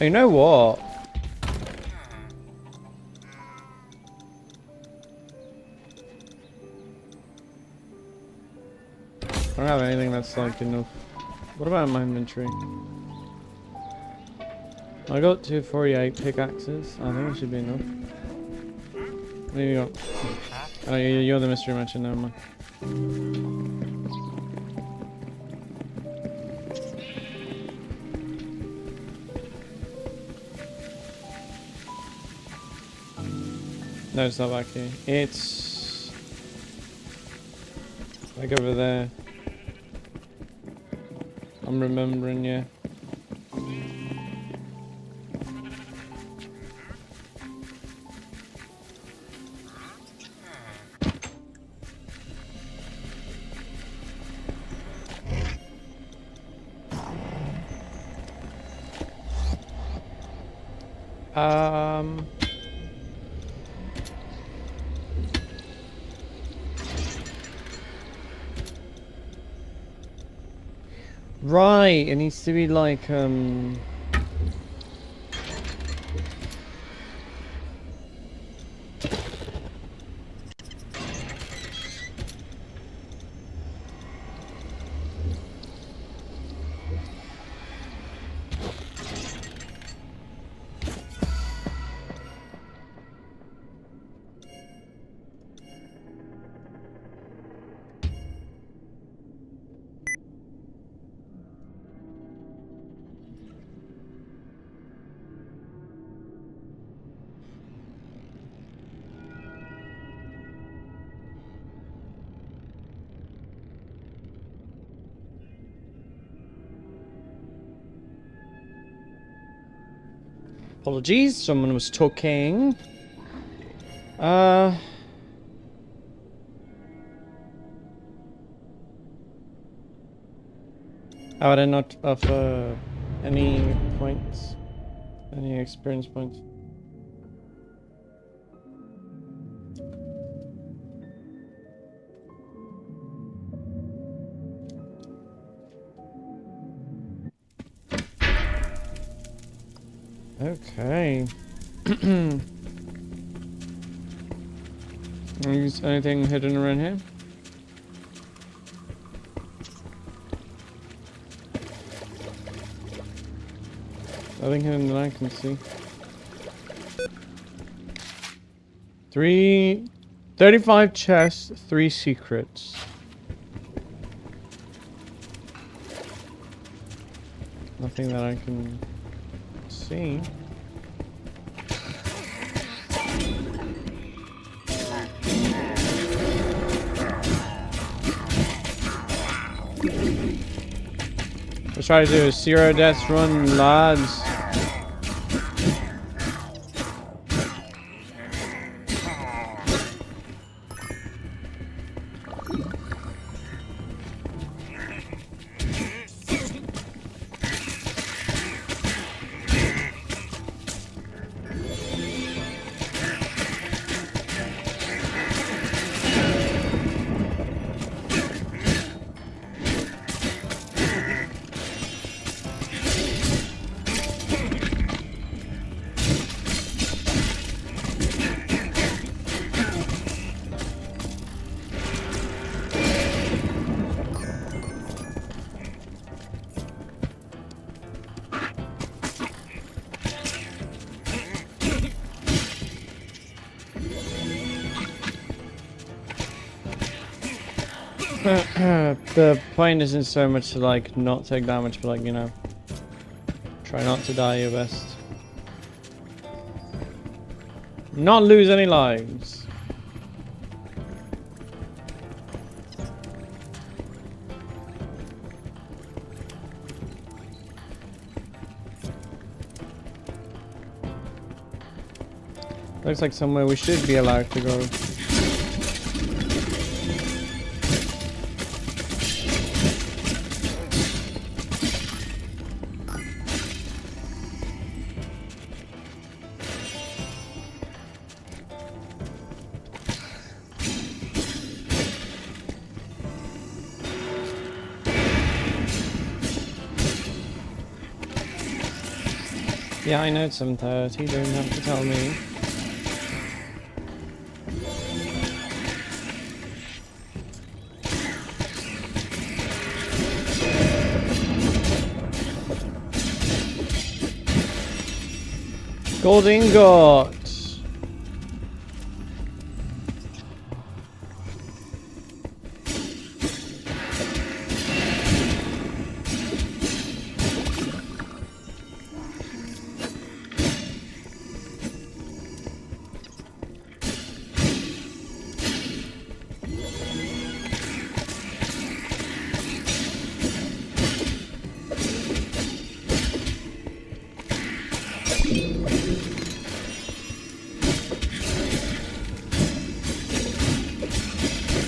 A: know what? I don't have anything that's like enough. What about my inventory? I got 248 pickaxes. I think it should be enough. What do you got? Oh, you're the mystery merchant, never mind. No, it's not back here. It's like over there. I'm remembering, yeah. Right, it needs to be like, Apologies, someone was talking. How would I not offer any points? Any experience points? Okay. Is anything hidden around here? Nothing hidden that I can see. 35 chests, 3 secrets. Nothing that I can see. Let's try to do a 0 deaths run, lads. The point isn't so much to like not take damage, but like, you know, try not to die your best. Not lose any lives. Looks like somewhere we should be allowed to go. Yeah, I know it's 7:30, don't have to tell me. Gold ingot!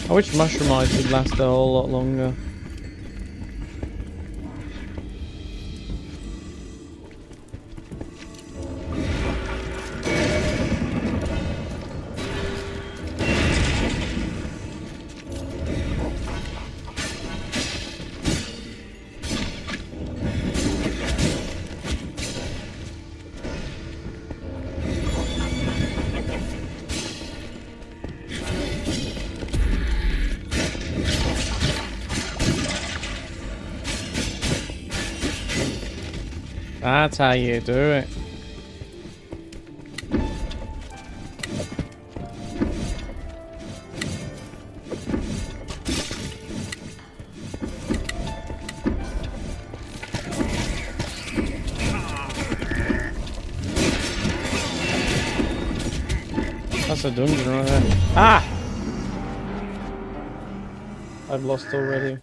A: I wish mushroom eyes would last a whole lot longer. That's how you do it. That's a dungeon right there. Ah! I've lost already.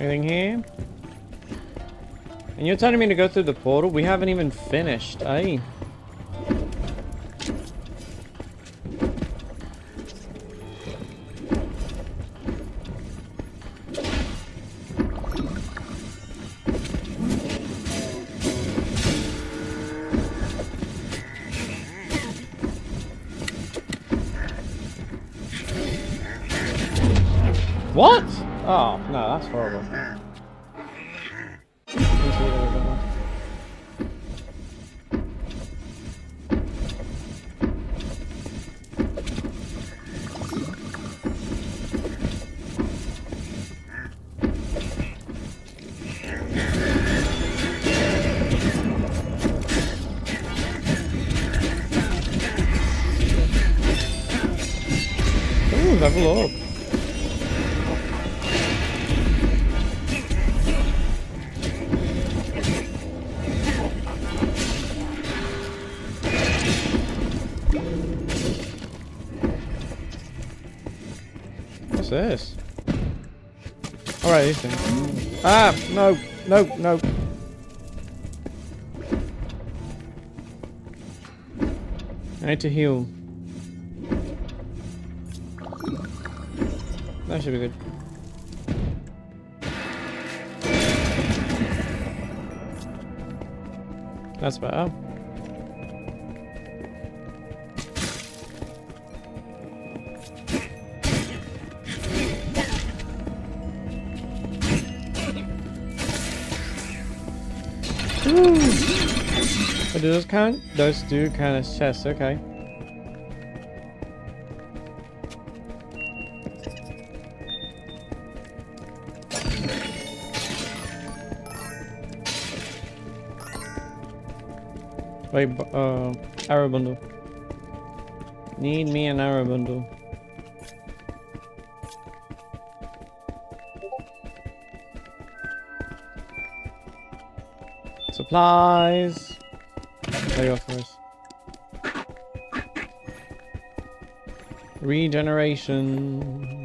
A: Anything here? And you're telling me to go through the portal? We haven't even finished, eh? What? Oh, no, that's horrible. Ooh, level up. What's this? Alright, these things. Ah! No! No! No! I need to heal. That should be good. That's better. Oh, do those count? Those do count as chests, okay. Wait, arrow bundle. Need me an arrow bundle. Supplies. There you go first. Regeneration.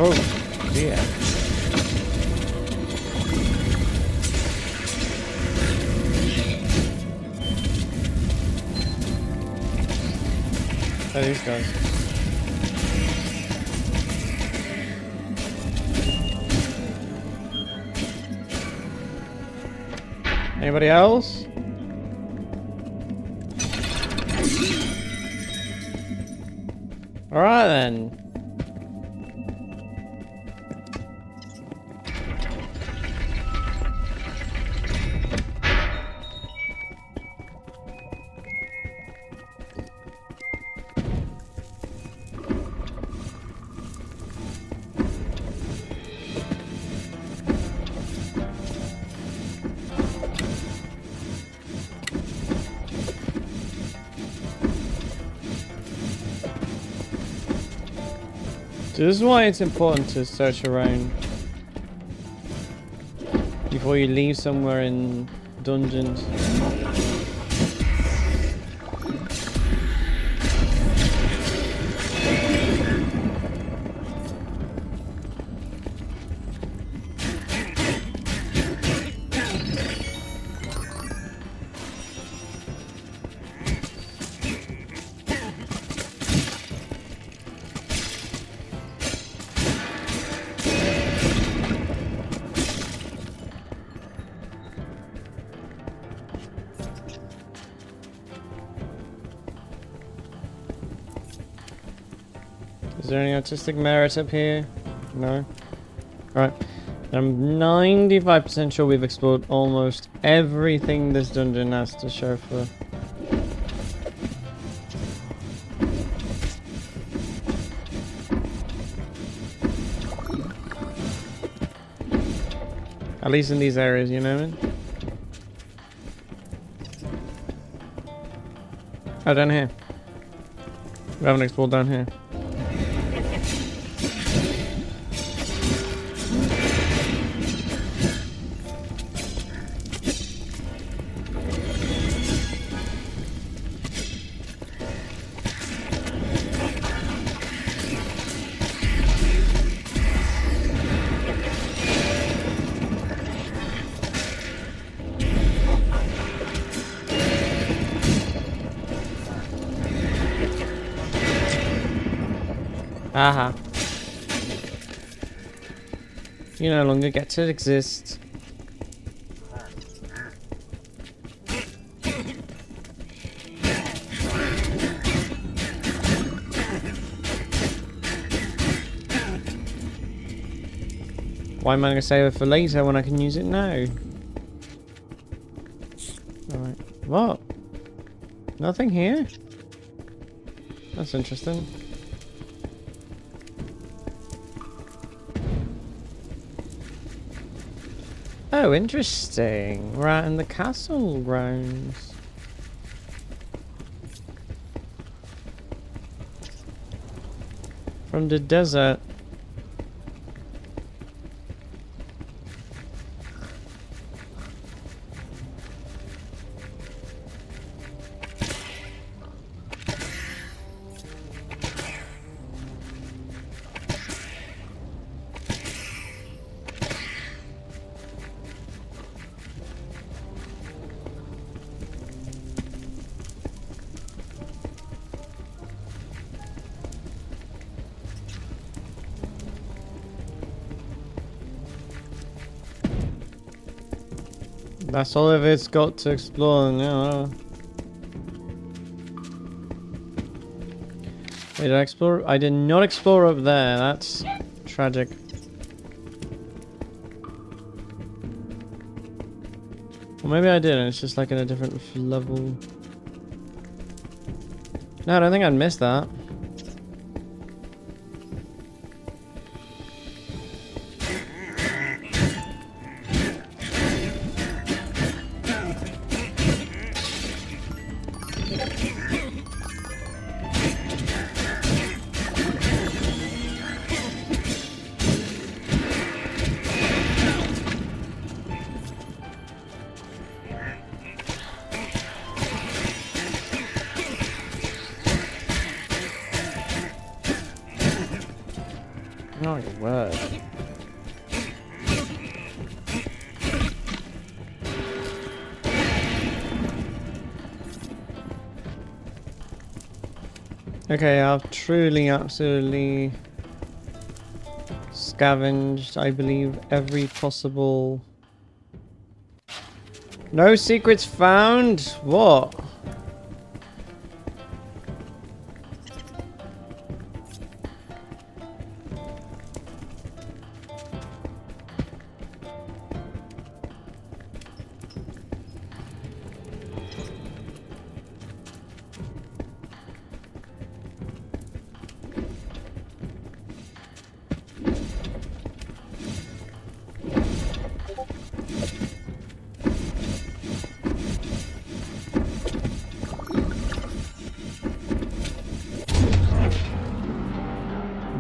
A: Oh, yeah. Oh, these guys. Anybody else? All right then. So this is why it's important to search around before you leave somewhere in dungeons. Is there any artistic merit up here? No? Alright. I'm 95% sure we've explored almost everything this dungeon has to show for. At least in these areas, you know what I mean? Oh, down here. We haven't explored down here. Aha. You no longer get to exist. Why am I going to save it for later when I can use it now? Alright. What? Nothing here? That's interesting. Oh, interesting. We're out in the castle grounds. From the desert. That's all of it's got to explore now. Wait, did I explore? I did not explore up there. That's tragic. Well, maybe I did, and it's just like in a different level. No, I don't think I'd missed that. Oh, your word. Okay, I've truly, absolutely scavenged, I believe, every possible... No secrets found? What?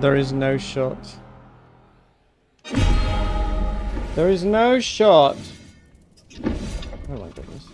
A: There is no shot. There is no shot. Oh my goodness.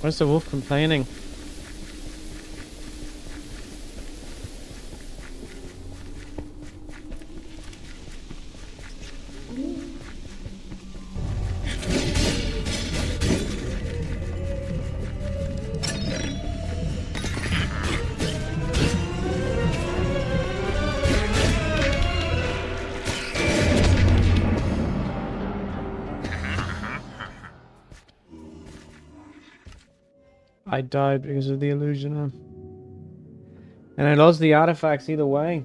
A: Where's the wolf complaining? I died because of the illusioner. And I lost the artifacts either way.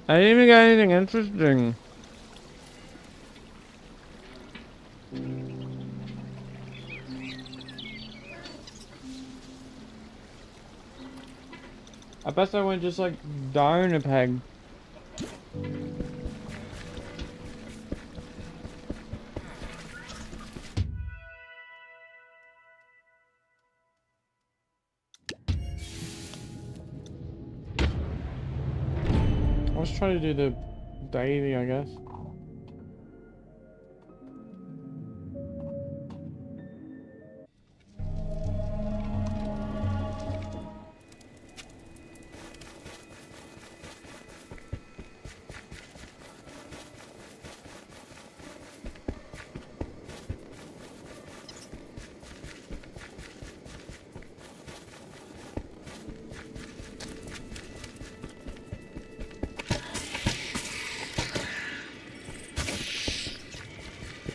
A: I didn't even get anything interesting. I bet I went just like down a peg. I was trying to do the daily, I guess.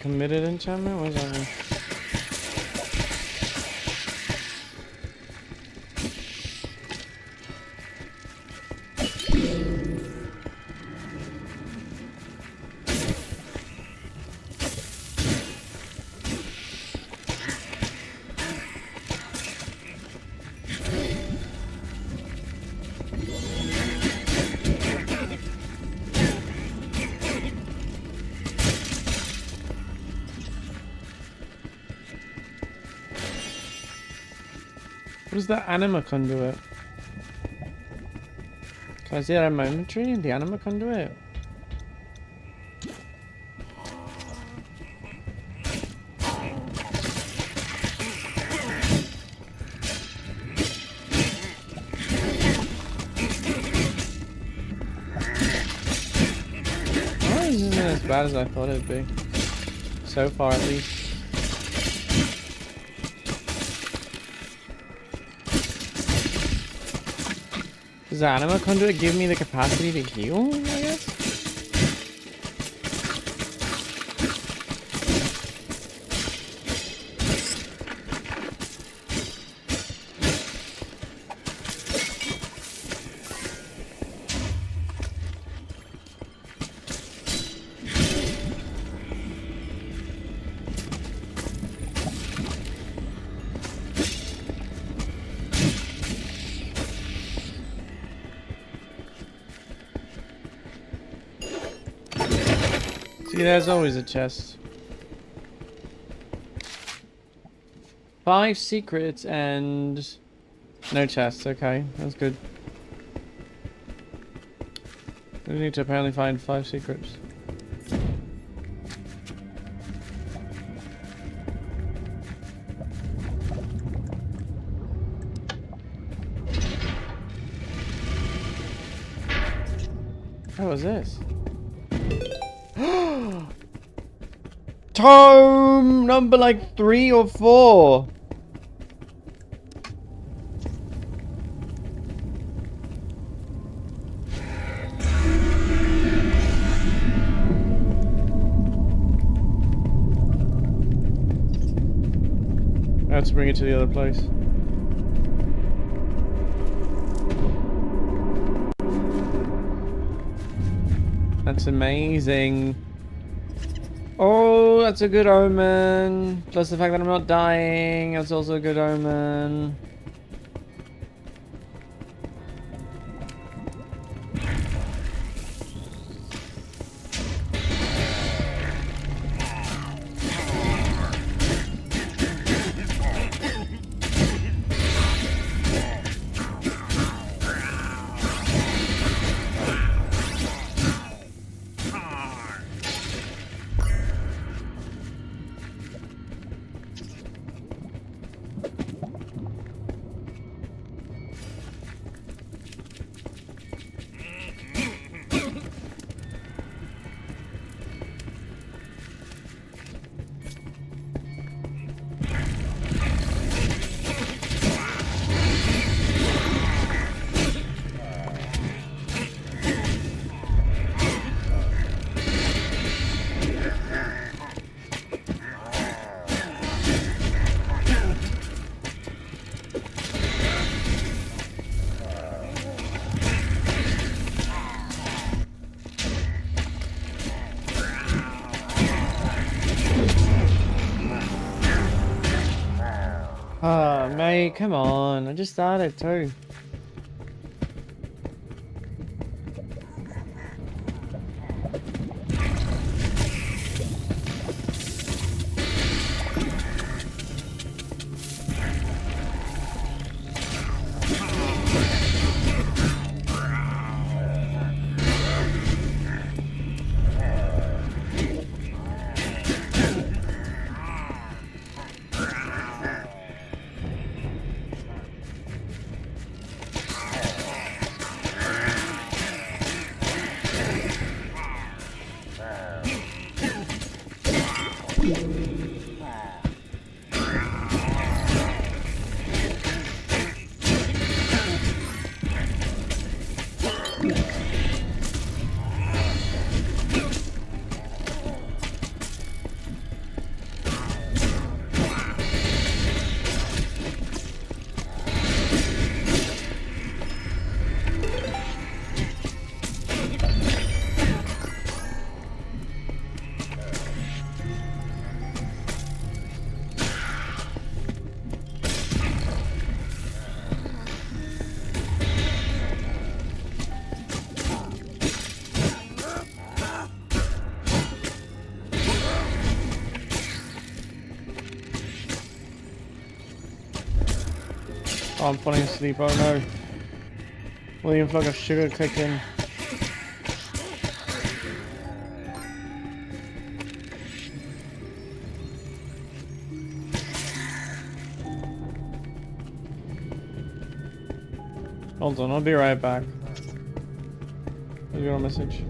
A: Committed enchantment? What was that one? What is that anima conduit? Can I see that in my inventory? The anima conduit? Oh, this isn't as bad as I thought it'd be. So far, at least. Does the anima conduit give me the capacity to heal, I guess? See, there's always a chest. 5 secrets and no chests. Okay, that's good. We need to apparently find 5 secrets. What was this? Tome number like 3 or 4. I have to bring it to the other place. That's amazing. Oh, that's a good omen. Plus the fact that I'm not dying, that's also a good omen. Oh, mate, come on. I just started too. Oh, I'm falling asleep. Oh no. William Flock of sugar cooking. Hold on, I'll be right back. I'll get a message.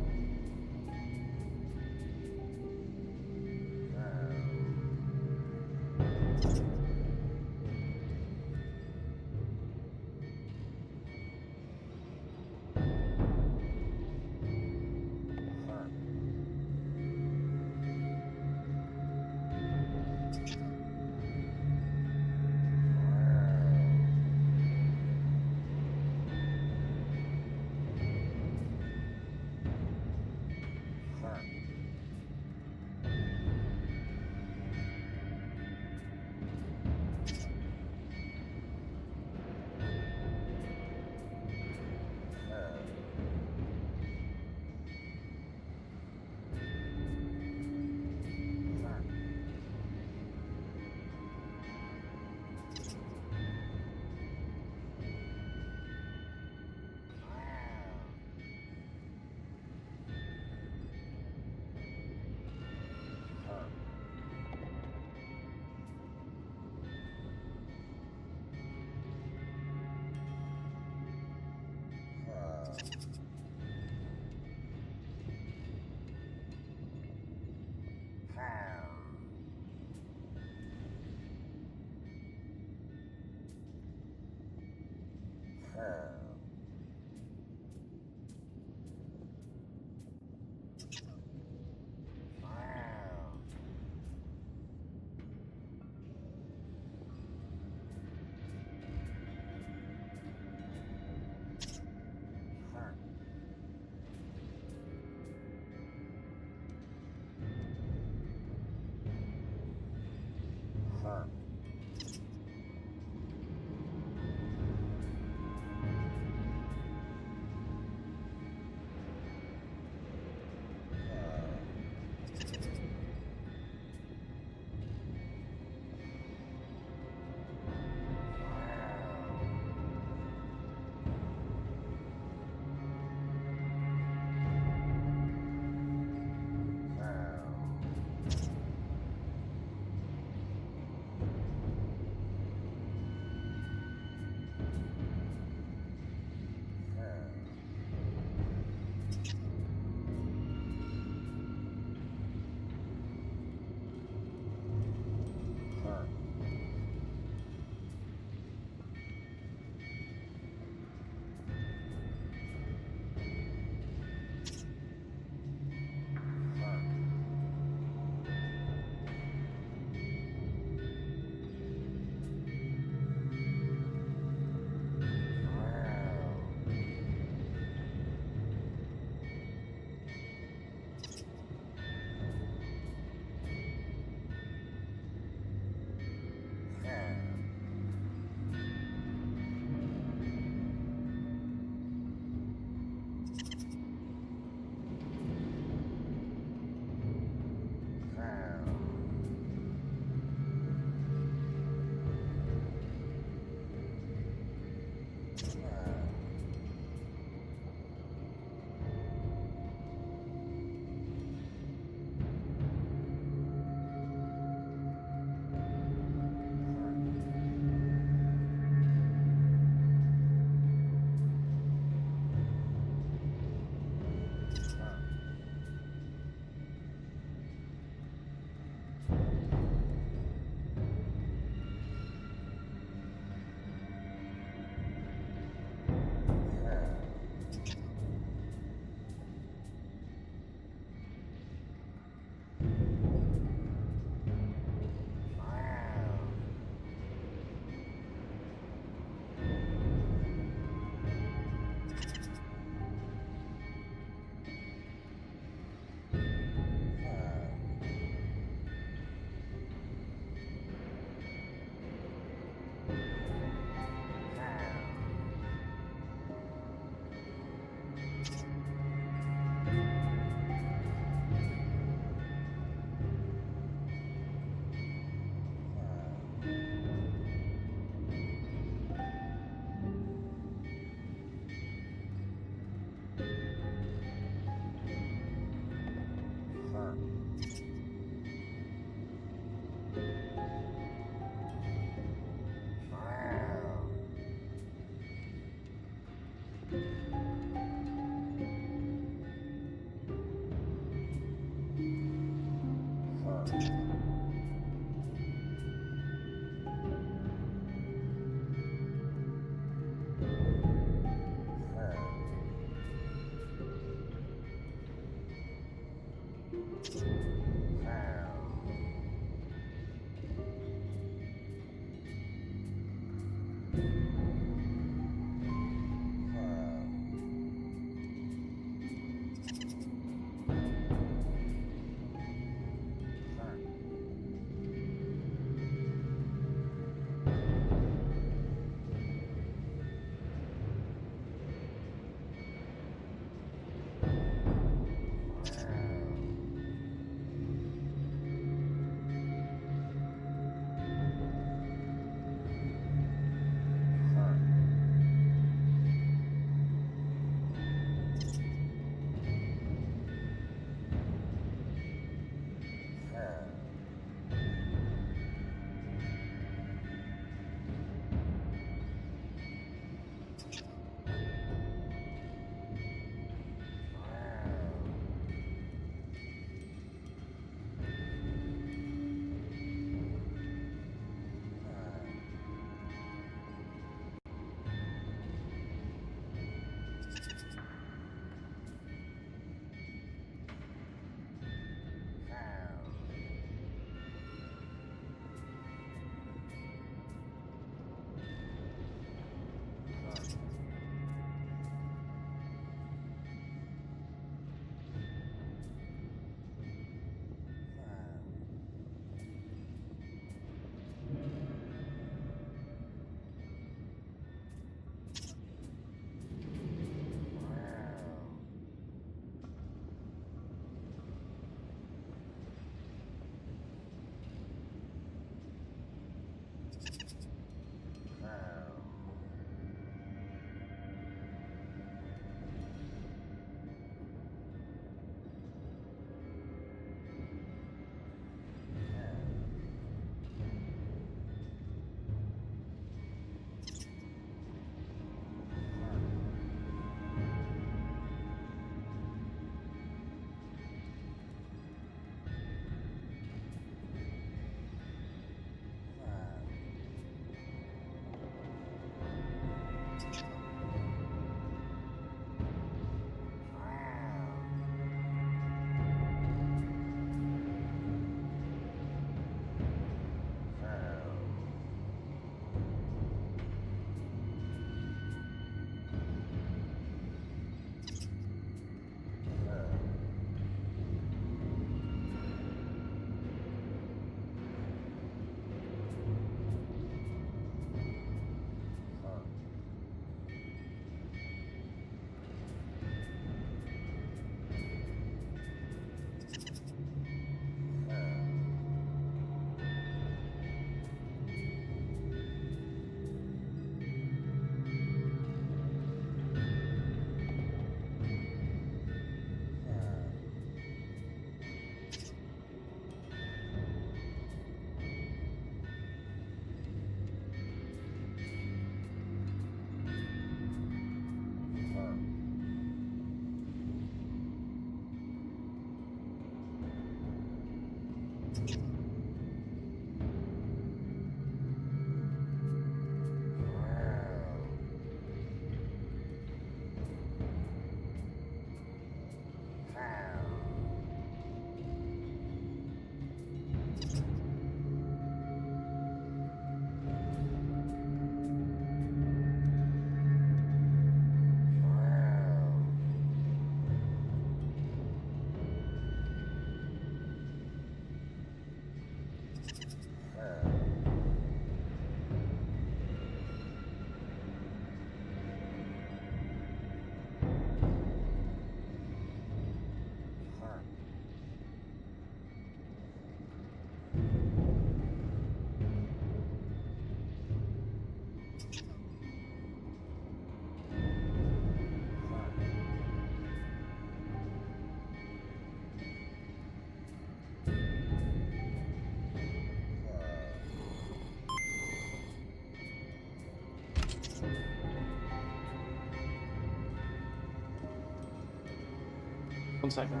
A: 1 second.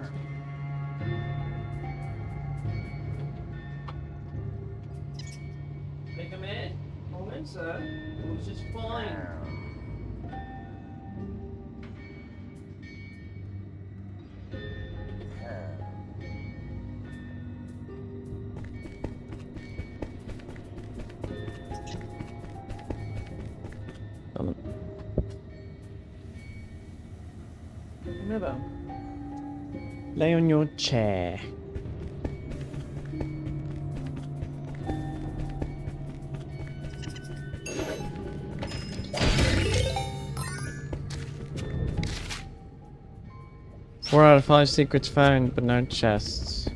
A: Take a minute. Moment, sir. It was just fine. Never. Lay on your chair. Four out of 5 secrets found, but no chests.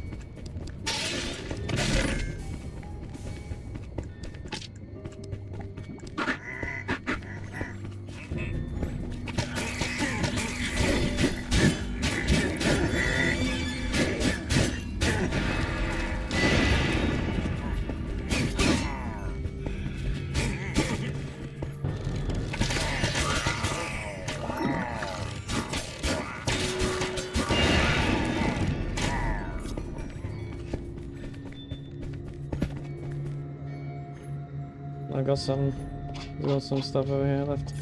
A: I got some stuff over here left.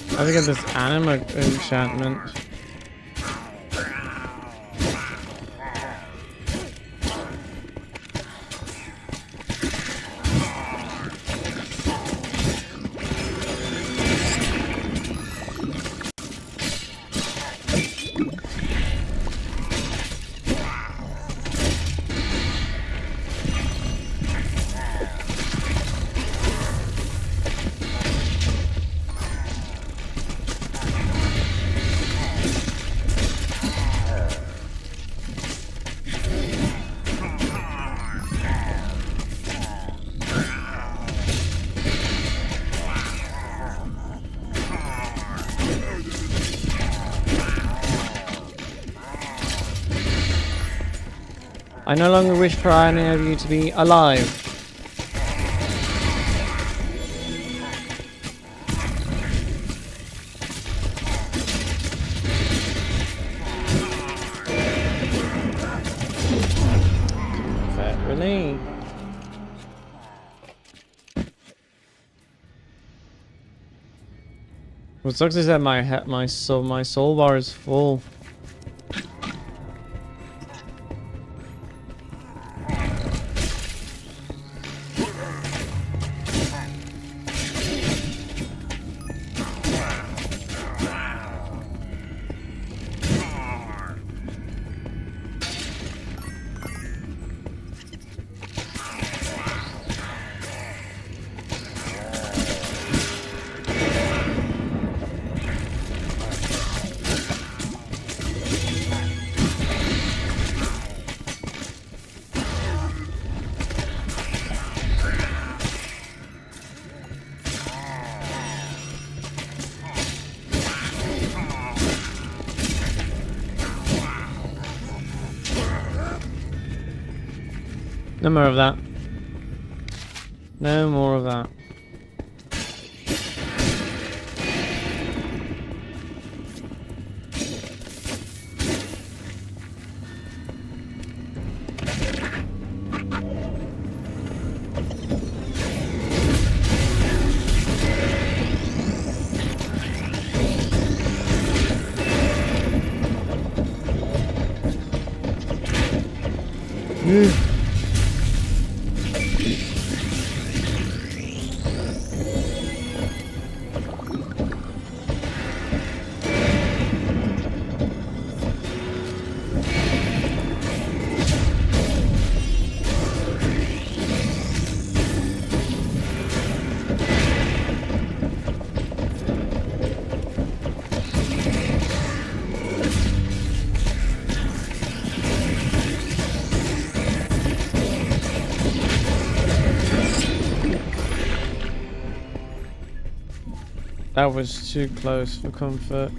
A: I have to get this anima enchantment. I no longer wish for any of you to be alive. Really? What sucks is that my soul bar is full. No more of that. No more of that. That was too close for comfort.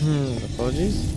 A: Apologies.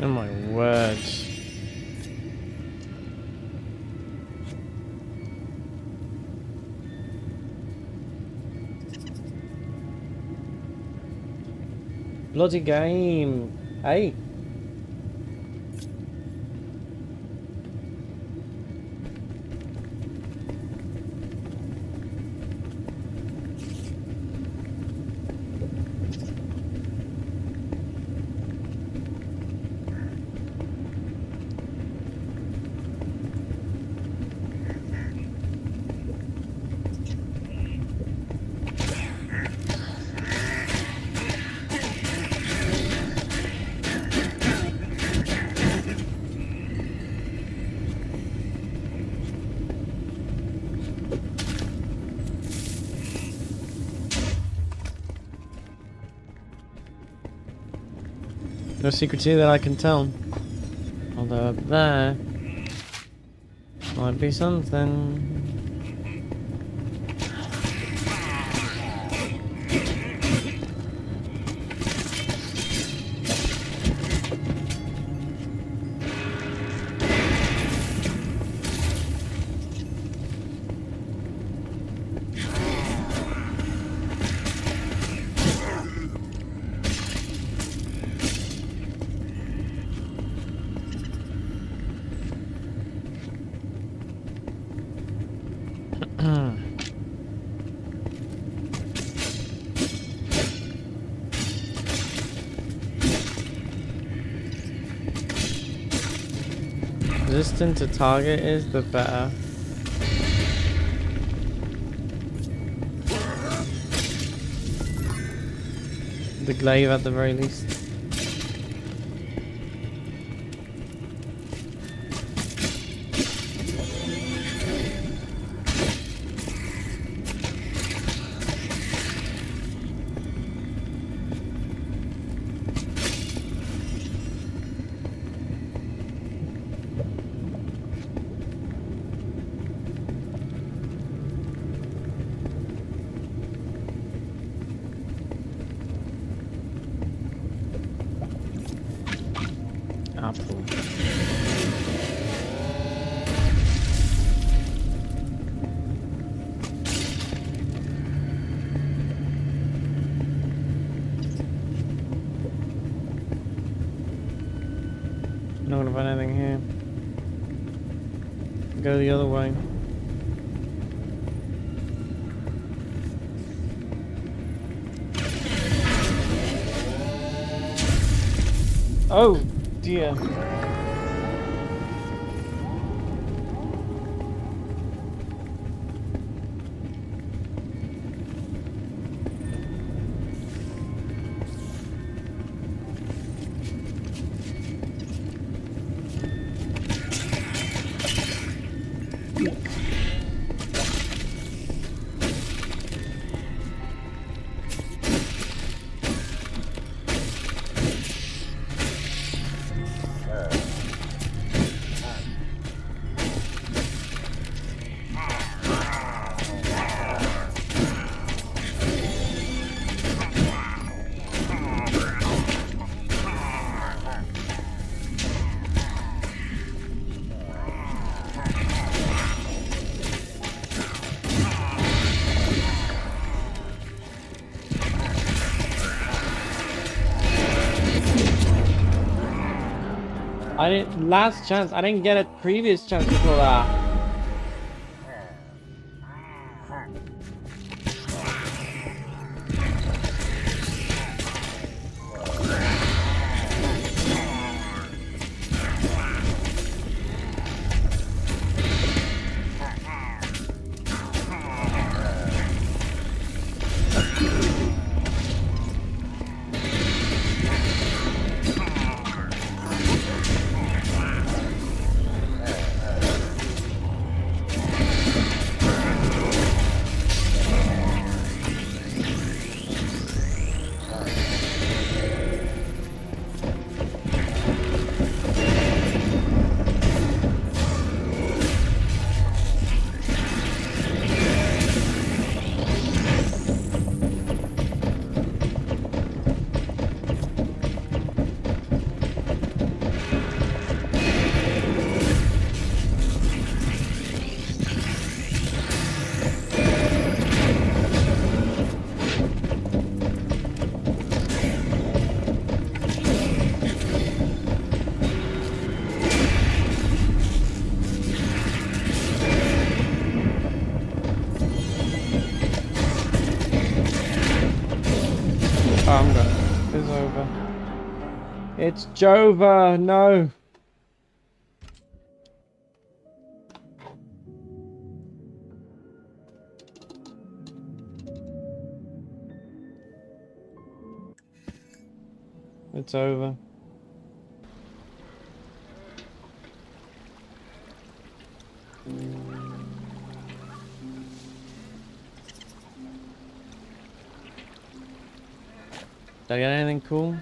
A: Oh my words. Bloody game. Hey. No secrets here that I can tell. Although up there might be something. Resistant to target is the better. The glaive at the very least. Apple. Not gonna find anything here. Go the other way. Oh dear. I didn't. Last chance. I didn't get a previous chance before that. I'm done. It's over. It's Jova, no. It's over. Did I get anything cool?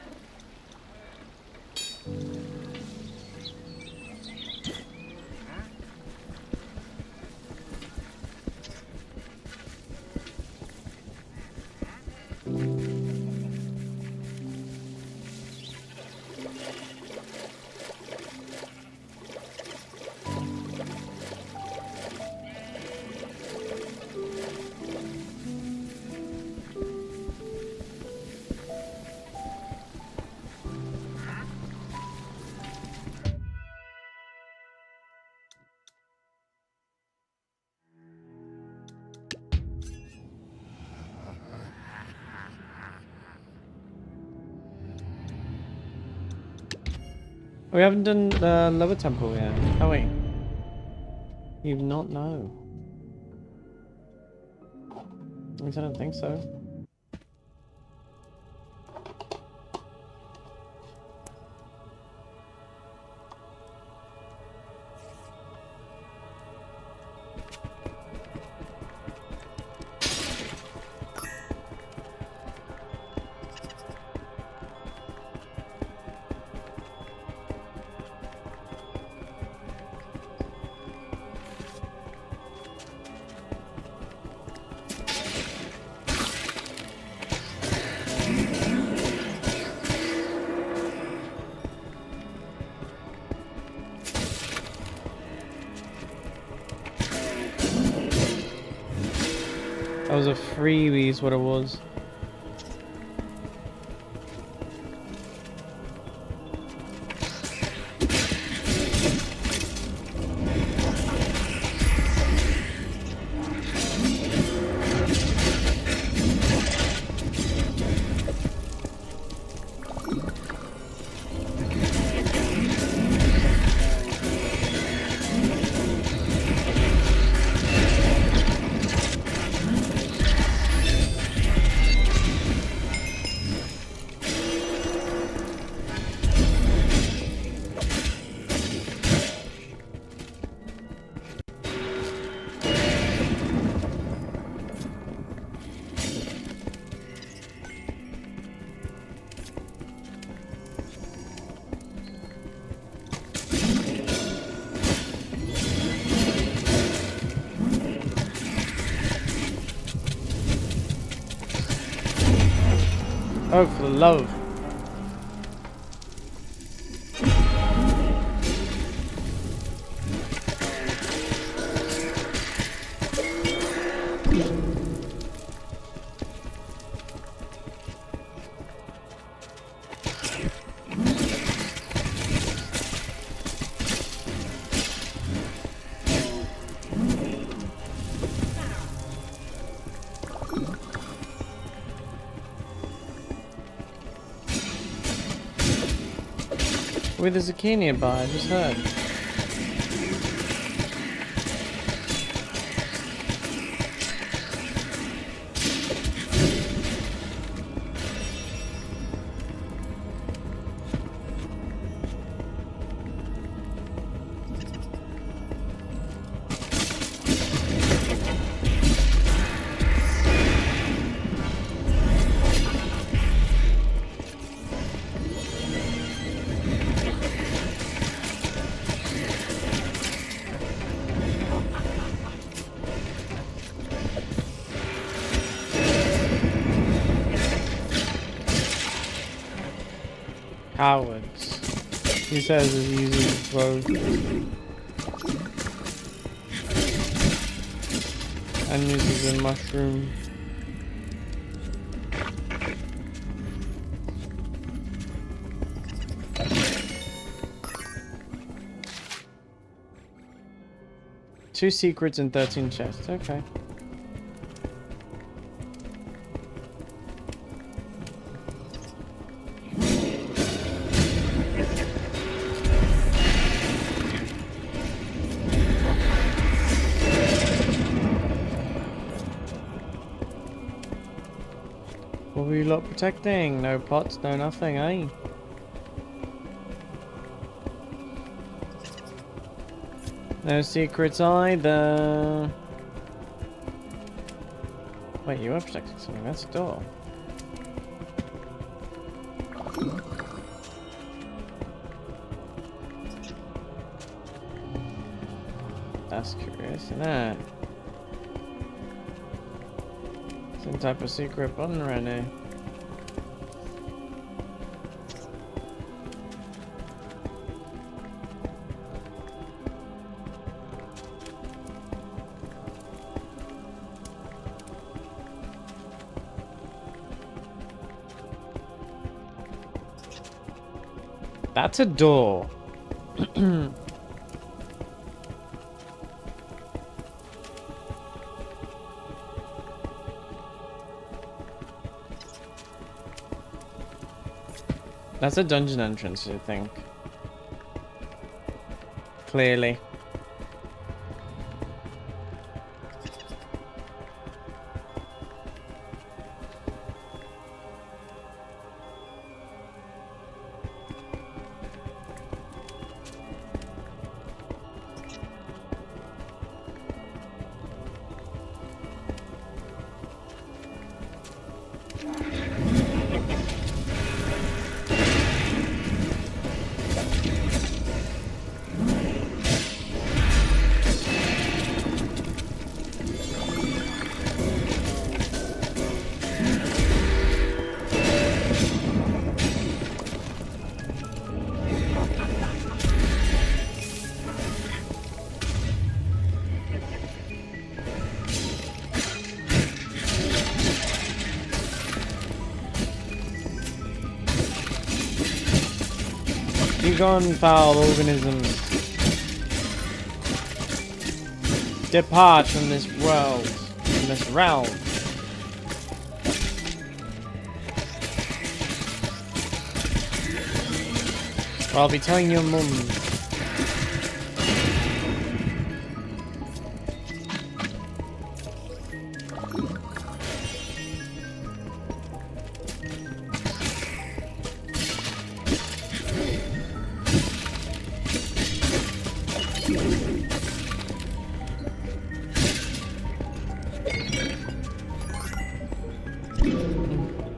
A: We haven't done the lower temple yet. Oh wait. You've not know. At least I don't think so. That was a freebie is what it was. Oh, for the love. Maybe there's a key nearby, I just heard. Cowards. He says he's using both. And uses a mushroom. Two secrets and 13 chests. Okay. What were you lot protecting? No pots, no nothing, eh? No secrets either. Wait, you were protecting something. That's a door. That's curious, isn't it? Some type of secret button right now. That's a door. That's a dungeon entrance, I think. Clearly. Gone, foul organisms. Depart from this world, from this realm. Or I'll be telling your mum.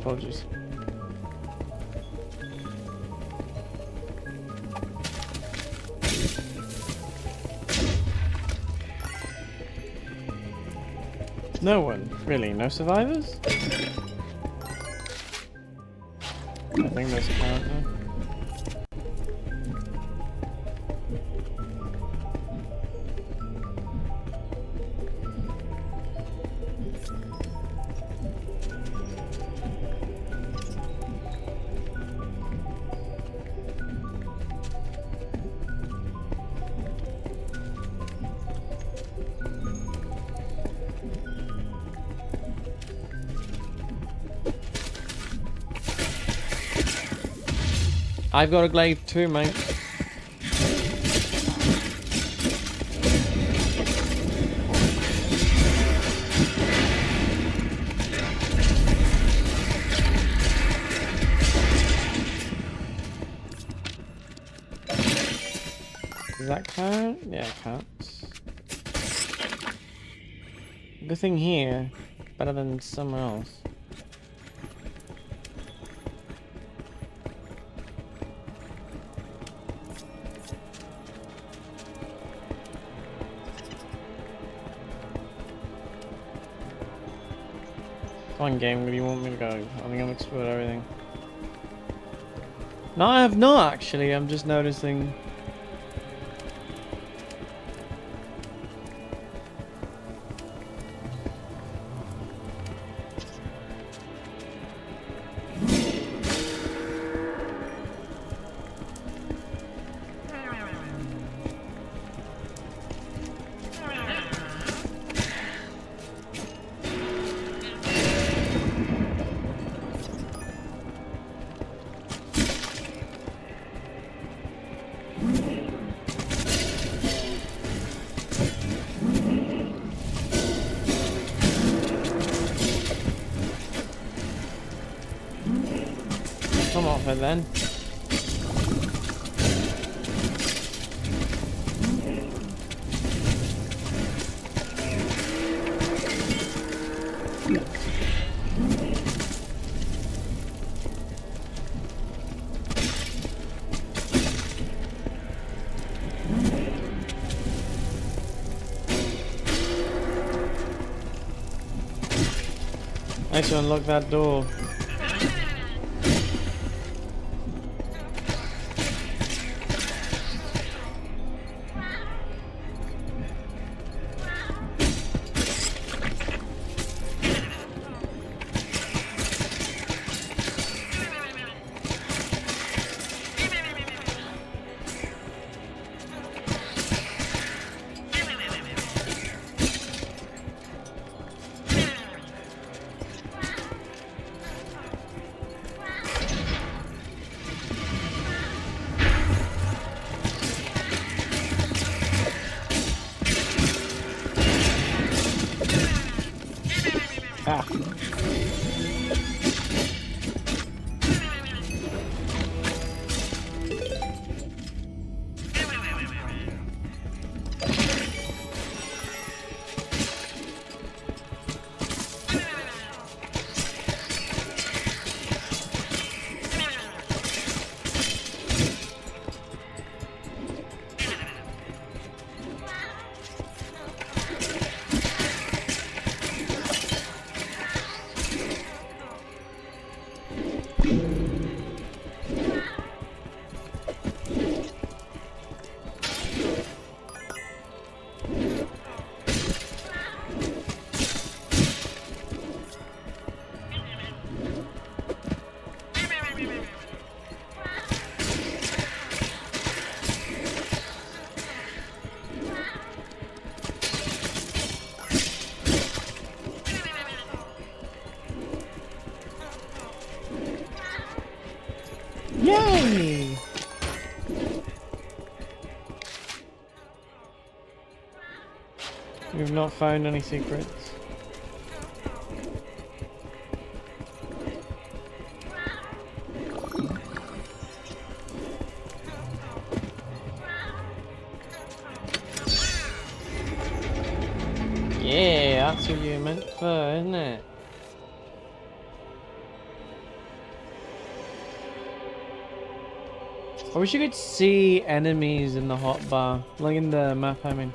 A: Apologies. No one, really? No survivors? I think there's a character. I've got a glaive too, mate. Does that count? Yeah, it counts. Good thing here, better than somewhere else. Come on, game, where do you want me to go? I think I've explored everything. No, I have not actually, I'm just noticing. Come off it then. Nice to unlock that door. Ah. Yay! We've not found any secrets. Yeah, that's what you meant for, isn't it? I wish you could see enemies in the hotbar, like in the map, I mean.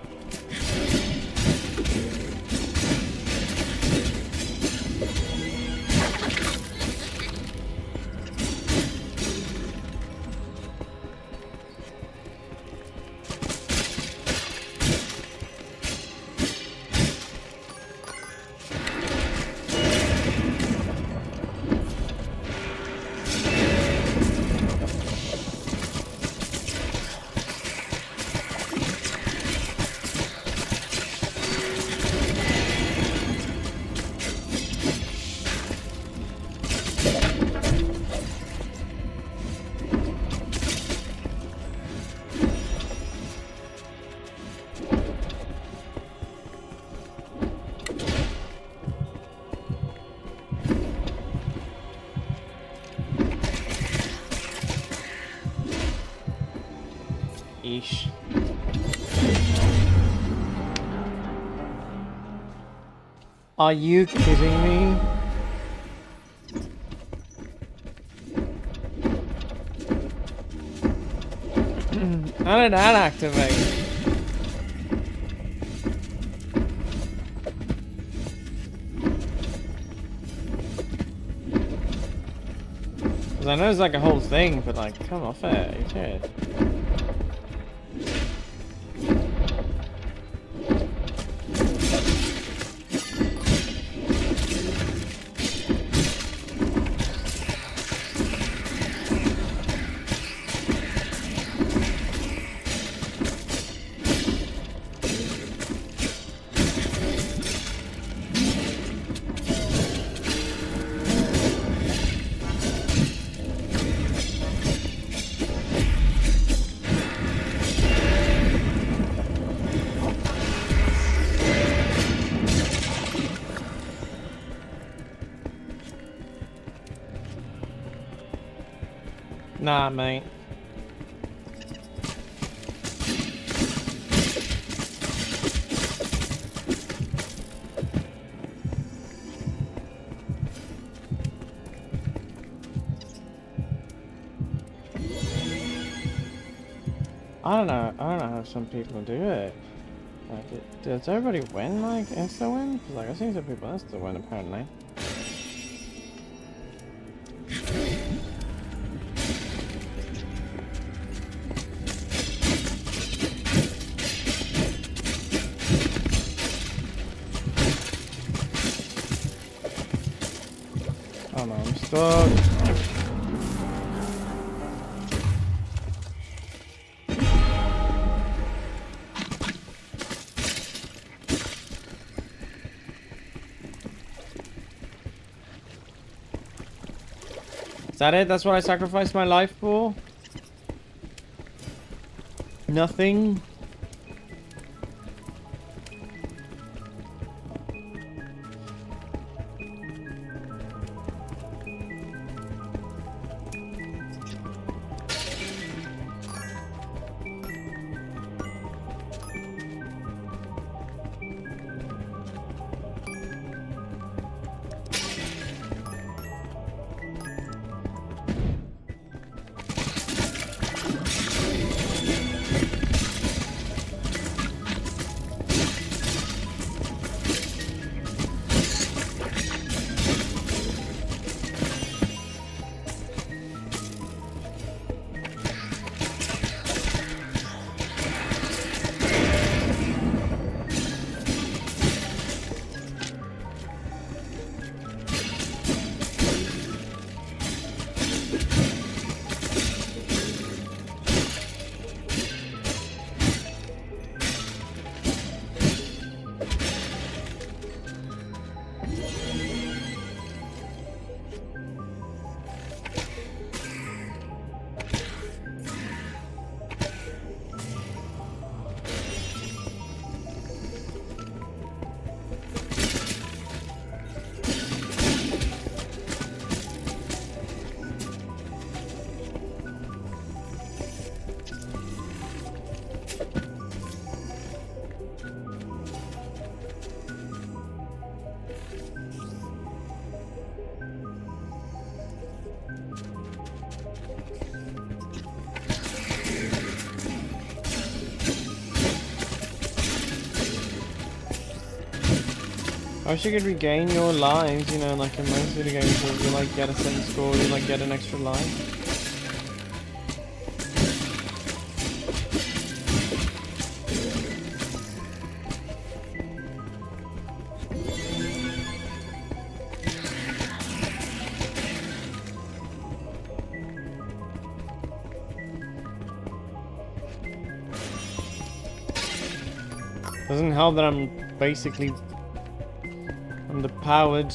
A: Yeesh. Are you kidding me? How did that activate? Because I know it's like a whole thing, but like, come off it, you serious? Nah, mate. I don't know how some people do it. Like, does everybody win, like, insta win? 'Cause, like, I've seen some people insta win, apparently. Oh no, I'm stuck. Is that it? That's what I sacrificed my life for? Nothing? I wish you could regain your lives, you know, like in most video games where you like get a certain score, you like get an extra life. Doesn't help that I'm basically underpowered.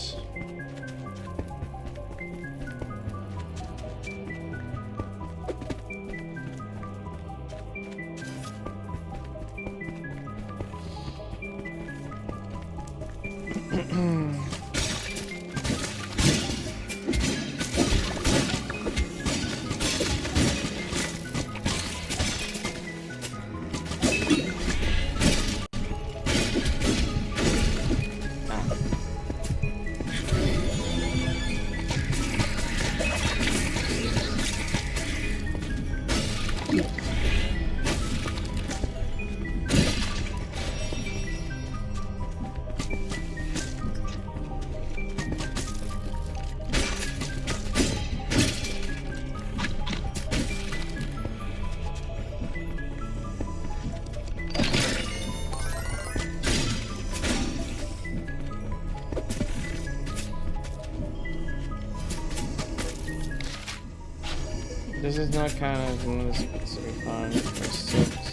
A: This is not counted as one of the specific fine. Which sucks.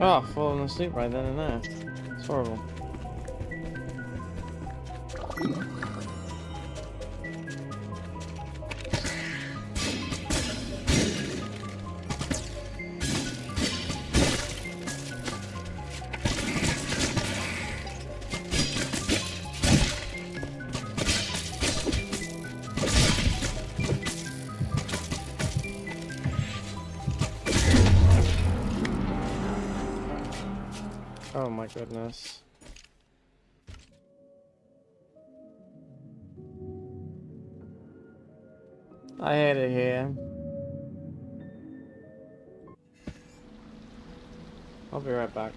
A: Oh, falling asleep right then and there. It's horrible. Oh my goodness. I hate it here. I'll be right back.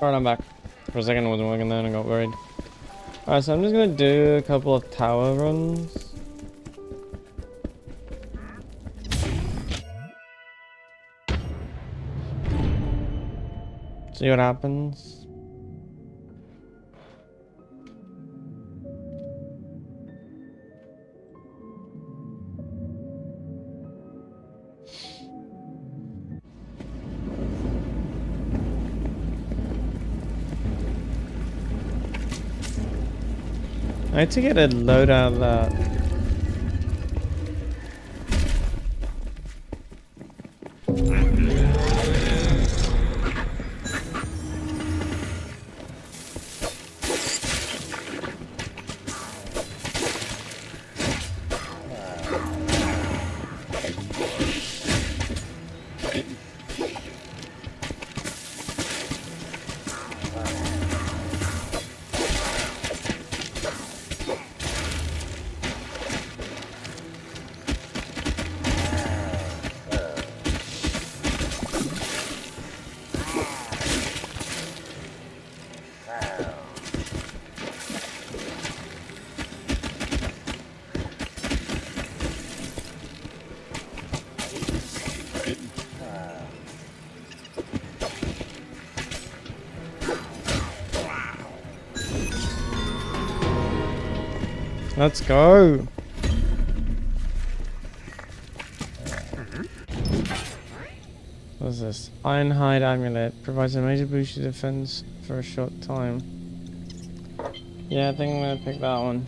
A: Alright, I'm back. For a second it wasn't working there and I got worried. Alright, so I'm just gonna do a couple of tower runs. See what happens. I need to get a load out of that. Let's go. What's this? Ironhide amulet provides a major boost to defense for a short time. Yeah, I think I'm gonna pick that one.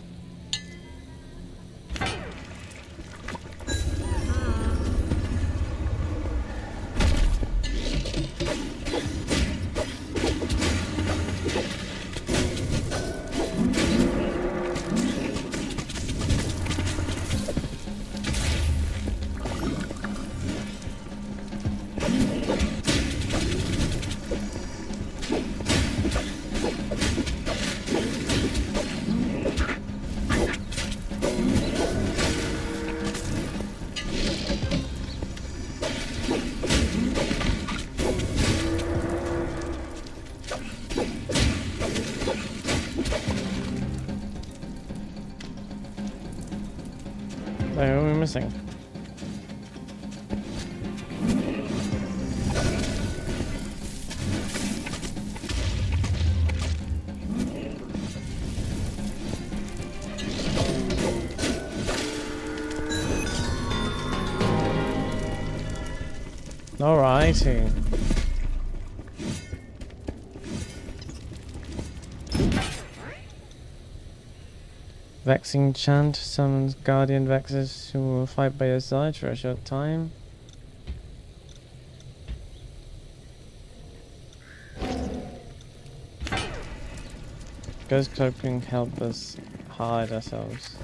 A: Wait, what are we missing? Alrighty. Vexing chant summons guardian vexes who will fight by your side for a short time. Ghost cloak can help us hide ourselves.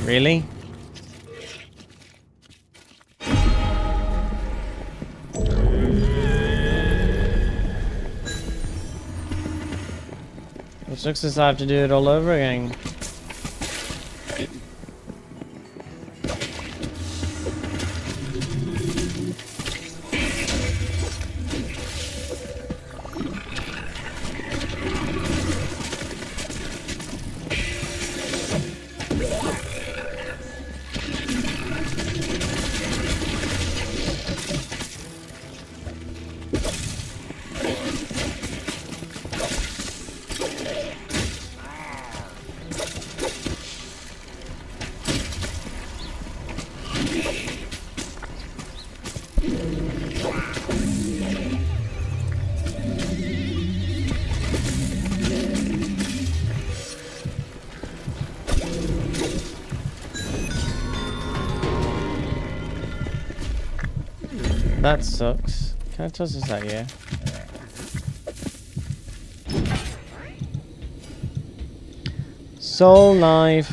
A: Really? Which looks as I have to do it all over again. That sucks. Can I toss this out here? Soul knife.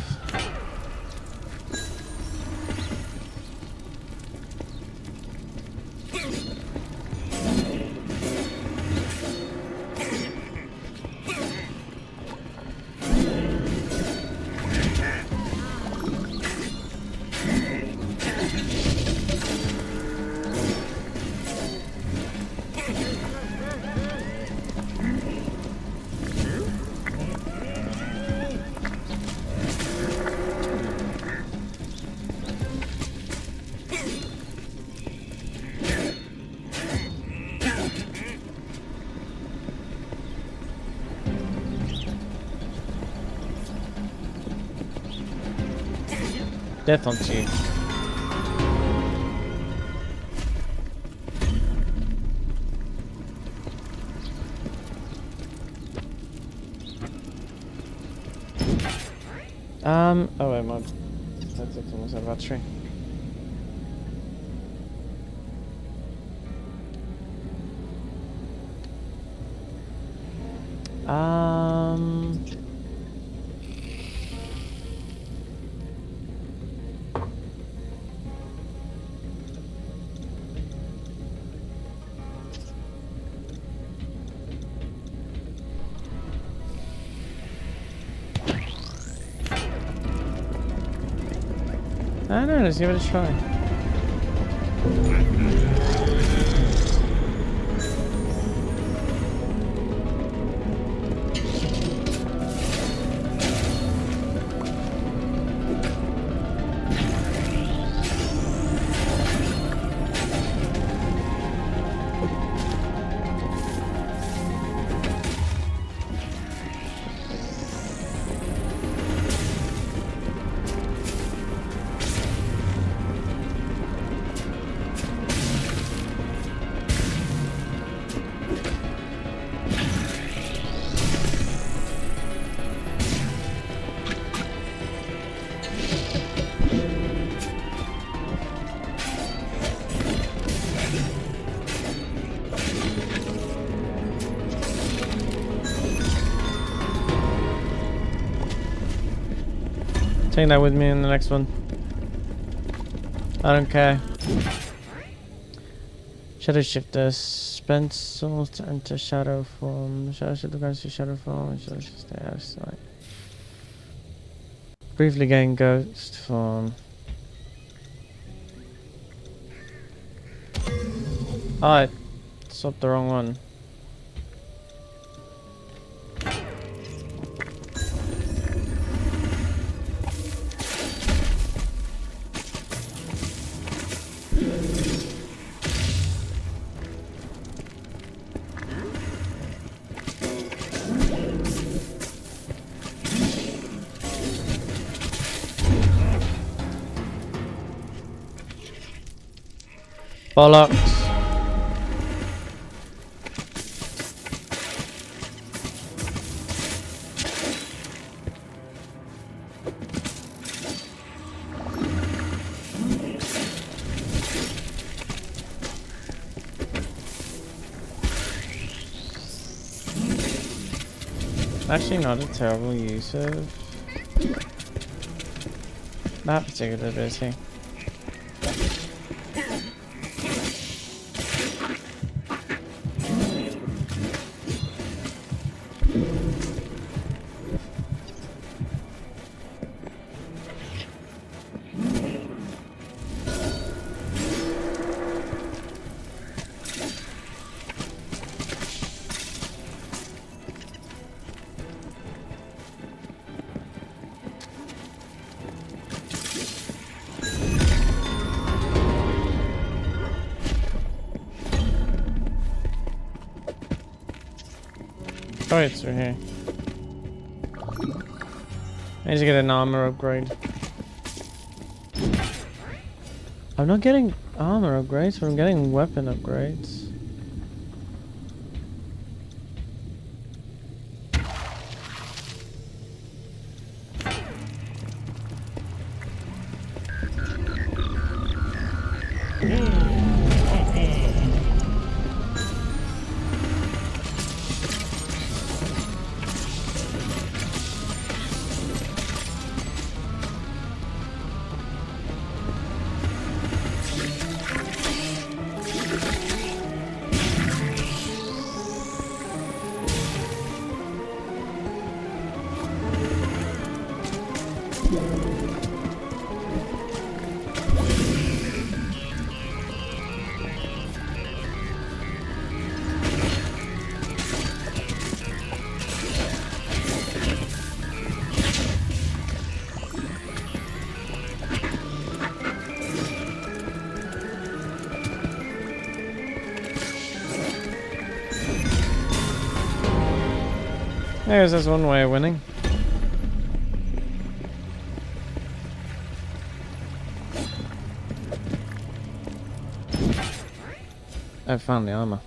A: Death on you. Oh wait, my that's almost a battery. I don't know, let's give it a try. Take that with me in the next one. I don't care. Shadow shifter. Spend souls to enter shadow form. Shadow shifter goes to shadow form. Shadow shifter stay out of sight. Briefly gain ghost form. Oh, I swapped the wrong one. Bollocks. Actually not a terrible use of that particular ability. Oh, it's right here. I need to get an armor upgrade. I'm not getting... armor upgrades, but I'm getting weapon upgrades. There's just one way of winning. I found the armor.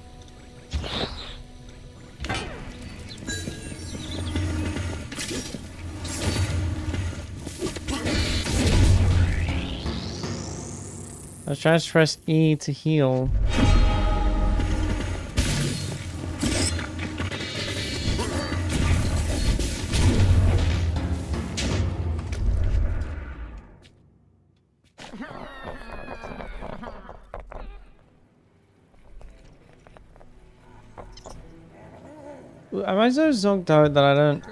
A: Let's try to press E to heal. Am I so zonked out that I don't...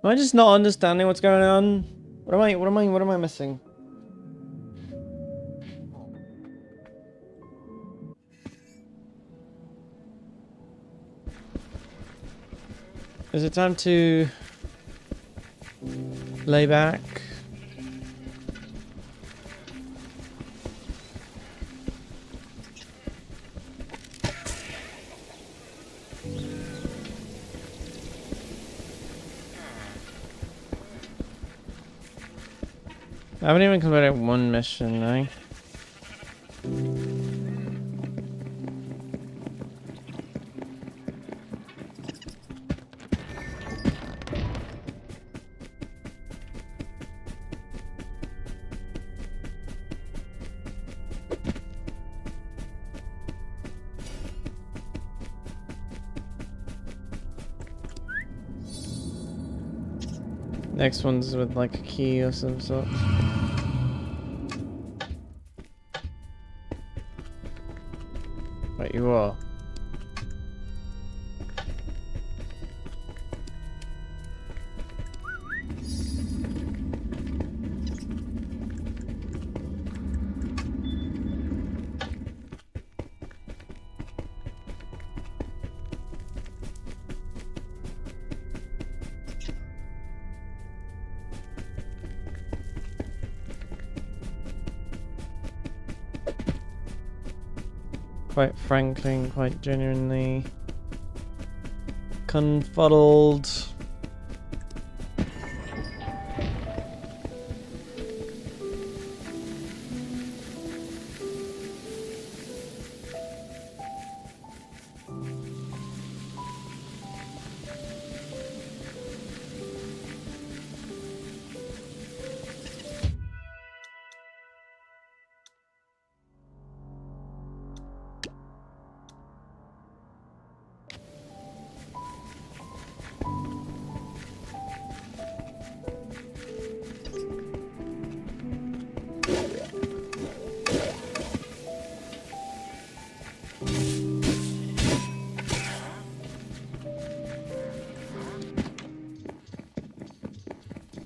A: Am I just not understanding what's going on? What am I missing? Is it time to lay back? I haven't even completed one mission, eh? Next one's with like a key or some sort. Wait, you are? Quite frankly, quite genuinely confuddled.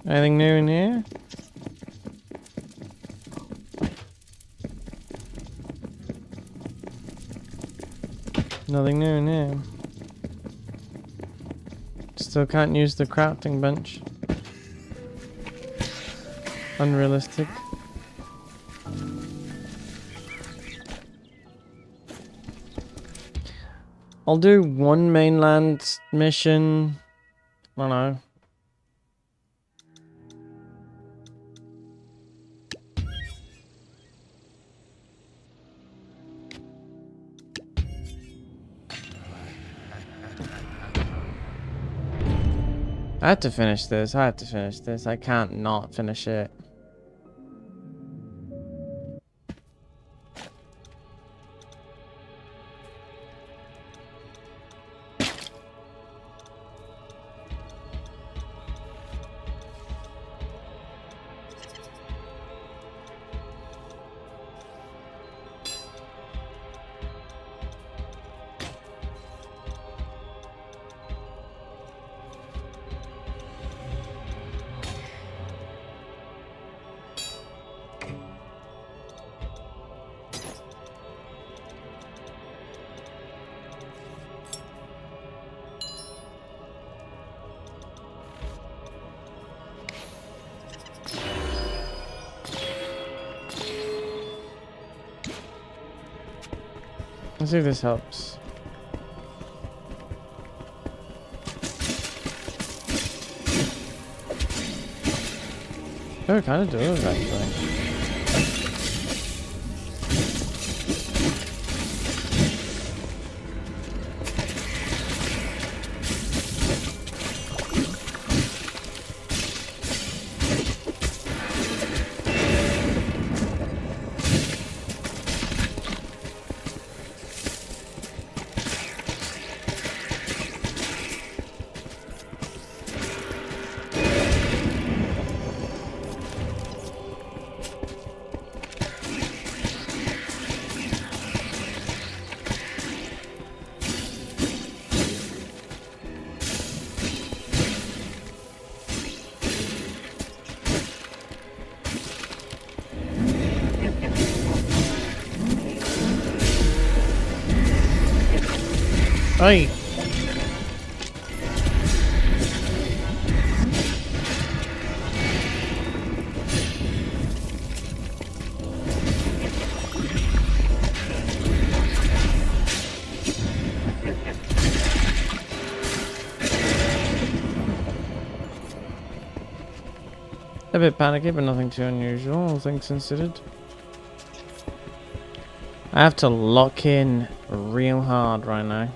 A: Anything new in here? Nothing new in here. Still can't use the crafting bench. Unrealistic. I'll do one mainland mission. I don't know. I had to finish this. I had to finish this. I can't not finish it. Let's see if this helps. Oh, it kind of does, actually. Hey. A bit panicky, but nothing too unusual, all things considered. I have to lock in real hard right now.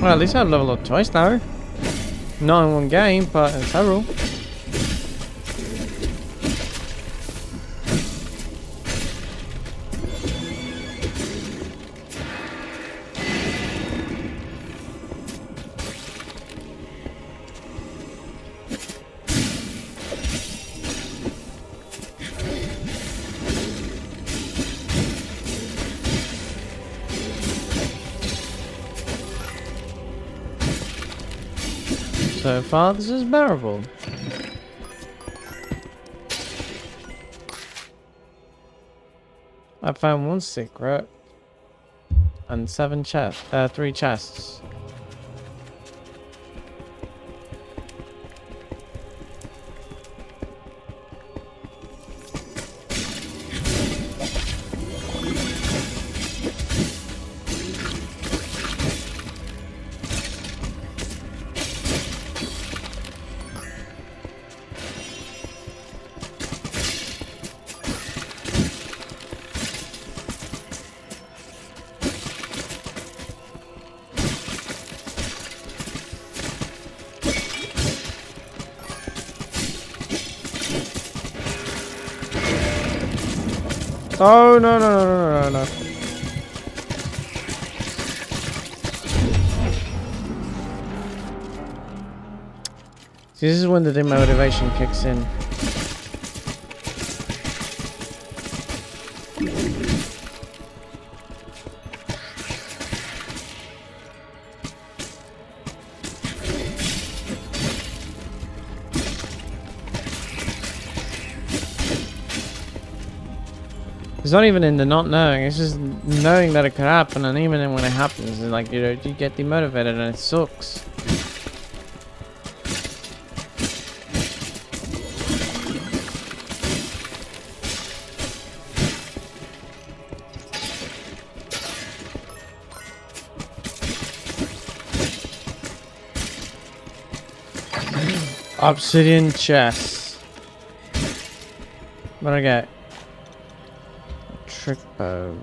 A: Well, at least I've leveled up twice now. Not in one game, but in several. So far, this is bearable. I found one secret and 3 chests. Oh, no, no, no, no, no, no. See, this is when the demotivation kicks in. It's not even in the not knowing, it's just knowing that it could happen, and even when it happens, it's like, you know, you get demotivated and it sucks. Obsidian chest. What do I get? Trick bow.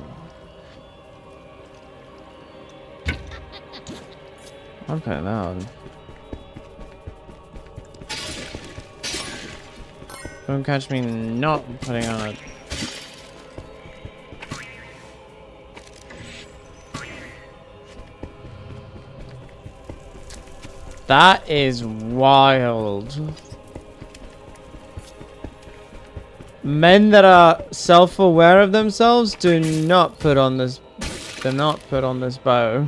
A: I'm putting that on. Don't catch me not putting on it. That is wild. Men that are self-aware of themselves do not put on this. Do not put on this bow.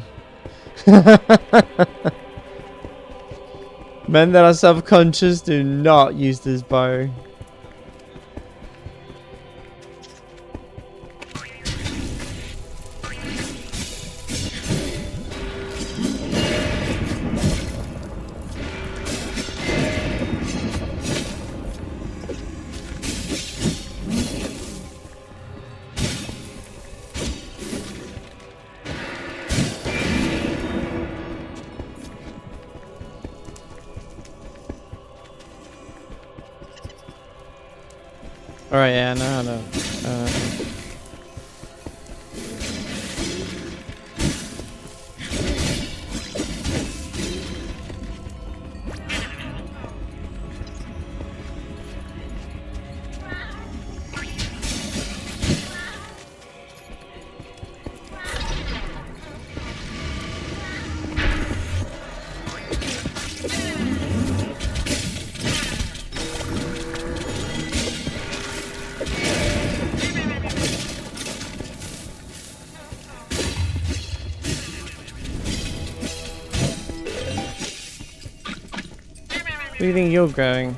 A: Men that are self-conscious do not use this bow. Alright, yeah, no. Where do you think you're going?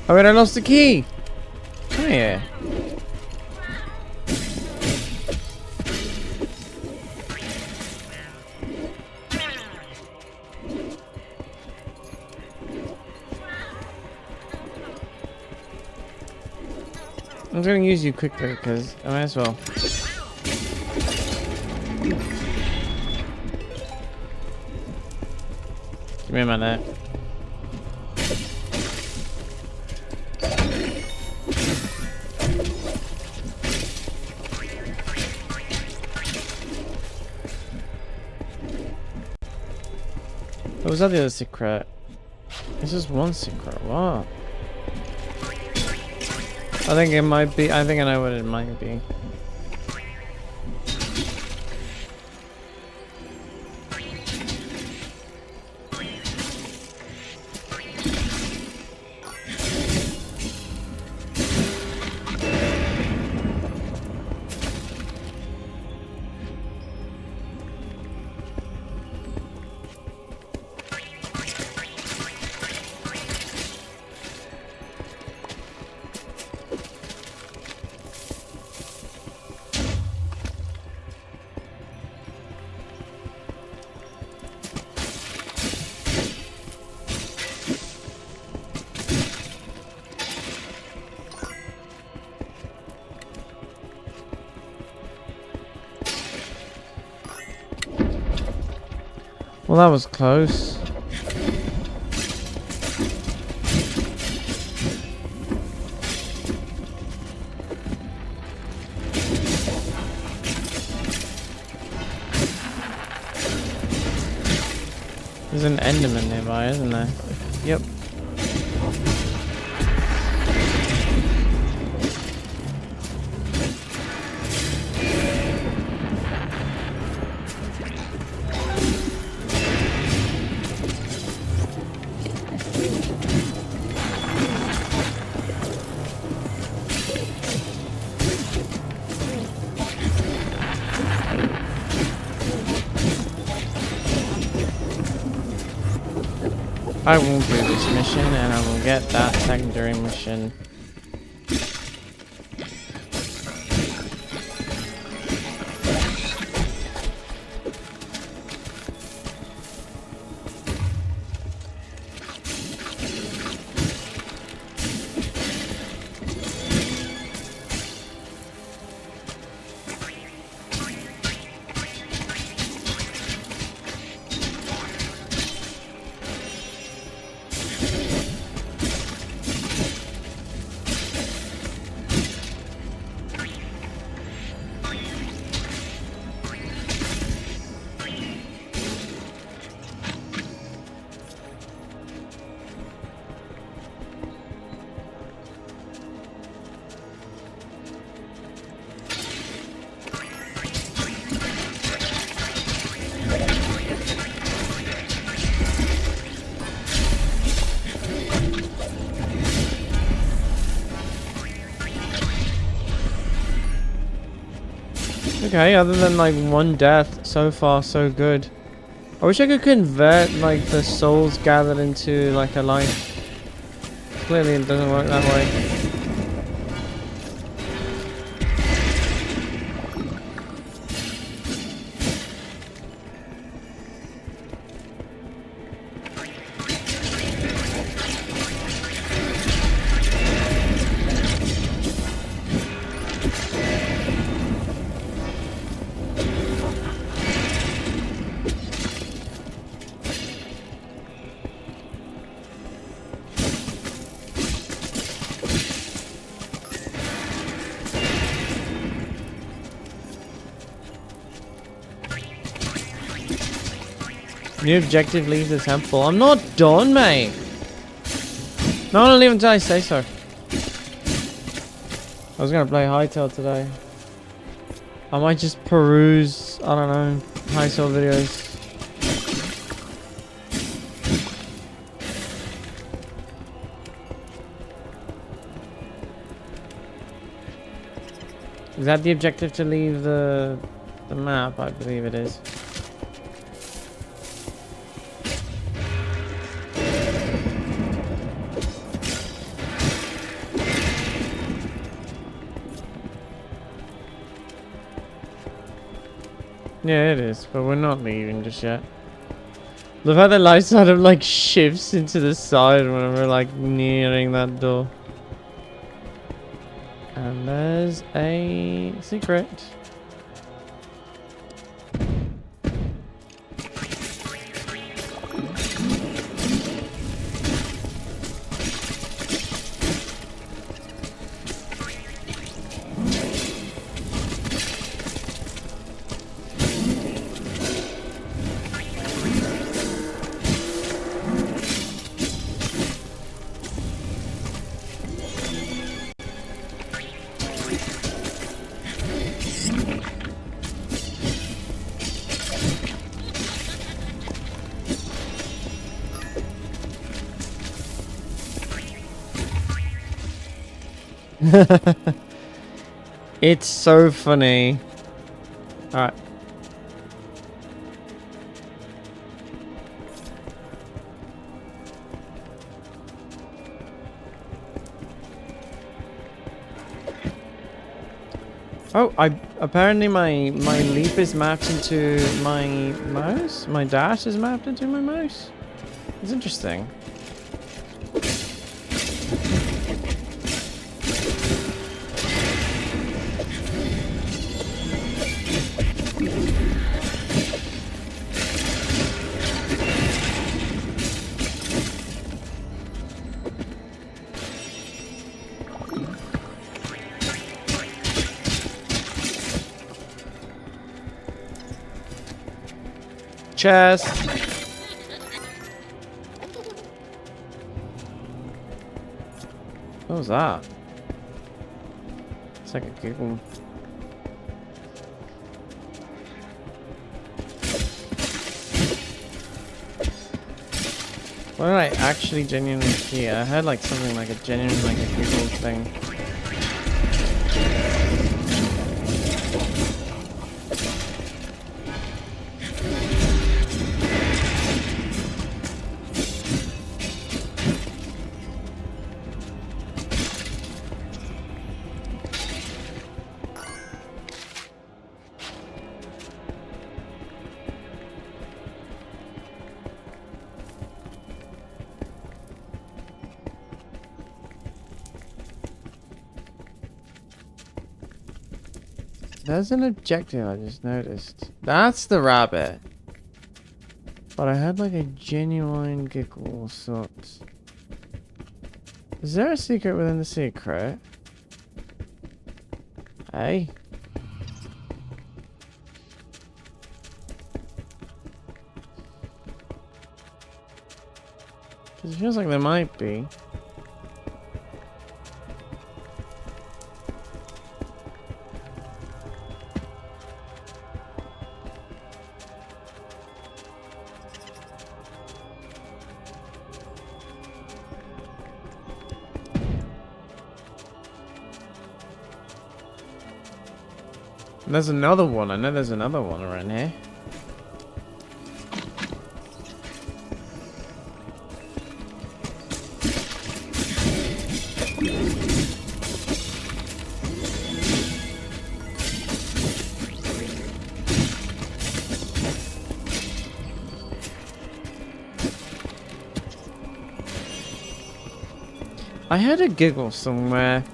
A: Oh wait, I lost the key! Oh yeah. I'm gonna use you quickly because I might as well. Give me a minute. What was that the other secret? This is one secret. What? I think it might be. I think I know what it might be. Well, that was close. There's an Enderman nearby, isn't there? Yep. I will do this mission and I will get that secondary mission. Okay, other than like one death, so far so good. I wish I could convert like the souls gathered into like a life. Clearly it doesn't work that way. New objective, leave the temple. I'm not done, mate. No, I'm gonna leave until I say so. I was gonna play Hightail today. I might just peruse, I don't know, Hightail videos. Is that the objective, to leave the map? I believe it is. Yeah, it is, but we're not leaving just yet. Love how the light sort of like shifts into the side when we're like nearing that door. And there's a secret. It's so funny. Alright. Oh, apparently my leap is mapped into my mouse. My dash is mapped into my mouse. It's interesting. chest. What was that? It's like a giggle. What did I actually genuinely hear? I heard like something like a genuine like a giggle thing. There's an objective I just noticed. That's the rabbit. But I had like a genuine giggle of sorts. Is there a secret within the secret? Hey? Because it feels like there might be. There's another one. I know there's another one around here. I heard a giggle somewhere.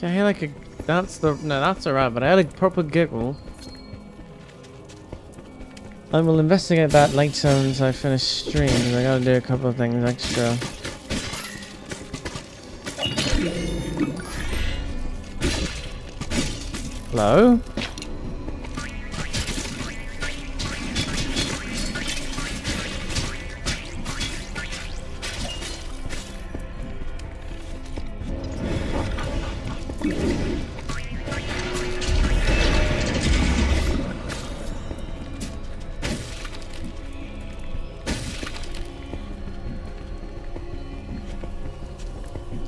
A: I hear like a... That's the... No, that's a rabbit. I had a proper giggle. I will investigate that later once I finish stream. I gotta do a couple of things extra. Hello?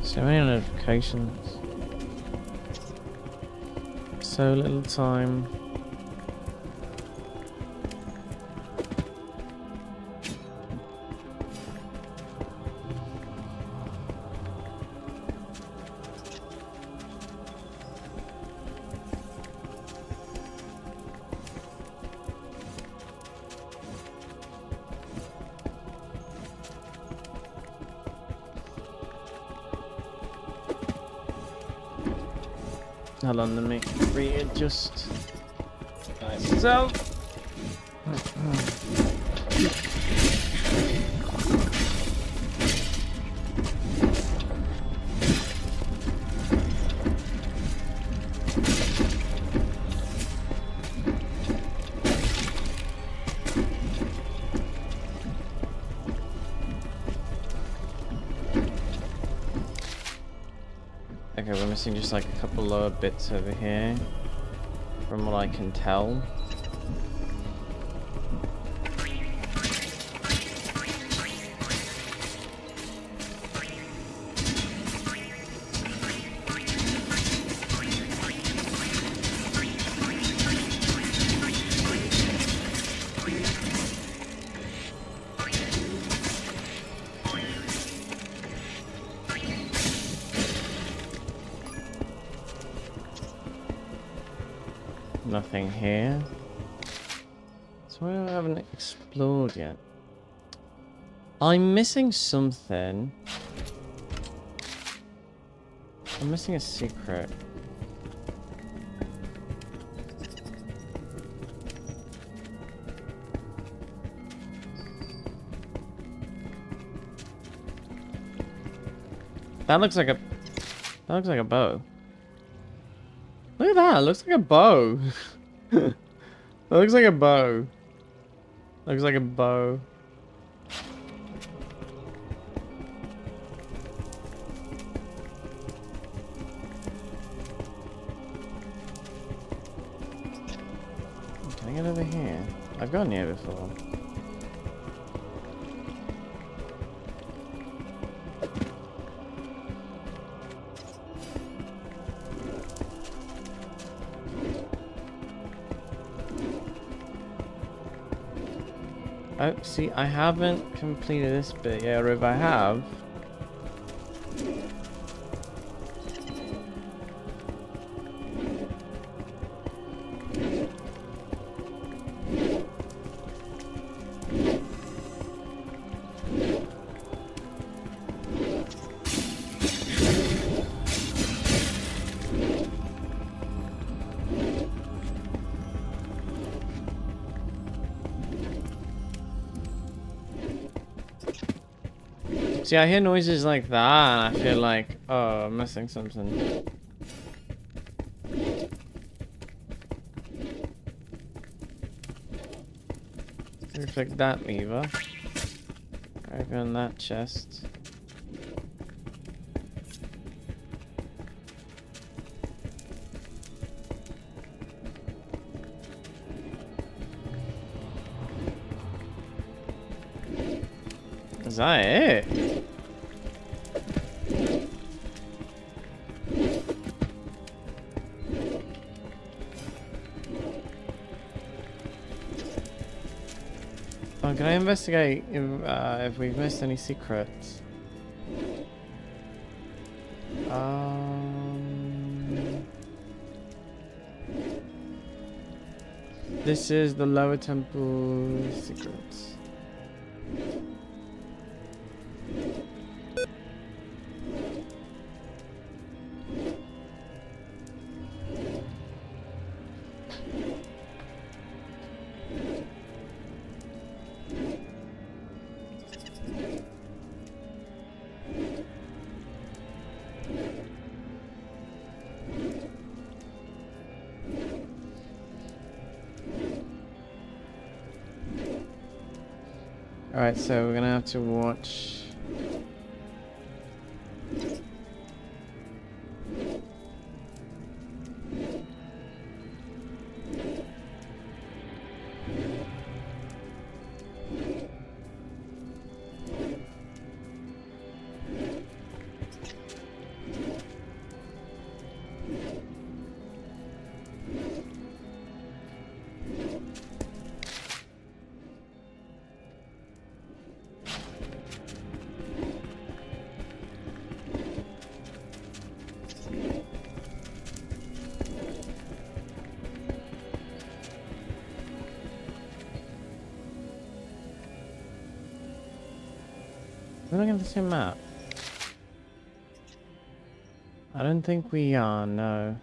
A: So many notifications. So little time. Hold on, let me readjust myself. Okay, we're missing just like a couple lower bits over here, from what I can tell. Nothing here. So I haven't explored yet. I'm missing something. I'm missing a secret. That looks like a bow. Look at that, it looks like a bow. That looks like a bow. Looks like a bow. Can I get over here? I've gone here before. Oh, see, I haven't completed this bit yet, or if I have... See, I hear noises like that, and I feel like, oh, I'm missing something. Click that lever. Open that chest. Is that it? Oh, can I investigate if we've missed any secrets? This is the lower temple secrets. Alright, so we're gonna have to watch. We're looking at the same map. I don't think we are, no.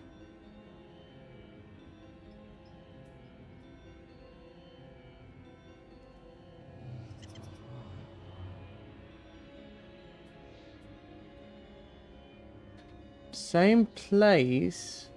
A: Same place.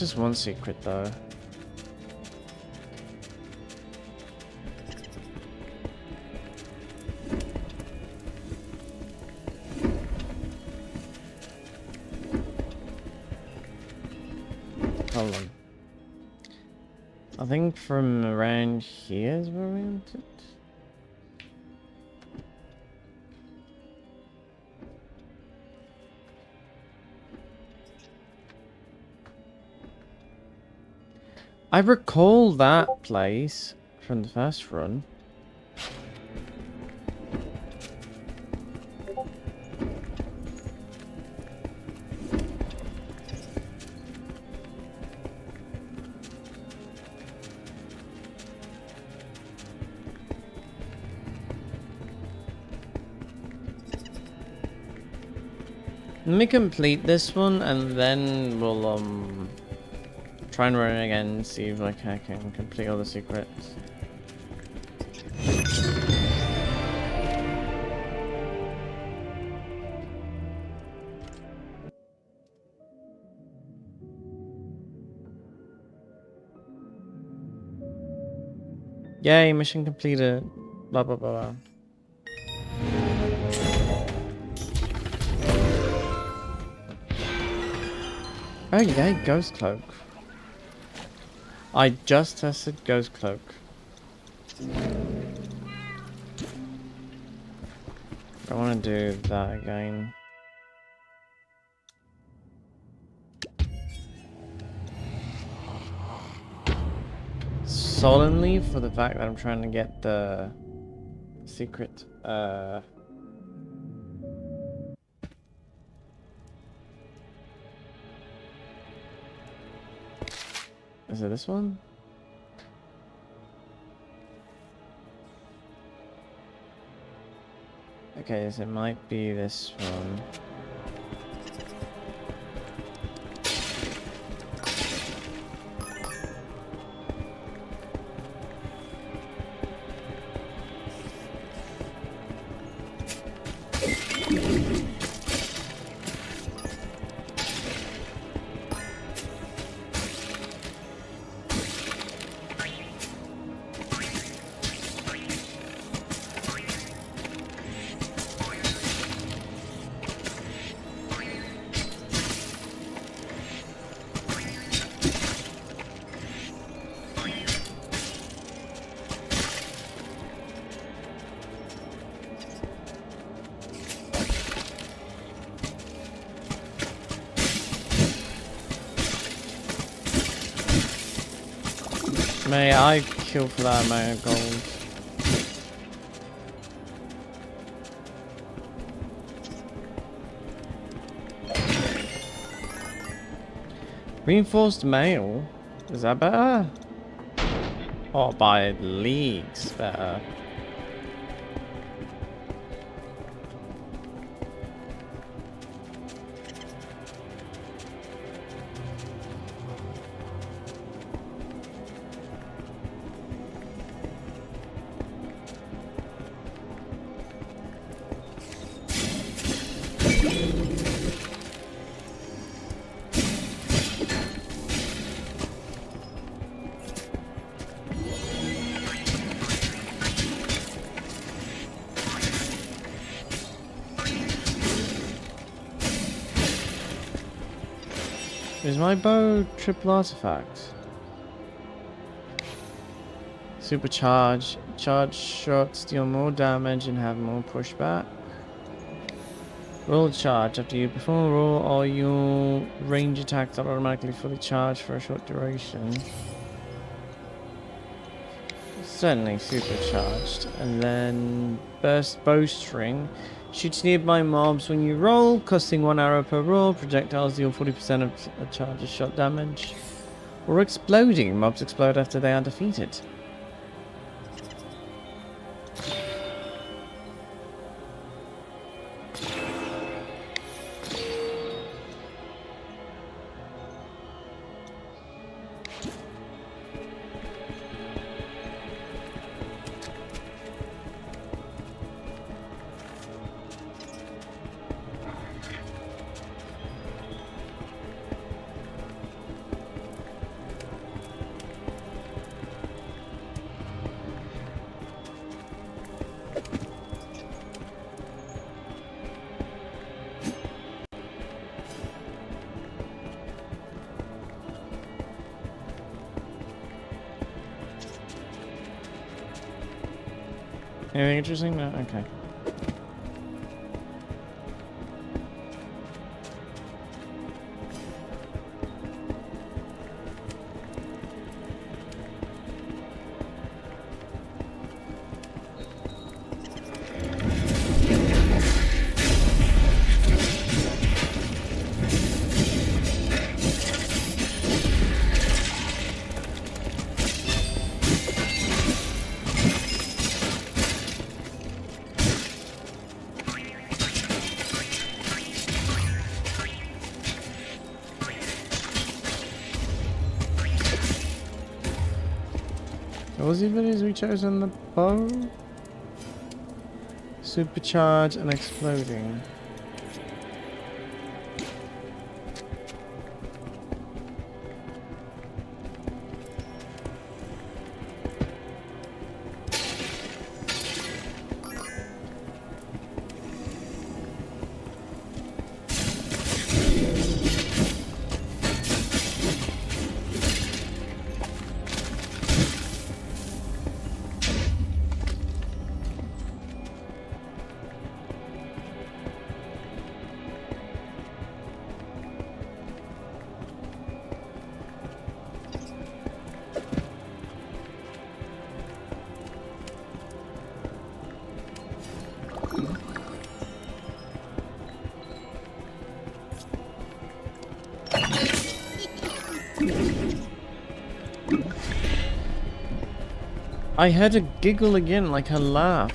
A: just one secret though. Hold on. I think from around here is where we entered. I recall that place from the first run. Let me complete this one and then we'll try and run it again and see if like I can complete all the secrets. Yay, mission completed. Blah blah blah blah. Oh yeah, Ghost Cloak. I just tested Ghost Cloak. I want to do that again. Solemnly for the fact that I'm trying to get the secret. Is it this one? Okay, so it might be this one. May I kill for that amount of gold? Reinforced mail? Is that better? Oh, by leagues better. Is my bow triple artifact? Supercharge. Charge shots deal more damage and have more pushback. Roll charge. After you perform a roll, all your range attacks are automatically fully charged for a short duration. Certainly supercharged. And then burst bowstring. Shoots nearby mobs when you roll, costing 1 arrow per roll. Projectiles deal 40% of a charge's shot damage. Or exploding. Mobs explode after they are defeated. Anything interesting? No? Okay. What was the abilities we chose on the bow? Supercharge and exploding. I heard a giggle again, like a laugh.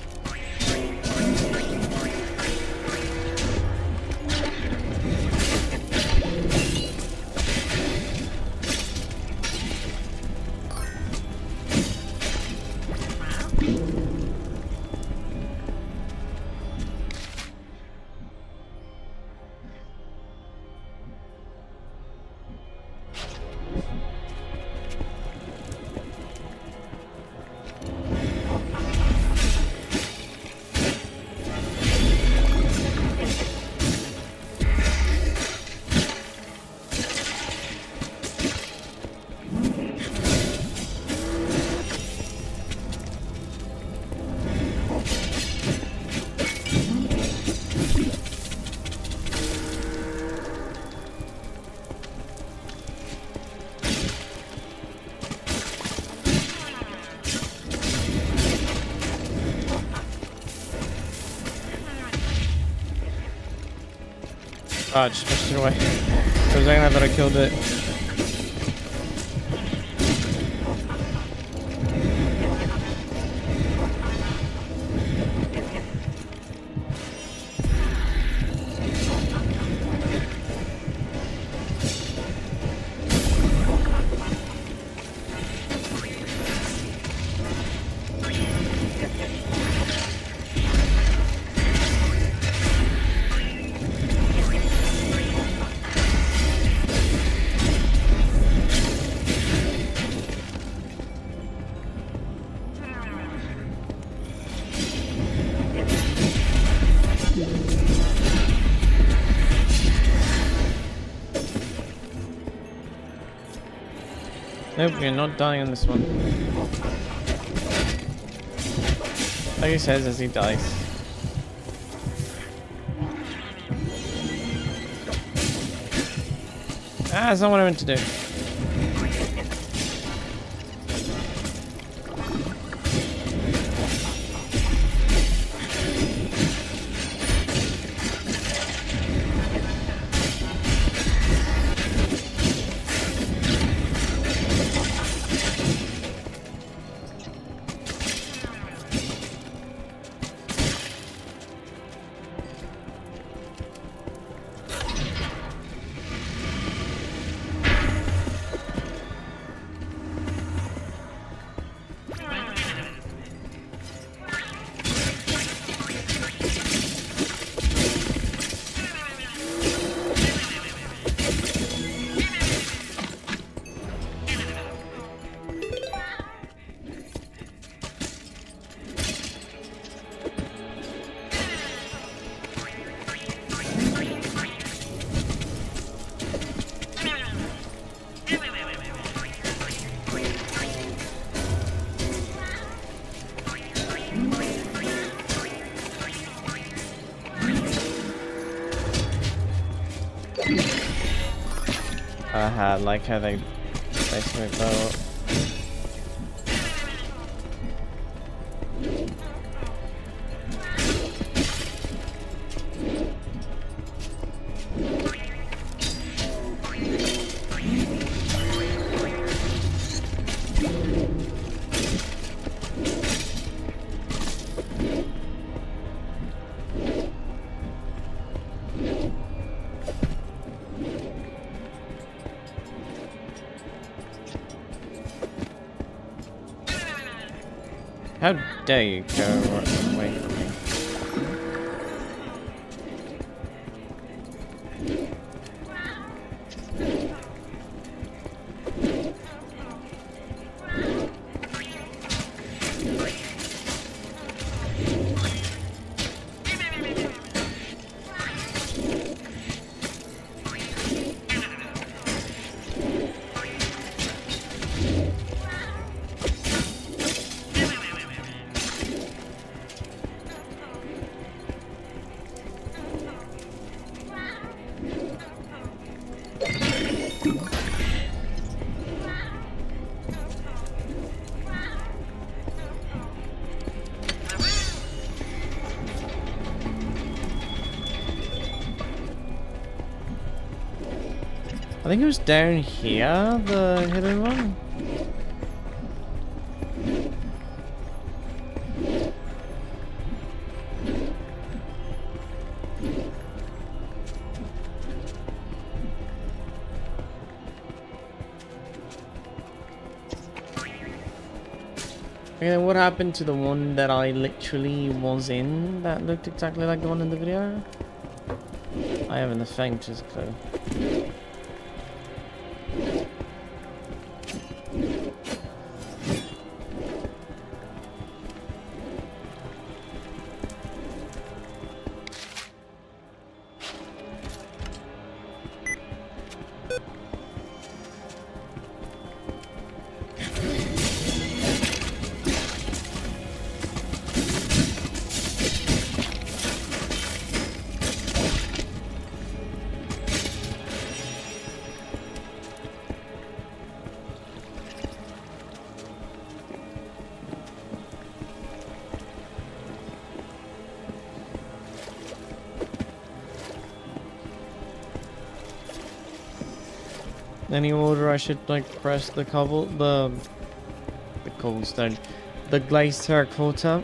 A: Oh, I just pushed it away. For a second I thought I killed it. Nope, you're not dying on this one. Like he says as he dies. Ah, that's not what I meant to do. had, like how they basically built. How dare you go away from me? I think it was down here, the hidden one. Okay, then what happened to the one that I literally was in that looked exactly like the one in the video? I haven't the faintest clue. Any order I should like press the cobblestone, the glazed terracotta.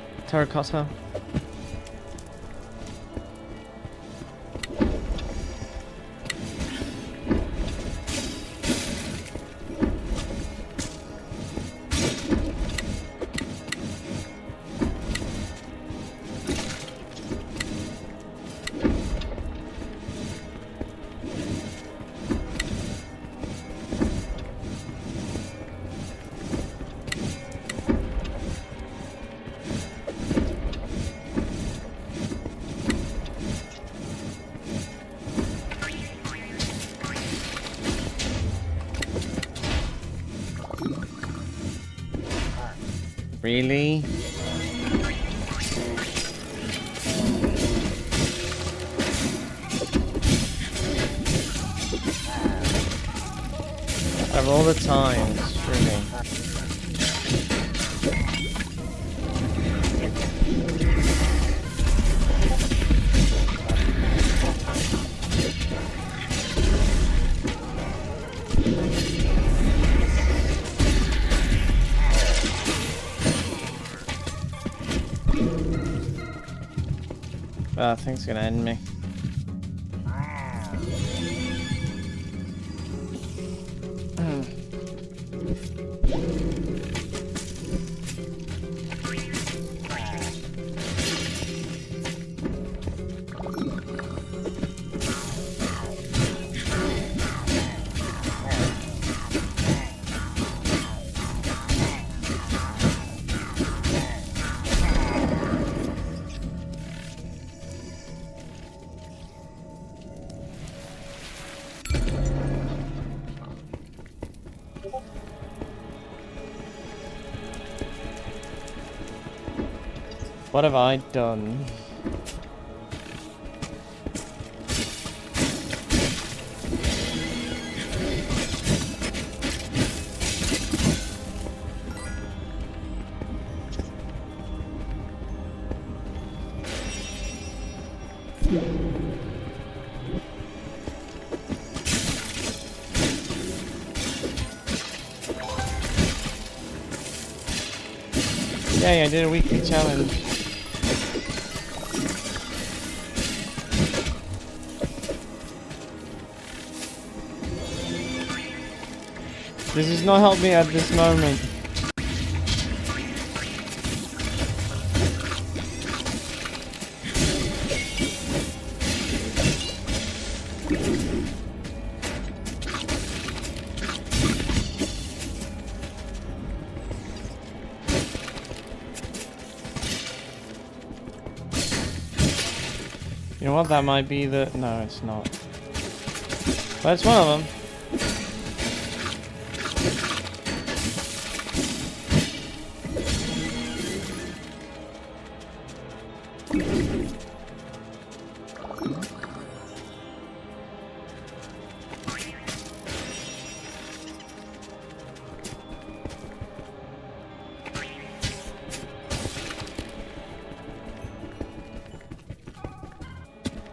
A: Really? Of all the times, really. That thing's gonna end me. What have I done? Yay, I did a weekly challenge. This does not help me at this moment. You know what, that might be the... No, it's not. But it's one of them.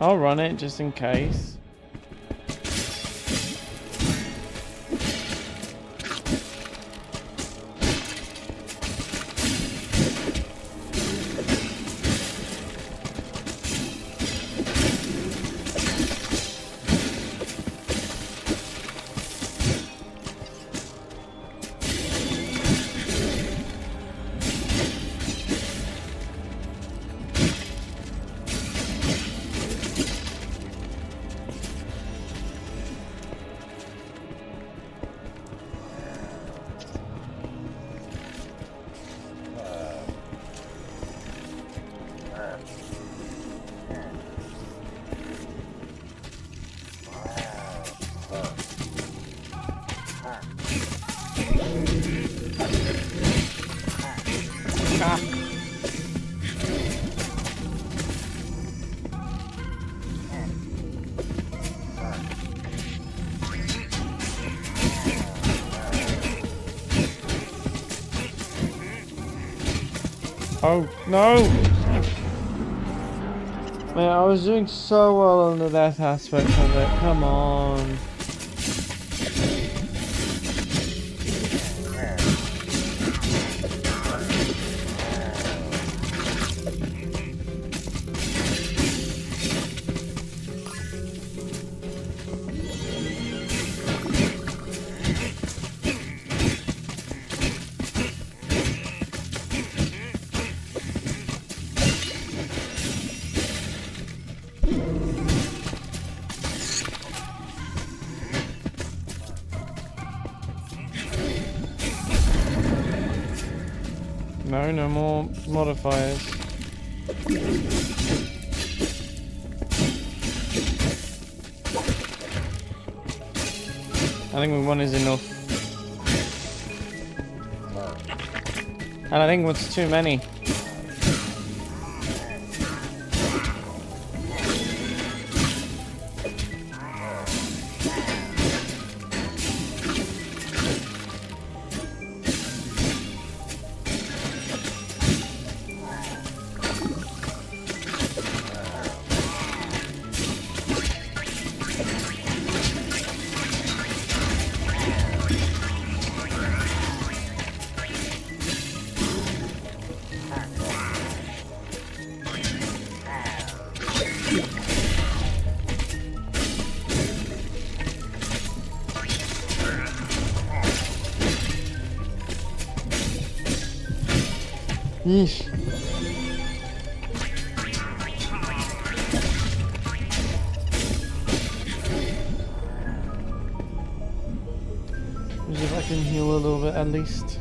A: I'll run it just in case. Oh, no! Man, I was doing so well on the death aspect of it. Come on. No, no more modifiers. I think one is enough. And I think what's too many. Yeesh. See if I can heal a little bit at least.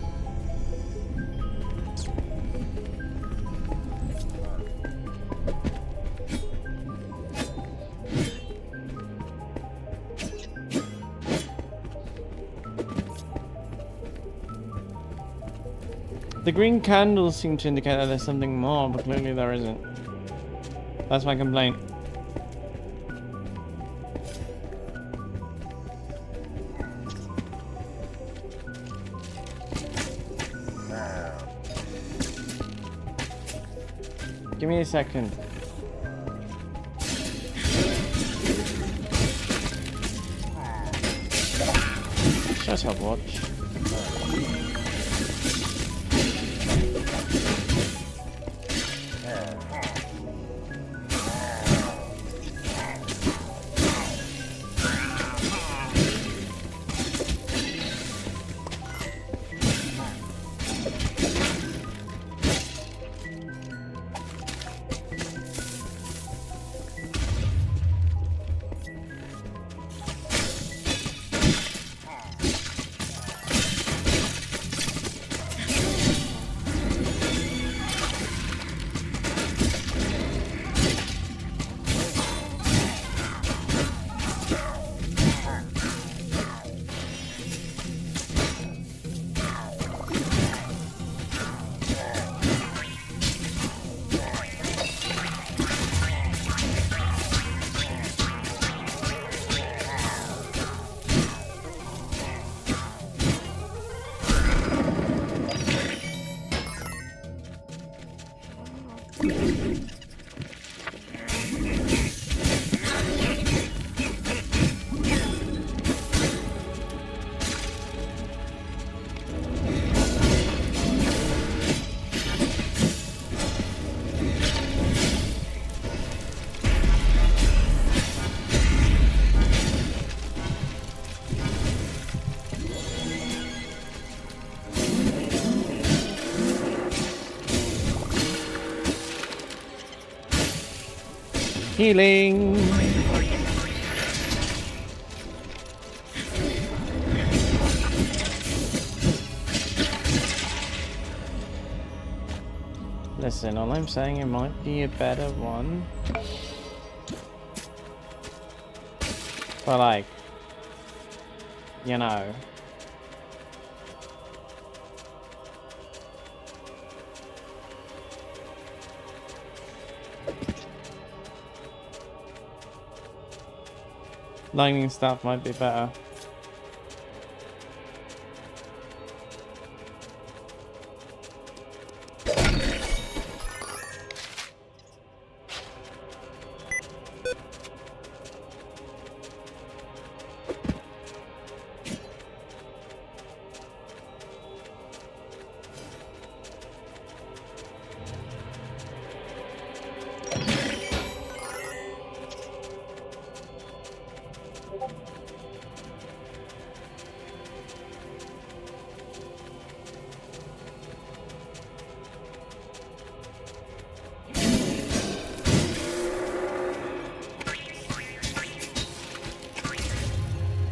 A: The green candles seem to indicate that there's something more, but clearly there isn't. That's my complaint. Give me a second. much I've watched. Healing. Listen, all I'm saying, it might be a better one. But like, you know. Lightning stuff might be better.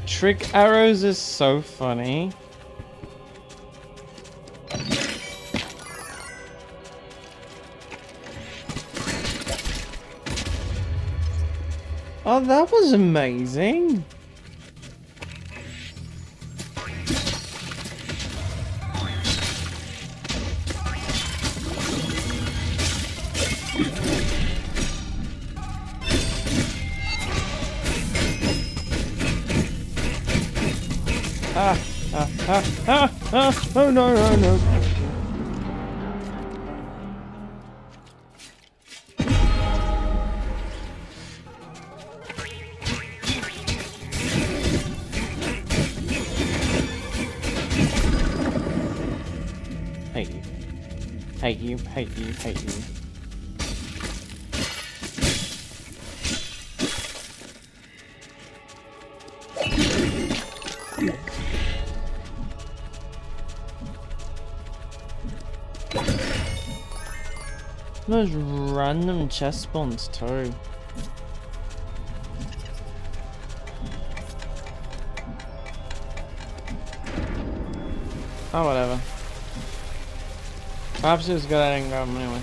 A: Trick arrows is so funny. Oh, that was amazing. Oh no, no, no. Hate you. Hate you, hate you, hate you. Those random chest spawns too. Oh, whatever. Perhaps it was good I didn't grab them anyway.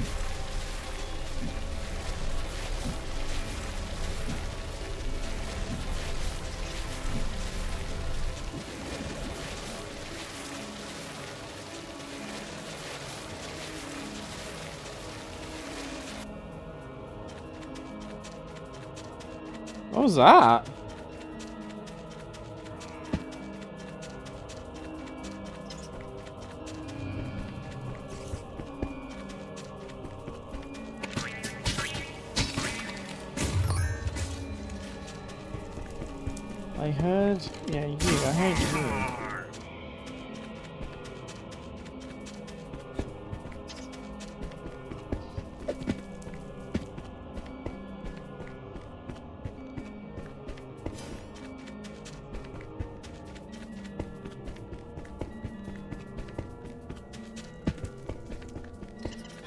A: What was that? I heard, yeah, you, I heard you.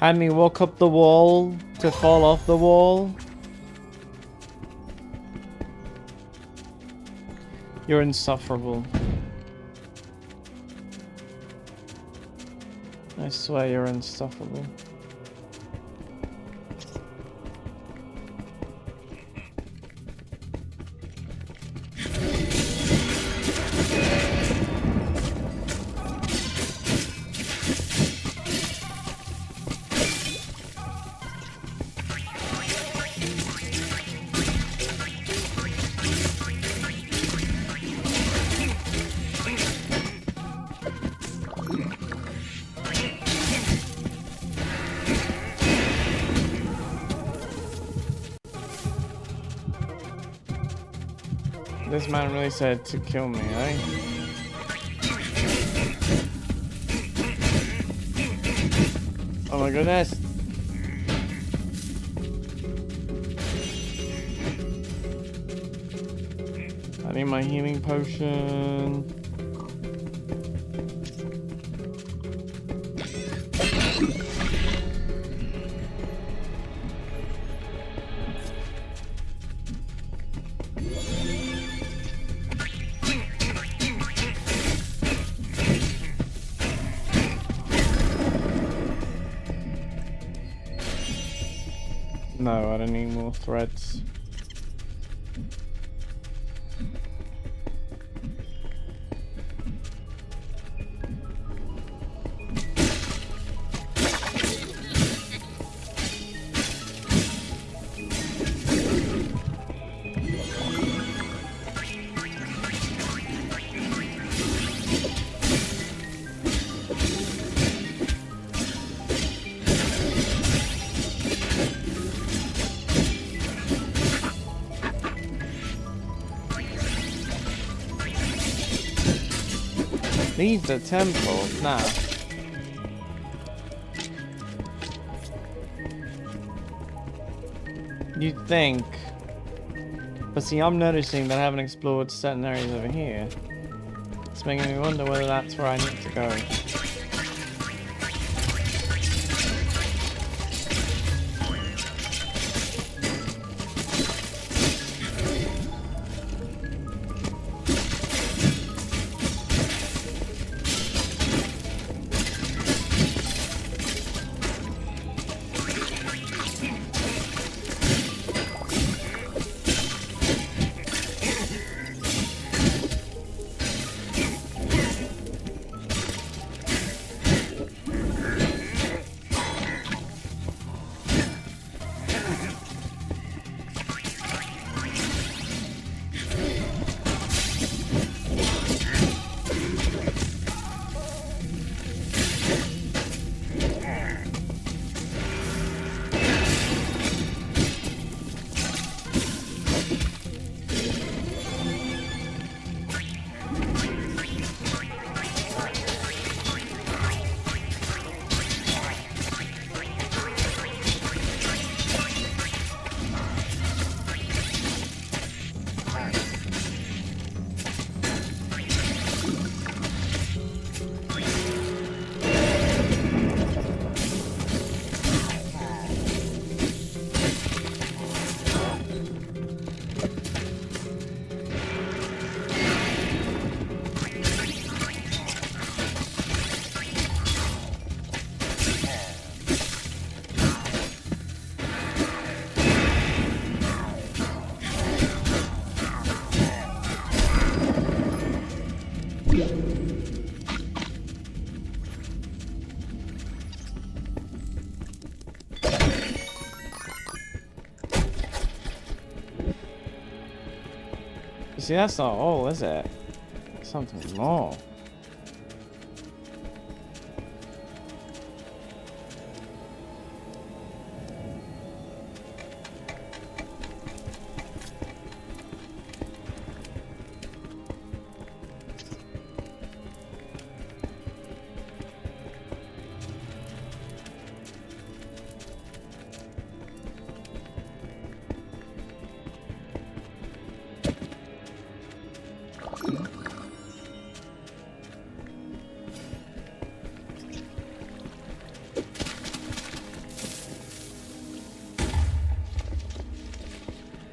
A: Had me walk up the wall to fall off the wall. You're insufferable. I swear you're insufferable. This man really said to kill me, eh? Oh my goodness! I need my healing potion. No, I don't need more threads. Leave the temple now. You'd think. But see, I'm noticing that I haven't explored certain areas over here. It's making me wonder whether that's where I need to go. See, that's not all, is it? Something more.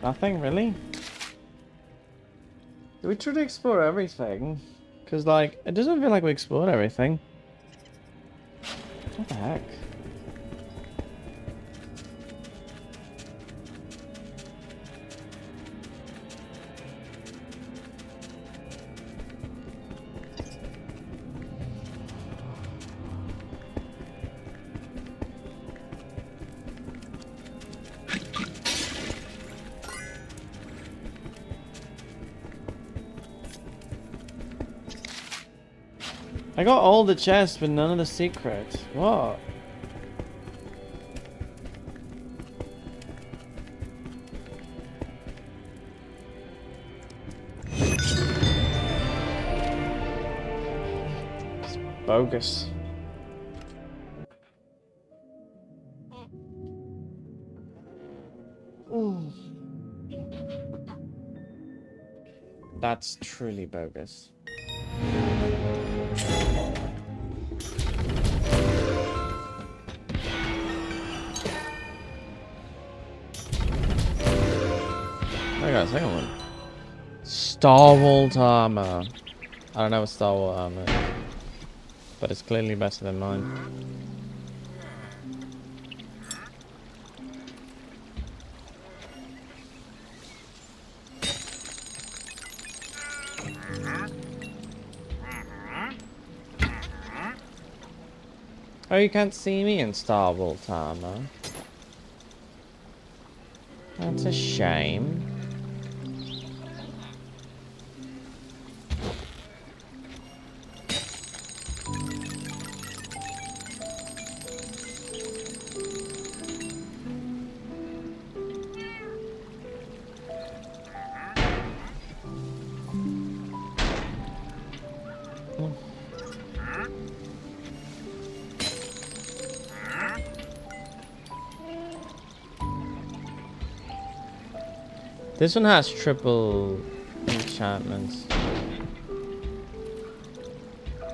A: Nothing, really? Did we try to explore everything? Because, like, it doesn't feel like we explored everything. What the heck? I got all the chests, but none of the secrets. What? It's bogus. Ooh. That's truly bogus. I got a second one. Star Walt armor. I don't know what Star Walt armor is, but it's clearly better than mine. Oh, you can't see me in Star Walt armor. That's a shame. This one has triple enchantments.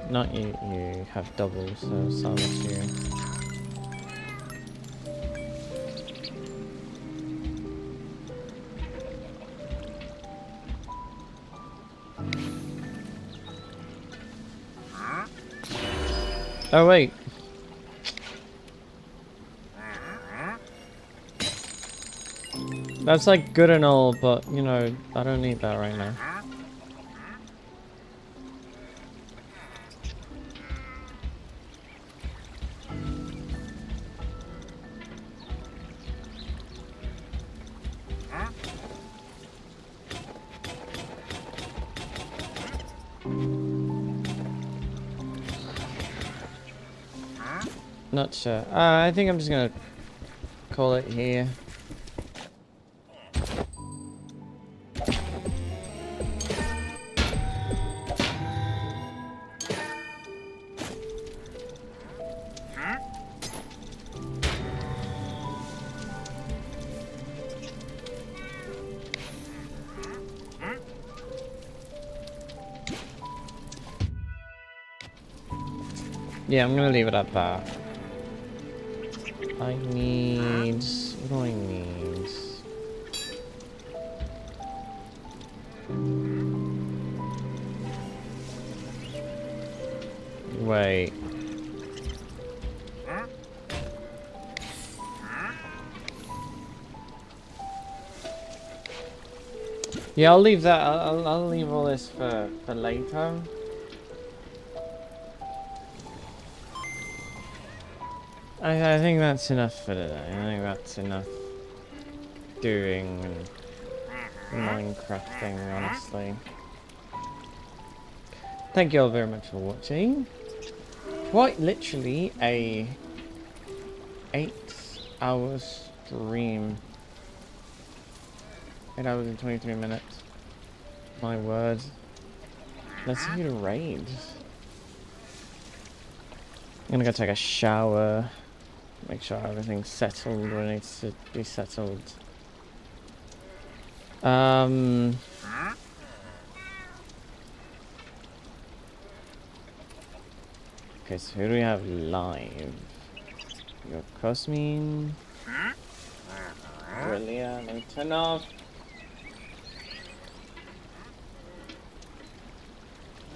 A: Not you, you have double, so some is you. Oh wait. That's like good and all, but you know, I don't need that right now. Not sure. I think I'm just gonna call it here. Yeah, I'm gonna leave it at that. I need... what do I need? Wait. Yeah, I'll leave that. I'll leave all this for later. I think that's enough for today. I think that's enough doing and Minecrafting, honestly. Thank you all very much for watching. Quite literally a 8-hour stream. 8 hours and 23 minutes. My word. Let's see the raid. I'm gonna go take a shower. Make sure everything's settled where it needs to be settled. Okay, so who do we have live? We got Cosmine. Brilliant. Let me turn off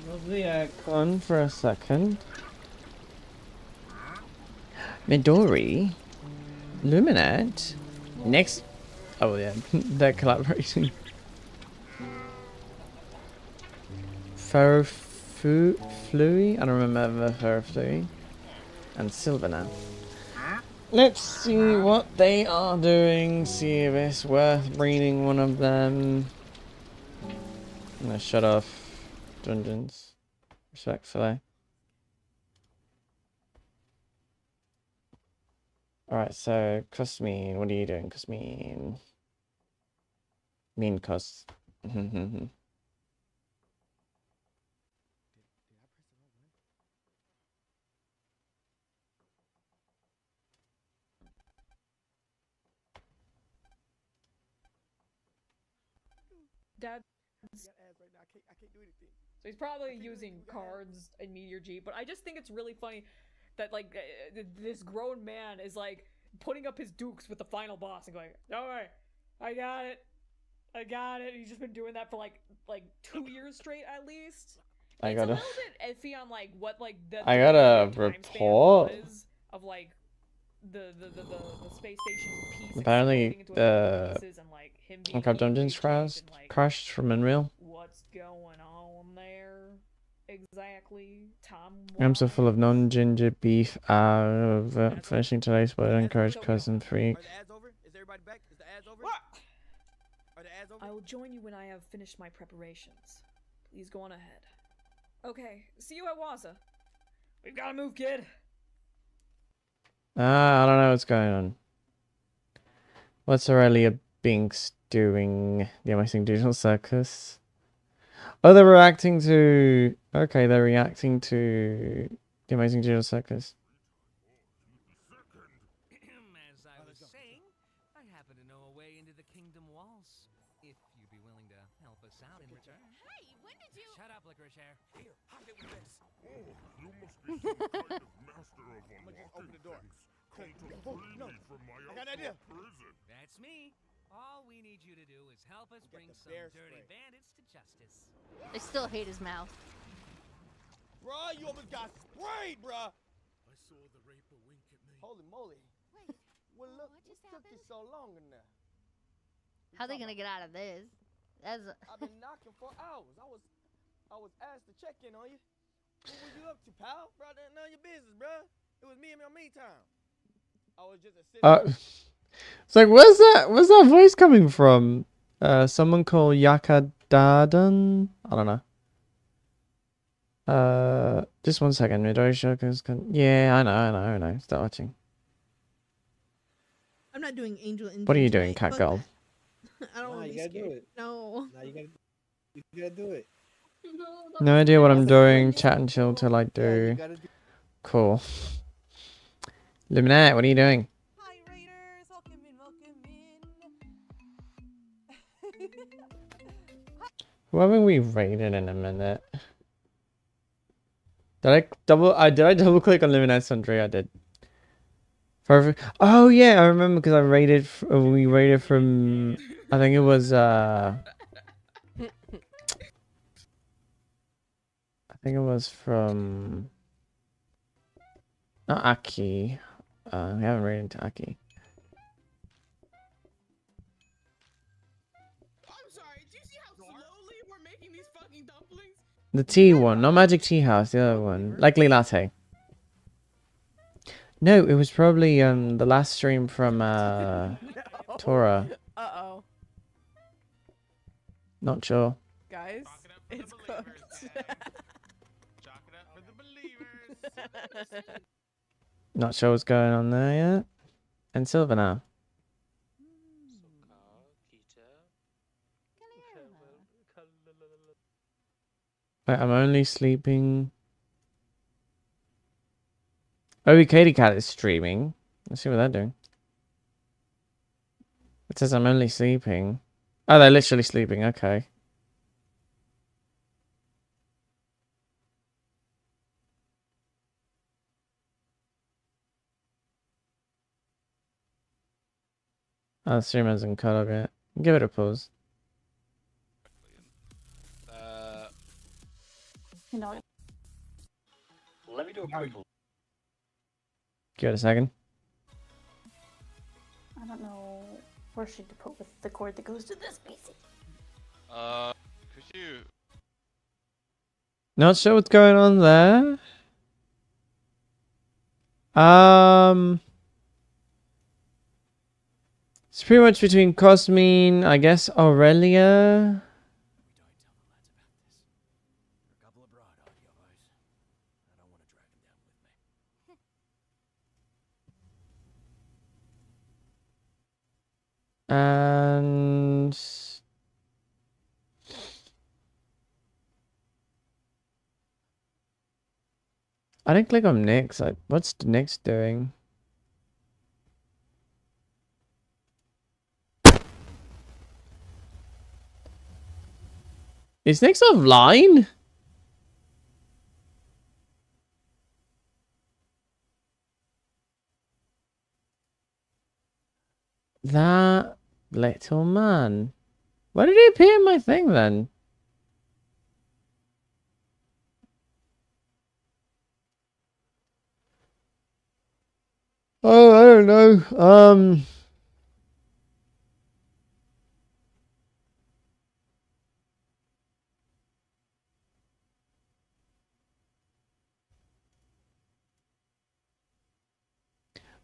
A: Love the aircon for a second. Midori, Luminette, next. Oh yeah, they're collaborating. Flui? I don't remember Ferroflui. And Sylvana. Let's see what they are doing. See if it's worth reading one of them. I'm gonna shut off dungeons. Respectfully. Alright, so Cosmine, what are you doing, Cosmine? Mean Cos.
U: Dad. So he's probably using cards and Meteor G, but I just think it's really funny that like this grown man is like putting up his dukes with the final boss and going, "Don't worry, I got it, I got it." He's just been doing that for like 2 years straight at least.
A: I
U: It's
A: gotta.
U: a little bit iffy on like what like the
A: I gotta
U: time span
A: report.
U: was of like the space station piece
A: Apparently,
U: exploding into other pieces and like him being
A: Minecraft Dungeons crashed from Unreal.
U: what's going on there exactly time.
A: I'm so full of non-ginger beef. Finishing today's but I encourage cousin freak.
U: I will join you when I have finished my preparations. Please go on ahead. Okay, see you at Waza. We've gotta move, kid.
A: I don't know what's going on. What's Aurelia Binks doing? The Amazing Digital Circus. Oh, they're reacting to... Okay, they're reacting to the Amazing Digital Circus.
I: As I was saying, I happen to know a way into the kingdom walls. If you'd be willing to help us out in return.
M: Hey, when did you...
I: Shut up, Licorice Hair.
B: Here, hide it with this. Oh, you must be some kind of master of unlocking open the door. Come to free me from my outlaw prison.
I: That's me. All we need you to do is help us bring some dirty bandits to justice.
V: I still hate his mouth.
B: Bruh, you almost got sprayed, bruh.
F: I saw the Raper wink at me.
B: Holy moly.
M: Wait.
B: Well, look, what took you so long in there?
V: How they gonna get out of this? That's
B: I've been knocking for hours. I was asked to check in on you. What were you up to, pal? Bro, none of your business, bruh. It was me and my me time. I was just a
A: It's like, where's that voice coming from? Someone called Yakadadan? I don't know. Just one second. Midori Shokers can... Yeah, I know. Start watching.
W: I'm not doing Angel Engine.
A: What are you doing, Cat Girl?
W: I don't want to be scared. No.
X: You gotta do it.
A: No idea what I'm doing. Chat and chill till I do. Cool. Luminette, what are you doing?
K: Hi, Raiders. Welcome in.
A: Who haven't we raided in a minute? Did I double click on Luminette Sundry? I did. Oh yeah, I remember because we raided from I think it was from not Aki. We haven't raided into Aki.
K: I'm sorry. Do you see how slowly we're making these fucking dumplings?
A: The tea one, not Magic Tea House, the other one. Likely Latte. No, it was probably the last stream from Tora.
K: Uh-oh.
A: Not sure.
K: Guys, it's cooked.
A: Not sure what's going on there yet. And Silver now. Wait, I'm only sleeping. Oh, Katie Cat is streaming. Let's see what they're doing. It says I'm only sleeping. Oh, they're literally sleeping. Okay. Oh, the stream hasn't caught up yet. Give it a pause.
C: You know.
G: Let me do a quick.
A: Give it a second.
C: I don't know where should to put with the cord that goes to this PC.
J: Could you?
A: Not sure what's going on there. It's pretty much between Cosmine, I guess Aurelia. And I didn't click on Nyx. What's Nyx doing? Is Nyx offline? That little man. Why did he appear in my thing then? Oh, I don't know.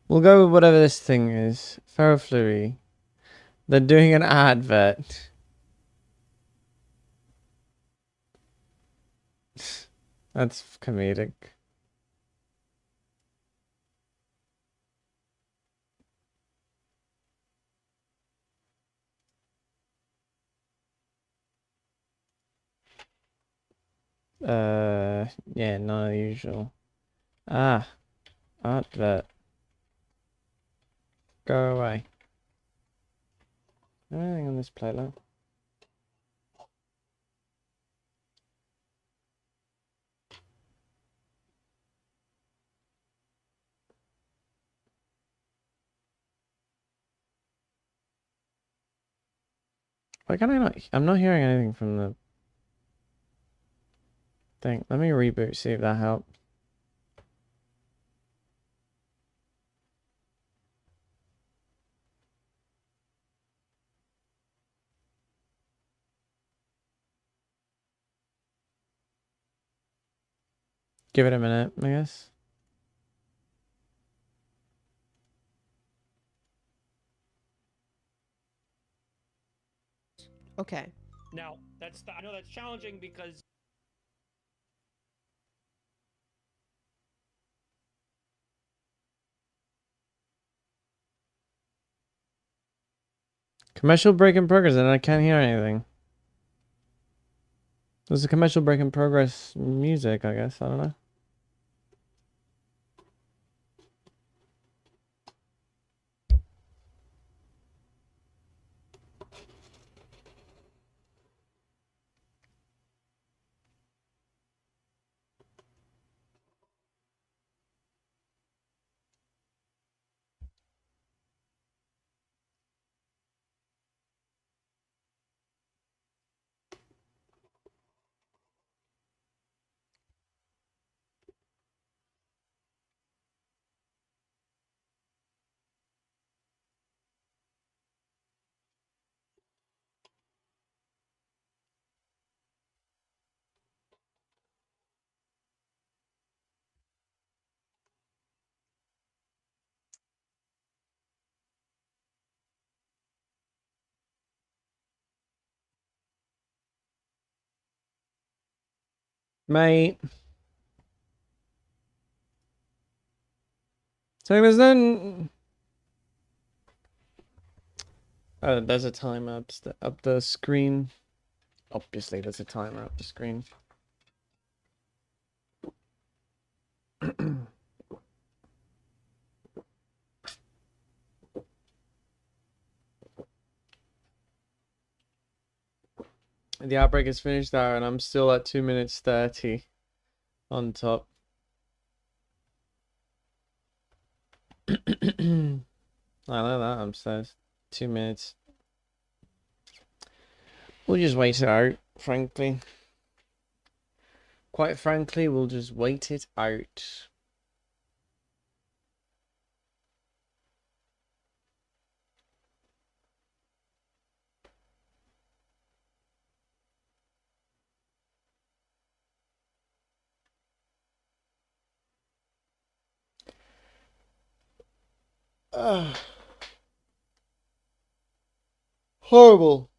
A: We'll go with whatever this thing is. Ferrofluory. They're doing an advert. That's comedic. Yeah, not usual. Ah, advert. Go away. Anything on this platelet? Why can I not? I'm not hearing anything from the thing. Let me reboot, see if that helps. Give it a minute, I guess.
L: Okay.
G: Now, I know that's challenging because
A: Commercial break in progress, and I can't hear anything. There's a commercial break in progress music, I guess. I don't know. Mate. So there's then. Oh, there's a timer up the screen. Obviously, there's a timer up the screen. The outbreak is finished there, and I'm still at 2 minutes 30 on top. I know that, I'm sad. 2 minutes. We'll just wait it out, frankly. Quite frankly, we'll just wait it out. Horrible.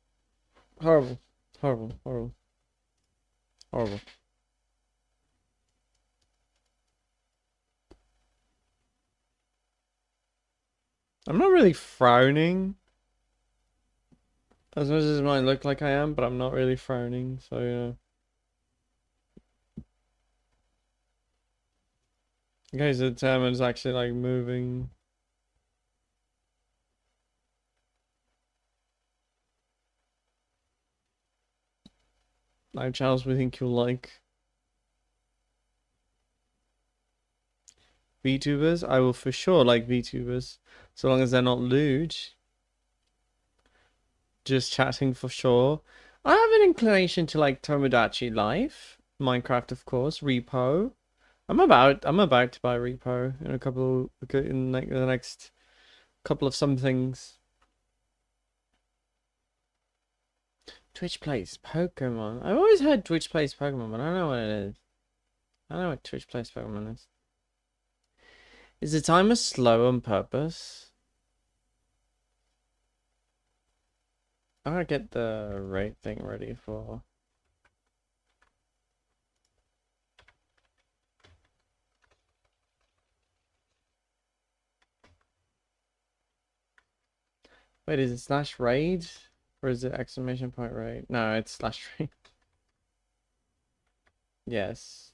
A: Horrible. Horrible. Horrible. Horrible. I'm not really frowning. As much as it might look like I am, but I'm not really frowning, so yeah. Okay, so the timer's actually like moving. Like Charles, we think you'll like VTubers. I will for sure like VTubers, so long as they're not lewd. Just chatting for sure. I have an inclination to like Tomodachi Life, Minecraft, of course, Repo. I'm about to buy Repo in a couple in like the next couple of somethings. Twitch plays Pokemon. I've always heard Twitch plays Pokemon, but I don't know what it is. I don't know what Twitch plays Pokemon is. Is the timer slow on purpose? I'm gonna get the rate thing ready for. Wait, is it slash raid? Or is it exclamation point raid? No, it's slash raid. Yes.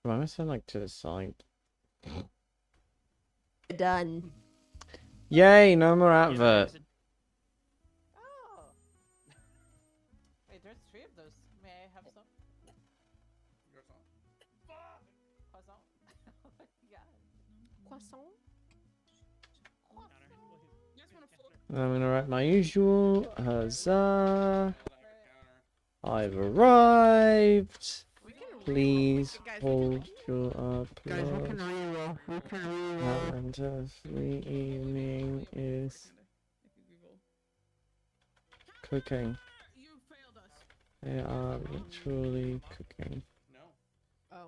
A: Why am I sound like to the side?
W: Done.
A: Yay, no more advert.
E: Oh. Wait, there's 3 of those. May I have some? Croissant. Oh my god.
W: Croissant?
A: I'm gonna write my usual. Huzzah. I've arrived. Please hold your applause. The evening is cooking. They are literally cooking.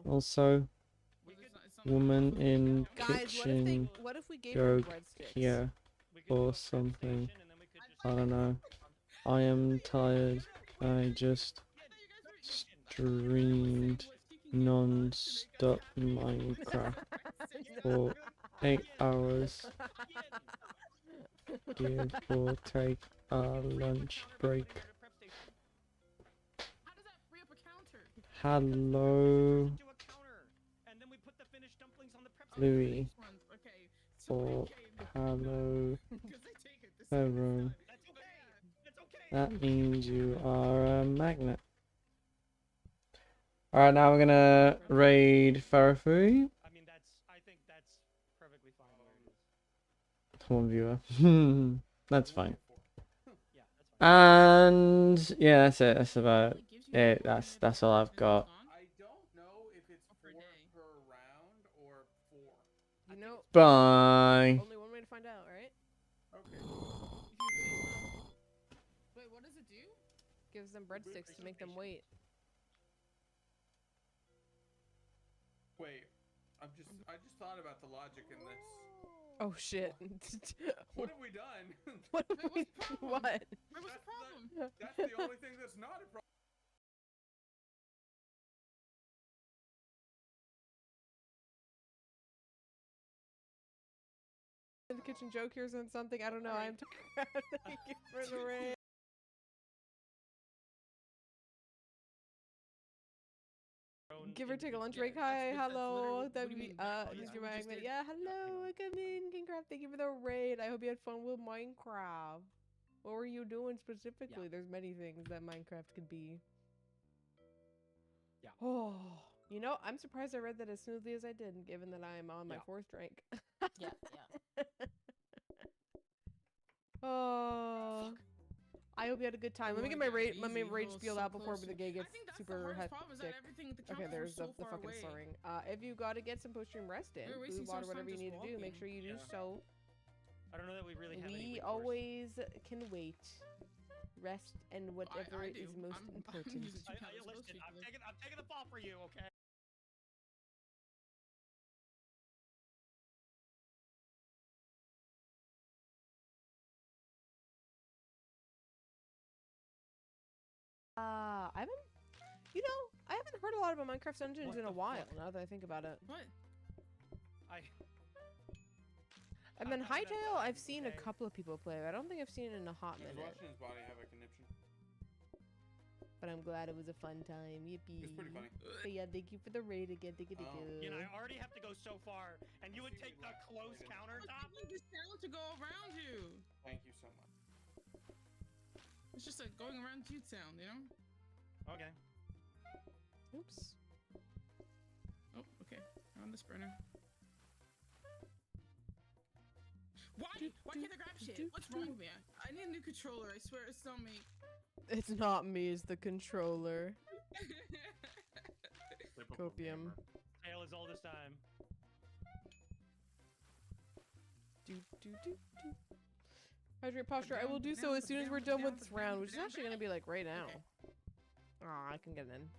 A: Also, woman in kitchen,
W: what if we gave
A: go
W: her breadsticks?
A: here or something. I don't know. I am tired. I just streamed non-stop Minecraft for 8 hours. Give or take a lunch break. Hello, Louis. Or hello, Pharaoh. That means you are a magnet. Alright, now we're gonna raid Farafui. One viewer. That's fine. And yeah, that's it. That's about it. That's all I've got.
W: You know,
A: Bye.
W: only one way to find out, right?
E: Okay. Wait, what does it do?
W: Gives them breadsticks to make them wait.
F: Wait, I just thought about the logic in this.
W: Oh shit.
F: What have we done?
W: What? What?
E: Wait, what's the problem?
F: That's the only thing that's not a problem.
W: The kitchen joke here's on something. I don't know. I'm tired. Thank you for the rain. Give or take a lunch break. Hi, hello. Mr. Magnet. Yeah, hello. Come in. Kingcraft. Thank you for the raid. I hope you had fun with Minecraft. What were you doing specifically? There's many things that Minecraft could be.
E: Yeah.
W: Oh, you know, I'm surprised I read that as smoothly as I did, given that I'm on my 4th drink.
E: Yeah.
W: Oh. I hope you had a good time. Let me get my rage spiel out before the gay gets super hectic. Okay, there's the fucking slurring. If you gotta get some post-stream rest in, food, water, whatever you need to do, make sure you do so.
G: I don't know that we really have any
W: We
G: recourse.
W: always can wait. Rest and whatever
F: I do.
W: is most important.
G: Listen, I'm taking the fall for you, okay?
W: I haven't, I haven't heard a lot about Minecraft Dungeons in a while. Now that I think about it.
F: What?
W: And then Hightail, I've seen a couple of people play. I don't think I've seen it in a hot minute.
H: Watching his body have a conniption.
W: But I'm glad it was a fun time. Yippee.
H: It's pretty funny.
W: But yeah, thank you for the raid again. Thank you.
G: You know, I already have to go so far, and you would take the close countertop?
F: You need the sound to go around you.
H: Thank you so much.
F: It's just like going around you sound, you know?
G: Okay.
W: Oops.
F: Oh, okay. I'm on this burner. Why can't I grab shit? What's wrong with me? I need a new controller. I swear it's not me.
W: It's not me, it's the controller. Copium.
G: Tale is all this time.
W: Hydrate posture. I will do so as soon as we're done with this round, which is actually gonna be like right now. Aw, I can get it in.